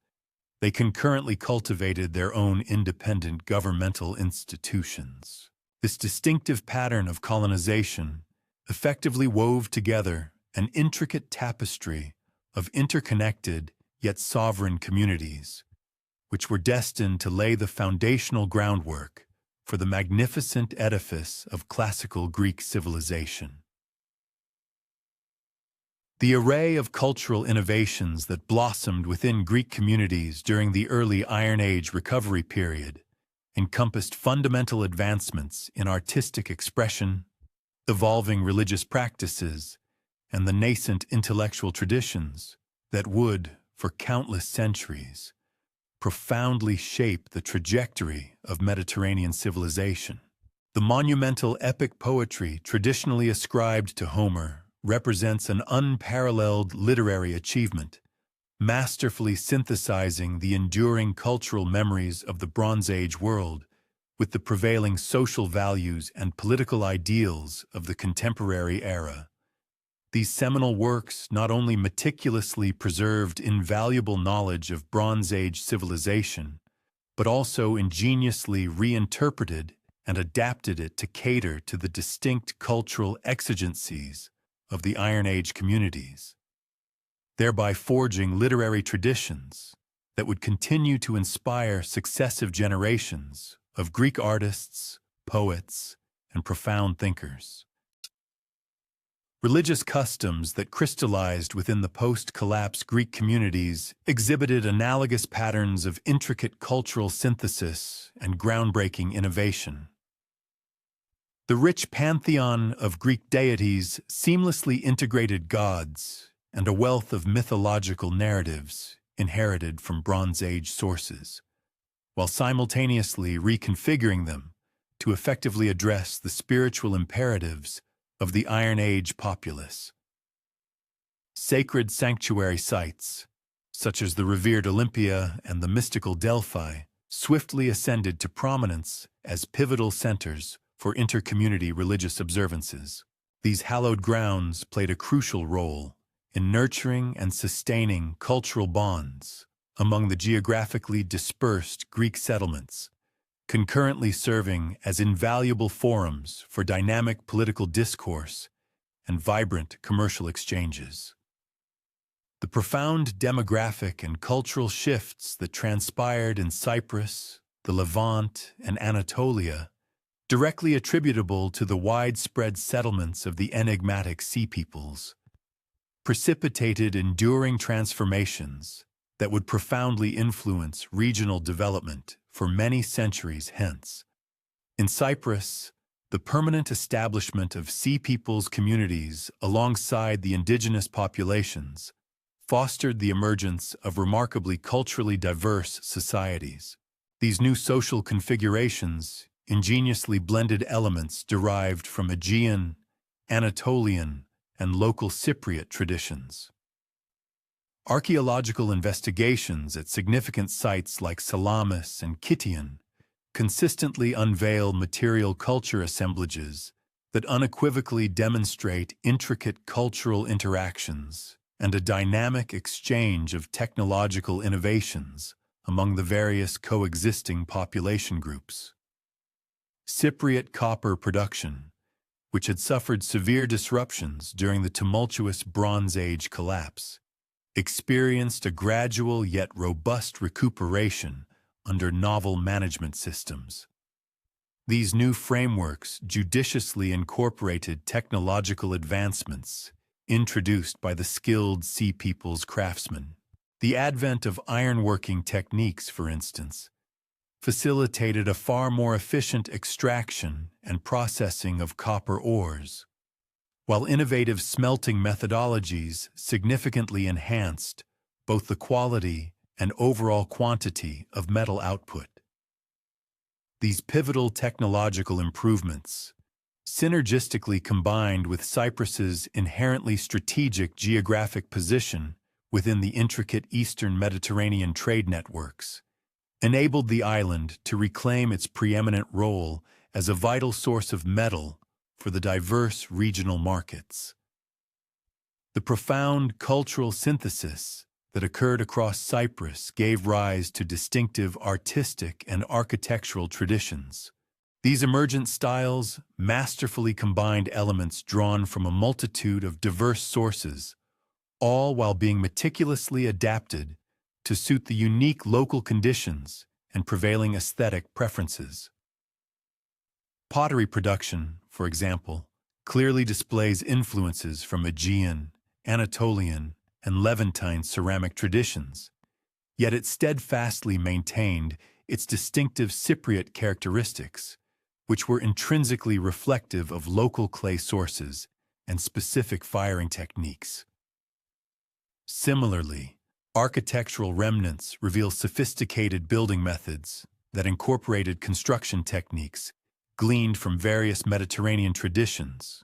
they concurrently cultivated their own independent governmental institutions. This distinctive pattern of colonization effectively wove together an intricate tapestry of interconnected yet sovereign communities, which were destined to lay the foundational groundwork for the magnificent edifice of classical Greek civilization. The array of cultural innovations that blossomed within Greek communities during the early Iron Age recovery period encompassed fundamental advancements in artistic expression, evolving religious practices, and the nascent intellectual traditions that would, for countless centuries, profoundly shape the trajectory of Mediterranean civilization. The monumental epic poetry traditionally ascribed to Homer represents an unparalleled literary achievement, masterfully synthesizing the enduring cultural memories of the Bronze Age world with the prevailing social values and political ideals of the contemporary era. These seminal works not only meticulously preserved invaluable knowledge of Bronze Age civilization, but also ingeniously reinterpreted and adapted it to cater to the distinct cultural exigencies of the Iron Age communities, thereby forging literary traditions that would continue to inspire successive generations of Greek artists, poets, and profound thinkers. Religious customs that crystallized within the post-collapse Greek communities exhibited analogous patterns of intricate cultural synthesis and groundbreaking innovation. The rich pantheon of Greek deities seamlessly integrated gods and a wealth of mythological narratives inherited from Bronze Age sources, while simultaneously reconfiguring them to effectively address the spiritual imperatives of the Iron Age populace. Sacred sanctuary sites, such as the revered Olympia and the mystical Delphi, swiftly ascended to prominence as pivotal centers for inter-community religious observances. These hallowed grounds played a crucial role in nurturing and sustaining cultural bonds among the geographically dispersed Greek settlements, concurrently serving as invaluable forums for dynamic political discourse and vibrant commercial exchanges. The profound demographic and cultural shifts that transpired in Cyprus, the Levant, and Anatolia, directly attributable to the widespread settlements of the enigmatic sea peoples, precipitated enduring transformations that would profoundly influence regional development for many centuries hence. In Cyprus, the permanent establishment of sea peoples' communities alongside the indigenous populations fostered the emergence of remarkably culturally diverse societies. These new social configurations ingeniously blended elements derived from Aegean, Anatolian, and local Cypriot traditions. Archaeological investigations at significant sites like Salamis and Kition consistently unveil material culture assemblages that unequivocally demonstrate intricate cultural interactions and a dynamic exchange of technological innovations among the various coexisting population groups. Cypriot copper production, which had suffered severe disruptions during the tumultuous Bronze Age collapse, experienced a gradual yet robust recuperation under novel management systems. These new frameworks judiciously incorporated technological advancements introduced by the skilled Sea People's craftsmen. The advent of ironworking techniques, for instance, facilitated a far more efficient extraction and processing of copper ores, while innovative smelting methodologies significantly enhanced both the quality and overall quantity of metal output. These pivotal technological improvements, synergistically combined with Cyprus's inherently strategic geographic position within the intricate Eastern Mediterranean trade networks, enabled the island to reclaim its preeminent role as a vital source of metal for the diverse regional markets. The profound cultural synthesis that occurred across Cyprus gave rise to distinctive artistic and architectural traditions. These emergent styles masterfully combined elements drawn from a multitude of diverse sources, all while being meticulously adapted to suit the unique local conditions and prevailing aesthetic preferences. Pottery production, for example, clearly displays influences from Aegean, Anatolian, and Levantine ceramic traditions, yet it steadfastly maintained its distinctive Cypriot characteristics, which were intrinsically reflective of local clay sources and specific firing techniques. Similarly, architectural remnants reveal sophisticated building methods that incorporated construction techniques gleaned from various Mediterranean traditions,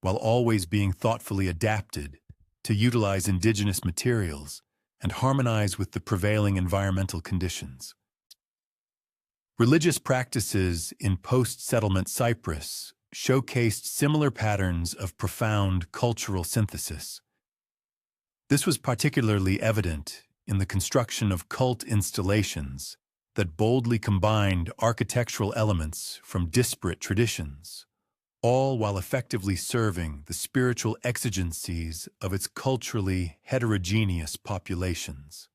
while always being thoughtfully adapted to utilize indigenous materials and harmonize with the prevailing environmental conditions. Religious practices in post-settlement Cyprus showcased similar patterns of profound cultural synthesis. This was particularly evident in the construction of cult installations that boldly combined architectural elements from disparate traditions, all while effectively serving the spiritual exigencies of its culturally heterogeneous populations.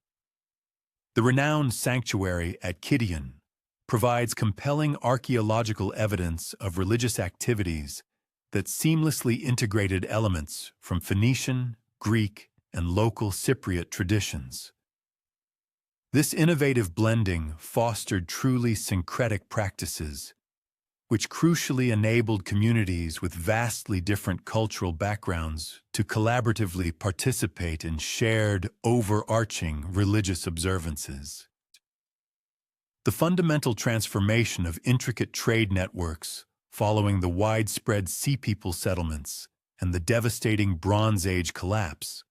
The renowned sanctuary at Kition provides compelling archaeological evidence of religious activities that seamlessly integrated elements from Phoenician, Greek, and local Cypriot traditions. This innovative blending fostered truly syncretic practices, which crucially enabled communities with vastly different cultural backgrounds to collaboratively participate in shared, overarching religious observances. The fundamental transformation of intricate trade networks following the widespread Sea People settlements and the devastating Bronze Age collapse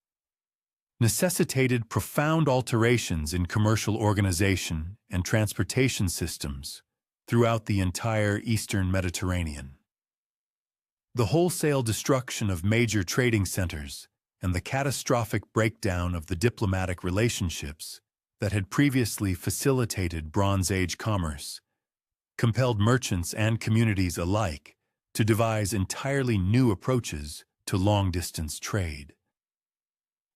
necessitated profound alterations in commercial organization and transportation systems throughout the entire Eastern Mediterranean. The wholesale destruction of major trading centers and the catastrophic breakdown of the diplomatic relationships that had previously facilitated Bronze Age commerce compelled merchants and communities alike to devise entirely new approaches to long-distance trade.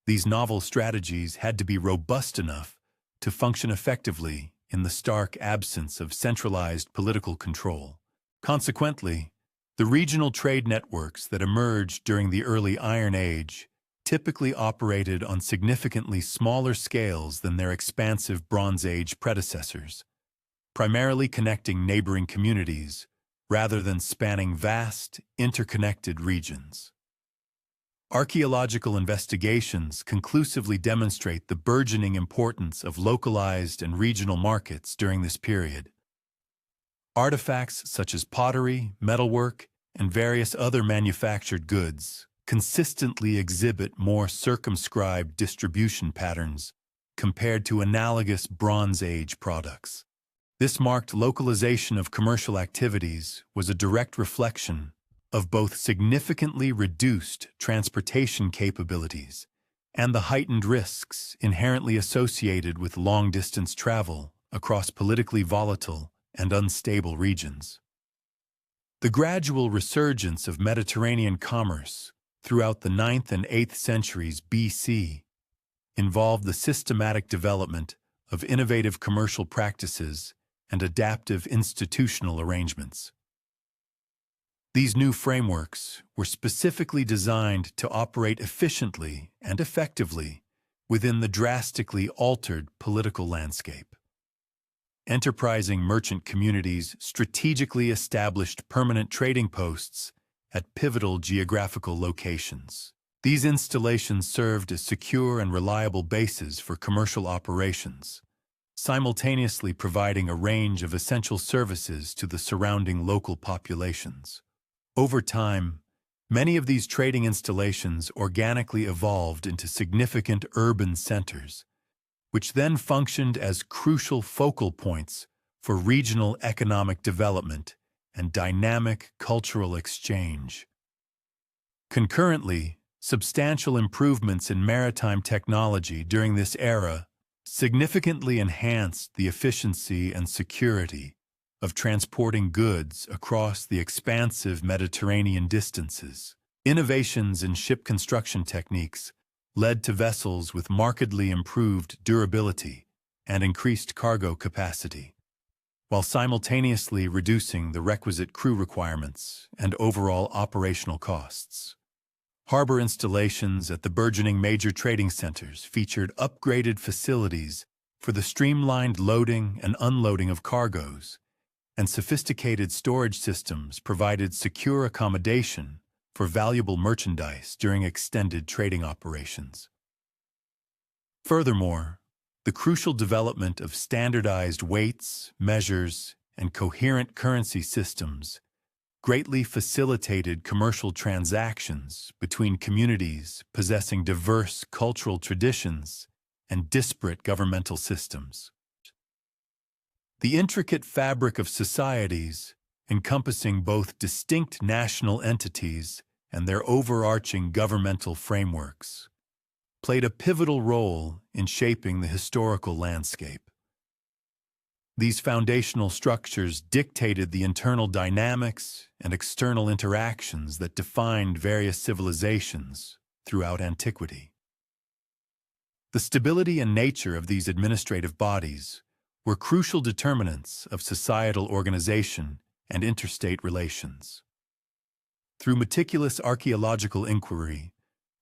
These novel strategies had to be robust enough to function effectively in the stark absence of centralized political control. Consequently, the regional trade networks that emerged during the early Iron Age typically operated on significantly smaller scales than their expansive Bronze Age predecessors, primarily connecting neighboring communities rather than spanning vast, interconnected regions. Archaeological investigations conclusively demonstrate the burgeoning importance of localized and regional markets during this period. Artifacts such as pottery, metalwork, and various other manufactured goods consistently exhibit more circumscribed distribution patterns compared to analogous Bronze Age products. This marked localization of commercial activities was a direct reflection of both significantly reduced transportation capabilities and the heightened risks inherently associated with long-distance travel across politically volatile and unstable regions. The gradual resurgence of Mediterranean commerce throughout the 9th and 8th centuries BC involved the systematic development of innovative commercial practices and adaptive institutional arrangements. These new frameworks were specifically designed to operate efficiently and effectively within the drastically altered political landscape. Enterprising merchant communities strategically established permanent trading posts at pivotal geographical locations. These installations served as secure and reliable bases for commercial operations, simultaneously providing a range of essential services to the surrounding local populations. Over time, many of these trading installations organically evolved into significant urban centers, which then functioned as crucial focal points for regional economic development and dynamic cultural exchange. Concurrently, substantial improvements in maritime technology during this era significantly enhanced the efficiency and security of transporting goods across the expansive Mediterranean distances. Innovations in ship construction techniques led to vessels with markedly improved durability and increased cargo capacity, while simultaneously reducing the requisite crew requirements and overall operational costs. Harbor installations at the burgeoning major trading centers featured upgraded facilities for the streamlined loading and unloading of cargoes, and sophisticated storage systems provided secure accommodation for valuable merchandise during extended trading operations. Furthermore, the crucial development of standardized weights, measures, and coherent currency systems greatly facilitated commercial transactions between communities possessing diverse cultural traditions and disparate governmental systems. The intricate fabric of societies, encompassing both distinct national entities and their overarching governmental frameworks, played a pivotal role in shaping the historical landscape. These foundational structures dictated the internal dynamics and external interactions that defined various civilizations throughout antiquity. The stability and nature of these administrative bodies were crucial determinants of societal organization and interstate relations. Through meticulous archaeological inquiry,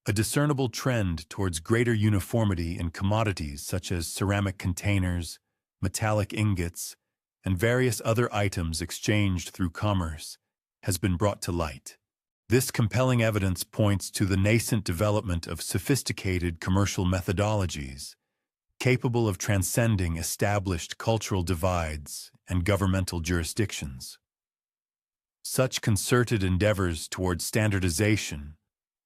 a discernible trend towards greater uniformity in commodities such as ceramic containers, metallic ingots, and various other items exchanged through commerce has been brought to light. This compelling evidence points to the nascent development of sophisticated commercial methodologies capable of transcending established cultural divides and governmental jurisdictions. Such concerted endeavors towards standardization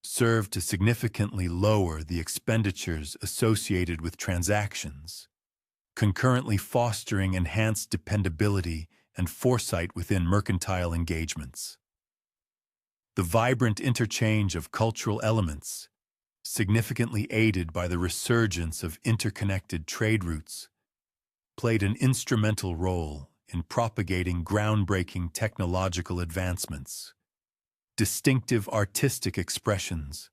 serve to significantly lower the expenditures associated with transactions, concurrently fostering enhanced dependability and foresight within mercantile engagements. The vibrant interchange of cultural elements, significantly aided by the resurgence of interconnected trade routes, played an instrumental role in propagating groundbreaking technological advancements, distinctive artistic expressions,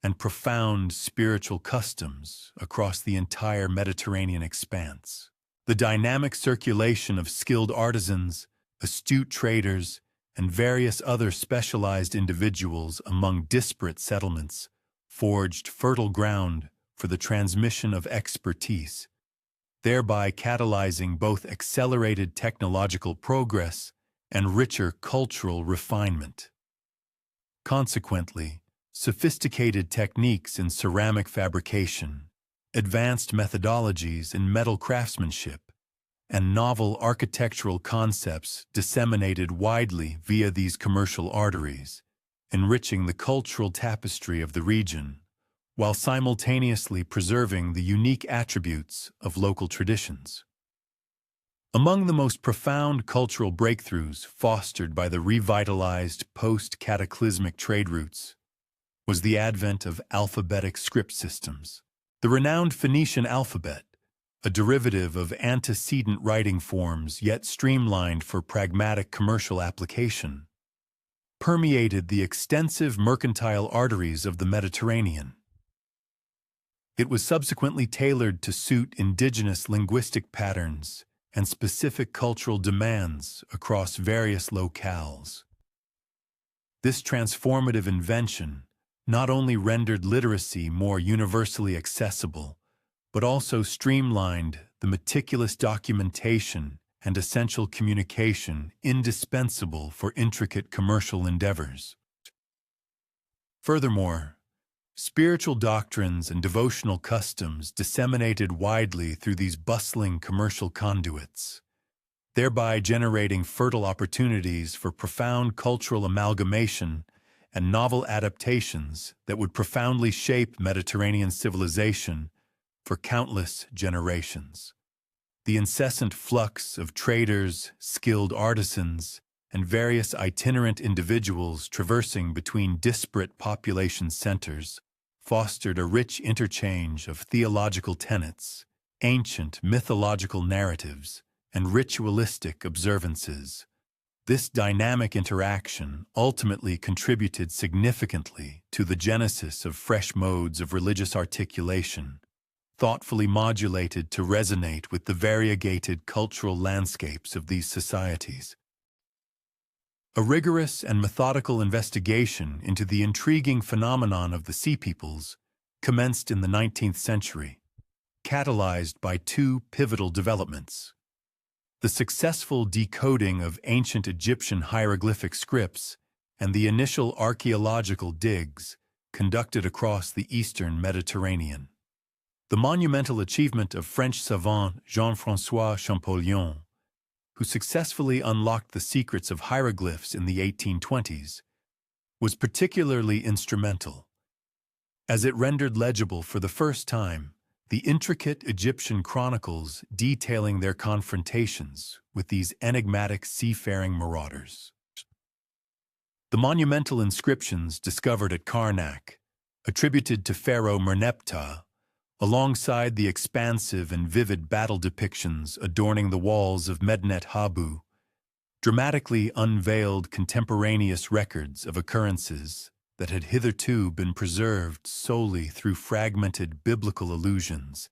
and profound spiritual customs across the entire Mediterranean expanse. The dynamic circulation of skilled artisans, astute traders, and various other specialized individuals among disparate settlements forged fertile ground for the transmission of expertise, thereby catalyzing both accelerated technological progress and richer cultural refinement. Consequently, sophisticated techniques in ceramic fabrication, advanced methodologies in metal craftsmanship, and novel architectural concepts disseminated widely via these commercial arteries enriching the cultural tapestry of the region, while simultaneously preserving the unique attributes of local traditions. Among the most profound cultural breakthroughs fostered by the revitalized post-cataclysmic trade routes was the advent of alphabetic script systems. The renowned Phoenician alphabet, a derivative of antecedent writing forms yet streamlined for pragmatic commercial application, permeated the extensive mercantile arteries of the Mediterranean. It was subsequently tailored to suit indigenous linguistic patterns and specific cultural demands across various locales. This transformative invention not only rendered literacy more universally accessible, but also streamlined the meticulous documentation and essential communication indispensable for intricate commercial endeavors. Furthermore, spiritual doctrines and devotional customs disseminated widely through these bustling commercial conduits, thereby generating fertile opportunities for profound cultural amalgamation and novel adaptations that would profoundly shape Mediterranean civilization for countless generations. The incessant flux of traders, skilled artisans, and various itinerant individuals traversing between disparate population centers fostered a rich interchange of theological tenets, ancient mythological narratives, and ritualistic observances. This dynamic interaction ultimately contributed significantly to the genesis of fresh modes of religious articulation, thoughtfully modulated to resonate with the variegated cultural landscapes of these societies. A rigorous and methodical investigation into the intriguing phenomenon of the Sea Peoples commenced in the 19th century, catalyzed by two pivotal developments: the successful decoding of ancient Egyptian hieroglyphic scripts and the initial archaeological digs conducted across the eastern Mediterranean. The monumental achievement of French savant Jean-François Champollion, who successfully unlocked the secrets of hieroglyphs in the 1820s, was particularly instrumental, as it rendered legible for the first time the intricate Egyptian chronicles detailing their confrontations with these enigmatic seafaring marauders. The monumental inscriptions discovered at Karnak, attributed to Pharaoh Merneptah, alongside the expansive and vivid battle depictions adorning the walls of Medinet Habu, dramatically unveiled contemporaneous records of occurrences that had hitherto been preserved solely through fragmented biblical allusions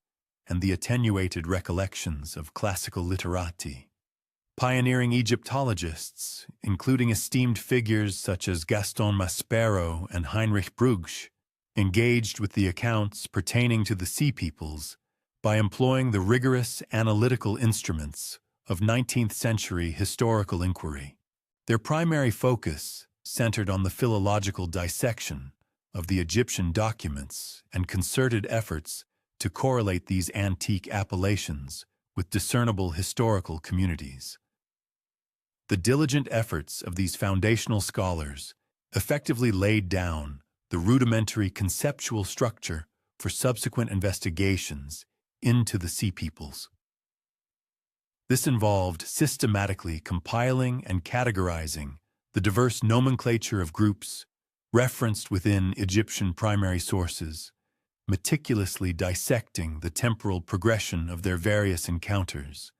and the attenuated recollections of classical literati. Pioneering Egyptologists, including esteemed figures such as Gaston Maspero and Heinrich Brugsch, engaged with the accounts pertaining to the Sea Peoples by employing the rigorous analytical instruments of 19th century historical inquiry. Their primary focus centered on the philological dissection of the Egyptian documents and concerted efforts to correlate these antique appellations with discernible historical communities. The diligent efforts of these foundational scholars effectively laid down the rudimentary conceptual structure for subsequent investigations into the Sea Peoples. This involved systematically compiling and categorizing the diverse nomenclature of groups referenced within Egyptian primary sources, meticulously dissecting the temporal progression of their various encounters,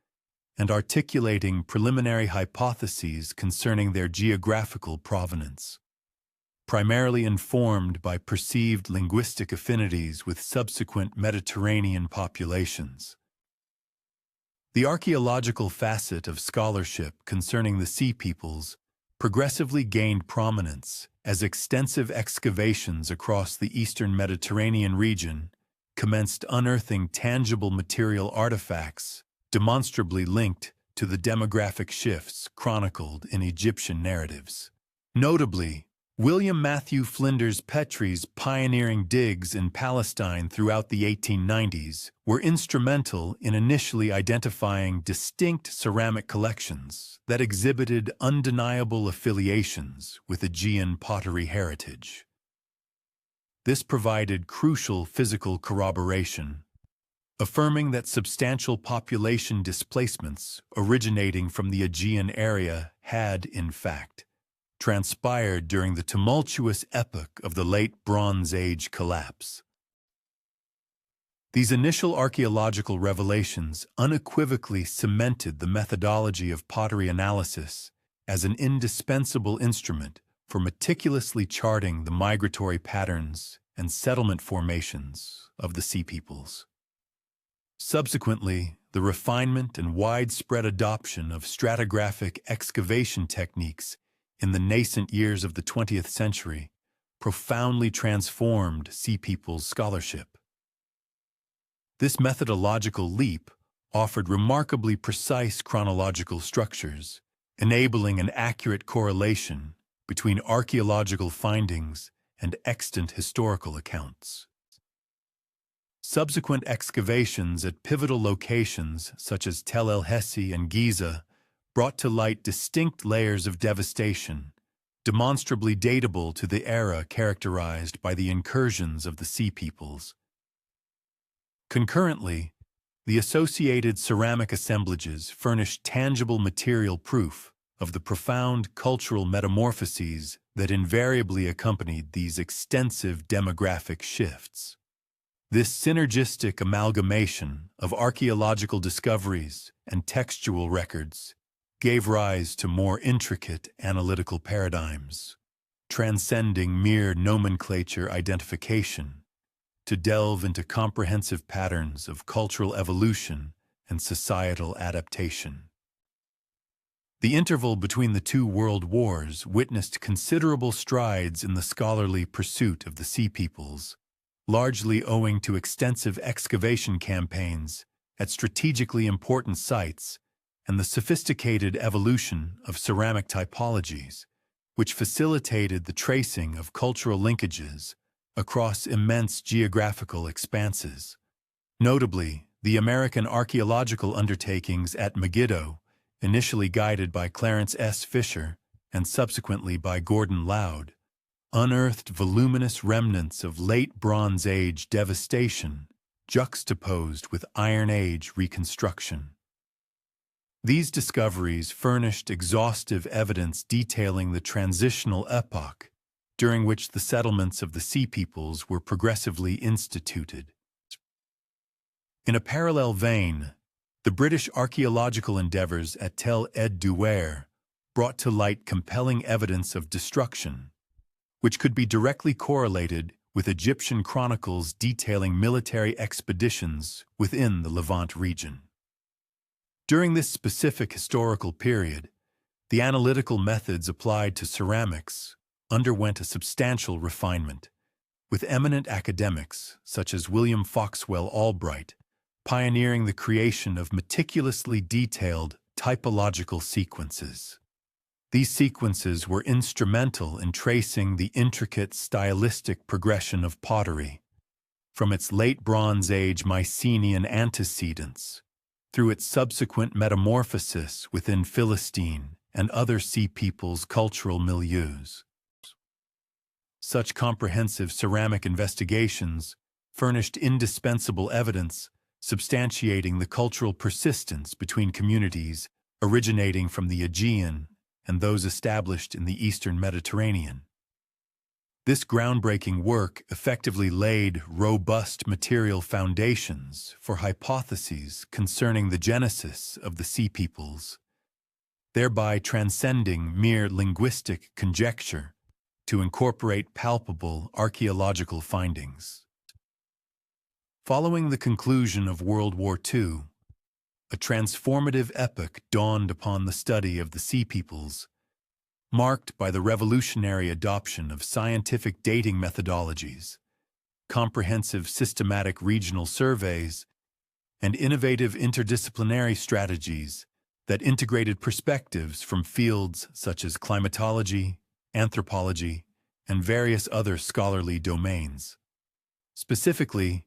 and articulating preliminary hypotheses concerning their geographical provenance. Primarily informed by perceived linguistic affinities with subsequent Mediterranean populations. The archaeological facet of scholarship concerning the Sea Peoples progressively gained prominence as extensive excavations across the eastern Mediterranean region commenced unearthing tangible material artifacts demonstrably linked to the demographic shifts chronicled in Egyptian narratives. Notably, William Matthew Flinders Petrie's pioneering digs in Palestine throughout the 1890s were instrumental in initially identifying distinct ceramic collections that exhibited undeniable affiliations with Aegean pottery heritage. This provided crucial physical corroboration, affirming that substantial population displacements originating from the Aegean area had, in fact, transpired during the tumultuous epoch of the Late Bronze Age collapse. These initial archaeological revelations unequivocally cemented the methodology of pottery analysis as an indispensable instrument for meticulously charting the migratory patterns and settlement formations of the Sea Peoples. Subsequently, the refinement and widespread adoption of stratigraphic excavation techniques in the nascent years of the 20th century profoundly transformed Sea Peoples scholarship. This methodological leap offered remarkably precise chronological structures, enabling an accurate correlation between archaeological findings and extant historical accounts. Subsequent excavations at pivotal locations such as Tel El Hessi and Giza brought to light distinct layers of devastation, demonstrably datable to the era characterized by the incursions of the Sea Peoples. Concurrently, the associated ceramic assemblages furnished tangible material proof of the profound cultural metamorphoses that invariably accompanied these extensive demographic shifts. This synergistic amalgamation of archaeological discoveries and textual records gave rise to more intricate analytical paradigms, transcending mere nomenclature identification to delve into comprehensive patterns of cultural evolution and societal adaptation. The interval between the two world wars witnessed considerable strides in the scholarly pursuit of the Sea Peoples, largely owing to extensive excavation campaigns at strategically important sites and the sophisticated evolution of ceramic typologies, which facilitated the tracing of cultural linkages across immense geographical expanses. Notably, the American archaeological undertakings at Megiddo, initially guided by Clarence S. Fisher and subsequently by Gordon Loud, unearthed voluminous remnants of Late Bronze Age devastation juxtaposed with Iron Age reconstruction. These discoveries furnished exhaustive evidence detailing the transitional epoch during which the settlements of the Sea Peoples were progressively instituted. In a parallel vein, the British archaeological endeavors at Tel ed-Duwayr brought to light compelling evidence of destruction, which could be directly correlated with Egyptian chronicles detailing military expeditions within the Levant region. During this specific historical period, the analytical methods applied to ceramics underwent a substantial refinement, with eminent academics such as William Foxwell Albright pioneering the creation of meticulously detailed typological sequences. These sequences were instrumental in tracing the intricate stylistic progression of pottery, from its Late Bronze Age Mycenaean antecedents through its subsequent metamorphosis within Philistine and other Sea Peoples' cultural milieus. Such comprehensive ceramic investigations furnished indispensable evidence substantiating the cultural persistence between communities originating from the Aegean and those established in the Eastern Mediterranean. This groundbreaking work effectively laid robust material foundations for hypotheses concerning the genesis of the Sea Peoples, thereby transcending mere linguistic conjecture to incorporate palpable archaeological findings. Following the conclusion of World War II, a transformative epoch dawned upon the study of the Sea Peoples, marked by the revolutionary adoption of scientific dating methodologies, comprehensive systematic regional surveys, and innovative interdisciplinary strategies that integrated perspectives from fields such as climatology, anthropology, and various other scholarly domains. Specifically,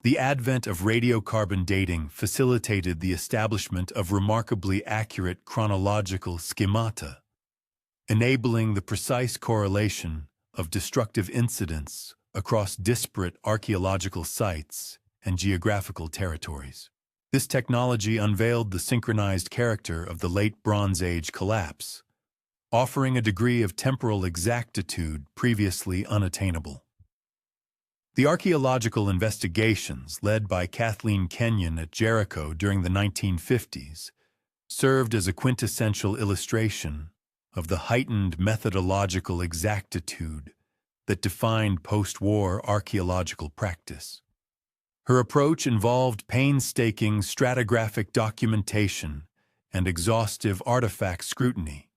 the advent of radiocarbon dating facilitated the establishment of remarkably accurate chronological schemata, enabling the precise correlation of destructive incidents across disparate archaeological sites and geographical territories. This technology unveiled the synchronized character of the Late Bronze Age collapse, offering a degree of temporal exactitude previously unattainable. The archaeological investigations led by Kathleen Kenyon at Jericho during the 1950s served as a quintessential illustration of the heightened methodological exactitude that defined post-war archaeological practice. Her approach involved painstaking stratigraphic documentation and exhaustive artifact scrutiny,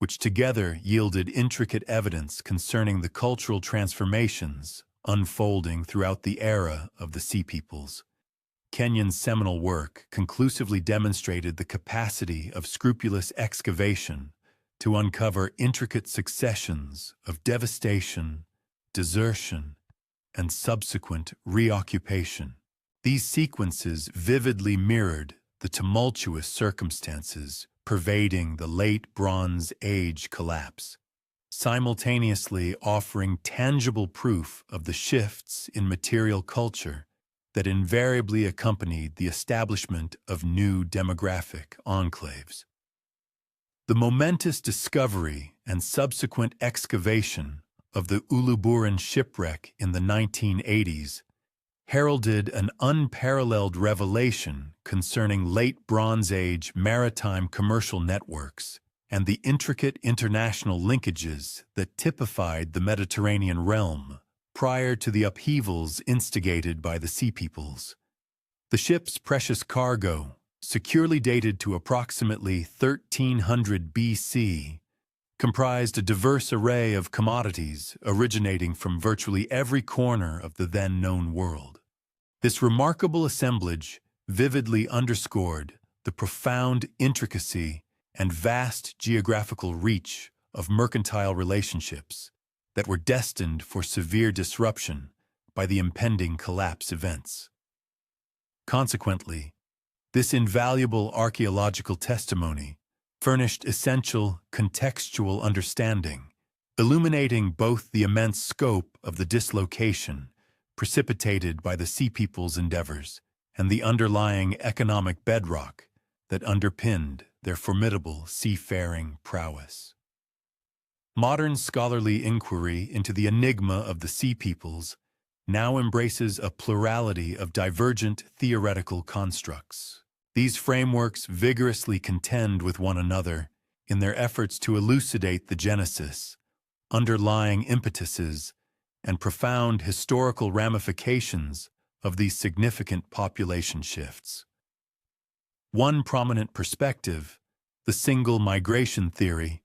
which together yielded intricate evidence concerning the cultural transformations unfolding throughout the era of the Sea Peoples. Kenyon's seminal work conclusively demonstrated the capacity of scrupulous excavation to uncover intricate successions of devastation, desertion, and subsequent reoccupation. These sequences vividly mirrored the tumultuous circumstances pervading the Late Bronze Age collapse, simultaneously offering tangible proof of the shifts in material culture that invariably accompanied the establishment of new demographic enclaves. The momentous discovery and subsequent excavation of the Uluburan shipwreck in the 1980s heralded an unparalleled revelation concerning Late Bronze Age maritime commercial networks and the intricate international linkages that typified the Mediterranean realm prior to the upheavals instigated by the Sea Peoples. The ship's precious cargo, securely dated to approximately 1300 BC, comprised a diverse array of commodities originating from virtually every corner of the then-known world. This remarkable assemblage vividly underscored the profound intricacy and vast geographical reach of mercantile relationships that were destined for severe disruption by the impending collapse events. Consequently, this invaluable archaeological testimony furnished essential contextual understanding, illuminating both the immense scope of the dislocation precipitated by the Sea Peoples' endeavors and the underlying economic bedrock that underpinned their formidable seafaring prowess. Modern scholarly inquiry into the enigma of the Sea Peoples now embraces a plurality of divergent theoretical constructs. These frameworks vigorously contend with one another in their efforts to elucidate the genesis, underlying impetuses, and profound historical ramifications of these significant population shifts. One prominent perspective, the single migration theory,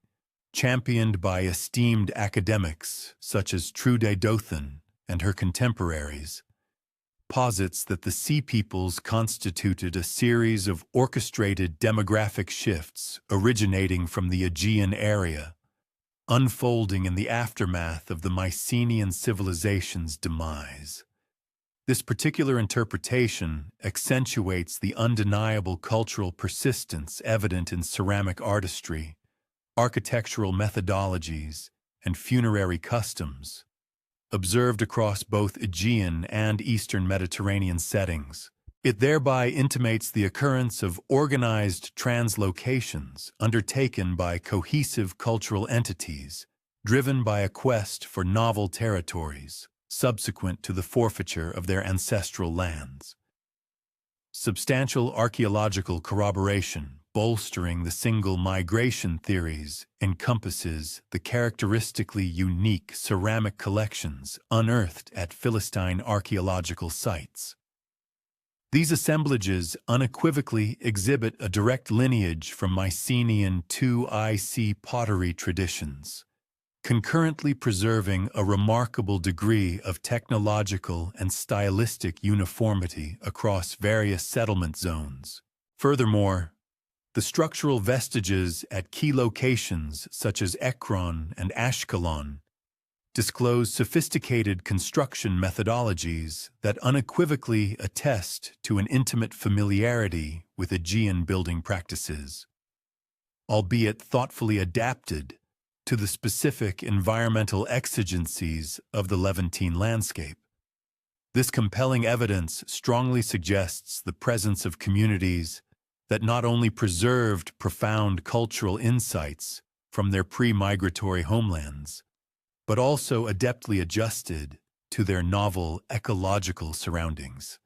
championed by esteemed academics such as Trude Dothan and her contemporaries, posits that the Sea Peoples constituted a series of orchestrated demographic shifts originating from the Aegean area, unfolding in the aftermath of the Mycenaean civilization's demise. This particular interpretation accentuates the undeniable cultural persistence evident in ceramic artistry, architectural methodologies, and funerary customs, observed across both Aegean and Eastern Mediterranean settings. It thereby intimates the occurrence of organized translocations undertaken by cohesive cultural entities, driven by a quest for novel territories, subsequent to the forfeiture of their ancestral lands. Substantial archaeological corroboration bolstering the single migration theories encompasses the characteristically unique ceramic collections unearthed at Philistine archaeological sites. These assemblages unequivocally exhibit a direct lineage from Mycenaean IC pottery traditions, concurrently preserving a remarkable degree of technological and stylistic uniformity across various settlement zones. Furthermore, the structural vestiges at key locations such as Ekron and Ashkelon disclose sophisticated construction methodologies that unequivocally attest to an intimate familiarity with Aegean building practices, albeit thoughtfully adapted to the specific environmental exigencies of the Levantine landscape. This compelling evidence strongly suggests the presence of communities that not only preserved profound cultural insights from their pre-migratory homelands, but also adeptly adjusted to their novel ecological surroundings.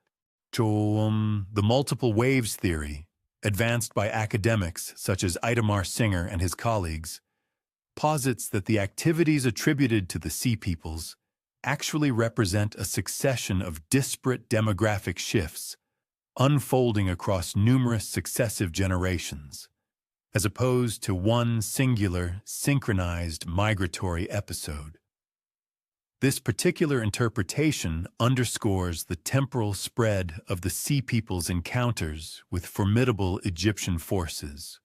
The multiple waves theory, advanced by academics such as Itamar Singer and his colleagues, posits that the activities attributed to the sea peoples actually represent a succession of disparate demographic shifts unfolding across numerous successive generations, as opposed to one singular, synchronized migratory episode. This particular interpretation underscores the temporal spread of the sea people's encounters with formidable Egyptian forces,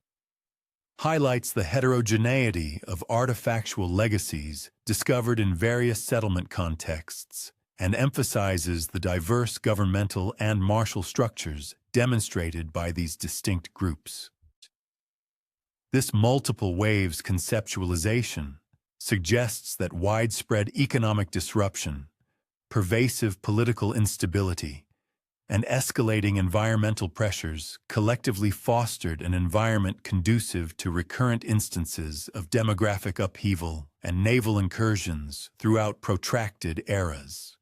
highlights the heterogeneity of artifactual legacies discovered in various settlement contexts, and emphasizes the diverse governmental and martial structures demonstrated by these distinct groups. This multiple waves conceptualization suggests that widespread economic disruption, pervasive political instability, and escalating environmental pressures collectively fostered an environment conducive to recurrent instances of demographic upheaval and naval incursions throughout protracted eras.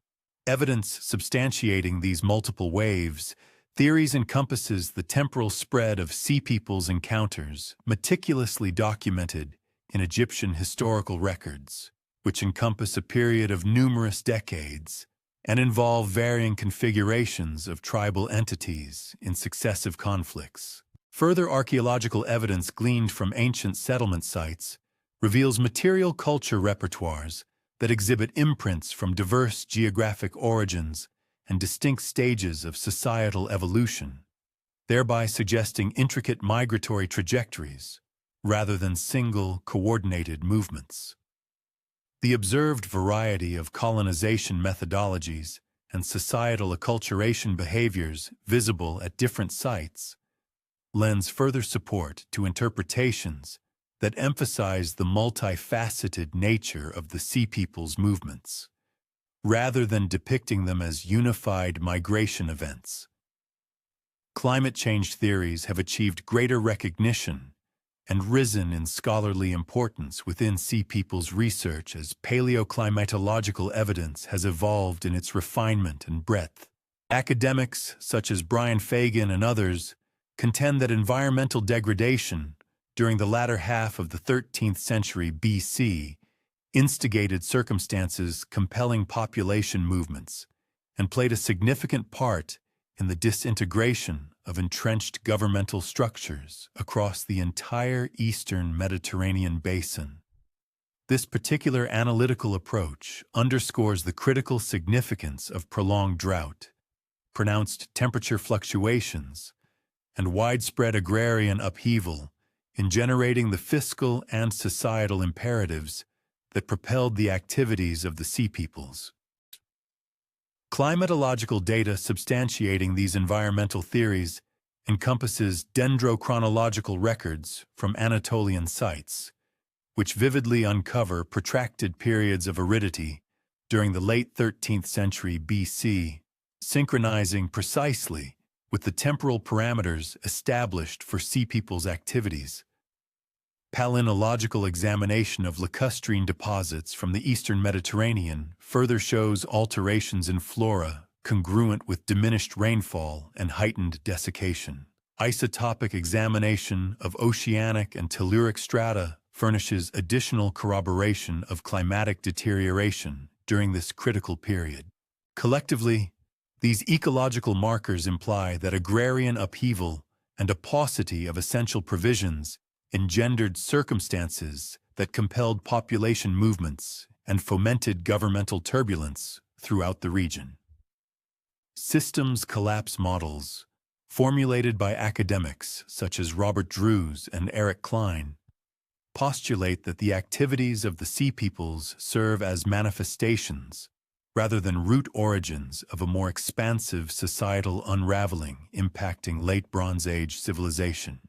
Evidence substantiating these multiple waves theories encompasses the temporal spread of sea peoples' encounters meticulously documented in Egyptian historical records, which encompass a period of numerous decades and involve varying configurations of tribal entities in successive conflicts. Further archaeological evidence gleaned from ancient settlement sites reveals material culture repertoires that exhibit imprints from diverse geographic origins and distinct stages of societal evolution, thereby suggesting intricate migratory trajectories rather than single, coordinated movements. The observed variety of colonization methodologies and societal acculturation behaviors visible at different sites lends further support to interpretations that emphasize the multifaceted nature of the sea people's movements, rather than depicting them as unified migration events. Climate change theories have achieved greater recognition and risen in scholarly importance within sea people's research as paleoclimatological evidence has evolved in its refinement and breadth. Academics, such as Brian Fagan and others, contend that environmental degradation during the latter half of the 13th century BC instigated circumstances compelling population movements and played a significant part in the disintegration of entrenched governmental structures across the entire eastern Mediterranean basin. This particular analytical approach underscores the critical significance of prolonged drought, pronounced temperature fluctuations, and widespread agrarian upheaval in generating the fiscal and societal imperatives that propelled the activities of the sea peoples. Climatological data substantiating these environmental theories encompasses dendrochronological records from Anatolian sites, which vividly uncover protracted periods of aridity during the late 13th century BC, synchronizing precisely with the temporal parameters established for sea people's activities. Palynological examination of lacustrine deposits from the eastern Mediterranean further shows alterations in flora congruent with diminished rainfall and heightened desiccation. Isotopic examination of oceanic and telluric strata furnishes additional corroboration of climatic deterioration during this critical period. Collectively, these ecological markers imply that agrarian upheaval and a paucity of essential provisions engendered circumstances that compelled population movements and fomented governmental turbulence throughout the region. Systems collapse models, formulated by academics such as Robert Drews and Eric Klein, postulate that the activities of the sea peoples serve as manifestations, rather than root origins of a more expansive societal unraveling impacting late Bronze Age civilization.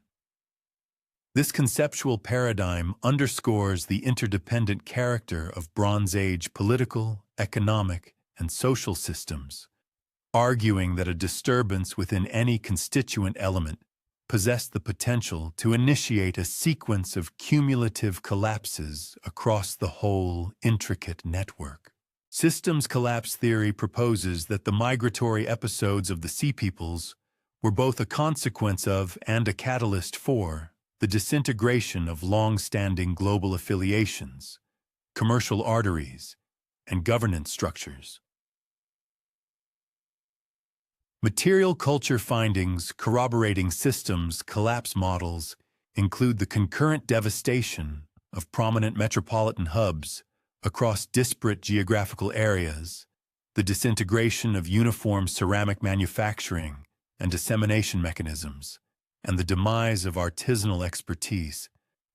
This conceptual paradigm underscores the interdependent character of Bronze Age political, economic, and social systems, arguing that a disturbance within any constituent element possessed the potential to initiate a sequence of cumulative collapses across the whole intricate network. Systems collapse theory proposes that the migratory episodes of the Sea Peoples were both a consequence of and a catalyst for the disintegration of long-standing global affiliations, commercial arteries, and governance structures. Material culture findings corroborating systems collapse models include the concurrent devastation of prominent metropolitan hubs across disparate geographical areas, the disintegration of uniform ceramic manufacturing and dissemination mechanisms, and the demise of artisanal expertise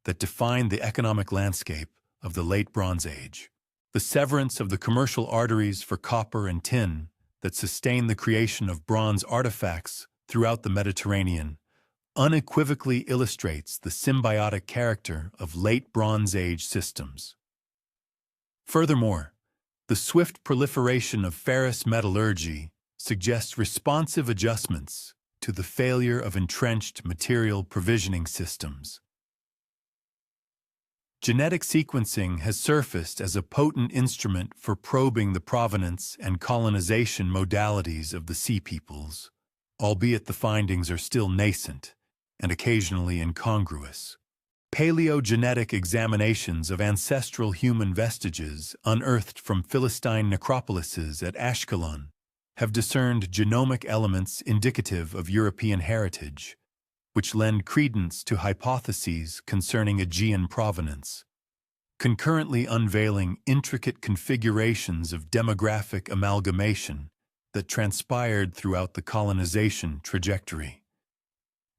that defined the economic landscape of the Late Bronze Age. The severance of the commercial arteries for copper and tin that sustained the creation of bronze artifacts throughout the Mediterranean unequivocally illustrates the symbiotic character of Late Bronze Age systems. Furthermore, the swift proliferation of ferrous metallurgy suggests responsive adjustments to the failure of entrenched material provisioning systems. Genetic sequencing has surfaced as a potent instrument for probing the provenance and colonization modalities of the Sea Peoples, albeit the findings are still nascent and occasionally incongruous. Paleogenetic examinations of ancestral human vestiges unearthed from Philistine necropolises at Ashkelon have discerned genomic elements indicative of European heritage, which lend credence to hypotheses concerning Aegean provenance, concurrently unveiling intricate configurations of demographic amalgamation that transpired throughout the colonization trajectory.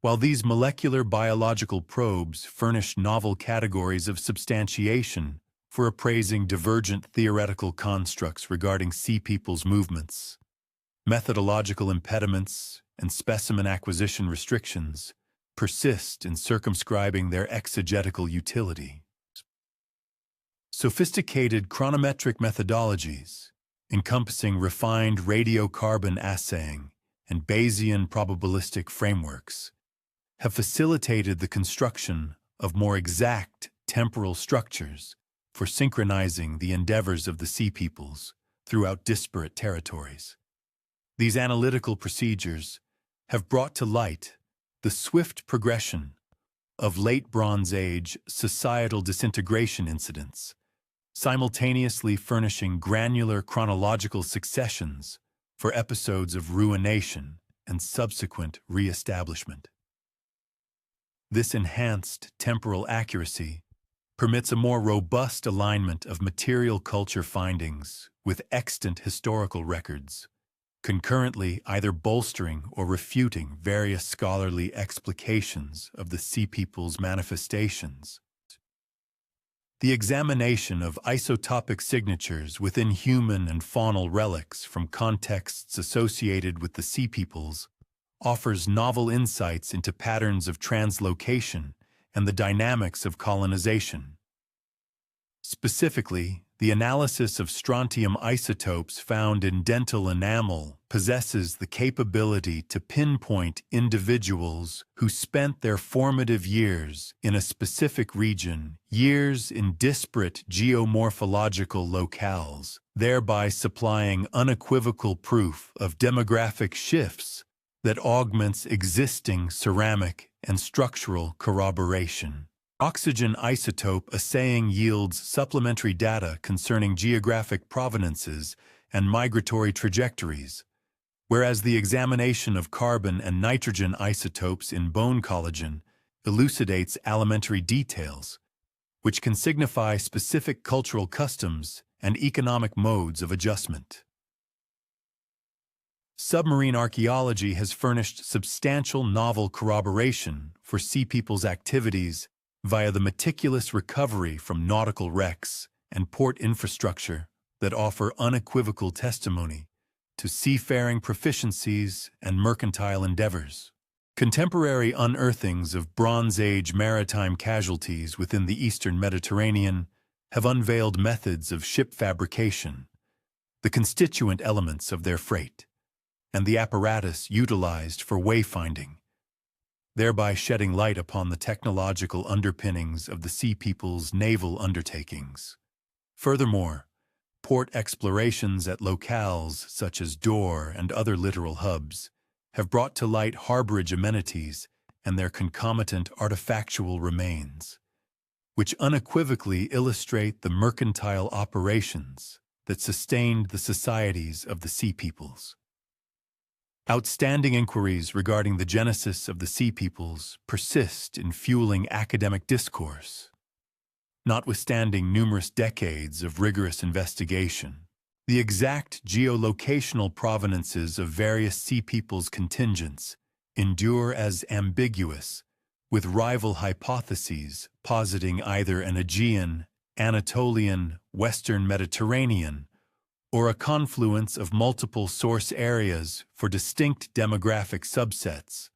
While these molecular biological probes furnish novel categories of substantiation for appraising divergent theoretical constructs regarding Sea Peoples' movements, methodological impediments and specimen acquisition restrictions persist in circumscribing their exegetical utility. Sophisticated chronometric methodologies, encompassing refined radiocarbon assaying and Bayesian probabilistic frameworks, have facilitated the construction of more exact temporal structures for synchronizing the endeavors of the Sea Peoples throughout disparate territories. These analytical procedures have brought to light the swift progression of Late Bronze Age societal disintegration incidents, simultaneously furnishing granular chronological successions for episodes of ruination and subsequent re-establishment. This enhanced temporal accuracy permits a more robust alignment of material culture findings with extant historical records, concurrently either bolstering or refuting various scholarly explications of the Sea Peoples' manifestations. The examination of isotopic signatures within human and faunal relics from contexts associated with the Sea Peoples offers novel insights into patterns of translocation and the dynamics of colonization. Specifically, the analysis of strontium isotopes found in dental enamel possesses the capability to pinpoint individuals who spent their formative years in a specific region, years in disparate geomorphological locales, thereby supplying unequivocal proof of demographic shifts that augments existing ceramic and structural corroboration. Oxygen isotope assaying yields supplementary data concerning geographic provenances and migratory trajectories, whereas the examination of carbon and nitrogen isotopes in bone collagen elucidates alimentary details, which can signify specific cultural customs and economic modes of adjustment. Submarine archaeology has furnished substantial novel corroboration for Sea Peoples' activities via the meticulous recovery from nautical wrecks and port infrastructure that offer unequivocal testimony to seafaring proficiencies and mercantile endeavors. Contemporary unearthings of Bronze Age maritime casualties within the eastern Mediterranean have unveiled methods of ship fabrication, the constituent elements of their freight, and the apparatus utilized for wayfinding, thereby shedding light upon the technological underpinnings of the Sea People's naval undertakings. Furthermore, port explorations at locales such as Dore and other littoral hubs have brought to light harborage amenities and their concomitant artifactual remains, which unequivocally illustrate the mercantile operations that sustained the societies of the Sea Peoples. Outstanding inquiries regarding the genesis of the Sea Peoples persist in fueling academic discourse. Notwithstanding numerous decades of rigorous investigation, the exact geolocational provenances of various Sea Peoples contingents endure as ambiguous, with rival hypotheses positing either an Aegean, Anatolian, Western Mediterranean, or a confluence of multiple source areas for distinct demographic subsets.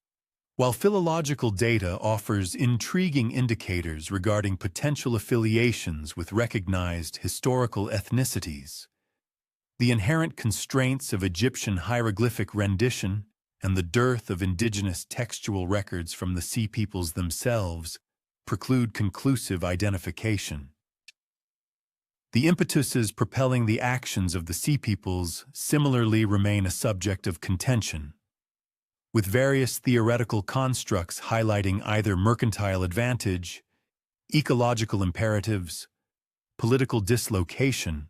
While philological data offers intriguing indicators regarding potential affiliations with recognized historical ethnicities, the inherent constraints of Egyptian hieroglyphic rendition and the dearth of indigenous textual records from the Sea Peoples themselves preclude conclusive identification. The impetuses propelling the actions of the Sea Peoples similarly remain a subject of contention, with various theoretical constructs highlighting either mercantile advantage, ecological imperatives, political dislocation,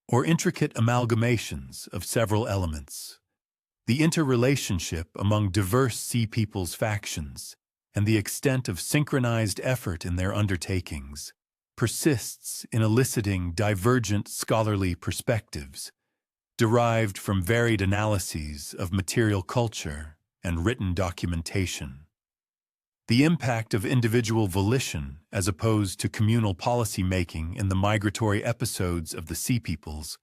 or intricate amalgamations of several elements. The interrelationship among diverse Sea Peoples factions and the extent of synchronized effort in their undertakings persists in eliciting divergent scholarly perspectives, derived from varied analyses of material culture and written documentation. The impact of individual volition as opposed to communal policy-making in the migratory episodes of the Sea Peoples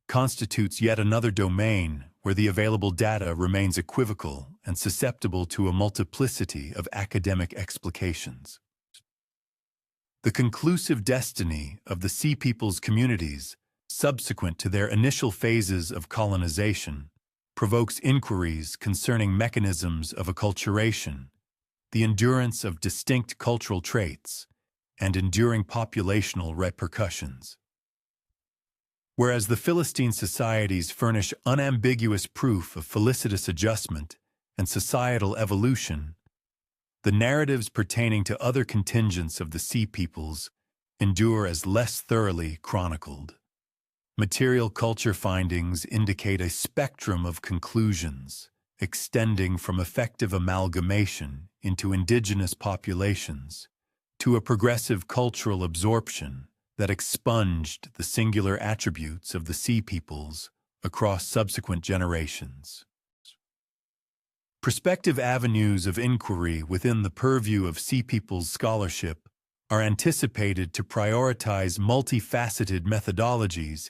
constitutes yet another domain where the available data remains equivocal and susceptible to a multiplicity of academic explications. The conclusive destiny of the Sea Peoples communities, subsequent to their initial phases of colonization, provokes inquiries concerning mechanisms of acculturation, the endurance of distinct cultural traits, and enduring populational repercussions. Whereas the Philistine societies furnish unambiguous proof of felicitous adjustment and societal evolution, the narratives pertaining to other contingents of the Sea Peoples endure as less thoroughly chronicled. Material culture findings indicate a spectrum of conclusions, extending from effective amalgamation into indigenous populations to a progressive cultural absorption that expunged the singular attributes of the Sea Peoples across subsequent generations. Prospective avenues of inquiry within the purview of Sea Peoples scholarship are anticipated to prioritize multifaceted methodologies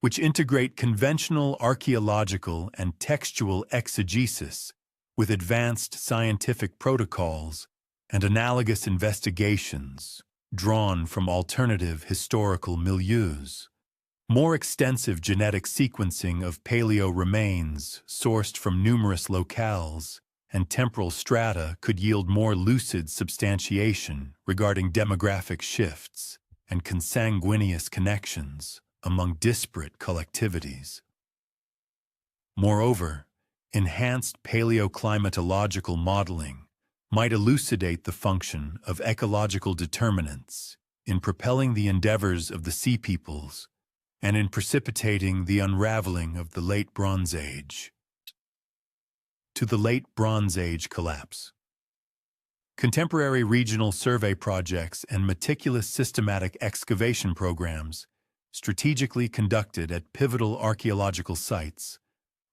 which integrate conventional archaeological and textual exegesis with advanced scientific protocols and analogous investigations drawn from alternative historical milieus. More extensive genetic sequencing of paleo remains sourced from numerous locales and temporal strata could yield more lucid substantiation regarding demographic shifts and consanguineous connections among disparate collectivities. Moreover, enhanced paleoclimatological modeling might elucidate the function of ecological determinants in propelling the endeavors of the Sea Peoples and in precipitating the unraveling of the Late Bronze Age. To the Late Bronze Age collapse. Contemporary regional survey projects and meticulous systematic excavation programs, strategically conducted at pivotal archaeological sites,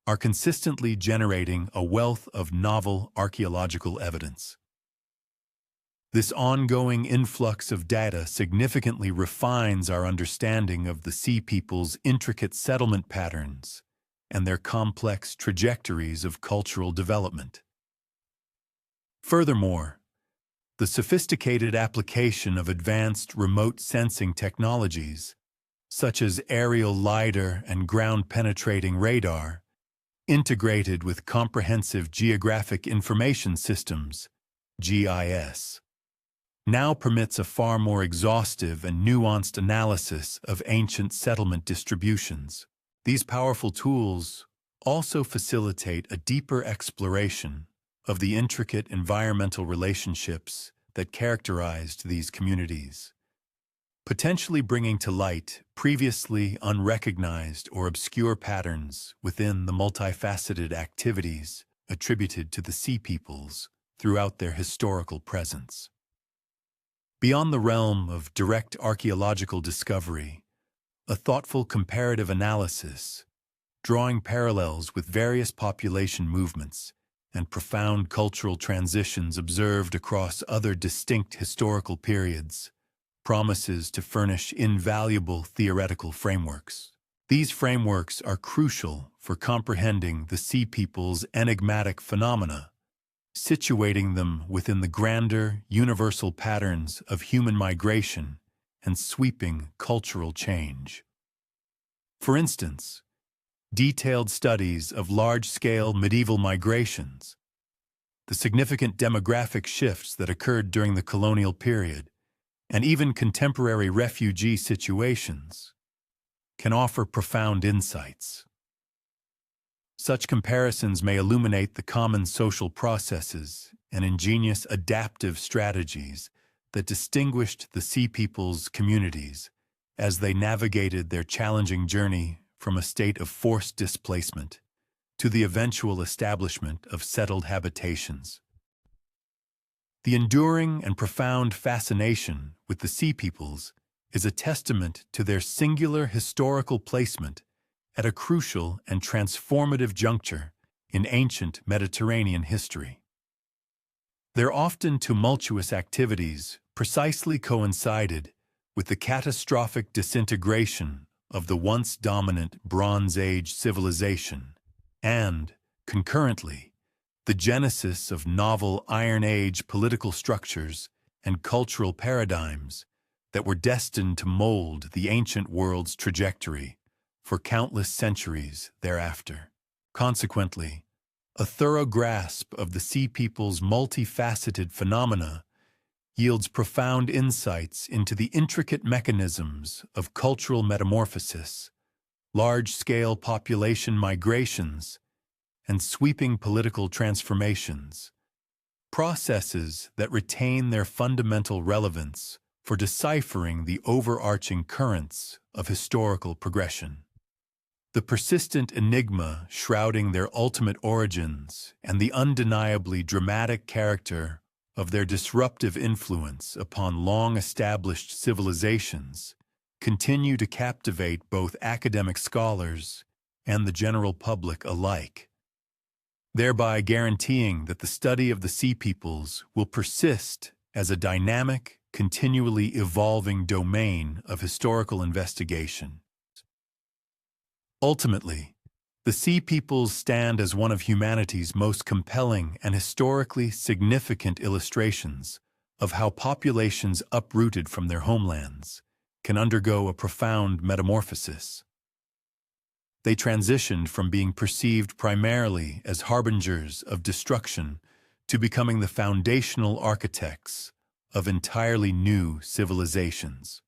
are consistently generating a wealth of novel archaeological evidence. This ongoing influx of data significantly refines our understanding of the Sea People's intricate settlement patterns and their complex trajectories of cultural development. Furthermore, the sophisticated application of advanced remote sensing technologies, such as aerial lidar and ground-penetrating radar, integrated with comprehensive geographic information systems, GIS, now permits a far more exhaustive and nuanced analysis of ancient settlement distributions. These powerful tools also facilitate a deeper exploration of the intricate environmental relationships that characterized these communities, potentially bringing to light previously unrecognized or obscure patterns within the multifaceted activities attributed to the Sea Peoples throughout their historical presence. Beyond the realm of direct archaeological discovery, a thoughtful comparative analysis, drawing parallels with various population movements and profound cultural transitions observed across other distinct historical periods, promises to furnish invaluable theoretical frameworks. These frameworks are crucial for comprehending the Sea People's enigmatic phenomena, situating them within the grander, universal patterns of human migration and sweeping cultural change. For instance, detailed studies of large-scale medieval migrations, the significant demographic shifts that occurred during the colonial period, and even contemporary refugee situations, can offer profound insights. Such comparisons may illuminate the common social processes and ingenious adaptive strategies that distinguished the Sea People's communities as they navigated their challenging journey from a state of forced displacement to the eventual establishment of settled habitations. The enduring and profound fascination with the Sea Peoples is a testament to their singular historical placement at a crucial and transformative juncture in ancient Mediterranean history. Their often tumultuous activities precisely coincided with the catastrophic disintegration of the once dominant Bronze Age civilization and, concurrently, the genesis of novel Iron Age political structures and cultural paradigms that were destined to mold the ancient world's trajectory for countless centuries thereafter. Consequently, a thorough grasp of the Sea People's multifaceted phenomena yields profound insights into the intricate mechanisms of cultural metamorphosis, large-scale population migrations, and sweeping political transformations, processes that retain their fundamental relevance for deciphering the overarching currents of historical progression. The persistent enigma shrouding their ultimate origins and the undeniably dramatic character of their disruptive influence upon long-established civilizations continue to captivate both academic scholars and the general public alike, thereby guaranteeing that the study of the Sea Peoples will persist as a dynamic, continually evolving domain of historical investigation. Ultimately, the Sea Peoples stand as one of humanity's most compelling and historically significant illustrations of how populations uprooted from their homelands can undergo a profound metamorphosis. They transitioned from being perceived primarily as harbingers of destruction to becoming the foundational architects of entirely new civilizations.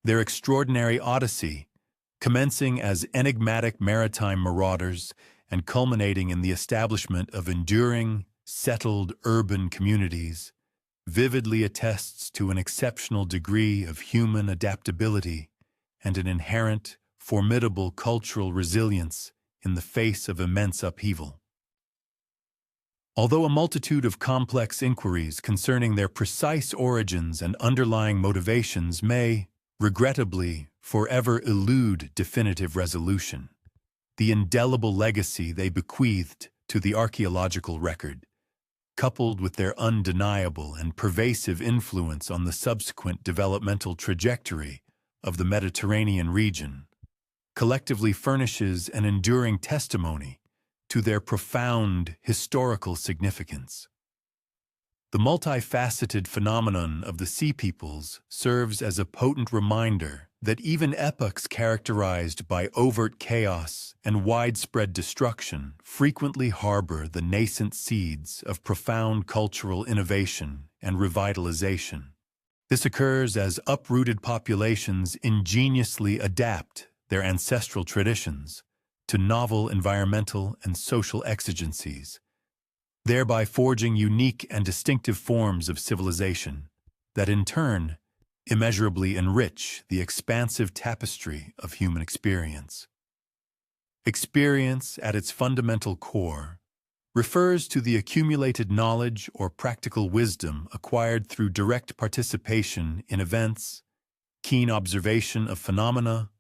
Their extraordinary odyssey, commencing as enigmatic maritime marauders and culminating in the establishment of enduring, settled urban communities, vividly attests to an exceptional degree of human adaptability and an inherent, formidable cultural resilience in the face of immense upheaval. Although a multitude of complex inquiries concerning their precise origins and underlying motivations may, regrettably, forever elude definitive resolution, the indelible legacy they bequeathed to the archaeological record coupled with their undeniable and pervasive influence on the subsequent developmental trajectory of the Mediterranean region, collectively furnishes an enduring testimony to their profound historical significance. The multifaceted phenomenon of the Sea Peoples serves as a potent reminder that even epochs characterized by overt chaos and widespread destruction frequently harbor the nascent seeds of profound cultural innovation and revitalization. This occurs as uprooted populations ingeniously adapt their ancestral traditions to novel environmental and social exigencies, thereby forging unique and distinctive forms of civilization that in turn immeasurably enrich the expansive tapestry of human experience. Experience, at its fundamental core, refers to the accumulated knowledge or practical wisdom acquired through direct participation in events, keen observation of phenomena,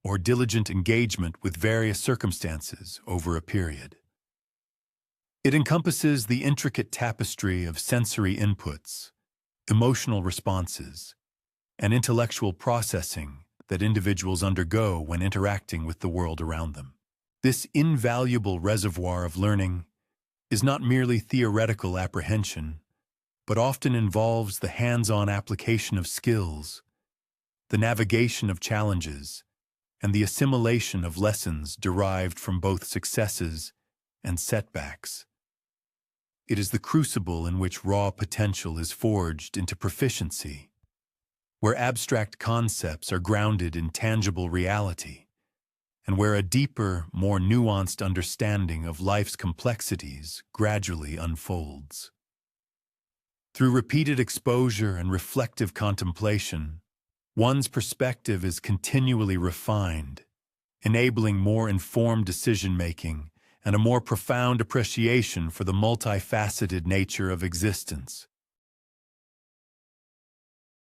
or diligent engagement with various circumstances over a period. It encompasses the intricate tapestry of sensory inputs, emotional responses, and intellectual processing that individuals undergo when interacting with the world around them. This invaluable reservoir of learning is not merely theoretical apprehension, but often involves the hands-on application of skills, the navigation of challenges, and the assimilation of lessons derived from both successes and setbacks. It is the crucible in which raw potential is forged into proficiency, where abstract concepts are grounded in tangible reality, and where a deeper, more nuanced understanding of life's complexities gradually unfolds. Through repeated exposure and reflective contemplation, one's perspective is continually refined, enabling more informed decision-making and a more profound appreciation for the multifaceted nature of existence.